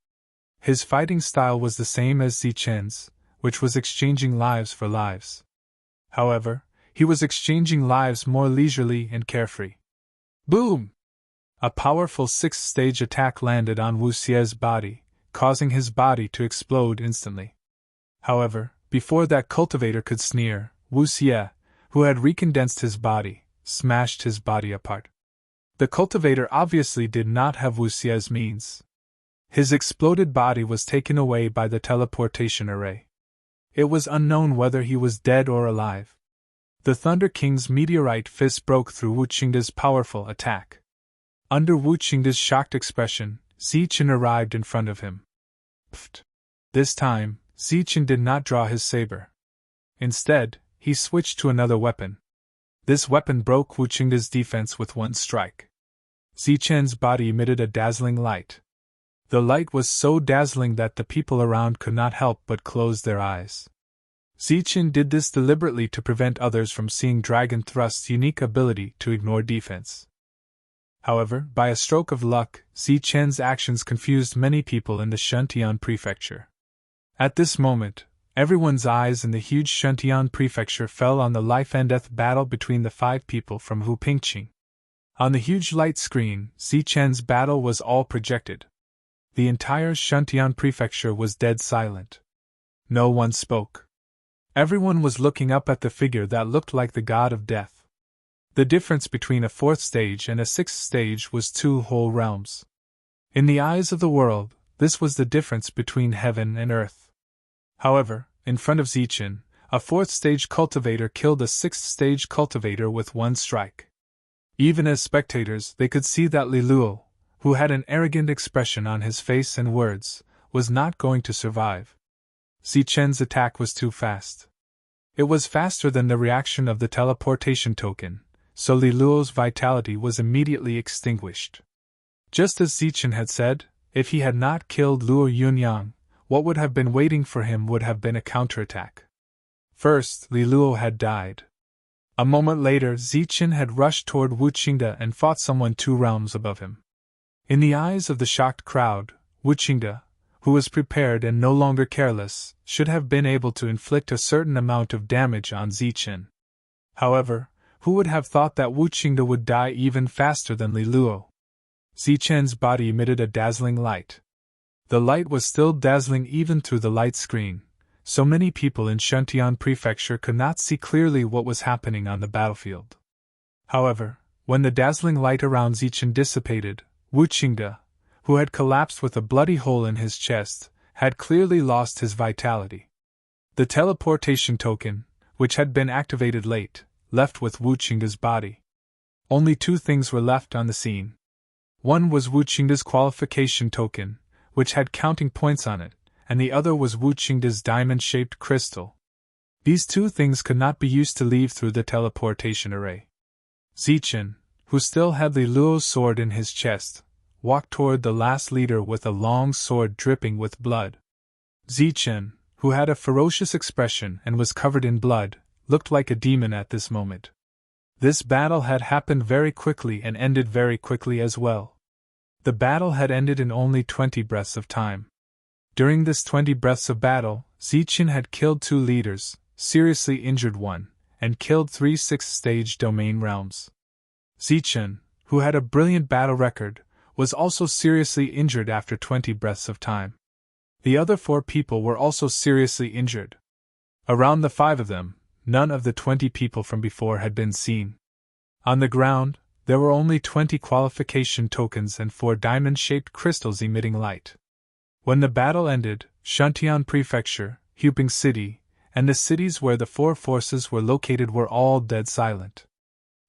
His fighting style was the same as Zichen's, which was exchanging lives for lives. However, he was exchanging lives more leisurely and carefree. Boom! A powerful sixth-stage attack landed on Wuxia's body, causing his body to explode instantly. However, before that cultivator could sneer, Wuxia, who had recondensed his body, smashed his body apart. The cultivator obviously did not have Wuxia's means. His exploded body was taken away by the teleportation array. It was unknown whether he was dead or alive. The Thunder King's meteorite fist broke through Wu Qingda's powerful attack. Under Wu Qingda's shocked expression, Zichen arrived in front of him. Pfft! This time, Zichen did not draw his saber. Instead, he switched to another weapon. This weapon broke Wu Qingda's defense with one strike. Zichen's body emitted a dazzling light. The light was so dazzling that the people around could not help but close their eyes. Zichen did this deliberately to prevent others from seeing Dragon Thrust's unique ability to ignore defense. However, by a stroke of luck, Zichen's actions confused many people in the Shuntian prefecture. At this moment, everyone's eyes in the huge Shuntian prefecture fell on the life-and-death battle between the 5 people from Wu Pingqing. On the huge light screen, Zichen's battle was all projected. The entire Shuntian prefecture was dead silent. No one spoke. Everyone was looking up at the figure that looked like the god of death. The difference between a 4th stage and a 6th stage was 2 whole realms. In the eyes of the world, this was the difference between heaven and earth. However, in front of Zichen, a 4th stage cultivator killed a 6th stage cultivator with one strike. Even as spectators, they could see that Li Luo, who had an arrogant expression on his face and words, was not going to survive. Zichen's attack was too fast. It was faster than the reaction of the teleportation token, so Li Luo's vitality was immediately extinguished. Just as Zichen had said, if he had not killed Luo Yunyang, what would have been waiting for him would have been a counterattack. First, Li Luo had died. A moment later, Zichen had rushed toward Wu Qingda and fought someone 2 realms above him. In the eyes of the shocked crowd, Wu Qingda, who was prepared and no longer careless, should have been able to inflict a certain amount of damage on Zichen. However, who would have thought that Wu Qingda would die even faster than Li Luo? Zichen's body emitted a dazzling light. The light was still dazzling even through the light screen, so many people in Shuntian Prefecture could not see clearly what was happening on the battlefield. However, when the dazzling light around Zichen dissipated, Wu Qingda, who had collapsed with a bloody hole in his chest, had clearly lost his vitality. The teleportation token, which had been activated late, left with Wu Qingda's body. Only 2 things were left on the scene. One was Wu Qingda's qualification token, which had counting points on it, and the other was Wu Qingda's diamond-shaped crystal. These 2 things could not be used to leave through the teleportation array. Zichen, who still had Li Luo's sword in his chest, walked toward the last leader with a long sword dripping with blood. Zichen, who had a ferocious expression and was covered in blood, looked like a demon at this moment. This battle had happened very quickly and ended very quickly as well. The battle had ended in only 20 breaths of time. During this 20 breaths of battle, Zichen had killed 2 leaders, seriously injured 1, and killed 3 6th-stage domain realms. Zichen, who had a brilliant battle record, was also seriously injured after 20 breaths of time. The other 4 people were also seriously injured. Around the 5 of them, none of the 20 people from before had been seen. On the ground, there were only 20 qualification tokens and 4 diamond-shaped crystals emitting light. When the battle ended, Shuntian Prefecture, Huping City, and the cities where the 4 forces were located were all dead silent.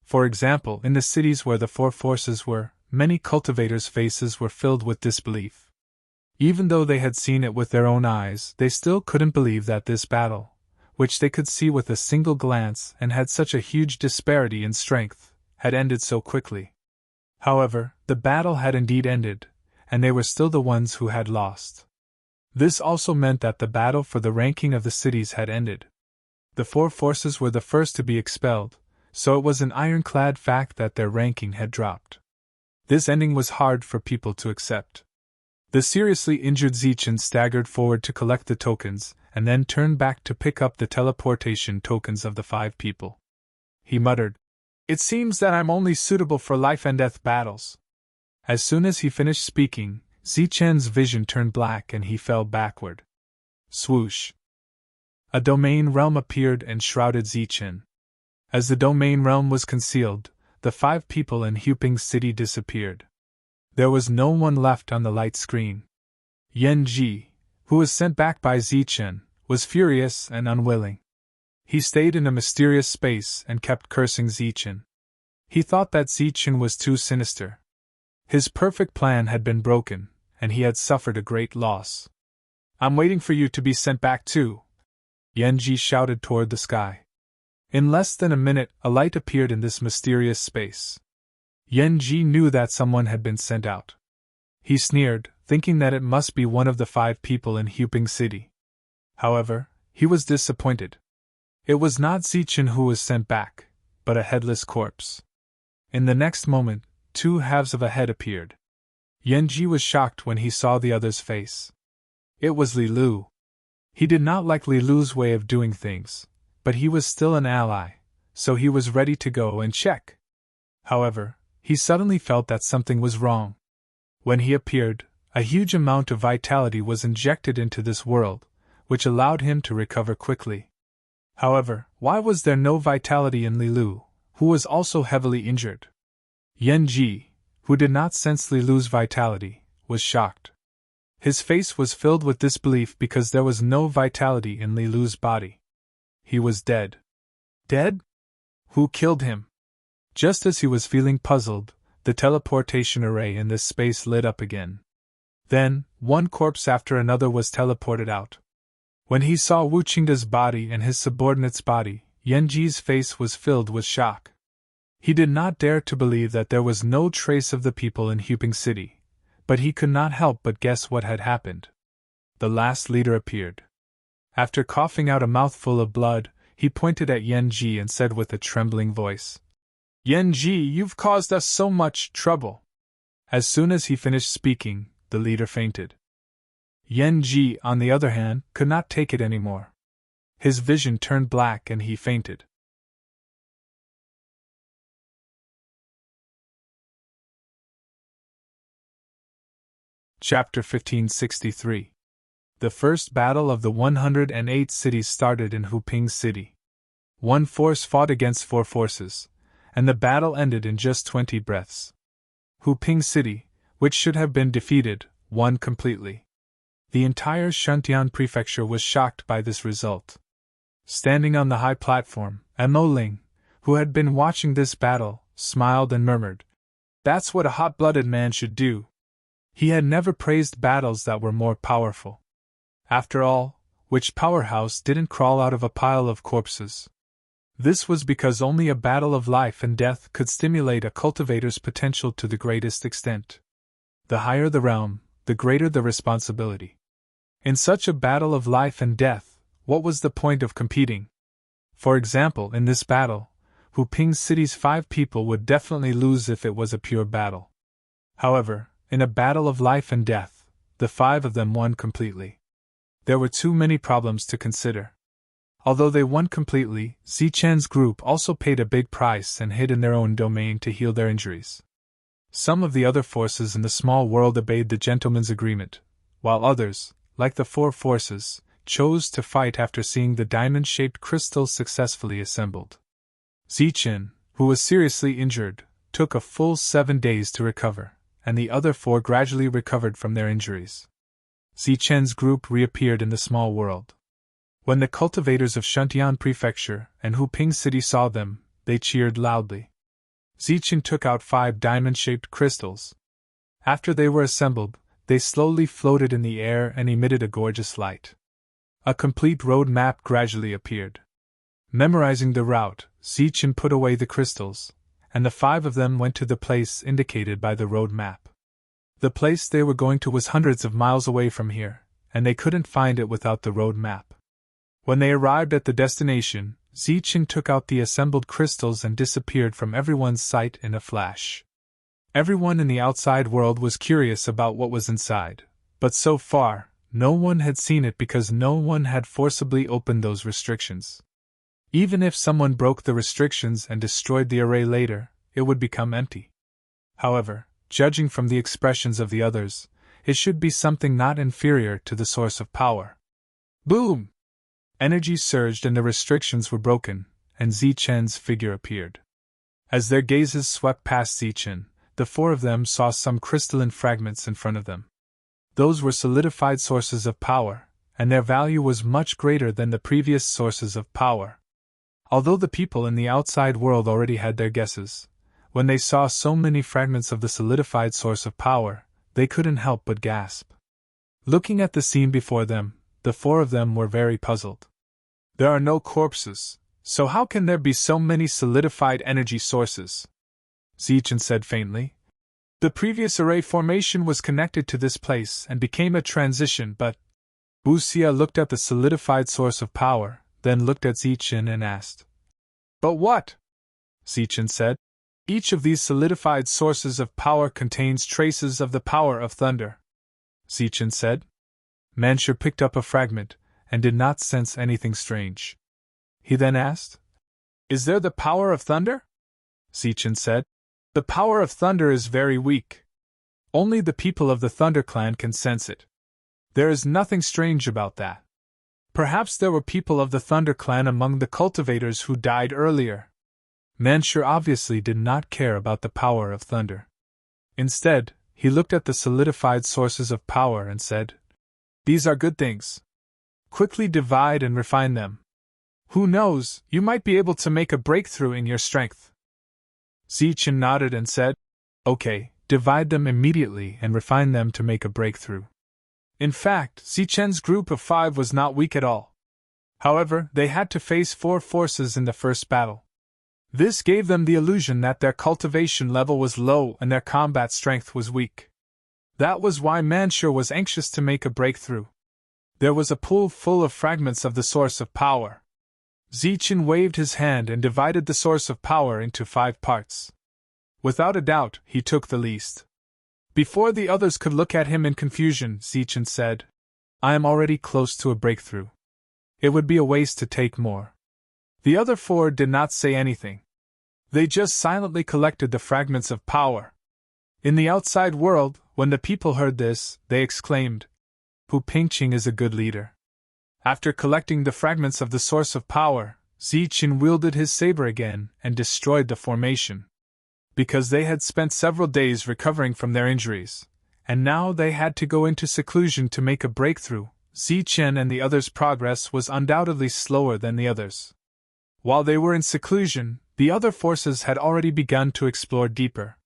For example, in the cities where the 4 forces were, many cultivators' faces were filled with disbelief. Even though they had seen it with their own eyes, they still couldn't believe that this battle, which they could see with a single glance and had such a huge disparity in strength, had ended so quickly. However, the battle had indeed ended, and they were still the ones who had lost. This also meant that the battle for the ranking of the cities had ended. The four forces were the first to be expelled, so it was an ironclad fact that their ranking had dropped. This ending was hard for people to accept. The seriously injured Zichen staggered forward to collect the tokens, and then turned back to pick up the teleportation tokens of the 5 people. He muttered, "It seems that I'm only suitable for life and death battles." As soon as he finished speaking, Zichen's vision turned black and he fell backward. Swoosh! A domain realm appeared and shrouded Zichen. As the domain realm was concealed, the 5 people in Huping City disappeared. There was no one left on the light screen. Yan Ji, who was sent back by Zichen, was furious and unwilling. He stayed in a mysterious space and kept cursing Zichen. He thought that Zichen was too sinister. His perfect plan had been broken, and he had suffered a great loss. "I'm waiting for you to be sent back too," Yan Ji shouted toward the sky. In less than a minute, a light appeared in this mysterious space. Yan Ji knew that someone had been sent out. He sneered, thinking that it must be one of the 5 people in Huping City. However, he was disappointed. It was not Zichen who was sent back, but a headless corpse. In the next moment, 2 halves of a head appeared. Yan Ji was shocked when he saw the other's face. It was Li Lu. He did not like Li Lu's way of doing things, but he was still an ally, so he was ready to go and check. However, he suddenly felt that something was wrong. When he appeared, a huge amount of vitality was injected into this world, which allowed him to recover quickly. However, why was there no vitality in Li Lu, who was also heavily injured? Yan Ji, who did not sense Li Lu's vitality, was shocked. His face was filled with disbelief because there was no vitality in Li Lu's body. He was dead. Dead? Who killed him? Just as he was feeling puzzled, the teleportation array in this space lit up again. Then, one corpse after another was teleported out. When he saw Wu Qingda's body and his subordinate's body, Yan Ji's face was filled with shock. He did not dare to believe that there was no trace of the people in Huping City, but he could not help but guess what had happened. The last leader appeared. After coughing out a mouthful of blood, he pointed at Yan Ji and said with a trembling voice, "Yan Ji, you've caused us so much trouble." As soon as he finished speaking, the leader fainted. Yan Ji, on the other hand, could not take it anymore. His vision turned black and he fainted. Chapter 1563. The first battle of the 108 cities started in Huping City. 1 force fought against 4 forces, and the battle ended in just 20 breaths. Huping City, which should have been defeated, won completely. The entire Shuntian prefecture was shocked by this result. Standing on the high platform, Mo Ling, who had been watching this battle, smiled and murmured, "That's what a hot-blooded man should do." He had never praised battles that were more powerful. After all, which powerhouse didn't crawl out of a pile of corpses? This was because only a battle of life and death could stimulate a cultivator's potential to the greatest extent. The higher the realm, the greater the responsibility. In such a battle of life and death, what was the point of competing? For example, in this battle, Huping City's 5 people would definitely lose if it was a pure battle. However, in a battle of life and death, the 5 of them won completely. There were too many problems to consider. Although they won completely, Zichen's group also paid a big price and hid in their own domain to heal their injuries. Some of the other forces in the small world obeyed the gentleman's agreement, while others, like the 4 forces, chose to fight after seeing the diamond-shaped crystals successfully assembled. Zichen, who was seriously injured, took a full 7 days to recover, and the other 4 gradually recovered from their injuries. Zichen's group reappeared in the small world. When the cultivators of Shuntian Prefecture and Huping City saw them, they cheered loudly. Zichen took out 5 diamond-shaped crystals. After they were assembled, they slowly floated in the air and emitted a gorgeous light. A complete road map gradually appeared. Memorizing the route, Zichen put away the crystals, and the 5 of them went to the place indicated by the road map. The place they were going to was hundreds of miles away from here, and they couldn't find it without the road map. When they arrived at the destination, Zichen took out the assembled crystals and disappeared from everyone's sight in a flash. Everyone in the outside world was curious about what was inside, but so far, no one had seen it because no one had forcibly opened those restrictions. Even if someone broke the restrictions and destroyed the array later, it would become empty. However, judging from the expressions of the others, it should be something not inferior to the source of power. Boom! Energy surged and the restrictions were broken, and Zichen's figure appeared. As their gazes swept past Zichen, the four of them saw some crystalline fragments in front of them. Those were solidified sources of power, and their value was much greater than the previous sources of power. Although the people in the outside world already had their guesses, when they saw so many fragments of the solidified source of power, they couldn't help but gasp. Looking at the scene before them, the four of them were very puzzled. There are no corpses, so how can there be so many solidified energy sources? Zichen said faintly. The previous array formation was connected to this place and became a transition, but... Wuxia looked at the solidified source of power, then looked at Zichen and asked. But what? Zichen said. Each of these solidified sources of power contains traces of the power of thunder. Zichen said. Manshur picked up a fragment, and did not sense anything strange. He then asked, Is there the power of thunder? Zichen said. The power of thunder is very weak. Only the people of the Thunder Clan can sense it. There is nothing strange about that. Perhaps there were people of the Thunder Clan among the cultivators who died earlier. Manshur obviously did not care about the power of thunder. Instead, he looked at the solidified sources of power and said, These are good things. Quickly divide and refine them. Who knows, you might be able to make a breakthrough in your strength. Zichen nodded and said, Okay, divide them immediately and refine them to make a breakthrough. In fact, Zichen's group of 5 was not weak at all. However, they had to face 4 forces in the first battle. This gave them the illusion that their cultivation level was low and their combat strength was weak. That was why Manshur was anxious to make a breakthrough. There was a pool full of fragments of the source of power. Zichen waved his hand and divided the source of power into 5 parts. Without a doubt, he took the least. Before the others could look at him in confusion, Zichen said, I am already close to a breakthrough. It would be a waste to take more. The other 4 did not say anything. They just silently collected the fragments of power. In the outside world, when the people heard this, they exclaimed, Pu Pingqing is a good leader. After collecting the fragments of the source of power, Zichen wielded his saber again and destroyed the formation. Because they had spent several days recovering from their injuries, and now they had to go into seclusion to make a breakthrough, Zichen and the others' progress was undoubtedly slower than the others. While they were in seclusion, the other forces had already begun to explore deeper.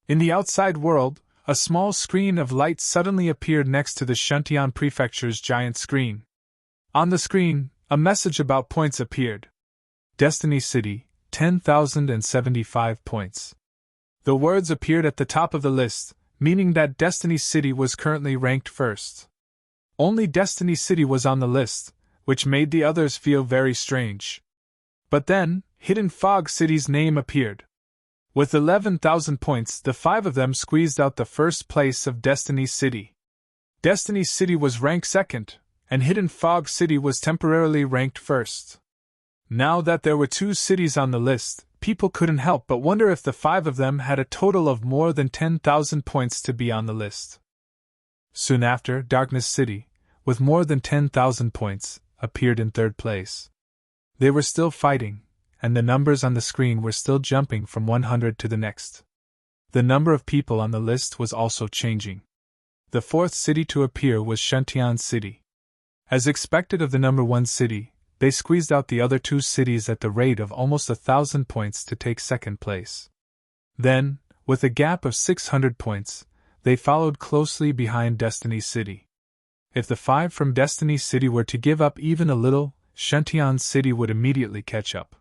In the outside world, a small screen of light suddenly appeared next to the Shuntian Prefecture's giant screen. On the screen, a message about points appeared. Destiny City, 10,075 points. The words appeared at the top of the list, meaning that Destiny City was currently ranked first. Only Destiny City was on the list, which made the others feel very strange. But then, Hidden Fog City's name appeared. With 11,000 points, the 5 of them squeezed out the first place of Destiny City. Destiny City was ranked second, and Hidden Fog City was temporarily ranked first. Now that there were 2 cities on the list, people couldn't help but wonder if the 5 of them had a total of more than 10,000 points to be on the list. Soon after, Darkness City, with more than 10,000 points, appeared in third place. They were still fighting, and the numbers on the screen were still jumping from 100 to the next. The number of people on the list was also changing. The 4th city to appear was Shuntian City. As expected of the number 1 city, they squeezed out the other 2 cities at the rate of almost 1,000 points to take second place. Then, with a gap of 600 points, they followed closely behind Destiny City. If the 5 from Destiny City were to give up even a little, Shuntian City would immediately catch up.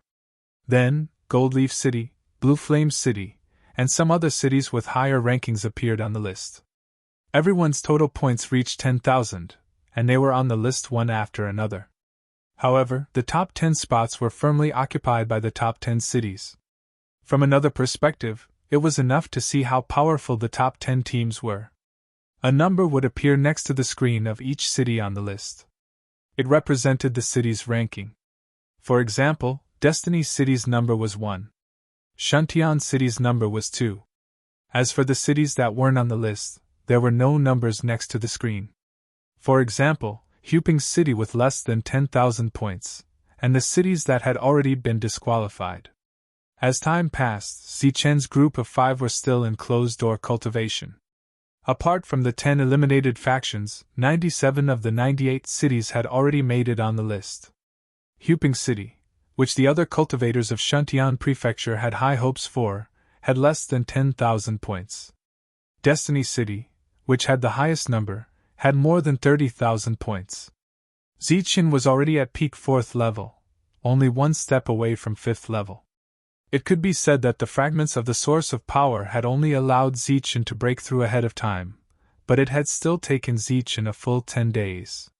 Then, Goldleaf City, Blue Flame City, and some other cities with higher rankings appeared on the list. Everyone's total points reached 10,000, and they were on the list one after another. However, the top 10 spots were firmly occupied by the top 10 cities. From another perspective, it was enough to see how powerful the top 10 teams were. A number would appear next to the screen of each city on the list. It represented the city's ranking. For example, Destiny City's number was 1. Shantian City's number was 2. As for the cities that weren't on the list, there were no numbers next to the screen. For example, Huping's city with less than 10,000 points, and the cities that had already been disqualified. As time passed, Zichen's group of 5 were still in closed-door cultivation. Apart from the 10 eliminated factions, 97 of the 98 cities had already made it on the list. Huping City, which the other cultivators of Shantian Prefecture had high hopes for, had less than 10,000 points. Destiny City, which had the highest number, had more than 30,000 points. Zichen was already at peak 4th level, only one step away from 5th level. It could be said that the fragments of the source of power had only allowed Zichen to break through ahead of time, but it had still taken Zichen a full 10 days.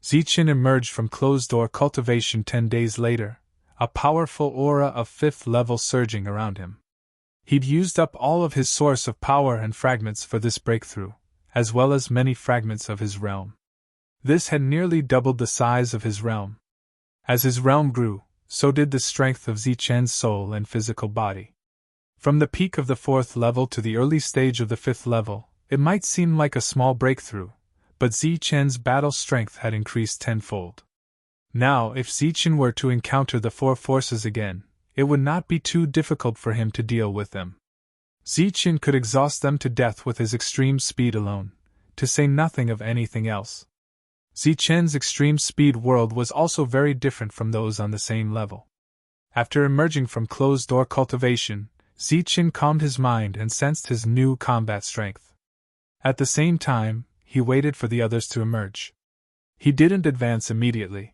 Zichen emerged from closed-door cultivation 10 days later, a powerful aura of 5th level surging around him. He'd used up all of his source of power and fragments for this breakthrough, as well as many fragments of his realm. This had nearly doubled the size of his realm. As his realm grew, so did the strength of Zichen's soul and physical body. From the peak of the 4th level to the early stage of the 5th level, it might seem like a small breakthrough, but Zichen's battle strength had increased tenfold. Now, if Zichen were to encounter the 4 forces again, it would not be too difficult for him to deal with them. Zichen could exhaust them to death with his extreme speed alone, to say nothing of anything else. Zichen's extreme speed world was also very different from those on the same level. After emerging from closed-door cultivation, Zichen calmed his mind and sensed his new combat strength. At the same time, he waited for the others to emerge. He didn't advance immediately.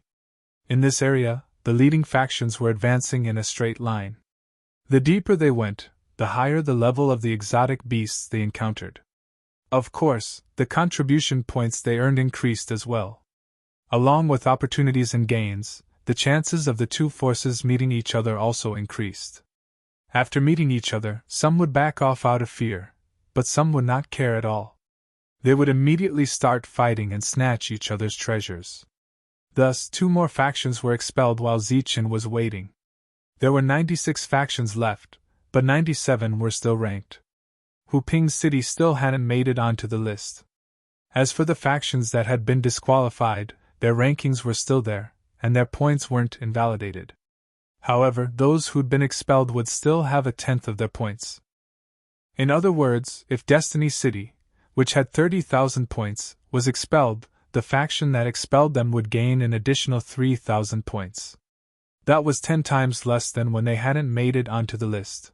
In this area, the leading factions were advancing in a straight line. The deeper they went, the higher the level of the exotic beasts they encountered. Of course, the contribution points they earned increased as well. Along with opportunities and gains, the chances of the two forces meeting each other also increased. After meeting each other, some would back off out of fear, but some would not care at all. They would immediately start fighting and snatch each other's treasures. Thus, 2 more factions were expelled while Zichen was waiting. There were 96 factions left, but 97 were still ranked. Huping City still hadn't made it onto the list. As for the factions that had been disqualified, their rankings were still there, and their points weren't invalidated. However, those who'd been expelled would still have 1/10 of their points. In other words, if Destiny City, which had 30,000 points, was expelled, the faction that expelled them would gain an additional 3,000 points. That was 10 times less than when they hadn't made it onto the list.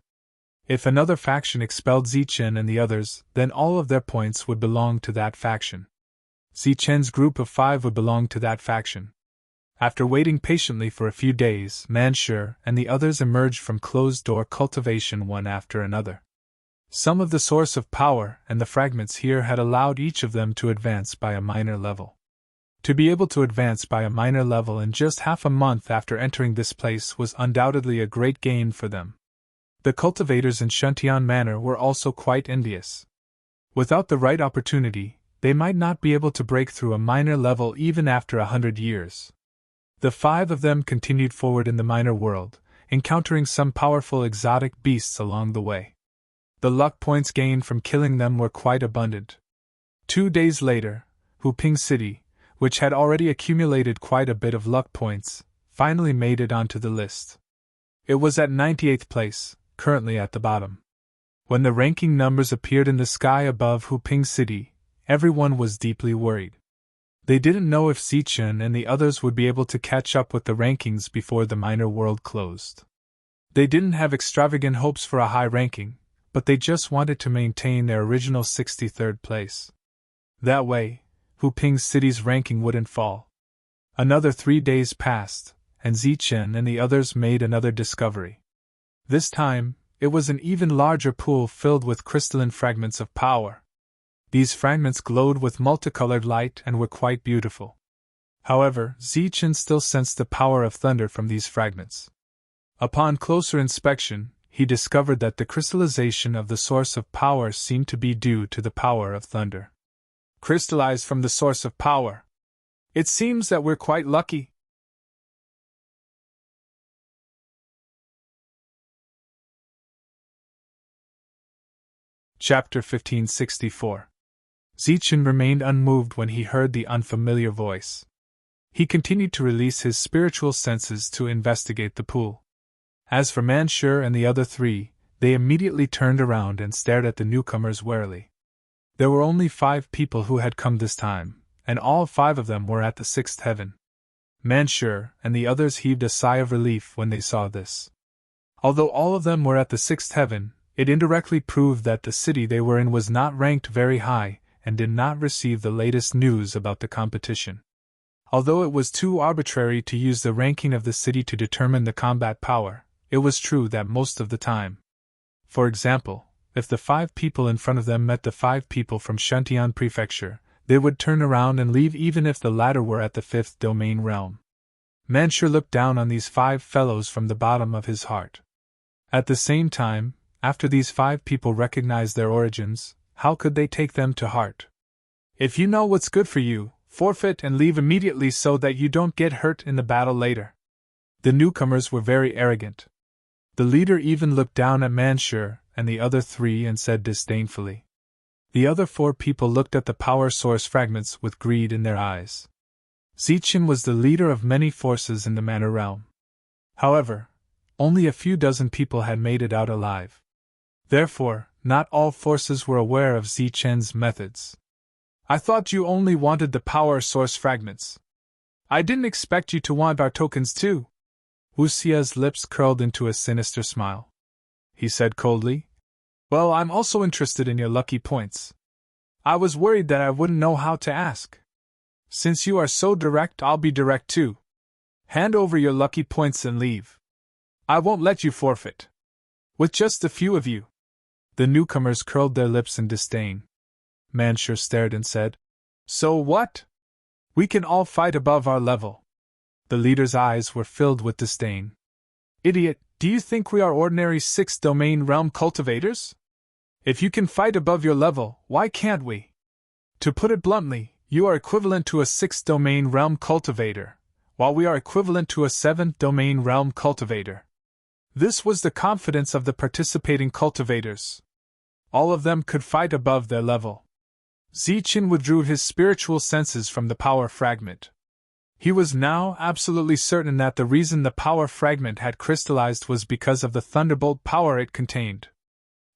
If another faction expelled Zichen and the others, then all of their points would belong to that faction. Zichen's group of 5 would belong to that faction. After waiting patiently for a few days, Manshur and the others emerged from closed-door cultivation one after another. Some of the source of power and the fragments here had allowed each of them to advance by a minor level. To be able to advance by a minor level in just half a month after entering this place was undoubtedly a great gain for them. The cultivators in Shantian Manor were also quite envious. Without the right opportunity, they might not be able to break through a minor level even after 100 years. The 5 of them continued forward in the minor world, encountering some powerful exotic beasts along the way. The luck points gained from killing them were quite abundant. 2 days later, Huping City, which had already accumulated quite a bit of luck points, finally made it onto the list. It was at 98th place, currently at the bottom. When the ranking numbers appeared in the sky above Huping City, everyone was deeply worried. They didn't know if Zichen and the others would be able to catch up with the rankings before the minor world closed. They didn't have extravagant hopes for a high ranking, but they just wanted to maintain their original 63rd place. That way, Huping City's ranking wouldn't fall. Another 3 days passed, and Zichen and the others made another discovery. This time, it was an even larger pool filled with crystalline fragments of power. These fragments glowed with multicolored light and were quite beautiful. However, Zichen still sensed the power of thunder from these fragments. Upon closer inspection, he discovered that the crystallization of the source of power seemed to be due to the power of thunder. Crystallized from the source of power. It seems that we're quite lucky. Chapter 1564. Zichen remained unmoved when he heard the unfamiliar voice. He continued to release his spiritual senses to investigate the pool. As for Manshur and the other three, they immediately turned around and stared at the newcomers warily. There were only 5 people who had come this time, and all 5 of them were at the 6th heaven. Manshur and the others heaved a sigh of relief when they saw this. Although all of them were at the 6th heaven, it indirectly proved that the city they were in was not ranked very high and did not receive the latest news about the competition. Although it was too arbitrary to use the ranking of the city to determine the combat power, it was true that most of the time. For example, if the 5 people in front of them met the 5 people from Shantian Prefecture, they would turn around and leave even if the latter were at the 5th domain realm. Manshur looked down on these 5 fellows from the bottom of his heart. At the same time, after these 5 people recognized their origins, how could they take them to heart? If you know what's good for you, forfeit and leave immediately so that you don't get hurt in the battle later. The newcomers were very arrogant. The leader even looked down at Manshur and the other 3 and said disdainfully. The other 4 people looked at the power source fragments with greed in their eyes. Zichen was the leader of many forces in the Manor realm. However, only a few dozen people had made it out alive. Therefore, not all forces were aware of Zichen's methods. I thought you only wanted the power source fragments. I didn't expect you to want our tokens too. Wuxia's lips curled into a sinister smile. He said coldly, Well, I'm also interested in your lucky points. I was worried that I wouldn't know how to ask. Since you are so direct, I'll be direct too. Hand over your lucky points and leave. I won't let you forfeit. With just a few of you. The newcomers curled their lips in disdain. Manshur stared and said, So what? We can all fight above our level. The leader's eyes were filled with disdain. Idiot, do you think we are ordinary 6th domain realm cultivators? If you can fight above your level, why can't we? To put it bluntly, you are equivalent to a 6th domain realm cultivator, while we are equivalent to a 7th domain realm cultivator. This was the confidence of the participating cultivators. All of them could fight above their level. Zichen withdrew his spiritual senses from the power fragment. He was now absolutely certain that the reason the power fragment had crystallized was because of the thunderbolt power it contained.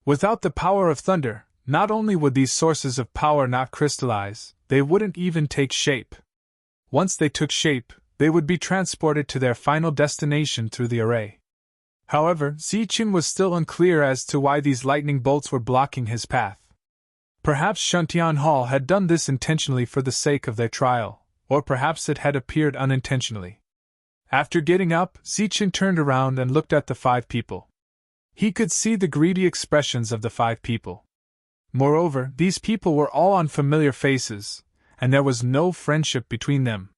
Without the power of thunder, not only would these sources of power not crystallize, they wouldn't even take shape. Once they took shape, they would be transported to their final destination through the array. However, Zichen was still unclear as to why these lightning bolts were blocking his path. Perhaps Shantian Hall had done this intentionally for the sake of their trial, or perhaps it had appeared unintentionally. After getting up, Zichen turned around and looked at the 5 people. He could see the greedy expressions of the 5 people. Moreover, these people were all on familiar faces, and there was no friendship between them.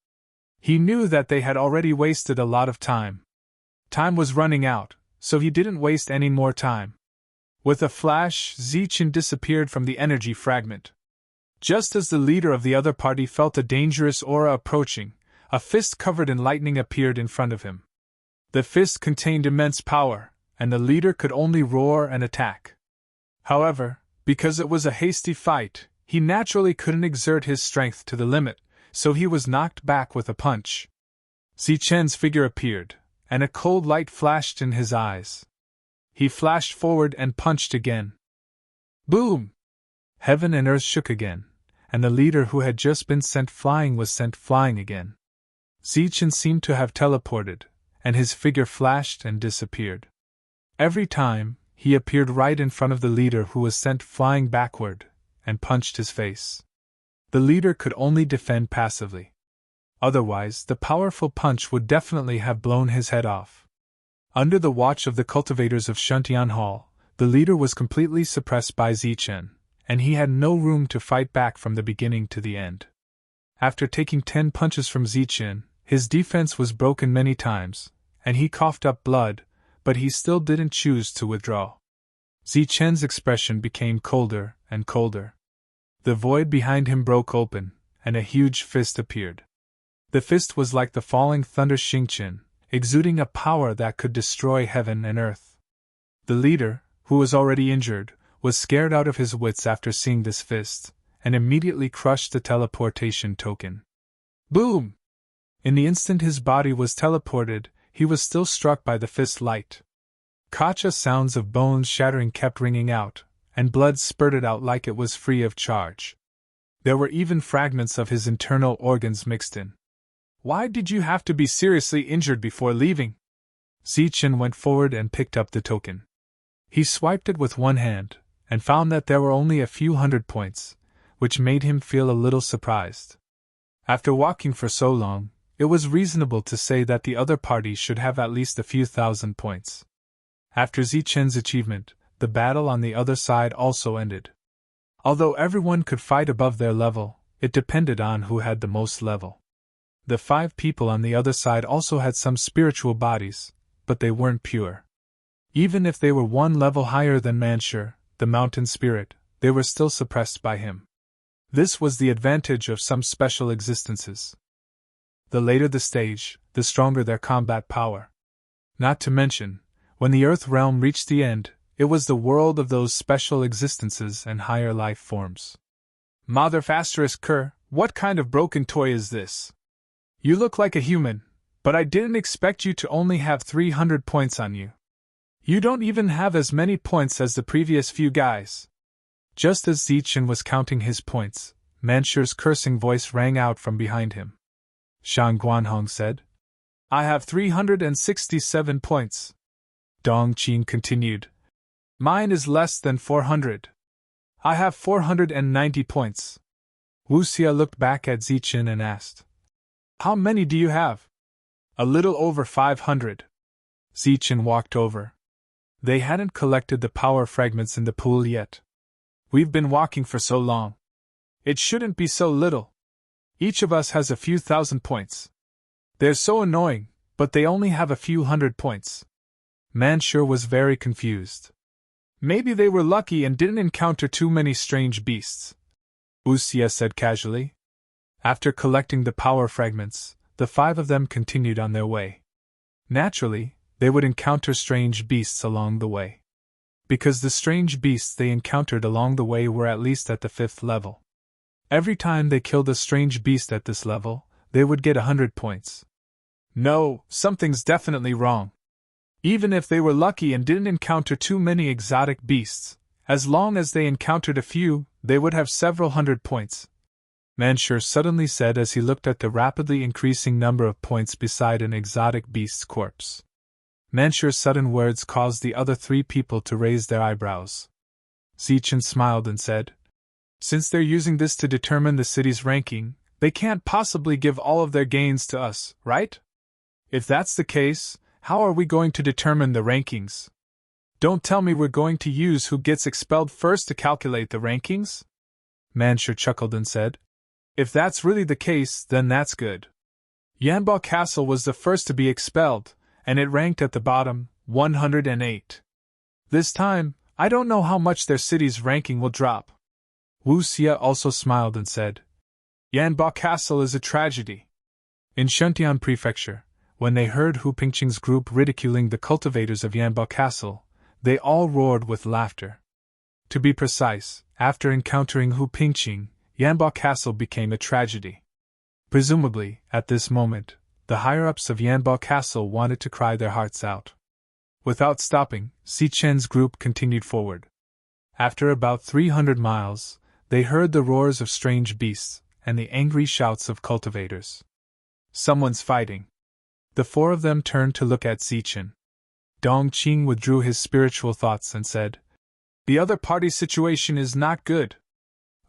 He knew that they had already wasted a lot of time. Time was running out, so he didn't waste any more time. With a flash, Zichen disappeared from the energy fragment. Just as the leader of the other party felt a dangerous aura approaching, a fist covered in lightning appeared in front of him. The fist contained immense power, and the leader could only roar and attack. However, because it was a hasty fight, he naturally couldn't exert his strength to the limit, so he was knocked back with a punch. Zichen's figure appeared, and a cold light flashed in his eyes. He flashed forward and punched again. Boom! Heaven and earth shook again, and the leader who had just been sent flying was sent flying again. Zichen seemed to have teleported, and his figure flashed and disappeared. Every time, he appeared right in front of the leader who was sent flying backward, and punched his face. The leader could only defend passively. Otherwise, the powerful punch would definitely have blown his head off. Under the watch of the cultivators of Shantian Hall, the leader was completely suppressed by Zichen, and he had no room to fight back from the beginning to the end. After taking 10 punches from Zichen, his defense was broken many times, and he coughed up blood, but he still didn't choose to withdraw. Zichen's expression became colder and colder. The void behind him broke open, and a huge fist appeared. The fist was like the falling thunder Xingqian, exuding a power that could destroy heaven and earth. The leader, who was already injured, was scared out of his wits after seeing this fist, and immediately crushed the teleportation token. Boom! In the instant his body was teleported, he was still struck by the fist's light. Kacha sounds of bones shattering kept ringing out, and blood spurted out like it was free of charge. There were even fragments of his internal organs mixed in. Why did you have to be seriously injured before leaving? Zichen went forward and picked up the token. He swiped it with one hand, and found that there were only a few hundred points, which made him feel a little surprised. After walking for so long, it was reasonable to say that the other party should have at least a few thousand points. After Zichen's achievement, the battle on the other side also ended. Although everyone could fight above their level, it depended on who had the most level. The 5 people on the other side also had some spiritual bodies, but they weren't pure. Even if they were 1 level higher than Manshur, the mountain spirit, they were still suppressed by him. This was the advantage of some special existences. The later the stage, the stronger their combat power. Not to mention, when the Earth realm reached the end, it was the world of those special existences and higher life forms. Mother Kerr, what kind of broken toy is this? You look like a human, but I didn't expect you to only have 300 points on you. You don't even have as many points as the previous few guys. Just as Zichen was counting his points, Manshur's cursing voice rang out from behind him. Shang Guanhong said, I have 367 points. Dong Qing continued, Mine is less than 400. I have 490 points. Wuxia looked back at Zichen and asked, How many do you have? A little over 500. Zichen walked over. They hadn't collected the power fragments in the pool yet. We've been walking for so long. It shouldn't be so little. Each of us has a few thousand points. They're so annoying, but they only have a few hundred points. Manshur was very confused. Maybe they were lucky and didn't encounter too many strange beasts, Wuxia said casually. After collecting the power fragments, the 5 of them continued on their way. Naturally, they would encounter strange beasts along the way. Because the strange beasts they encountered along the way were at least at the 5th level. Every time they killed a strange beast at this level, they would get 100 points. No, something's definitely wrong. Even if they were lucky and didn't encounter too many exotic beasts, as long as they encountered a few, they would have several hundred points. Manshur suddenly said as he looked at the rapidly increasing number of points beside an exotic beast's corpse. Manshur's sudden words caused the other 3 people to raise their eyebrows. Zichen smiled and said, Since they're using this to determine the city's ranking, they can't possibly give all of their gains to us, right? If that's the case, how are we going to determine the rankings? Don't tell me we're going to use who gets expelled first to calculate the rankings? Manshur chuckled and said, If that's really the case, then that's good. Yanbo Castle was the first to be expelled, and it ranked at the bottom, 108. This time, I don't know how much their city's ranking will drop. Wuxia also smiled and said, Yanbo Castle is a tragedy. In Shuntian Prefecture, when they heard Hu Pingqing's group ridiculing the cultivators of Yanbo Castle, they all roared with laughter. To be precise, after encountering Hu Pingqing, Yanbo Castle became a tragedy. Presumably, at this moment, the higher-ups of Yanbo Castle wanted to cry their hearts out. Without stopping, Zichen's group continued forward. After about 300 miles, they heard the roars of strange beasts and the angry shouts of cultivators. Someone's fighting. The 4 of them turned to look at Zichen. Dong Qing withdrew his spiritual thoughts and said, The other party's situation is not good.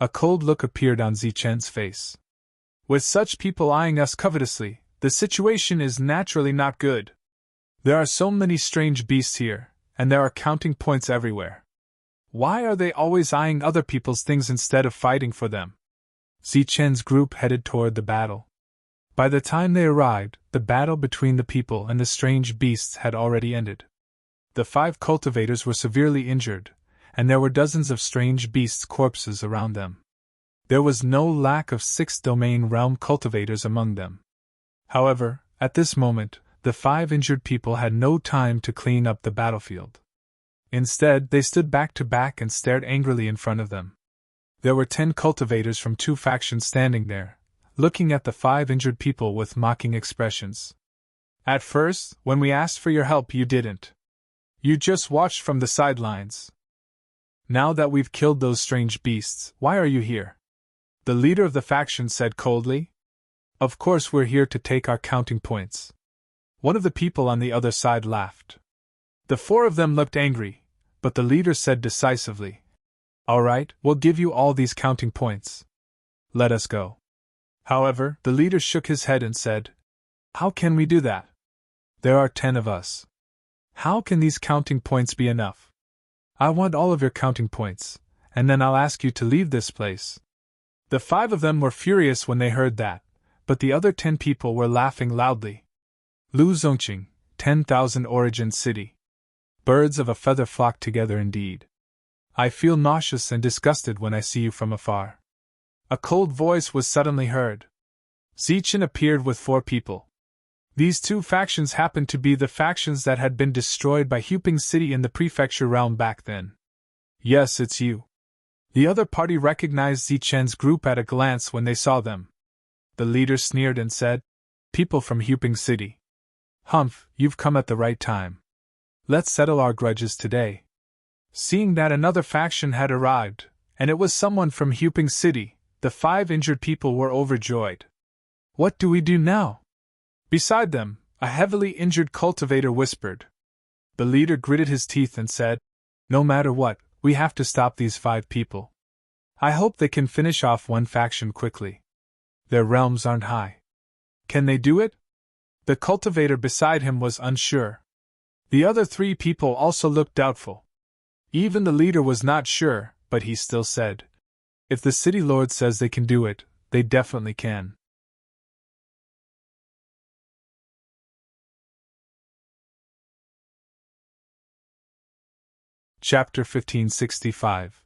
A cold look appeared on Zichen's face. With such people eyeing us covetously, the situation is naturally not good. There are so many strange beasts here, and there are counting points everywhere. Why are they always eyeing other people's things instead of fighting for them? Zichen's group headed toward the battle. By the time they arrived, the battle between the people and the strange beasts had already ended. The 5 cultivators were severely injured, and there were dozens of strange beasts' corpses around them. There was no lack of 6th domain realm cultivators among them. However, at this moment, the 5 injured people had no time to clean up the battlefield. Instead, they stood back to back and stared angrily in front of them. There were 10 cultivators from 2 factions standing there, looking at the 5 injured people with mocking expressions. At first, when we asked for your help, you didn't. You just watched from the sidelines. Now that we've killed those strange beasts, why are you here? The leader of the faction said coldly. Of course we're here to take our counting points. One of the people on the other side laughed. The 4 of them looked angry, but the leader said decisively, All right, we'll give you all these counting points. Let us go. However, the leader shook his head and said, How can we do that? There are 10 of us. How can these counting points be enough? I want all of your counting points, and then I'll ask you to leave this place. The 5 of them were furious when they heard that, but the other 10 people were laughing loudly. Lu Zongqing, 10,000 Origin City. Birds of a feather flock together indeed. I feel nauseous and disgusted when I see you from afar. A cold voice was suddenly heard. Zichen appeared with 4 people. These 2 factions happened to be the factions that had been destroyed by Huping City in the prefecture realm back then. Yes, it's you. The other party recognized Zichen's group at a glance when they saw them. The leader sneered and said, People from Huping City. Humph, you've come at the right time. Let's settle our grudges today. Seeing that another faction had arrived, and it was someone from Huping City, the 5 injured people were overjoyed. What do we do now? Beside them, a heavily injured cultivator whispered. The leader gritted his teeth and said, No matter what, we have to stop these 5 people. I hope they can finish off one faction quickly. Their realms aren't high. Can they do it? The cultivator beside him was unsure. The other 3 people also looked doubtful. Even the leader was not sure, but he still said, If the city lord says they can do it, they definitely can. Chapter 1565.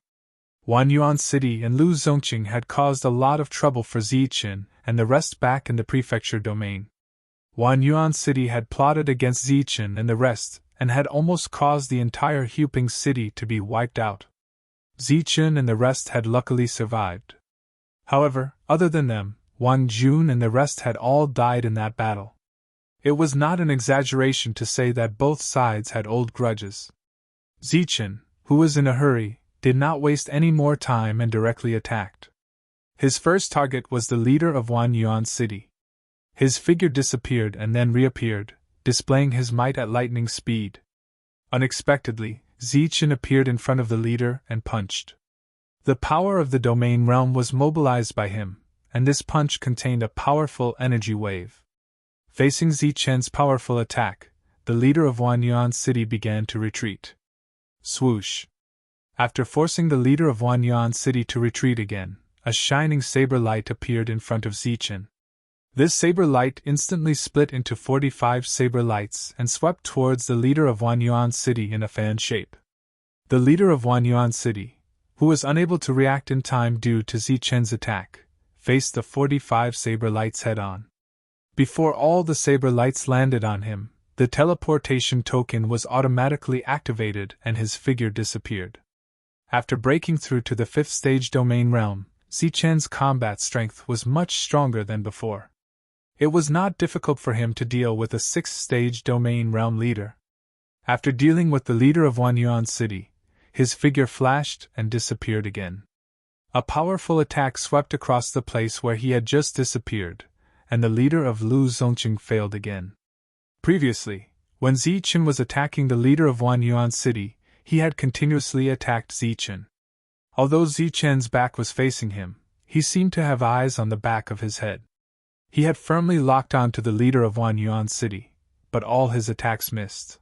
Wanyuan City and Lu Zongqing had caused a lot of trouble for Zichen and the rest back in the prefecture domain. Wanyuan City had plotted against Zichen and the rest, and had almost caused the entire Huping City to be wiped out. Zichen and the rest had luckily survived. However, other than them, Wang Jun and the rest had all died in that battle. It was not an exaggeration to say that both sides had old grudges. Zichen, who was in a hurry, did not waste any more time and directly attacked. His first target was the leader of Wanyuan City. His figure disappeared and then reappeared, displaying his might at lightning speed. Unexpectedly, Zichen appeared in front of the leader and punched. The power of the domain realm was mobilized by him, and this punch contained a powerful energy wave. Facing Zichen's powerful attack, the leader of Wanyuan City began to retreat. Swoosh! After forcing the leader of Wanyuan City to retreat again, a shining saber light appeared in front of Zichen. This saber light instantly split into 45 saber lights and swept towards the leader of Wanyuan City in a fan shape. The leader of Wanyuan City, who was unable to react in time due to Zichen's attack, faced the 45 saber lights head-on. Before all the saber lights landed on him, the teleportation token was automatically activated and his figure disappeared. After breaking through to the 5th stage domain realm, Zichen's combat strength was much stronger than before. It was not difficult for him to deal with a 6th stage domain realm leader. After dealing with the leader of Wanyuan City, his figure flashed and disappeared again. A powerful attack swept across the place where he had just disappeared, and the leader of Lu Zongqing failed again. Previously, when Zichen was attacking the leader of Wanyuan City, he had continuously attacked Zichen. Although Zichen's back was facing him, he seemed to have eyes on the back of his head. He had firmly locked on to the leader of Wanyuan City, but all his attacks missed.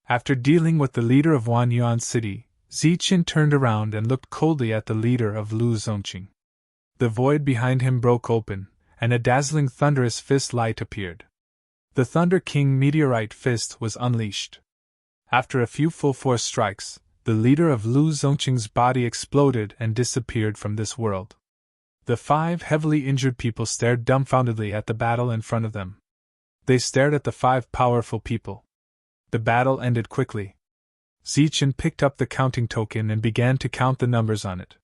After dealing with the leader of Wanyuan City, Zichen turned around and looked coldly at the leader of Lu Zongqing. The void behind him broke open, and a dazzling thunderous fist light appeared. The Thunder King meteorite fist was unleashed. After a few full-force strikes, the leader of Lu Zongqing's body exploded and disappeared from this world. The 5 heavily injured people stared dumbfoundedly at the battle in front of them. They stared at the 5 powerful people. The battle ended quickly. Zichen picked up the counting token and began to count the numbers on it.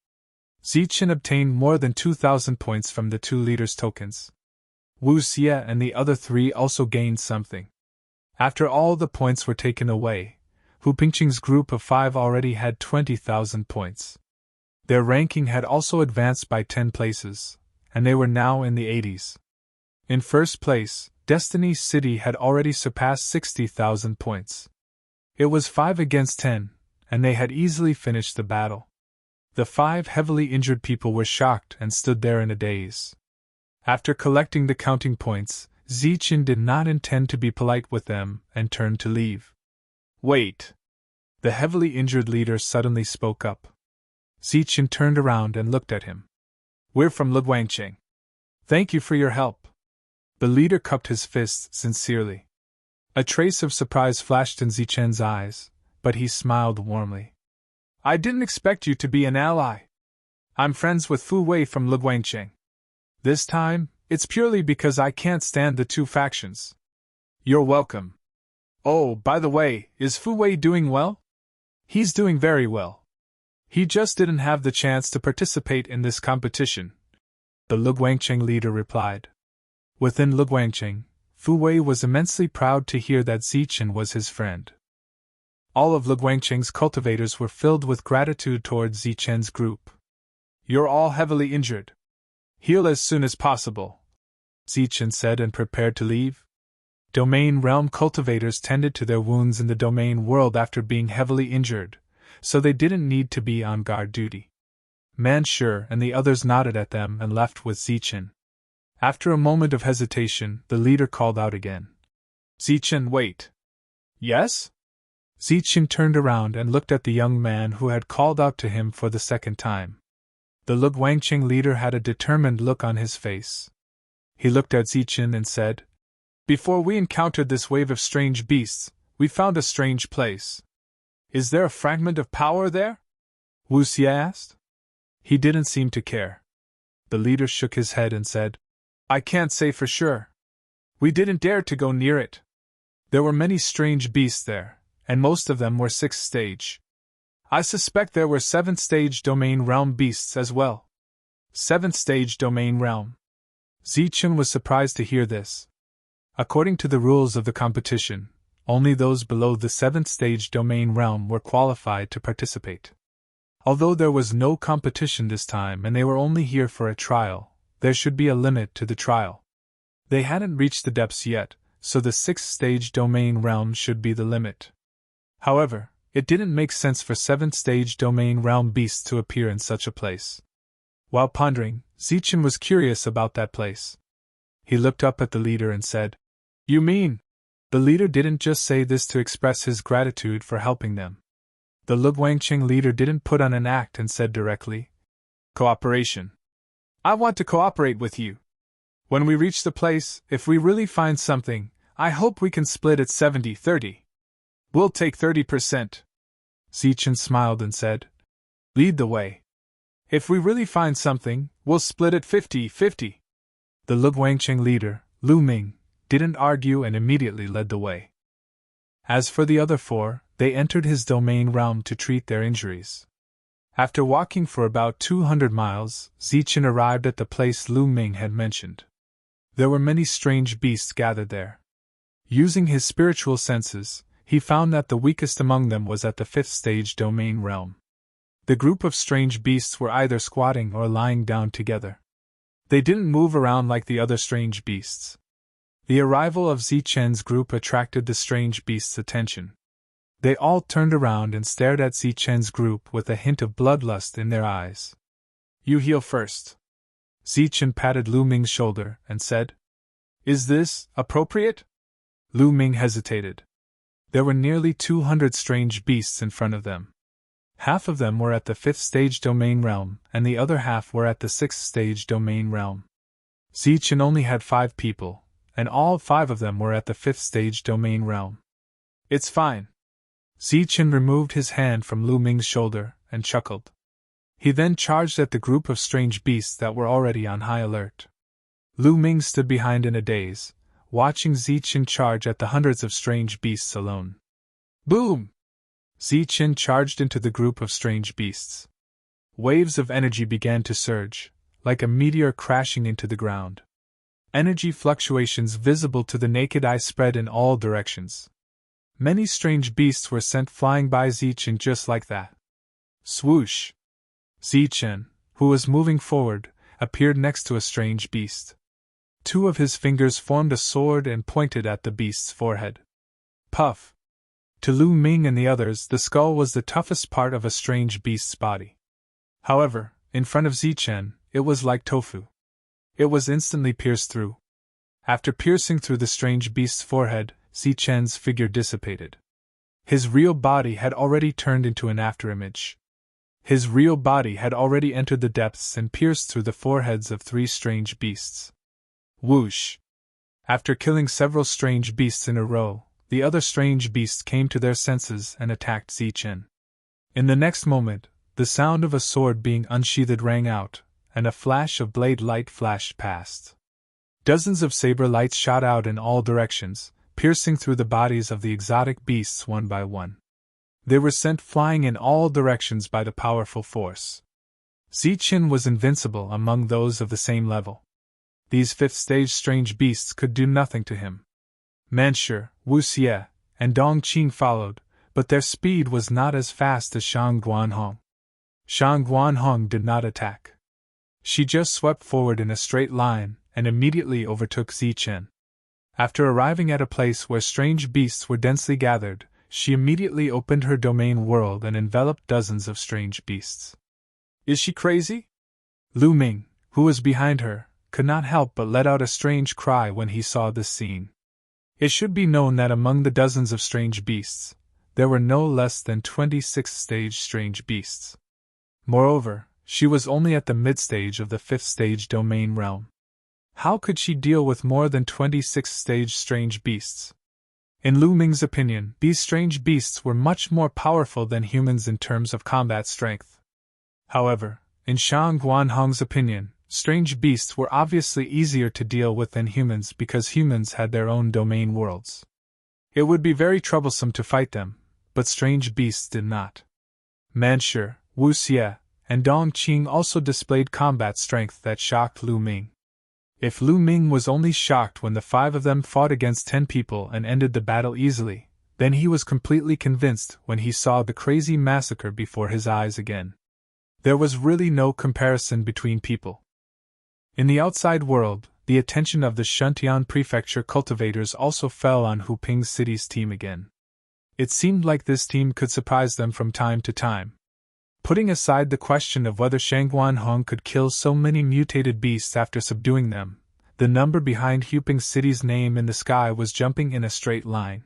Zichen obtained more than 2,000 points from the 2 leaders' tokens. Wu Xie and the other 3 also gained something. After all the points were taken away, Hu Pingqing's group of 5 already had 20,000 points. Their ranking had also advanced by 10 places, and they were now in the 80s. In first place, Destiny City had already surpassed 60,000 points. It was 5 against 10, and they had easily finished the battle. The 5 heavily injured people were shocked and stood there in a daze. After collecting the counting points, Zichen did not intend to be polite with them and turned to leave. Wait! The heavily injured leader suddenly spoke up. Zichen turned around and looked at him. We're from Luguangqing. Thank you for your help. The leader cupped his fists sincerely. A trace of surprise flashed in Zichen's eyes, but he smiled warmly. I didn't expect you to be an ally. I'm friends with Fu Wei from Luguangqing. This time, it's purely because I can't stand the 2 factions. You're welcome. Oh, by the way, is Fu Wei doing well? He's doing very well. He just didn't have the chance to participate in this competition, the Luguangqing leader replied. Within Luguangqing, Fu Wei was immensely proud to hear that Zichen was his friend. All of Luguangqing's cultivators were filled with gratitude towards Zichen's group. You're all heavily injured. Heal as soon as possible, Zichen said and prepared to leave. Domain realm cultivators tended to their wounds in the domain world after being heavily injured, so they didn't need to be on guard duty. Manshur and the others nodded at them and left with Zichen. After a moment of hesitation, the leader called out again. Zichen, wait. Yes? Zichen turned around and looked at the young man who had called out to him for the second time. The Luguangqing leader had a determined look on his face. He looked at Zichen and said, Before we encountered this wave of strange beasts, we found a strange place. Is there a fragment of power there? Wu Xie asked. He didn't seem to care. The leader shook his head and said, I can't say for sure. We didn't dare to go near it. There were many strange beasts there, and most of them were 6th stage. I suspect there were 7th stage domain realm beasts as well. 7th stage domain realm. Zichen was surprised to hear this. According to the rules of the competition, only those below the 7th stage domain realm were qualified to participate. Although there was no competition this time and they were only here for a trial, there should be a limit to the trial. They hadn't reached the depths yet, so the 6th stage domain realm should be the limit. However, it didn't make sense for 7th stage domain realm beasts to appear in such a place. While pondering, Zichen was curious about that place. He looked up at the leader and said, You mean? The leader didn't just say this to express his gratitude for helping them. The Luguangqing leader didn't put on an act and said directly, Cooperation. I want to cooperate with you. When we reach the place, if we really find something, I hope we can split it 70-30. We'll take 30%. Zichen smiled and said, Lead the way. If we really find something, we'll split it 50-50. The Luguangqing leader, Lu Ming, didn't argue and immediately led the way. As for the other 4, they entered his domain realm to treat their injuries. After walking for about 200 miles, Zichen arrived at the place Lu Ming had mentioned. There were many strange beasts gathered there. Using his spiritual senses, he found that the weakest among them was at the 5th stage domain realm. The group of strange beasts were either squatting or lying down together. They didn't move around like the other strange beasts. The arrival of Zichen's group attracted the strange beasts' attention. They all turned around and stared at Zichen's group with a hint of bloodlust in their eyes. You heal first. Zichen patted Lu Ming's shoulder and said, Is this appropriate? Lu Ming hesitated. There were nearly 200 strange beasts in front of them. Half of them were at the 5th stage domain realm, and the other half were at the 6th stage domain realm. Zichen only had 5 people, and all 5 of them were at the 5th stage domain realm. It's fine. Zichen removed his hand from Lu Ming's shoulder and chuckled. He then charged at the group of strange beasts that were already on high alert. Lu Ming stood behind in a daze, watching Zichen charge at the hundreds of strange beasts alone. Boom! Zichen charged into the group of strange beasts. Waves of energy began to surge, like a meteor crashing into the ground. Energy fluctuations visible to the naked eye spread in all directions. Many strange beasts were sent flying by Zichen just like that. Swoosh! Zichen, who was moving forward, appeared next to a strange beast. 2 of his fingers formed a sword and pointed at the beast's forehead. Puff! To Lu Ming and the others, the skull was the toughest part of a strange beast's body. However, in front of Zichen, it was like tofu. It was instantly pierced through. After piercing through the strange beast's forehead, Zichen's figure dissipated. His real body had already turned into an afterimage. His real body had already entered the depths and pierced through the foreheads of 3 strange beasts. Whoosh! After killing several strange beasts in a row, the other strange beasts came to their senses and attacked Zichen. In the next moment, the sound of a sword being unsheathed rang out, and a flash of blade light flashed past. Dozens of saber lights shot out in all directions, piercing through the bodies of the exotic beasts one by one. They were sent flying in all directions by the powerful force. Zichen was invincible among those of the same level. These 5th stage strange beasts could do nothing to him. Manshur, Wu Xie, and Dong Qing followed, but their speed was not as fast as Shang Guanhong. Shang Guanhong did not attack. She just swept forward in a straight line and immediately overtook Zichen. After arriving at a place where strange beasts were densely gathered, she immediately opened her domain world and enveloped dozens of strange beasts. Is she crazy? Lu Ming, who was behind her, could not help but let out a strange cry when he saw this scene. It should be known that among the dozens of strange beasts, there were no less than 26 stage strange beasts. Moreover, she was only at the mid-stage of the 5th stage domain realm. How could she deal with more than 26 stage strange beasts? In Lu Ming's opinion, these strange beasts were much more powerful than humans in terms of combat strength. However, in Shang Guanhong's opinion, strange beasts were obviously easier to deal with than humans because humans had their own domain worlds. It would be very troublesome to fight them, but strange beasts did not. Manshur, Wu Xie, and Dong Qing also displayed combat strength that shocked Lu Ming. If Lu Ming was only shocked when the 5 of them fought against 10 people and ended the battle easily, then he was completely convinced when he saw the crazy massacre before his eyes again. There was really no comparison between people. In the outside world, the attention of the Shuntian Prefecture cultivators also fell on Huping City's team again. It seemed like this team could surprise them from time to time. Putting aside the question of whether Shangguanhong could kill so many mutated beasts after subduing them, the number behind Huping City's name in the sky was jumping in a straight line.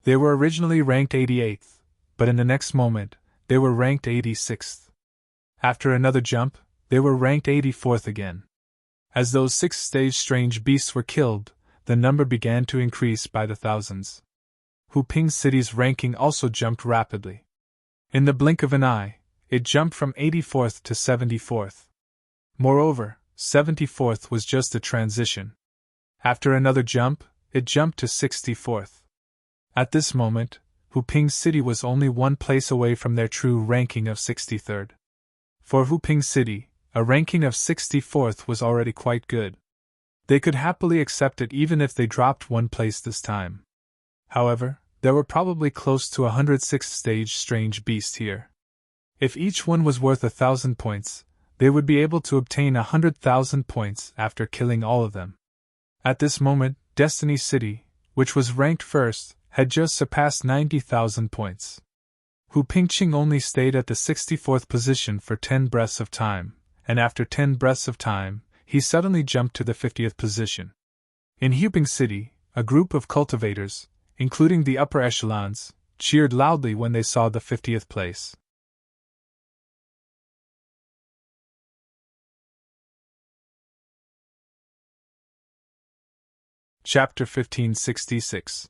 They were originally ranked 88th, but in the next moment, they were ranked 86th. After another jump, they were ranked 84th again. As those 6-stage strange beasts were killed, the number began to increase by the thousands. Huping City's ranking also jumped rapidly. In the blink of an eye, it jumped from 84th to 74th. Moreover, 74th was just a transition. After another jump, it jumped to 64th. At this moment, Huping City was only one place away from their true ranking of 63rd. For Huping City, a ranking of 64th was already quite good. They could happily accept it even if they dropped one place this time. However, there were probably close to 106-stage strange beasts here. If each one was worth 1,000 points, they would be able to obtain 100,000 points after killing all of them. At this moment, Destiny City, which was ranked first, had just surpassed 90,000 points. Hu Pingqing only stayed at the 64th position for 10 breaths of time, and after 10 breaths of time, he suddenly jumped to the 50th position. In Huping City, a group of cultivators, including the upper echelons, cheered loudly when they saw the 50th place. Chapter 1566.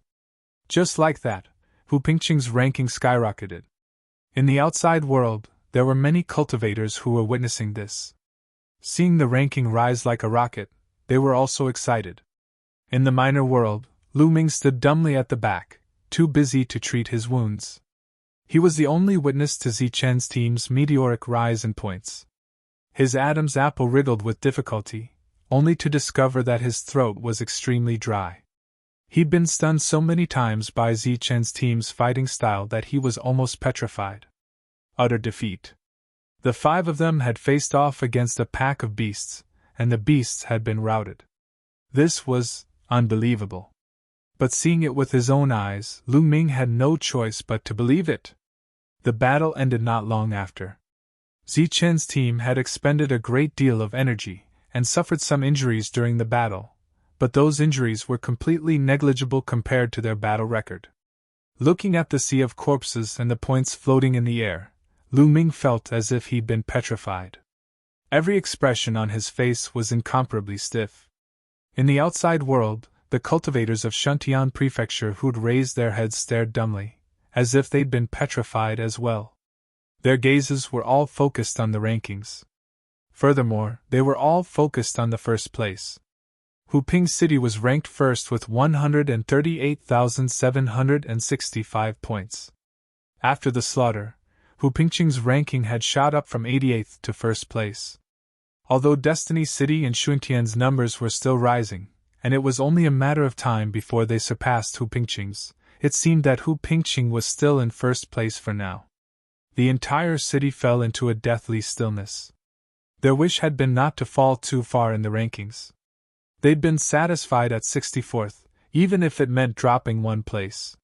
Just like that, Hu Pingqing's ranking skyrocketed. In the outside world, there were many cultivators who were witnessing this. Seeing the ranking rise like a rocket, they were also excited. In the minor world, Lu Ming stood dumbly at the back, too busy to treat his wounds. He was the only witness to Zichen's team's meteoric rise in points. His Adam's apple wriggled with difficulty, only to discover that his throat was extremely dry. He'd been stunned so many times by Zichen's team's fighting style that he was almost petrified. Utter defeat. The 5 of them had faced off against a pack of beasts, and the beasts had been routed. This was unbelievable. But seeing it with his own eyes, Lu Ming had no choice but to believe it. The battle ended not long after. Zichen's team had expended a great deal of energy, and suffered some injuries during the battle, but those injuries were completely negligible compared to their battle record. Looking at the sea of corpses and the points floating in the air, Lu Ming felt as if he'd been petrified. Every expression on his face was incomparably stiff. In the outside world, the cultivators of Shuntian Prefecture who'd raised their heads stared dumbly, as if they'd been petrified as well. Their gazes were all focused on the rankings. Furthermore, they were all focused on the first place. Hu Ping City was ranked first with 138,765 points. After the slaughter, Hu Pingqing's ranking had shot up from 88th to first place. Although Destiny City and Xuntian's numbers were still rising, and it was only a matter of time before they surpassed Hu Pingqing's, it seemed that Hu Pingqing was still in first place for now. The entire city fell into a deathly stillness. Their wish had been not to fall too far in the rankings. They'd been satisfied at 64th, even if it meant dropping 1 place.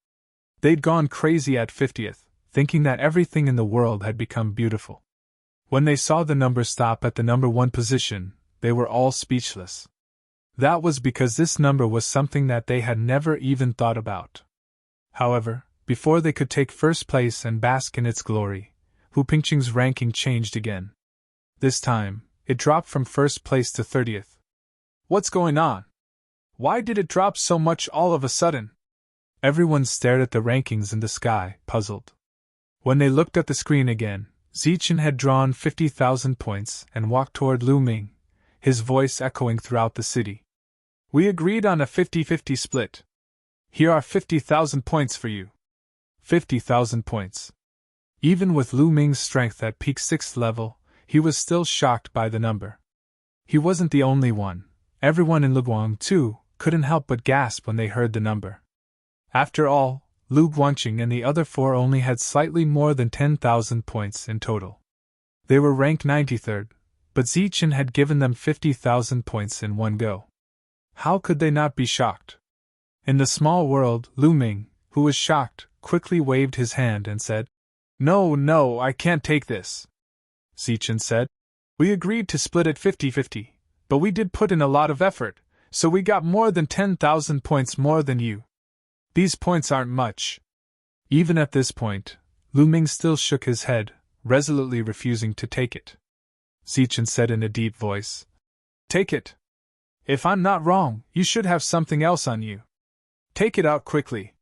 They'd gone crazy at 50th, thinking that everything in the world had become beautiful. When they saw the number stop at the number 1 position, they were all speechless. That was because this number was something that they had never even thought about. However, before they could take first place and bask in its glory, Hu Pingqing's ranking changed again. This time, it dropped from first place to 30th. What's going on? Why did it drop so much all of a sudden? Everyone stared at the rankings in the sky, puzzled. When they looked at the screen again, Zichen had drawn 50,000 points and walked toward Lu Ming, his voice echoing throughout the city. We agreed on a 50-50 split. Here are 50,000 points for you. 50,000 points. Even with Lu Ming's strength at peak 6th level, he was still shocked by the number. He wasn't the only one. Everyone in Luguang, too, couldn't help but gasp when they heard the number. After all, Lu Guangqing and the other 4 only had slightly more than 10,000 points in total. They were ranked 93rd, but Zichen had given them 50,000 points in one go. How could they not be shocked? In the small world, Lu Ming, who was shocked, quickly waved his hand and said, No, I can't take this. Zichen said, We agreed to split it 50-50, but we did put in a lot of effort, so we got more than 10,000 points more than you. These points aren't much. Even at this point, Lu Ming still shook his head, resolutely refusing to take it. Zichen said in a deep voice, Take it. If I'm not wrong, you should have something else on you. Take it out quickly.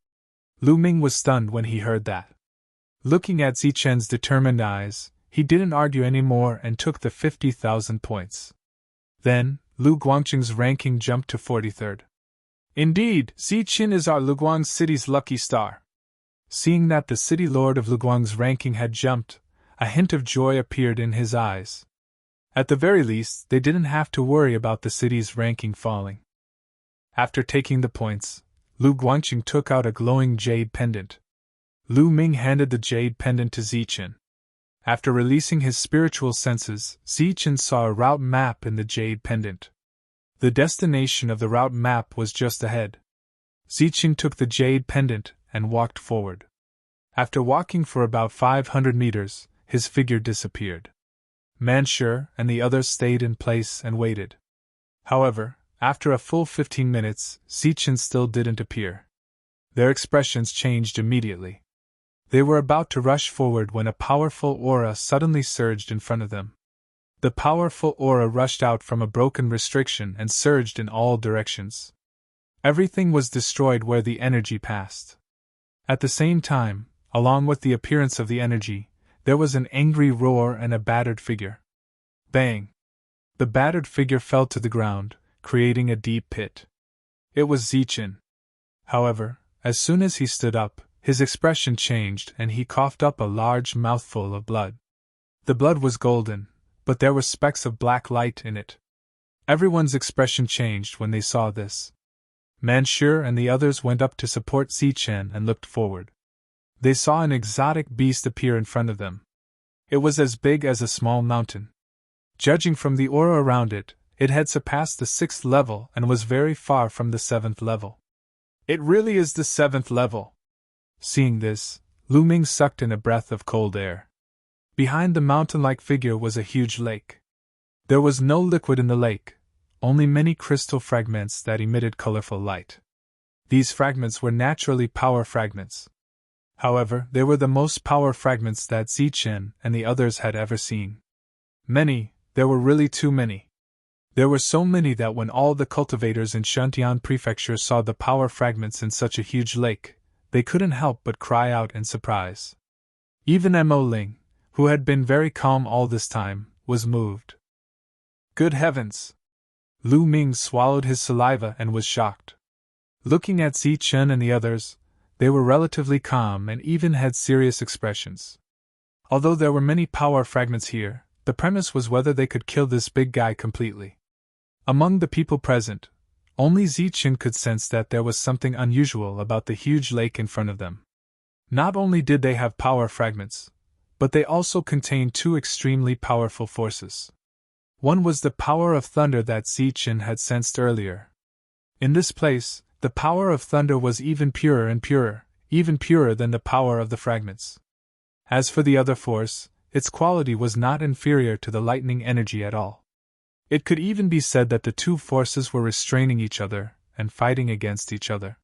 Lu Ming was stunned when he heard that. Looking at Zichen's determined eyes, he didn't argue anymore and took the 50,000 points. Then, Lu Guangqing's ranking jumped to 43rd. Indeed, Zichen is our Luguang city's lucky star. Seeing that the city lord of Luguang's ranking had jumped, a hint of joy appeared in his eyes. At the very least, they didn't have to worry about the city's ranking falling. After taking the points, Lu Guangqing took out a glowing jade pendant. Lu Ming handed the jade pendant to Zichen. After releasing his spiritual senses, Zichen saw a route map in the jade pendant. The destination of the route map was just ahead. Zichen took the jade pendant and walked forward. After walking for about 500 meters, his figure disappeared. Manshur and the others stayed in place and waited. However, after a full 15 minutes, Zichen still didn't appear. Their expressions changed immediately. They were about to rush forward when a powerful aura suddenly surged in front of them. The powerful aura rushed out from a broken restriction and surged in all directions. Everything was destroyed where the energy passed. At the same time, along with the appearance of the energy, there was an angry roar and a battered figure. Bang! The battered figure fell to the ground, creating a deep pit. It was Zichen. However, as soon as he stood up, his expression changed and he coughed up a large mouthful of blood. The blood was golden, but there were specks of black light in it. Everyone's expression changed when they saw this. Manshur and the others went up to support Zichen and looked forward. They saw an exotic beast appear in front of them. It was as big as a small mountain. Judging from the aura around it, it had surpassed the 6th level and was very far from the 7th level. It really is the 7th level. Seeing this, Lu Ming sucked in a breath of cold air. Behind the mountain-like figure was a huge lake. There was no liquid in the lake, only many crystal fragments that emitted colorful light. These fragments were naturally power fragments. However, they were the most power fragments that Zichen and the others had ever seen. Many, there were really too many. There were so many that when all the cultivators in Shantian Prefecture saw the power fragments in such a huge lake, they couldn't help but cry out in surprise. Even Mo Ling, who had been very calm all this time, was moved. Good heavens! Lu Ming swallowed his saliva and was shocked. Looking at Zichen and the others, they were relatively calm and even had serious expressions. Although there were many power fragments here, the premise was whether they could kill this big guy completely. Among the people present, only Zichen could sense that there was something unusual about the huge lake in front of them. Not only did they have power fragments, but they also contained two extremely powerful forces. One was the power of thunder that Zichen had sensed earlier. In this place, the power of thunder was even purer and purer, even purer than the power of the fragments. As for the other force, its quality was not inferior to the lightning energy at all. It could even be said that the two forces were restraining each other and fighting against each other.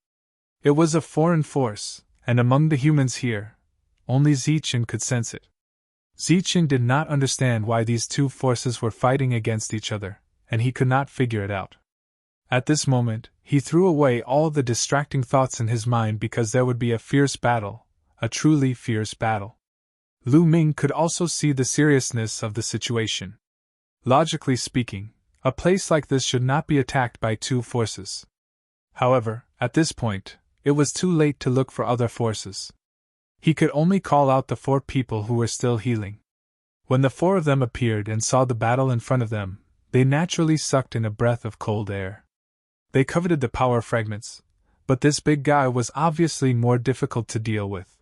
It was a foreign force, and among the humans here, only Zichen could sense it. Zichen did not understand why these two forces were fighting against each other, and he could not figure it out. At this moment, he threw away all the distracting thoughts in his mind because there would be a fierce battle, a truly fierce battle. Lu Ming could also see the seriousness of the situation. Logically speaking, a place like this should not be attacked by two forces. However, at this point, it was too late to look for other forces. He could only call out the 4 people who were still healing. When the 4 of them appeared and saw the battle in front of them, they naturally sucked in a breath of cold air. They coveted the power fragments, but this big guy was obviously more difficult to deal with.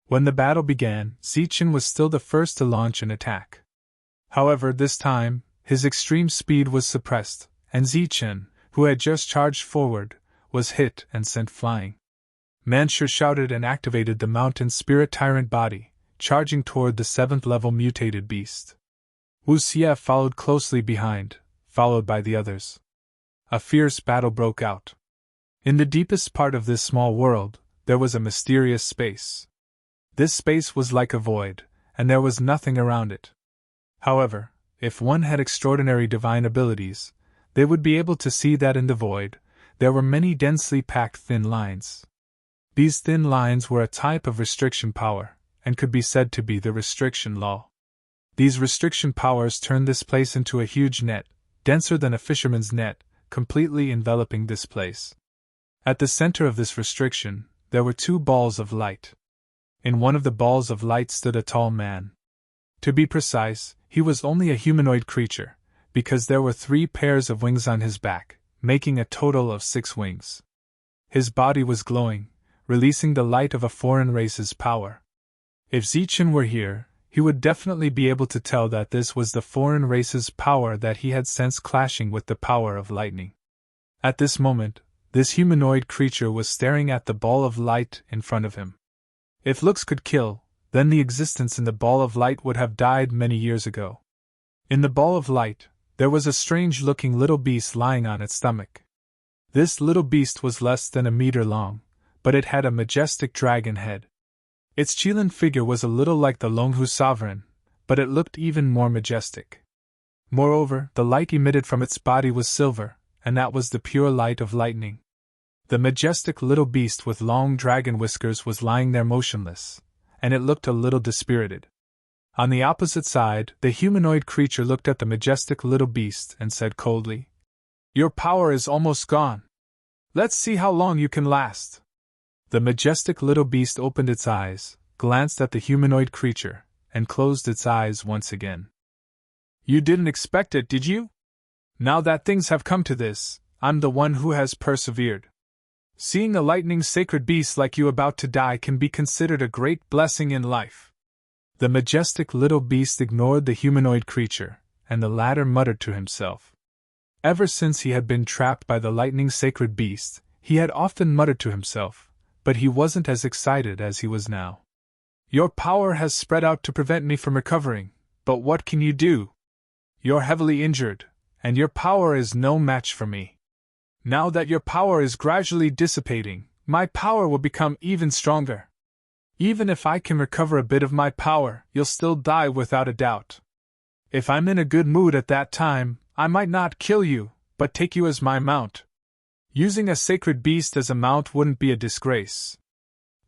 When the battle began, Zichen was still the first to launch an attack. However, this time, his extreme speed was suppressed, and Zichen, who had just charged forward, was hit and sent flying. Manshur shouted and activated the mountain spirit tyrant body, charging toward the 7th level mutated beast. Wu Xie followed closely behind, followed by the others. A fierce battle broke out. In the deepest part of this small world, there was a mysterious space. This space was like a void, and there was nothing around it. However, if one had extraordinary divine abilities, they would be able to see that in the void, there were many densely packed thin lines. These thin lines were a type of restriction power, and could be said to be the restriction law. These restriction powers turned this place into a huge net, denser than a fisherman's net, completely enveloping this place. At the center of this restriction, there were 2 balls of light. In one of the balls of light stood a tall man. To be precise, he was only a humanoid creature, because there were 3 pairs of wings on his back, making a total of 6 wings. His body was glowing, releasing the light of a foreign race's power. If Zichen were here, he would definitely be able to tell that this was the foreign race's power that he had sensed clashing with the power of lightning. At this moment, this humanoid creature was staring at the ball of light in front of him. If looks could kill, then the existence in the ball of light would have died many years ago. In the ball of light, there was a strange-looking little beast lying on its stomach. This little beast was less than a meter long, but it had a majestic dragon head. Its Qilin figure was a little like the Longhu sovereign, but it looked even more majestic. Moreover, the light emitted from its body was silver, and that was the pure light of lightning. The majestic little beast with long dragon whiskers was lying there motionless, and it looked a little dispirited. On the opposite side, the humanoid creature looked at the majestic little beast and said coldly, "Your power is almost gone. Let's see how long you can last." The majestic little beast opened its eyes, glanced at the humanoid creature, and closed its eyes once again. "You didn't expect it, did you? Now that things have come to this, I'm the one who has persevered. Seeing a lightning sacred beast like you about to die can be considered a great blessing in life." The majestic little beast ignored the humanoid creature, and the latter muttered to himself. Ever since he had been trapped by the lightning sacred beast, he had often muttered to himself, but he wasn't as excited as he was now. "Your power has spread out to prevent me from recovering, but what can you do? You're heavily injured, and your power is no match for me. Now that your power is gradually dissipating, my power will become even stronger. Even if I can recover a bit of my power, you'll still die without a doubt. If I'm in a good mood at that time, I might not kill you, but take you as my mount. Using a sacred beast as a mount wouldn't be a disgrace.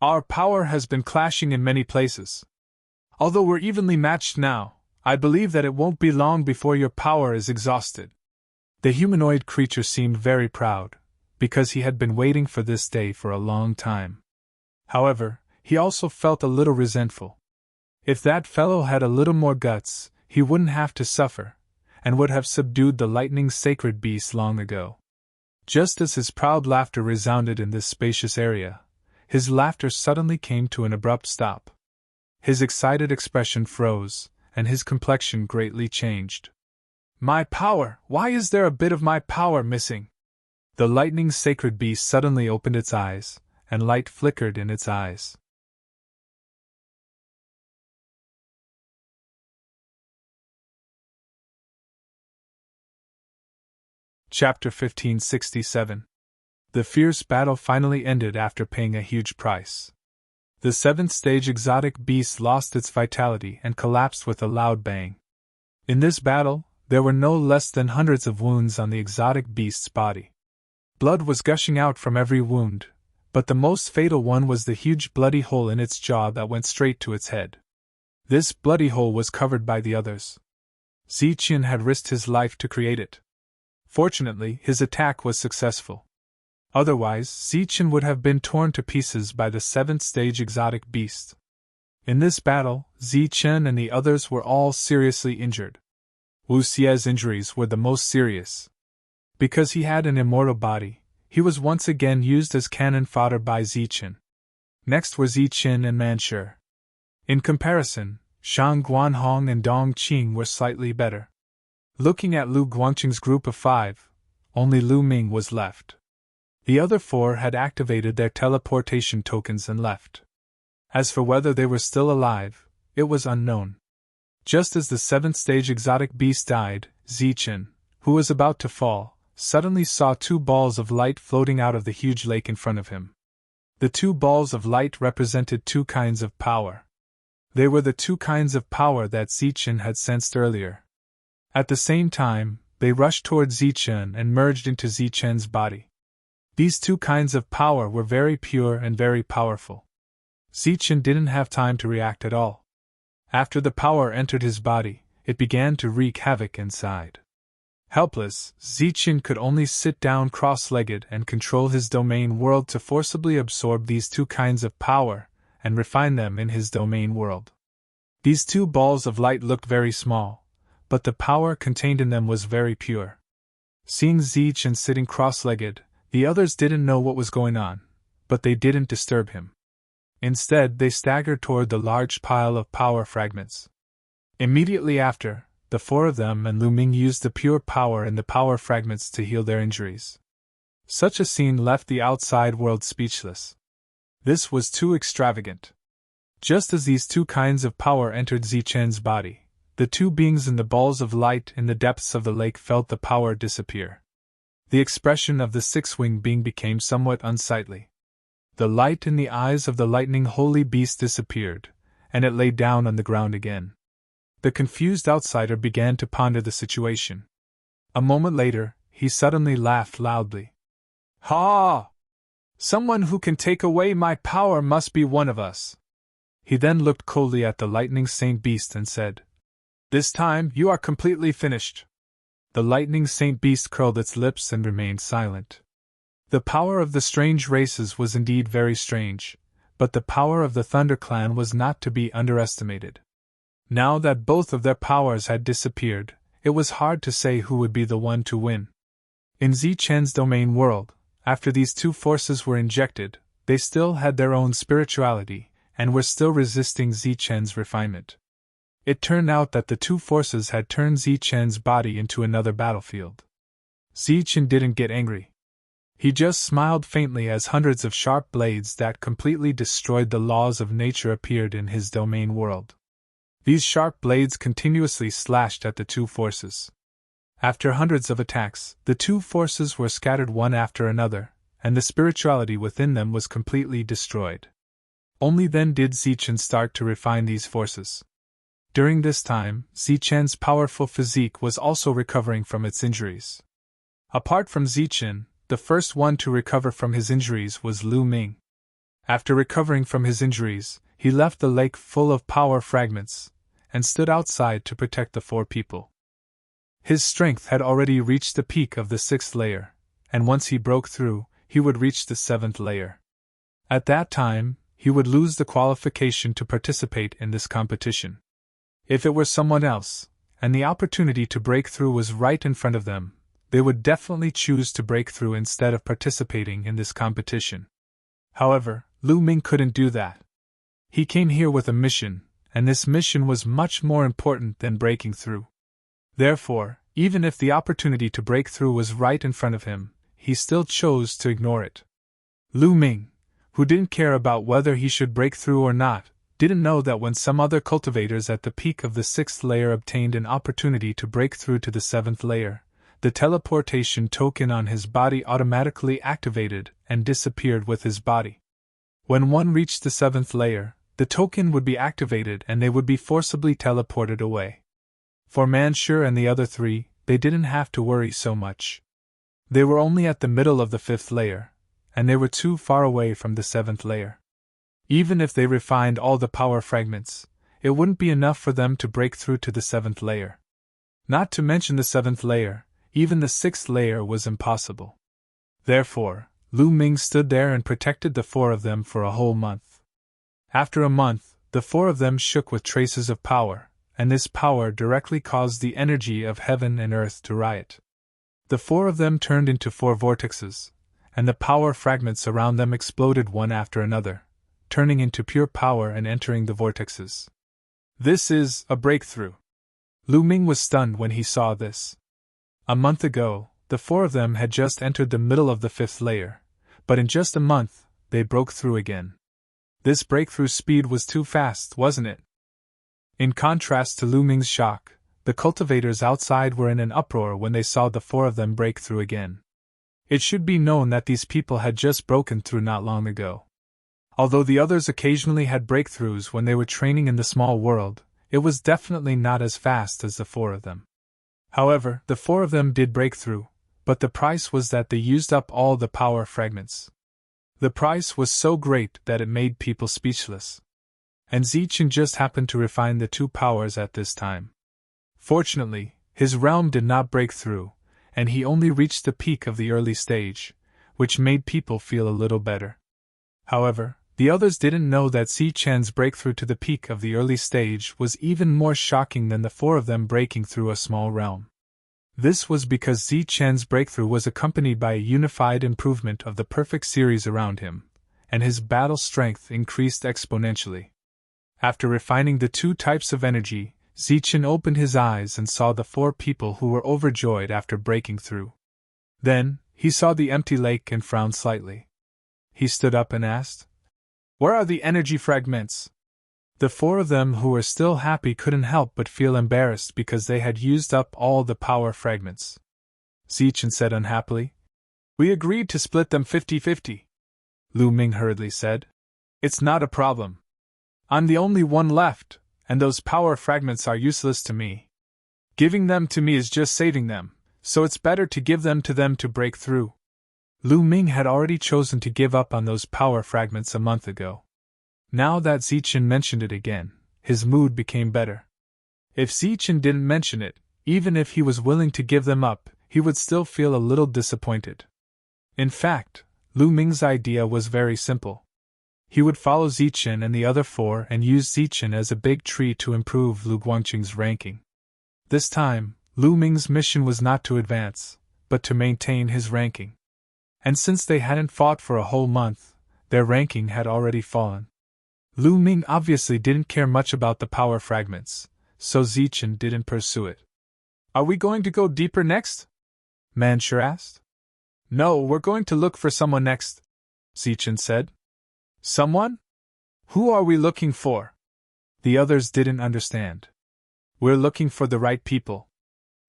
Our power has been clashing in many places. Although we're evenly matched now, I believe that it won't be long before your power is exhausted." The humanoid creature seemed very proud, because he had been waiting for this day for a long time. However, he also felt a little resentful. If that fellow had a little more guts, he wouldn't have to suffer, and would have subdued the lightning sacred beast long ago. Just as his proud laughter resounded in this spacious area, his laughter suddenly came to an abrupt stop. His excited expression froze, and his complexion greatly changed. "My power! Why is there a bit of my power missing?" The lightning sacred beast suddenly opened its eyes, and light flickered in its eyes. Chapter 1567. The fierce battle finally ended after paying a huge price. The seventh stage exotic beast lost its vitality and collapsed with a loud bang. In this battle, there were no less than hundreds of wounds on the exotic beast's body. Blood was gushing out from every wound, but the most fatal one was the huge bloody hole in its jaw that went straight to its head. This bloody hole was covered by the others. Ziqian had risked his life to create it. Fortunately, his attack was successful. Otherwise, Ziqian would have been torn to pieces by the seventh stage exotic beast. In this battle, Ziqian and the others were all seriously injured. Wu Xie's injuries were the most serious. Because he had an immortal body, he was once again used as cannon fodder by Ziqian. Next were Ziqian and Manshur. In comparison, Shang Guanhong and Dong Qing were slightly better. Looking at Lu Guangqing's group of 5, only Lu Ming was left. The other 4 had activated their teleportation tokens and left. As for whether they were still alive, it was unknown. Just as the 7th stage exotic beast died, Ziqian, who was about to fall, suddenly saw 2 balls of light floating out of the huge lake in front of him. The 2 balls of light represented 2 kinds of power. They were the 2 kinds of power that Ziqian had sensed earlier. At the same time, they rushed toward Ziqian and merged into Ziqian's body. These 2 kinds of power were very pure and very powerful. Ziqian didn't have time to react at all. After the power entered his body, it began to wreak havoc inside. Helpless, Ziqian could only sit down cross-legged and control his domain world to forcibly absorb these 2 kinds of power and refine them in his domain world. These 2 balls of light looked very small, but the power contained in them was very pure. Seeing Ziqian sitting cross-legged, the others didn't know what was going on, but they didn't disturb him. Instead, they staggered toward the large pile of power fragments. Immediately after, the 4 of them and Lu Ming used the pure power in the power fragments to heal their injuries. Such a scene left the outside world speechless. This was too extravagant. Just as these 2 kinds of power entered Ziqian's body, the 2 beings in the balls of light in the depths of the lake felt the power disappear. The expression of the 6-winged being became somewhat unsightly. The light in the eyes of the lightning holy beast disappeared, and it lay down on the ground again. The confused outsider began to ponder the situation. A moment later, he suddenly laughed loudly. "Ha! Someone who can take away my power must be one of us. He then looked coldly at the lightning saint beast and said, This time you are completely finished. The lightning saint beast curled its lips and remained silent. The power of the strange races was indeed very strange, but the power of the Thunder Clan was not to be underestimated. Now that both of their powers had disappeared, it was hard to say who would be the one to win. In Zichen's domain world, after these two forces were injected, they still had their own spirituality, and were still resisting Zichen's refinement. It turned out that the two forces had turned Zichen's body into another battlefield. Zichen didn't get angry. He just smiled faintly as hundreds of sharp blades that completely destroyed the laws of nature appeared in his domain world. These sharp blades continuously slashed at the two forces. After hundreds of attacks, the two forces were scattered one after another, and the spirituality within them was completely destroyed. Only then did Zichen start to refine these forces. During this time, Zichen's powerful physique was also recovering from its injuries. Apart from Zichen, the first one to recover from his injuries was Lu Ming. After recovering from his injuries, he left the lake full of power fragments, and stood outside to protect the four people. His strength had already reached the peak of the 6th layer, and once he broke through, he would reach the 7th layer. At that time, he would lose the qualification to participate in this competition. If it were someone else, and the opportunity to break through was right in front of them, they would definitely choose to break through instead of participating in this competition. However, Lu Ming couldn't do that. He came here with a mission, and this mission was much more important than breaking through. Therefore, even if the opportunity to break through was right in front of him, he still chose to ignore it. Lu Ming, who didn't care about whether he should break through or not, didn't know that when some other cultivators at the peak of the 6th layer obtained an opportunity to break through to the 7th layer, the teleportation token on his body automatically activated and disappeared with his body. When one reached the 7th layer, the token would be activated and they would be forcibly teleported away. For Manshur and the other three, they didn't have to worry so much. They were only at the middle of the 5th layer, and they were too far away from the 7th layer. Even if they refined all the power fragments, it wouldn't be enough for them to break through to the 7th layer. Not to mention the 7th layer, even the 6th layer was impossible. Therefore, Lu Ming stood there and protected the four of them for a whole month. After a month, the four of them shook with traces of power, and this power directly caused the energy of heaven and earth to riot. The four of them turned into 4 vortexes, and the power fragments around them exploded one after another, turning into pure power and entering the vortexes. This is a breakthrough. Lu Ming was stunned when he saw this. A month ago, the four of them had just entered the middle of the 5th layer, but in just a month, they broke through again. This breakthrough speed was too fast, wasn't it? In contrast to Lu Ming's shock, the cultivators outside were in an uproar when they saw the four of them break through again. It should be known that these people had just broken through not long ago. Although the others occasionally had breakthroughs when they were training in the small world, it was definitely not as fast as the four of them. However, the four of them did break through, but the price was that they used up all the power fragments. The price was so great that it made people speechless. And Zichen just happened to refine the 2 powers at this time. Fortunately, his realm did not break through, and he only reached the peak of the early stage, which made people feel a little better. However, the others didn't know that Zichen's breakthrough to the peak of the early stage was even more shocking than the four of them breaking through a small realm. This was because Zichen's breakthrough was accompanied by a unified improvement of the perfect series around him, and his battle strength increased exponentially. After refining the 2 types of energy, Zichen opened his eyes and saw the 4 people who were overjoyed after breaking through. Then, he saw the empty lake and frowned slightly. He stood up and asked, "Where are the energy fragments?" The 4 of them who were still happy couldn't help but feel embarrassed because they had used up all the power fragments. Zichen said unhappily, "We agreed to split them 50-50. Lu Ming hurriedly said, "It's not a problem. I'm the only one left, and those power fragments are useless to me. Giving them to me is just saving them, so it's better to give them to break through." Lu Ming had already chosen to give up on those power fragments a month ago. Now that Zichen mentioned it again, his mood became better. If Zichen didn't mention it, even if he was willing to give them up, he would still feel a little disappointed. In fact, Lu Ming's idea was very simple. He would follow Zichen and the other four and use Zichen as a big tree to improve Lu Guangqing's ranking. This time, Lu Ming's mission was not to advance, but to maintain his ranking. And since they hadn't fought for a whole month, their ranking had already fallen. Lu Ming obviously didn't care much about the power fragments, so Zichen didn't pursue it. Are we going to go deeper next? Manshur asked. No, we're going to look for someone next, Zichen said. Someone? Who are we looking for? The others didn't understand. We're looking for the right people.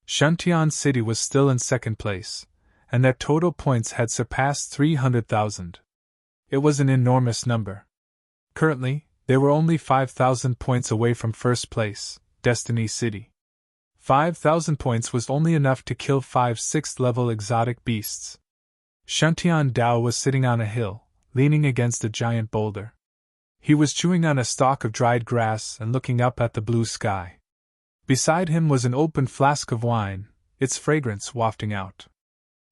Shuntian City was still in second place, and their total points had surpassed 300,000. It was an enormous number. Currently, they were only 5,000 points away from first place, Destiny City. 5,000 points was only enough to kill 5 6th-level exotic beasts. Shuntian Dao was sitting on a hill, leaning against a giant boulder. He was chewing on a stalk of dried grass and looking up at the blue sky. Beside him was an open flask of wine, its fragrance wafting out.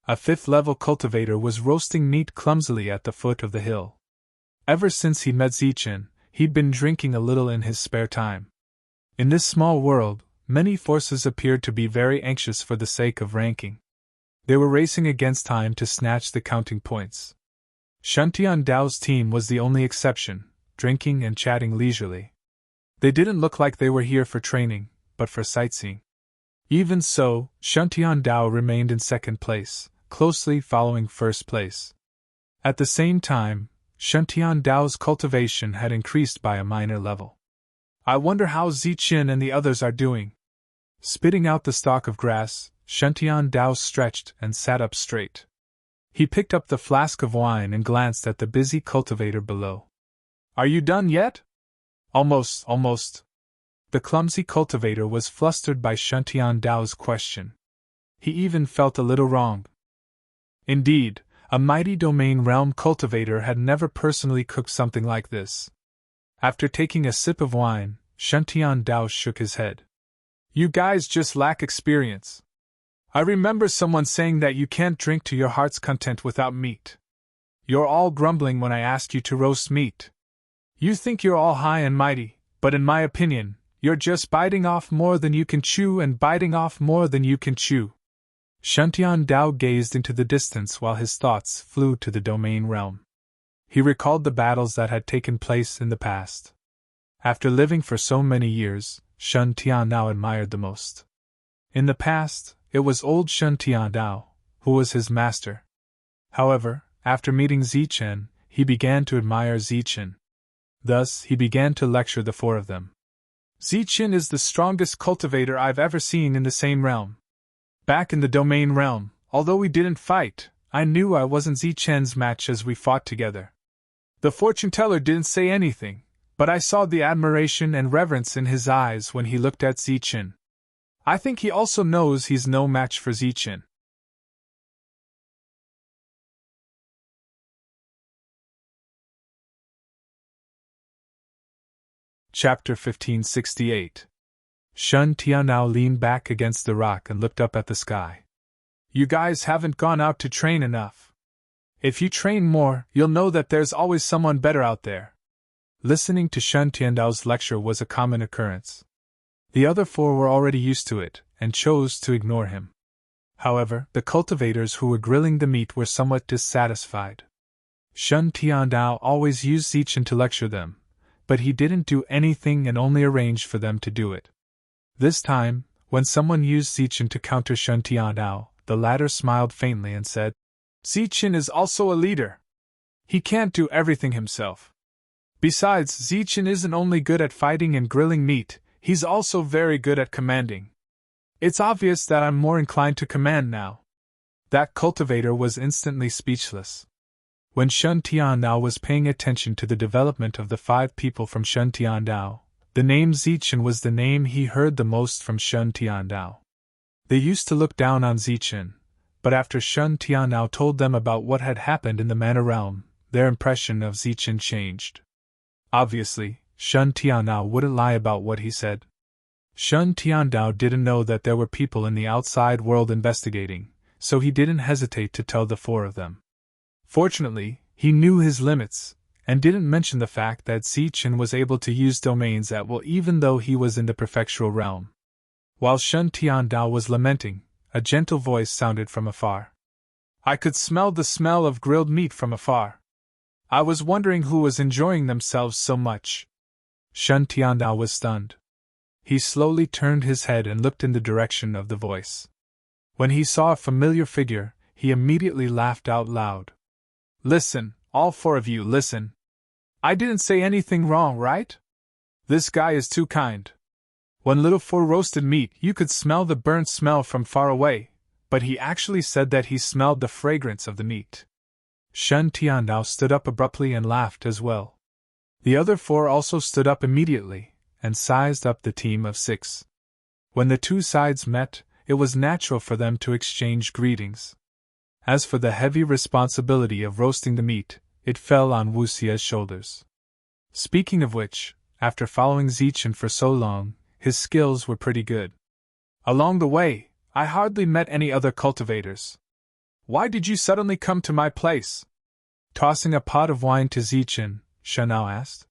A 5th-level cultivator was roasting meat clumsily at the foot of the hill. Ever since he met Zichen, he'd been drinking a little in his spare time. In this small world, many forces appeared to be very anxious for the sake of ranking. They were racing against time to snatch the counting points. Shuntian Dao's team was the only exception, drinking and chatting leisurely. They didn't look like they were here for training, but for sightseeing. Even so, Shuntian Dao remained in second place, closely following first place. At the same time, Shuntian Dao's cultivation had increased by a minor level. I wonder how Zichen and the others are doing. Spitting out the stalk of grass, Shuntian Dao stretched and sat up straight. He picked up the flask of wine and glanced at the busy cultivator below. Are you done yet? Almost. The clumsy cultivator was flustered by Shuntian Dao's question. He even felt a little wrong. Indeed, a mighty domain realm cultivator had never personally cooked something like this. After taking a sip of wine, Shuntian Dao shook his head. You guys just lack experience. I remember someone saying that you can't drink to your heart's content without meat. You're all grumbling when I ask you to roast meat. You think you're all high and mighty, but in my opinion, you're just biting off more than you can chew and biting off more than you can chew. Shuntian Dao gazed into the distance while his thoughts flew to the domain realm. He recalled the battles that had taken place in the past. After living for so many years, Shuntian now admired the most. In the past, it was old Shuntian Dao, who was his master. However, after meeting Zichen, he began to admire Zichen. Thus, he began to lecture the four of them. Zichen is the strongest cultivator I've ever seen in the same realm. Back in the domain realm, although we didn't fight, I knew I wasn't Zichen's match as we fought together. The fortune teller didn't say anything, but I saw the admiration and reverence in his eyes when he looked at Zichen. I think he also knows he's no match for Zichen. Chapter 1568. Shun Tianao leaned back against the rock and looked up at the sky. You guys haven't gone out to train enough. If you train more, you'll know that there's always someone better out there. Listening to Shun Tiandao's lecture was a common occurrence. The other four were already used to it, and chose to ignore him. However, the cultivators who were grilling the meat were somewhat dissatisfied. Shun Tiandao always used Zichen to lecture them, but he didn't do anything and only arranged for them to do it. This time, when someone used Zichen to counter Shun Tiandao, the latter smiled faintly and said, Zichen is also a leader. He can't do everything himself. Besides, Zichen isn't only good at fighting and grilling meat, he's also very good at commanding. It's obvious that I'm more inclined to command now. That cultivator was instantly speechless. When Shun Tiandao was paying attention to the development of the 5 people from Shun Tiandao, the name Zichen was the name he heard the most from Shun Tiandao. They used to look down on Zichen, but after Shen Tianao told them about what had happened in the Mana realm, their impression of Zichen changed. Obviously, Shen Tianao wouldn't lie about what he said. Shen Tianao didn't know that there were people in the outside world investigating, so he didn't hesitate to tell the four of them. Fortunately, he knew his limits, and didn't mention the fact that Zichen was able to use domains at will even though he was in the prefectural realm. While Shen Tiandao was lamenting, a gentle voice sounded from afar. I could smell the smell of grilled meat from afar. I was wondering who was enjoying themselves so much. Shen Tiandao was stunned. He slowly turned his head and looked in the direction of the voice. When he saw a familiar figure, he immediately laughed out loud. Listen, all four of you, listen. I didn't say anything wrong, right? This guy is too kind. When little for roasted meat, you could smell the burnt smell from far away, but he actually said that he smelled the fragrance of the meat. Shen Tiandao stood up abruptly and laughed as well. The other four also stood up immediately, and sized up the team of 6. When the two sides met, it was natural for them to exchange greetings. As for the heavy responsibility of roasting the meat, it fell on Wuxia's shoulders. Speaking of which, after following Zichen for so long, his skills were pretty good. Along the way, I hardly met any other cultivators. Why did you suddenly come to my place? Tossing a pot of wine to Zichen, Shenao asked.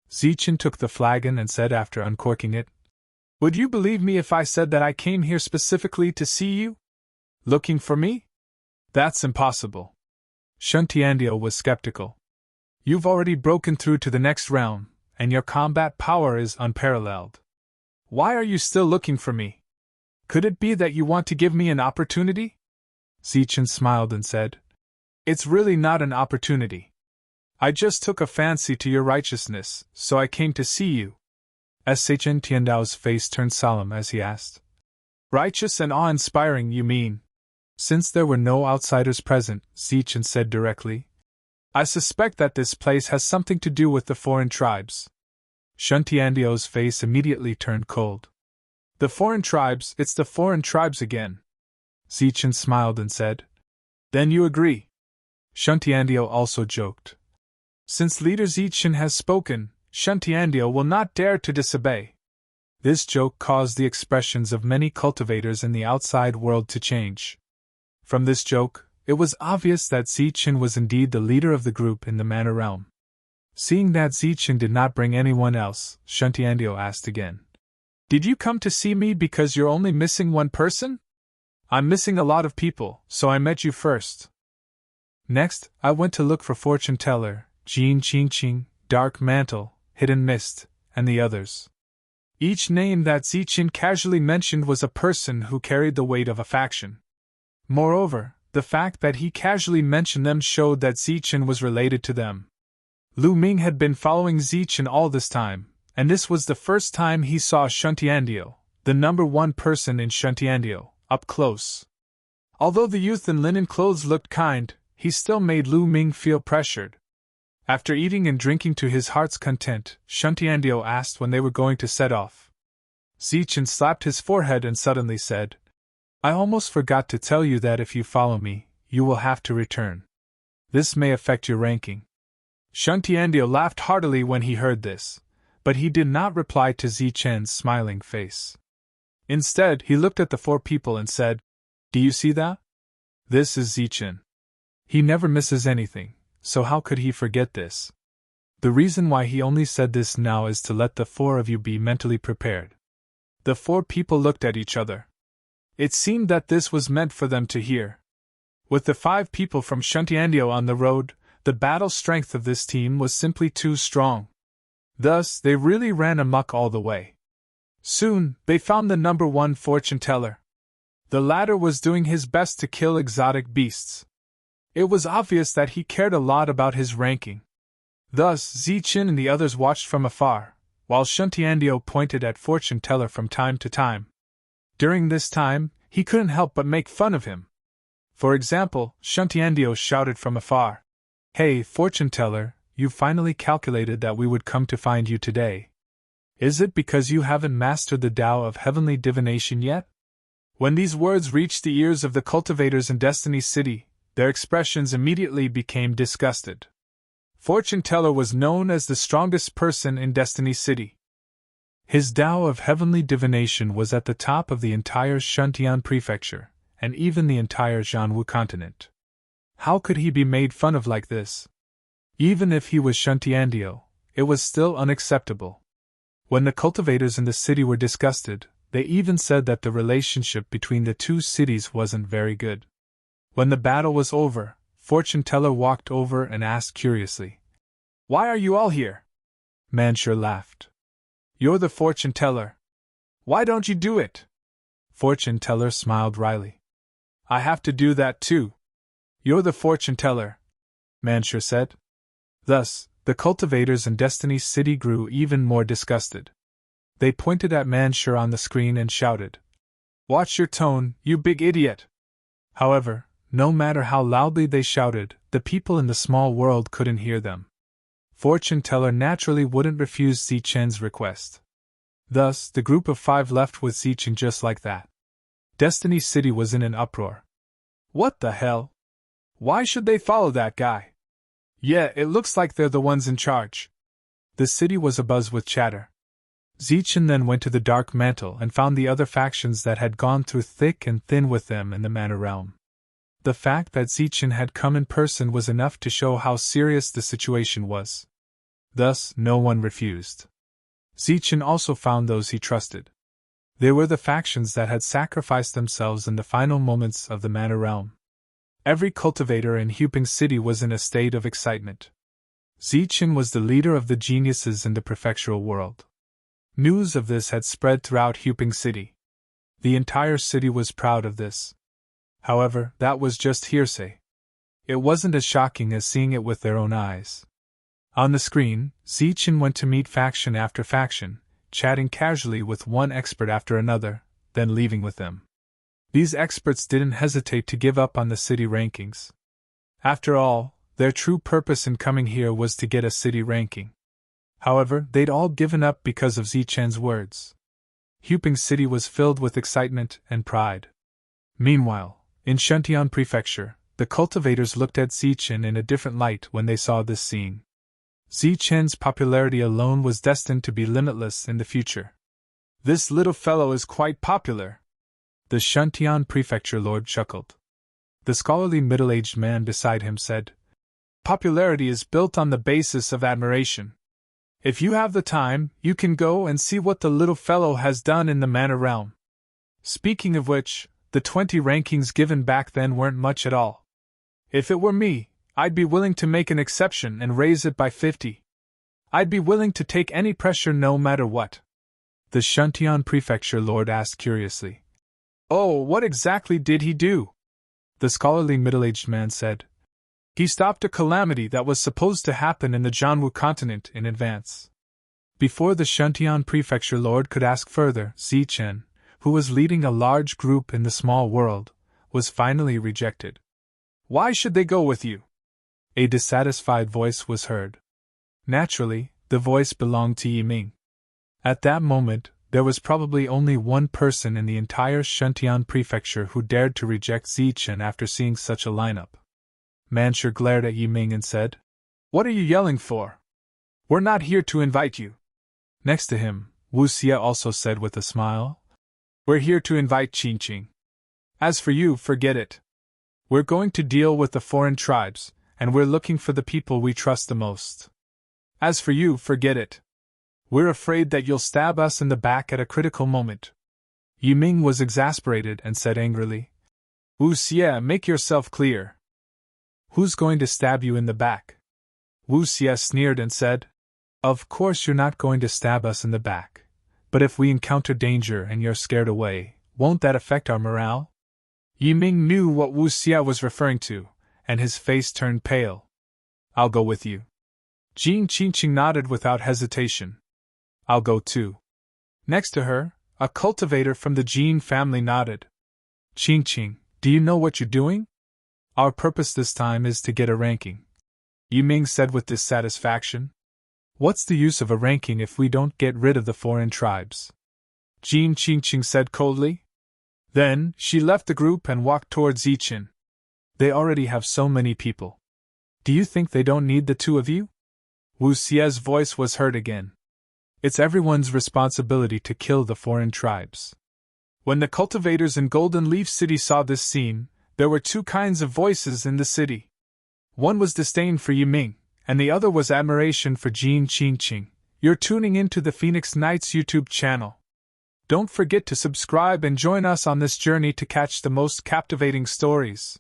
Zichen took the flagon and said after uncorking it, Would you believe me if I said that I came here specifically to see you? Looking for me? That's impossible. Shen Tiandio was skeptical. You've already broken through to the next realm, and your combat power is unparalleled. Why are you still looking for me? Could it be that you want to give me an opportunity? Zichen smiled and said, It's really not an opportunity. I just took a fancy to your righteousness, so I came to see you. Shen Tiandao's face turned solemn as he asked, Righteous and awe-inspiring, you mean? Since there were no outsiders present, Zichen said directly, I suspect that this place has something to do with the foreign tribes. Shen Tiandio's face immediately turned cold. The foreign tribes, it's the foreign tribes again. Zichen smiled and said, Then you agree. Shen Tiandio also joked. Since leader Zichen has spoken, Shen Tiandio will not dare to disobey. This joke caused the expressions of many cultivators in the outside world to change. From this joke, it was obvious that Zichen was indeed the leader of the group in the Mana realm. Seeing that Zichen did not bring anyone else, Shen Tiandio asked again. Did you come to see me because you're only missing one person? I'm missing a lot of people, so I met you first. Next, I went to look for Fortune Teller, Jin Qingqing, Dark Mantle, Hidden Mist, and the others. Each name that Zichen casually mentioned was a person who carried the weight of a faction. Moreover, the fact that he casually mentioned them showed that Zichen was related to them. Lu Ming had been following Zichen all this time, and this was the first time he saw Shen Tiandio, the number one person in Shen Tiandio, up close. Although the youth in linen clothes looked kind, he still made Lu Ming feel pressured. After eating and drinking to his heart's content, Shen Tiandio asked when they were going to set off. Zichen slapped his forehead and suddenly said, I almost forgot to tell you that if you follow me, you will have to return. This may affect your ranking. Shen Tiandio laughed heartily when he heard this, but he did not reply to Zichen's smiling face. Instead, he looked at the four people and said, Do you see that? This is Zichen. He never misses anything, so how could he forget this? The reason why he only said this now is to let the four of you be mentally prepared. The four people looked at each other. It seemed that this was meant for them to hear. With the 5 people from Shen Tiandio on the road, the battle strength of this team was simply too strong. Thus, they really ran amok all the way. Soon, they found the number 1 fortune teller. The latter was doing his best to kill exotic beasts. It was obvious that he cared a lot about his ranking. Thus, Zichen and the others watched from afar, while Shen Tiandio pointed at fortune teller from time to time. During this time, he couldn't help but make fun of him. For example, Shen Tiandio shouted from afar, Hey, fortune teller, you finally calculated that we would come to find you today. Is it because you haven't mastered the Tao of heavenly divination yet? When these words reached the ears of the cultivators in Destiny City, their expressions immediately became disgusted. Fortune Teller was known as the strongest person in Destiny City. His Tao of heavenly divination was at the top of the entire Shuntian prefecture, and even the entire Jianwu continent. How could he be made fun of like this? Even if he was Shuntiandio, it was still unacceptable. When the cultivators in the city were disgusted, they even said that the relationship between the two cities wasn't very good. When the battle was over, Fortune Teller walked over and asked curiously, "Why are you all here?" Manshur laughed. "You're the Fortune Teller. Why don't you do it?" Fortune Teller smiled wryly. "I have to do that too." "You're the Fortune Teller," Manshur said. Thus, the cultivators in Destiny City grew even more disgusted. They pointed at Manshur on the screen and shouted, "Watch your tone, you big idiot!" However, no matter how loudly they shouted, the people in the small world couldn't hear them. Fortune Teller naturally wouldn't refuse Zichen's request. Thus, the group of 5 left with Zichen just like that. Destiny City was in an uproar. What the hell? Why should they follow that guy? Yeah, it looks like they're the ones in charge. The city was abuzz with chatter. Zichen then went to the Dark Mantle and found the other factions that had gone through thick and thin with them in the Mana Realm. The fact that Zichen had come in person was enough to show how serious the situation was. Thus, no one refused. Zichen also found those he trusted. They were the factions that had sacrificed themselves in the final moments of the Mana Realm. Every cultivator in Huping City was in a state of excitement. Zichen was the leader of the geniuses in the prefectural world. News of this had spread throughout Huping City. The entire city was proud of this. However, that was just hearsay. It wasn't as shocking as seeing it with their own eyes. On the screen, Zichen went to meet faction after faction, chatting casually with one expert after another, then leaving with them. These experts didn't hesitate to give up on the city rankings. After all, their true purpose in coming here was to get a city ranking. However, they'd all given up because of Zichen's words. Huping City was filled with excitement and pride. Meanwhile, in Shuntian Prefecture, the cultivators looked at Zichen in a different light when they saw this scene. Zichen's popularity alone was destined to be limitless in the future. "This little fellow is quite popular," the Shuntian Prefecture Lord chuckled. The scholarly middle-aged man beside him said, "Popularity is built on the basis of admiration. If you have the time, you can go and see what the little fellow has done in the Mana Realm. Speaking of which, the 20 rankings given back then weren't much at all. If it were me, I'd be willing to make an exception and raise it by 50. I'd be willing to take any pressure no matter what." The Shuntian Prefecture Lord asked curiously. "Oh, what exactly did he do?" The scholarly middle-aged man said. "He stopped a calamity that was supposed to happen in the Jianwu continent in advance." Before the Shuntian Prefecture Lord could ask further, Zichen, who was leading a large group in the small world, was finally rejected. "Why should they go with you?" A dissatisfied voice was heard. Naturally, the voice belonged to Yiming. At that moment, there was probably only one person in the entire Shuntian Prefecture who dared to reject Zichen after seeing such a lineup. Manshur glared at Yiming and said, "What are you yelling for? We're not here to invite you." Next to him, Wu Xie also said with a smile, "We're here to invite Qingqing. As for you, forget it. We're going to deal with the foreign tribes, and we're looking for the people we trust the most. As for you, forget it. We're afraid that you'll stab us in the back at a critical moment." Yiming was exasperated and said angrily, "Wu Xie, make yourself clear. Who's going to stab you in the back?" Wu Xie sneered and said, "Of course you're not going to stab us in the back. But if we encounter danger and you're scared away, won't that affect our morale?" Yiming knew what Wu Xie was referring to, and his face turned pale. "I'll go with you." Jin Qingqing nodded without hesitation. "I'll go too." Next to her, a cultivator from the Jin family nodded. "Qingqing, do you know what you're doing?" "Our purpose this time is to get a ranking," Yiming said with dissatisfaction. "What's the use of a ranking if we don't get rid of the foreign tribes?" Jin Qingqing said coldly. Then, she left the group and walked towards Yichin. They already have so many people. Do you think they don't need the two of you? Wu Xie's voice was heard again. It's everyone's responsibility to kill the foreign tribes. When the cultivators in Golden Leaf City saw this scene, there were two kinds of voices in the city. One was disdain for Yiming, and the other was admiration for Jin Qingqing. You're tuning into the Phoenix Knights YouTube channel. Don't forget to subscribe and join us on this journey to catch the most captivating stories.